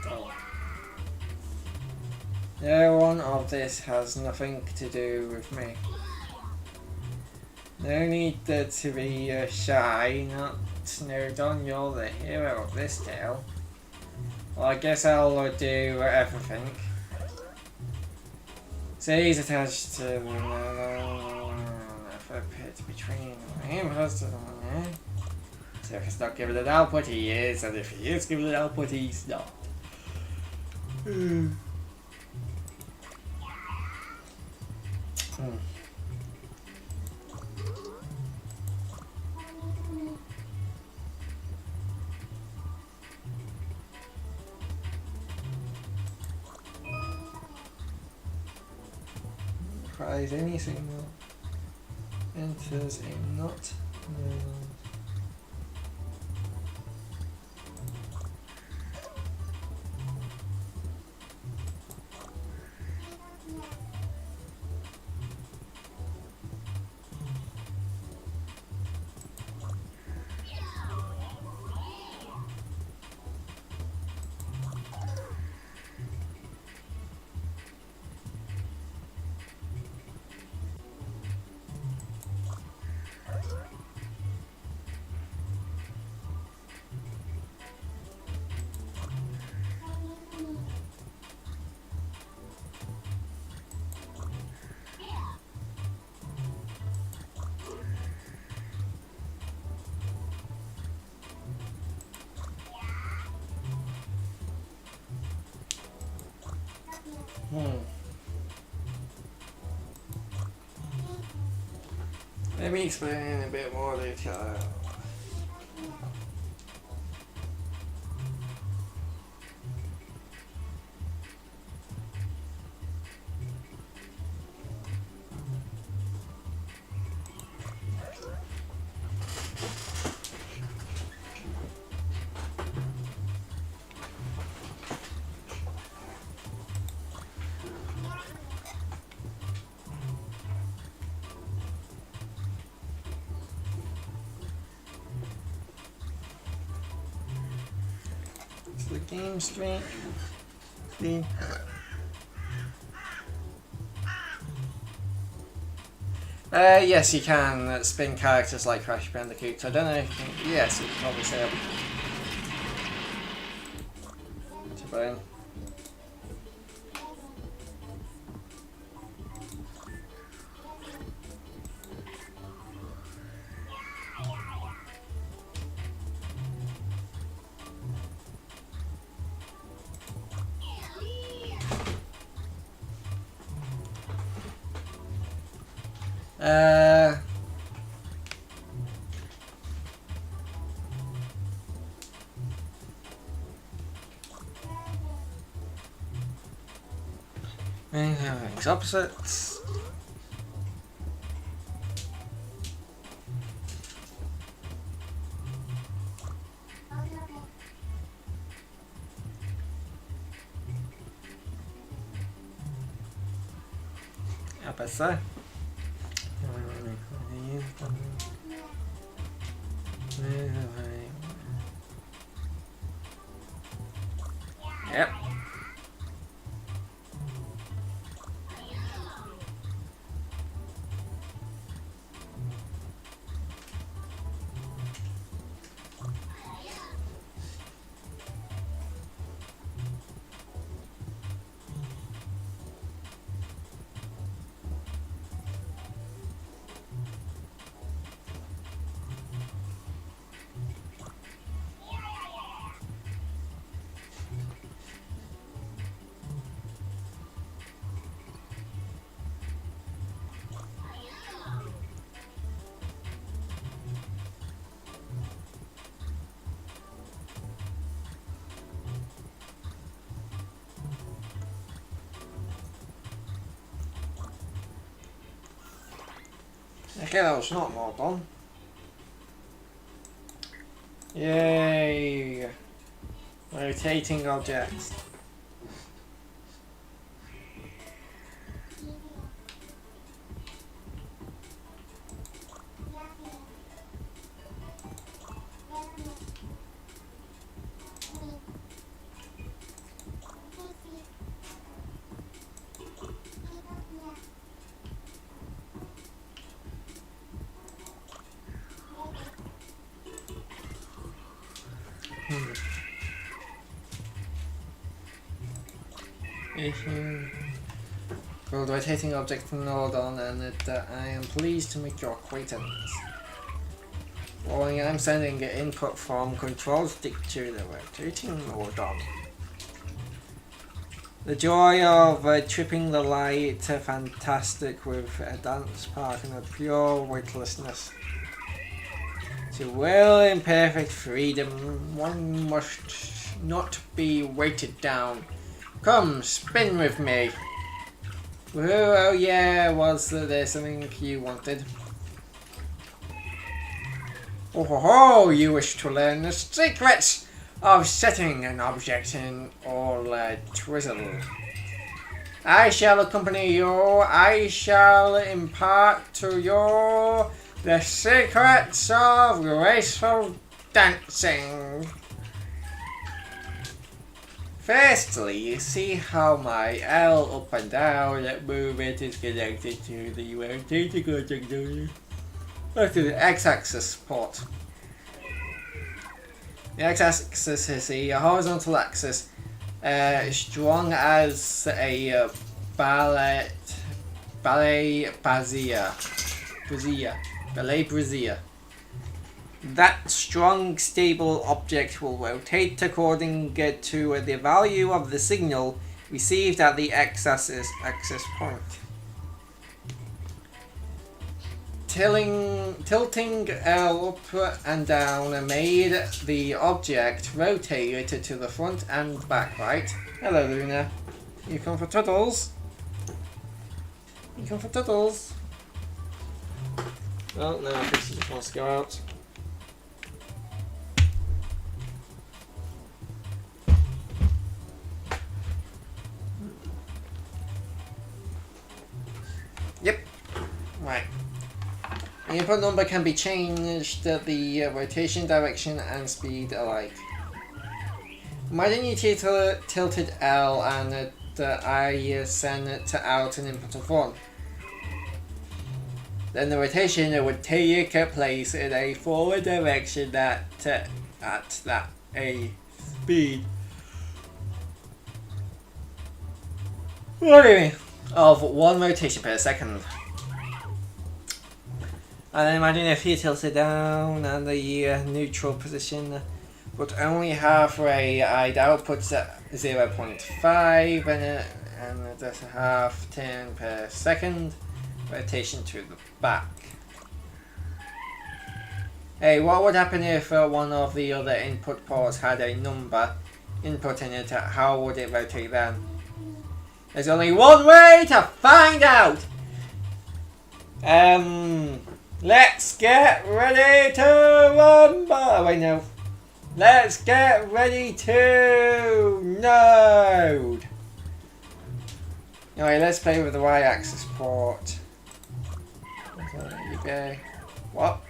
Oh. One of this has nothing to do with me. No need to be shy, not snowed on, you're the hero of this tale. Well, I guess I'll do everything. Stays attached to the pit between him and us. So if he's not giving it output, he is, and if he is giving it output, he's not. Prize any signal enters a not. Let me explain in a bit more detail. The game stream. Yes, you can spin characters like Crash Bandicoot. I don't know if you can, yes, you can probably say up to burn. Everything's opposites. Apa sah? Yep. Okay, that was not more fun. Yay! Rotating objects. Called rotating object node on, and I am pleased to make your acquaintance. Following, I'm sending an input from control stick to the rotating node on. The joy of tripping the light, fantastic with a dance partner and a pure weightlessness. To will in perfect freedom, one must not be weighted down. Come, spin with me. Oh yeah, was there something you wanted? Oh ho ho, you wish to learn the secrets of setting an object in all twizzle. I shall accompany you, I shall impart to you the secrets of graceful dancing. Firstly, you see how my L up and down movement is connected to the rotating object. Look to the x-axis port. The x-axis is the horizontal axis, strong as a ballet brazier. That strong, stable object will rotate according to the value of the signal received at the x-axis point. Tilting L up and down made the object rotate to the front and back, right? Hello, Luna. You come for tuddles? You come for tuddles? Well, no, I think she just wants to go out. Yep. Right. The input number can be changed, the rotation, direction, and speed alike. Imagine you tilted L and I send it out an input of 1. Then the rotation would take place in a forward direction at that a speed. What do you mean? Of 1 rotation per second. And then imagine if you tilted down and the neutral position, but only halfway, I'd output at 0.5 and that's a half turn per second, rotation to the back. Hey, what would happen if one of the other input ports had a number input in it? How would it rotate then? There's only one way to find out! Let's get ready to rumble! Wait, no. Let's get ready to node! Anyway, let's play with the y-axis port. There you go. What?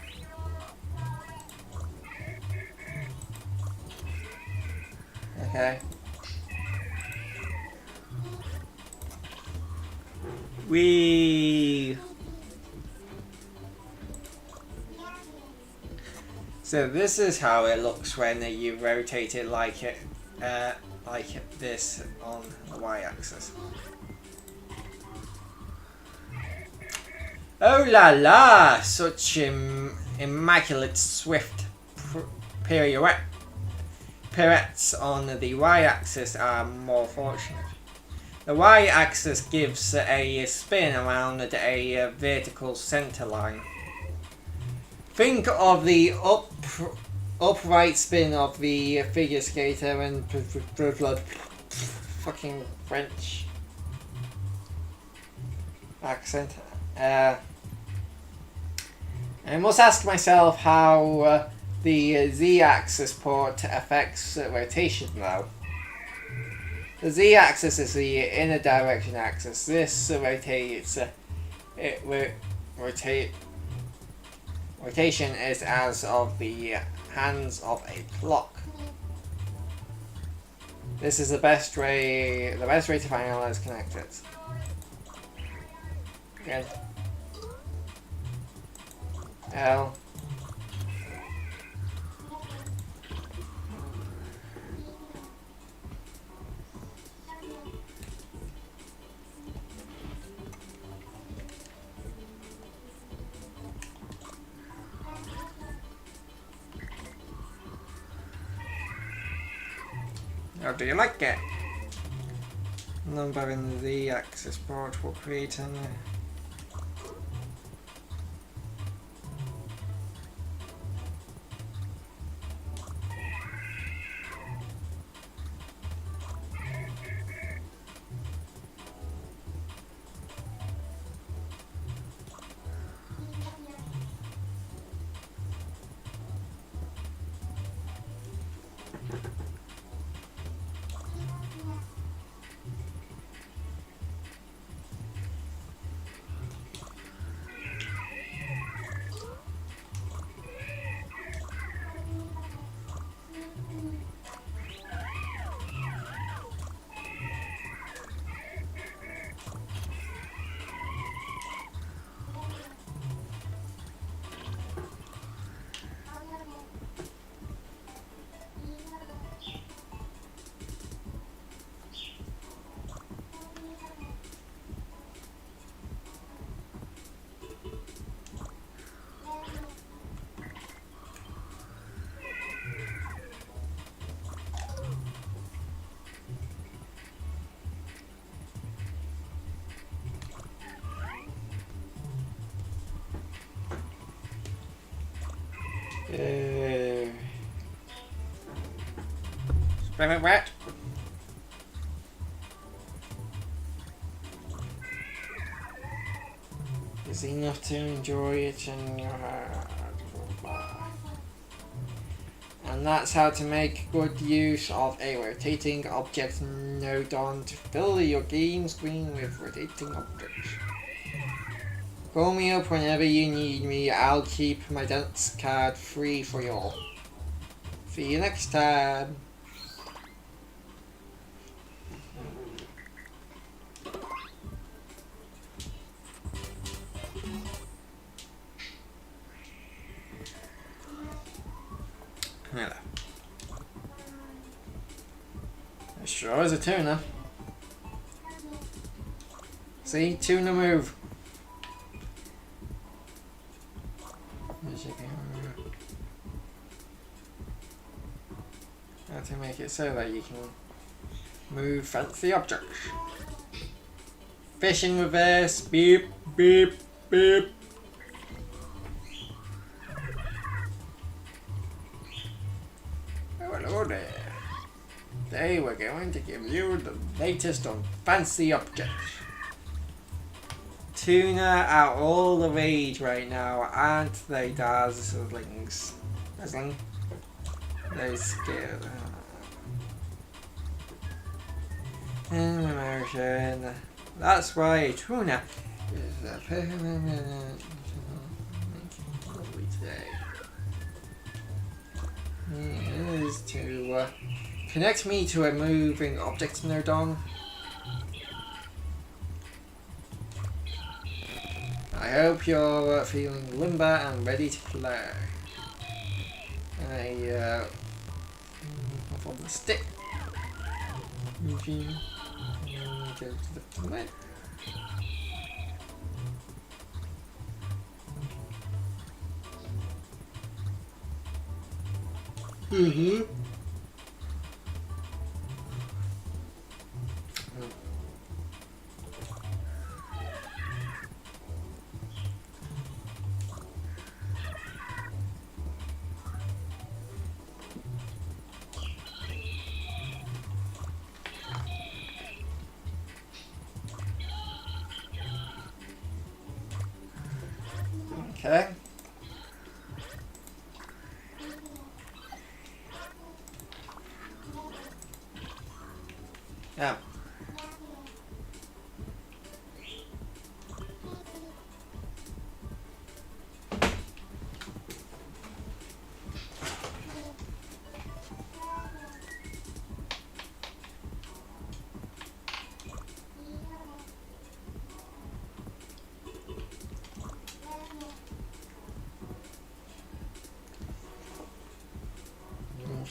Okay. So this is how it looks when you rotate it like this on the y-axis. Oh la la! Such immaculate swift pirouettes on the y-axis are more fortunate. The y-axis gives a spin around a vertical center line. Think of the upright spin of the figure skater and fucking French accent. I must ask myself how the Z-axis port affects rotation though. The Z-axis is the inner direction axis. This rotates. Rotation is as of the hands of a clock. This is the best way. The best way to finalize connected. Again. L. How do you like it? Number in the axis board will create an Spray wet. Is enough to enjoy it in your heart. And that's how to make good use of a rotating object nodon to fill your game screen with rotating objects. Call me up whenever you need me. I'll keep my dance card free for you all. See you next time. Hello. It sure is a tuna. See? Tuna move. How to make it so that you can move fancy objects. Fish in reverse. Beep, beep, beep. Oh, hello there. Today we're going to give you the latest on fancy objects. Tuna are all the rage right now, aren't they, Dazzlings? Dazzling? They scare. In emotion. That's why tuna is a permanent. Lovely today. It is to connect me to a moving object nodon. I hope you're feeling limber and ready to play. Off on the stick. Moving. Go to the left. Okay.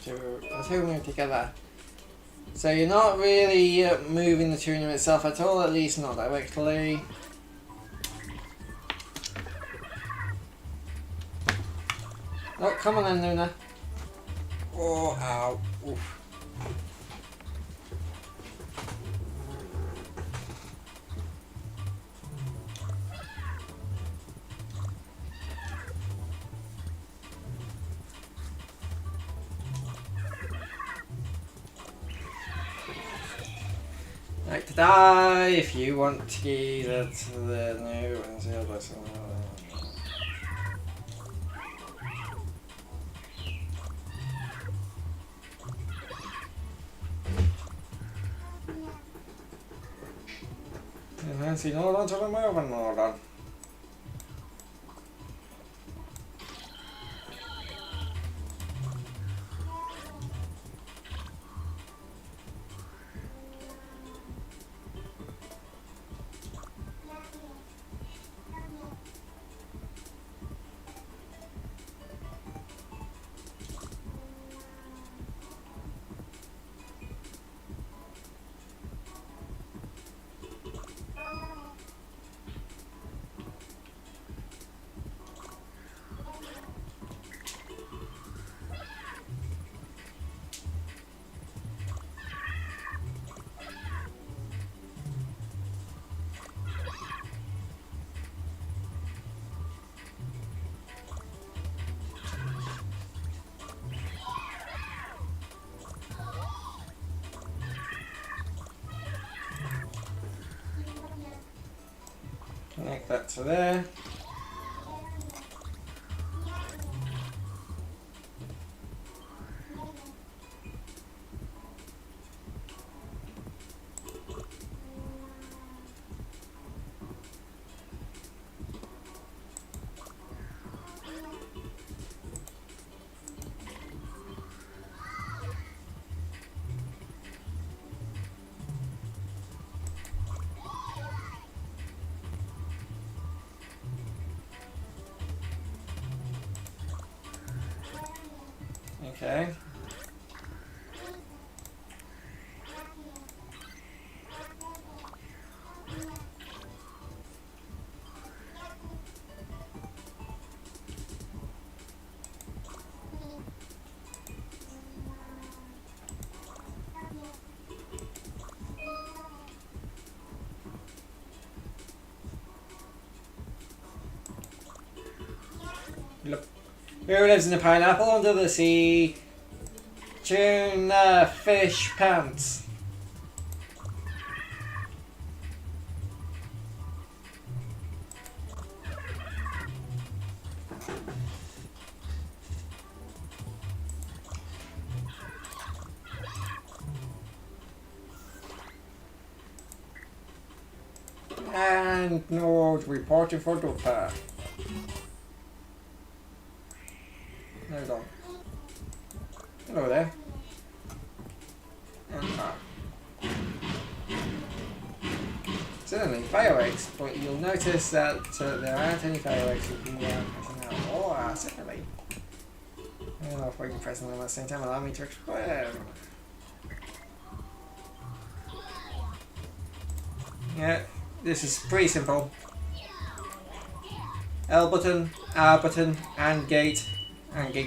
the two move together. So you're not really moving the tournament itself at all, at least not directly. Oh, come on then, Luna. Oh, ow. Oof. Like to die if you want to get it to the new and zero. Enhance in order to remove an order. Connect that to there. Okay. Look. Who lives in a pineapple under the sea? Tuna fish pants. And Node reporting for Dota. Hold on. Hello there. And certainly fireworks, but you'll notice that there aren't any fireworks you can pressing now. Oh, certainly. I don't know if I can press them at the same time. Allow me to explain. Yeah, this is pretty simple. L button, R button, and gate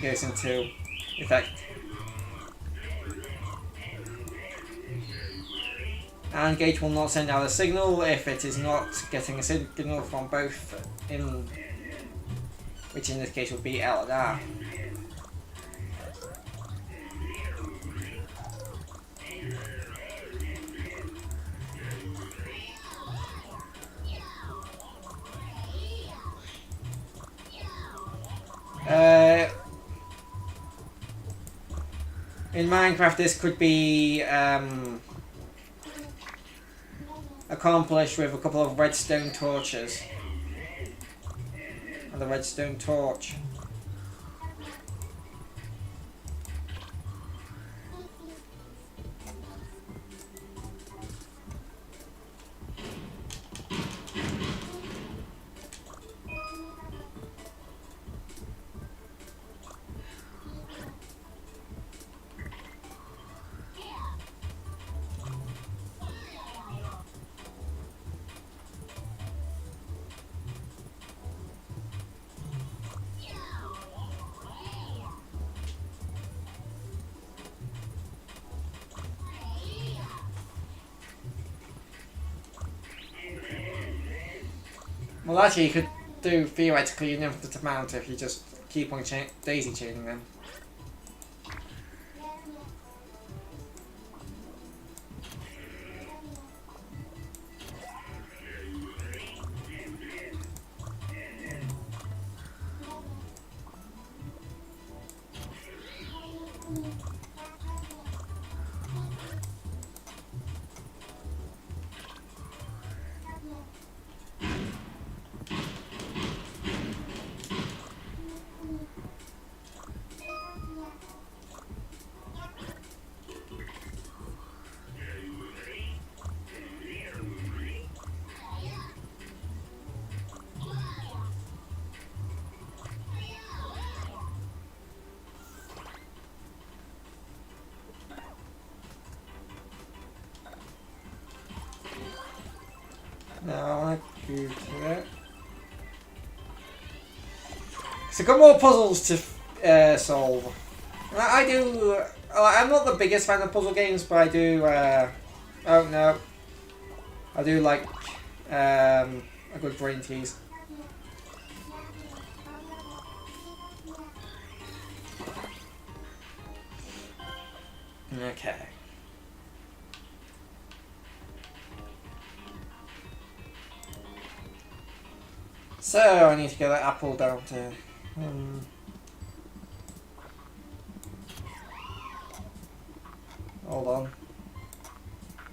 goes into effect. And gate will not send out a signal if it is not getting a signal from both in, which in this case would be L and R. In Minecraft, this could be accomplished with a couple of redstone torches and the redstone torch. Well, actually, you could do theoretically an infinite amount if you just keep on daisy chaining them. Now I want to go to that. So I've got more puzzles to solve. I do. I'm not the biggest fan of puzzle games, but I do. Oh no, I do like a good brain tease. Okay. So I need to get that apple down to. Hold on.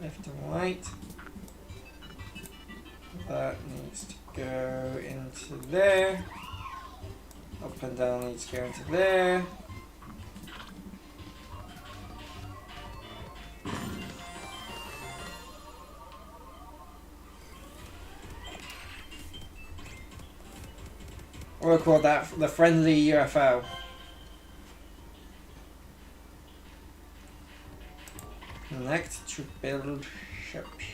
Left and right. That needs to go into there. Up and down needs to go into there. We'll call that the friendly UFO. Connect to build ships.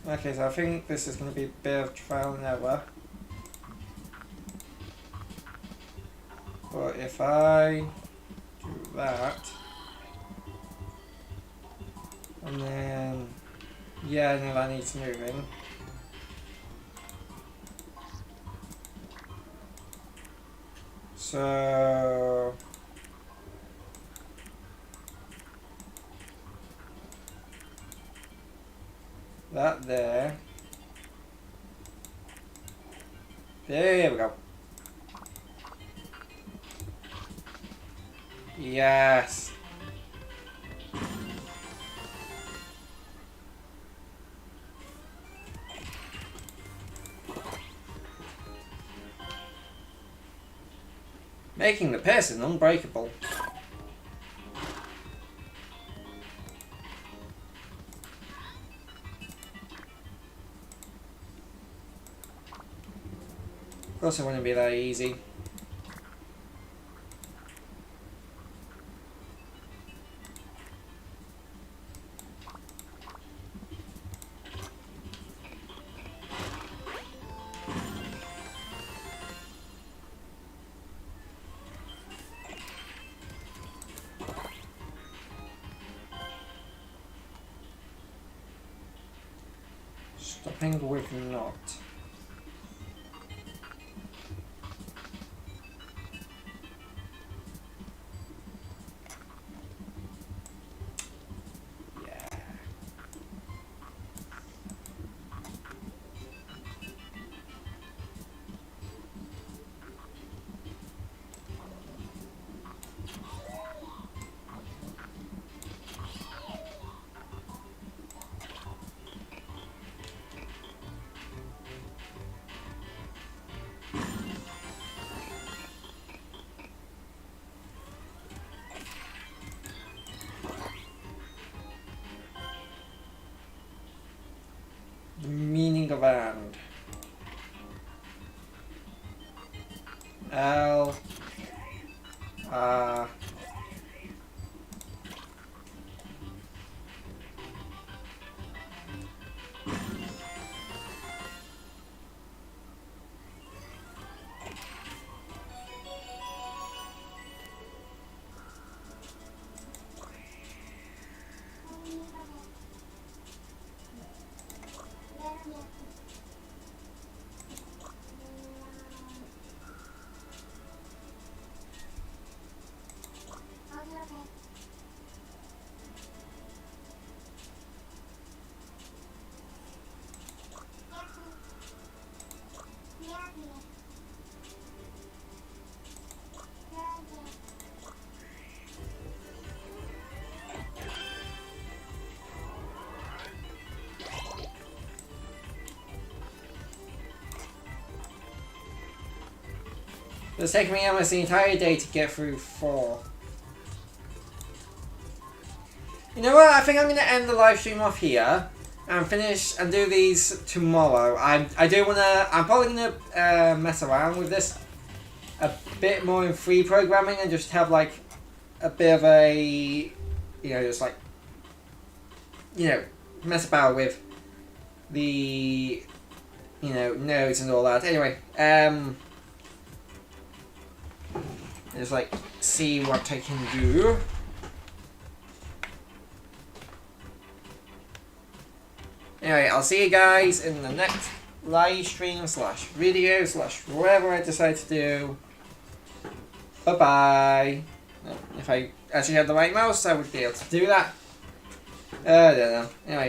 Okay, so I think this is going to be a bit of trial and error. But if I do that, and then, yeah, no, that needs moving. So, that there. There we go. Yes. Making the person unbreakable. Of course it wouldn't be that easy. Stopping with not. The meaning of and. L. It's taken me almost the entire day to get through 4. You know what? I think I'm going to end the live stream off here and finish and do these tomorrow. I do want to. I'm probably going to mess around with this a bit more in free programming and just have like a bit of a, just like, mess about with the, nodes and all that. Anyway, just like see what I can do. Anyway, I'll see you guys in the next live stream / video / whatever I decide to do. Bye bye. If I actually had the right mouse, I would be able to do that. I don't know. Anyway.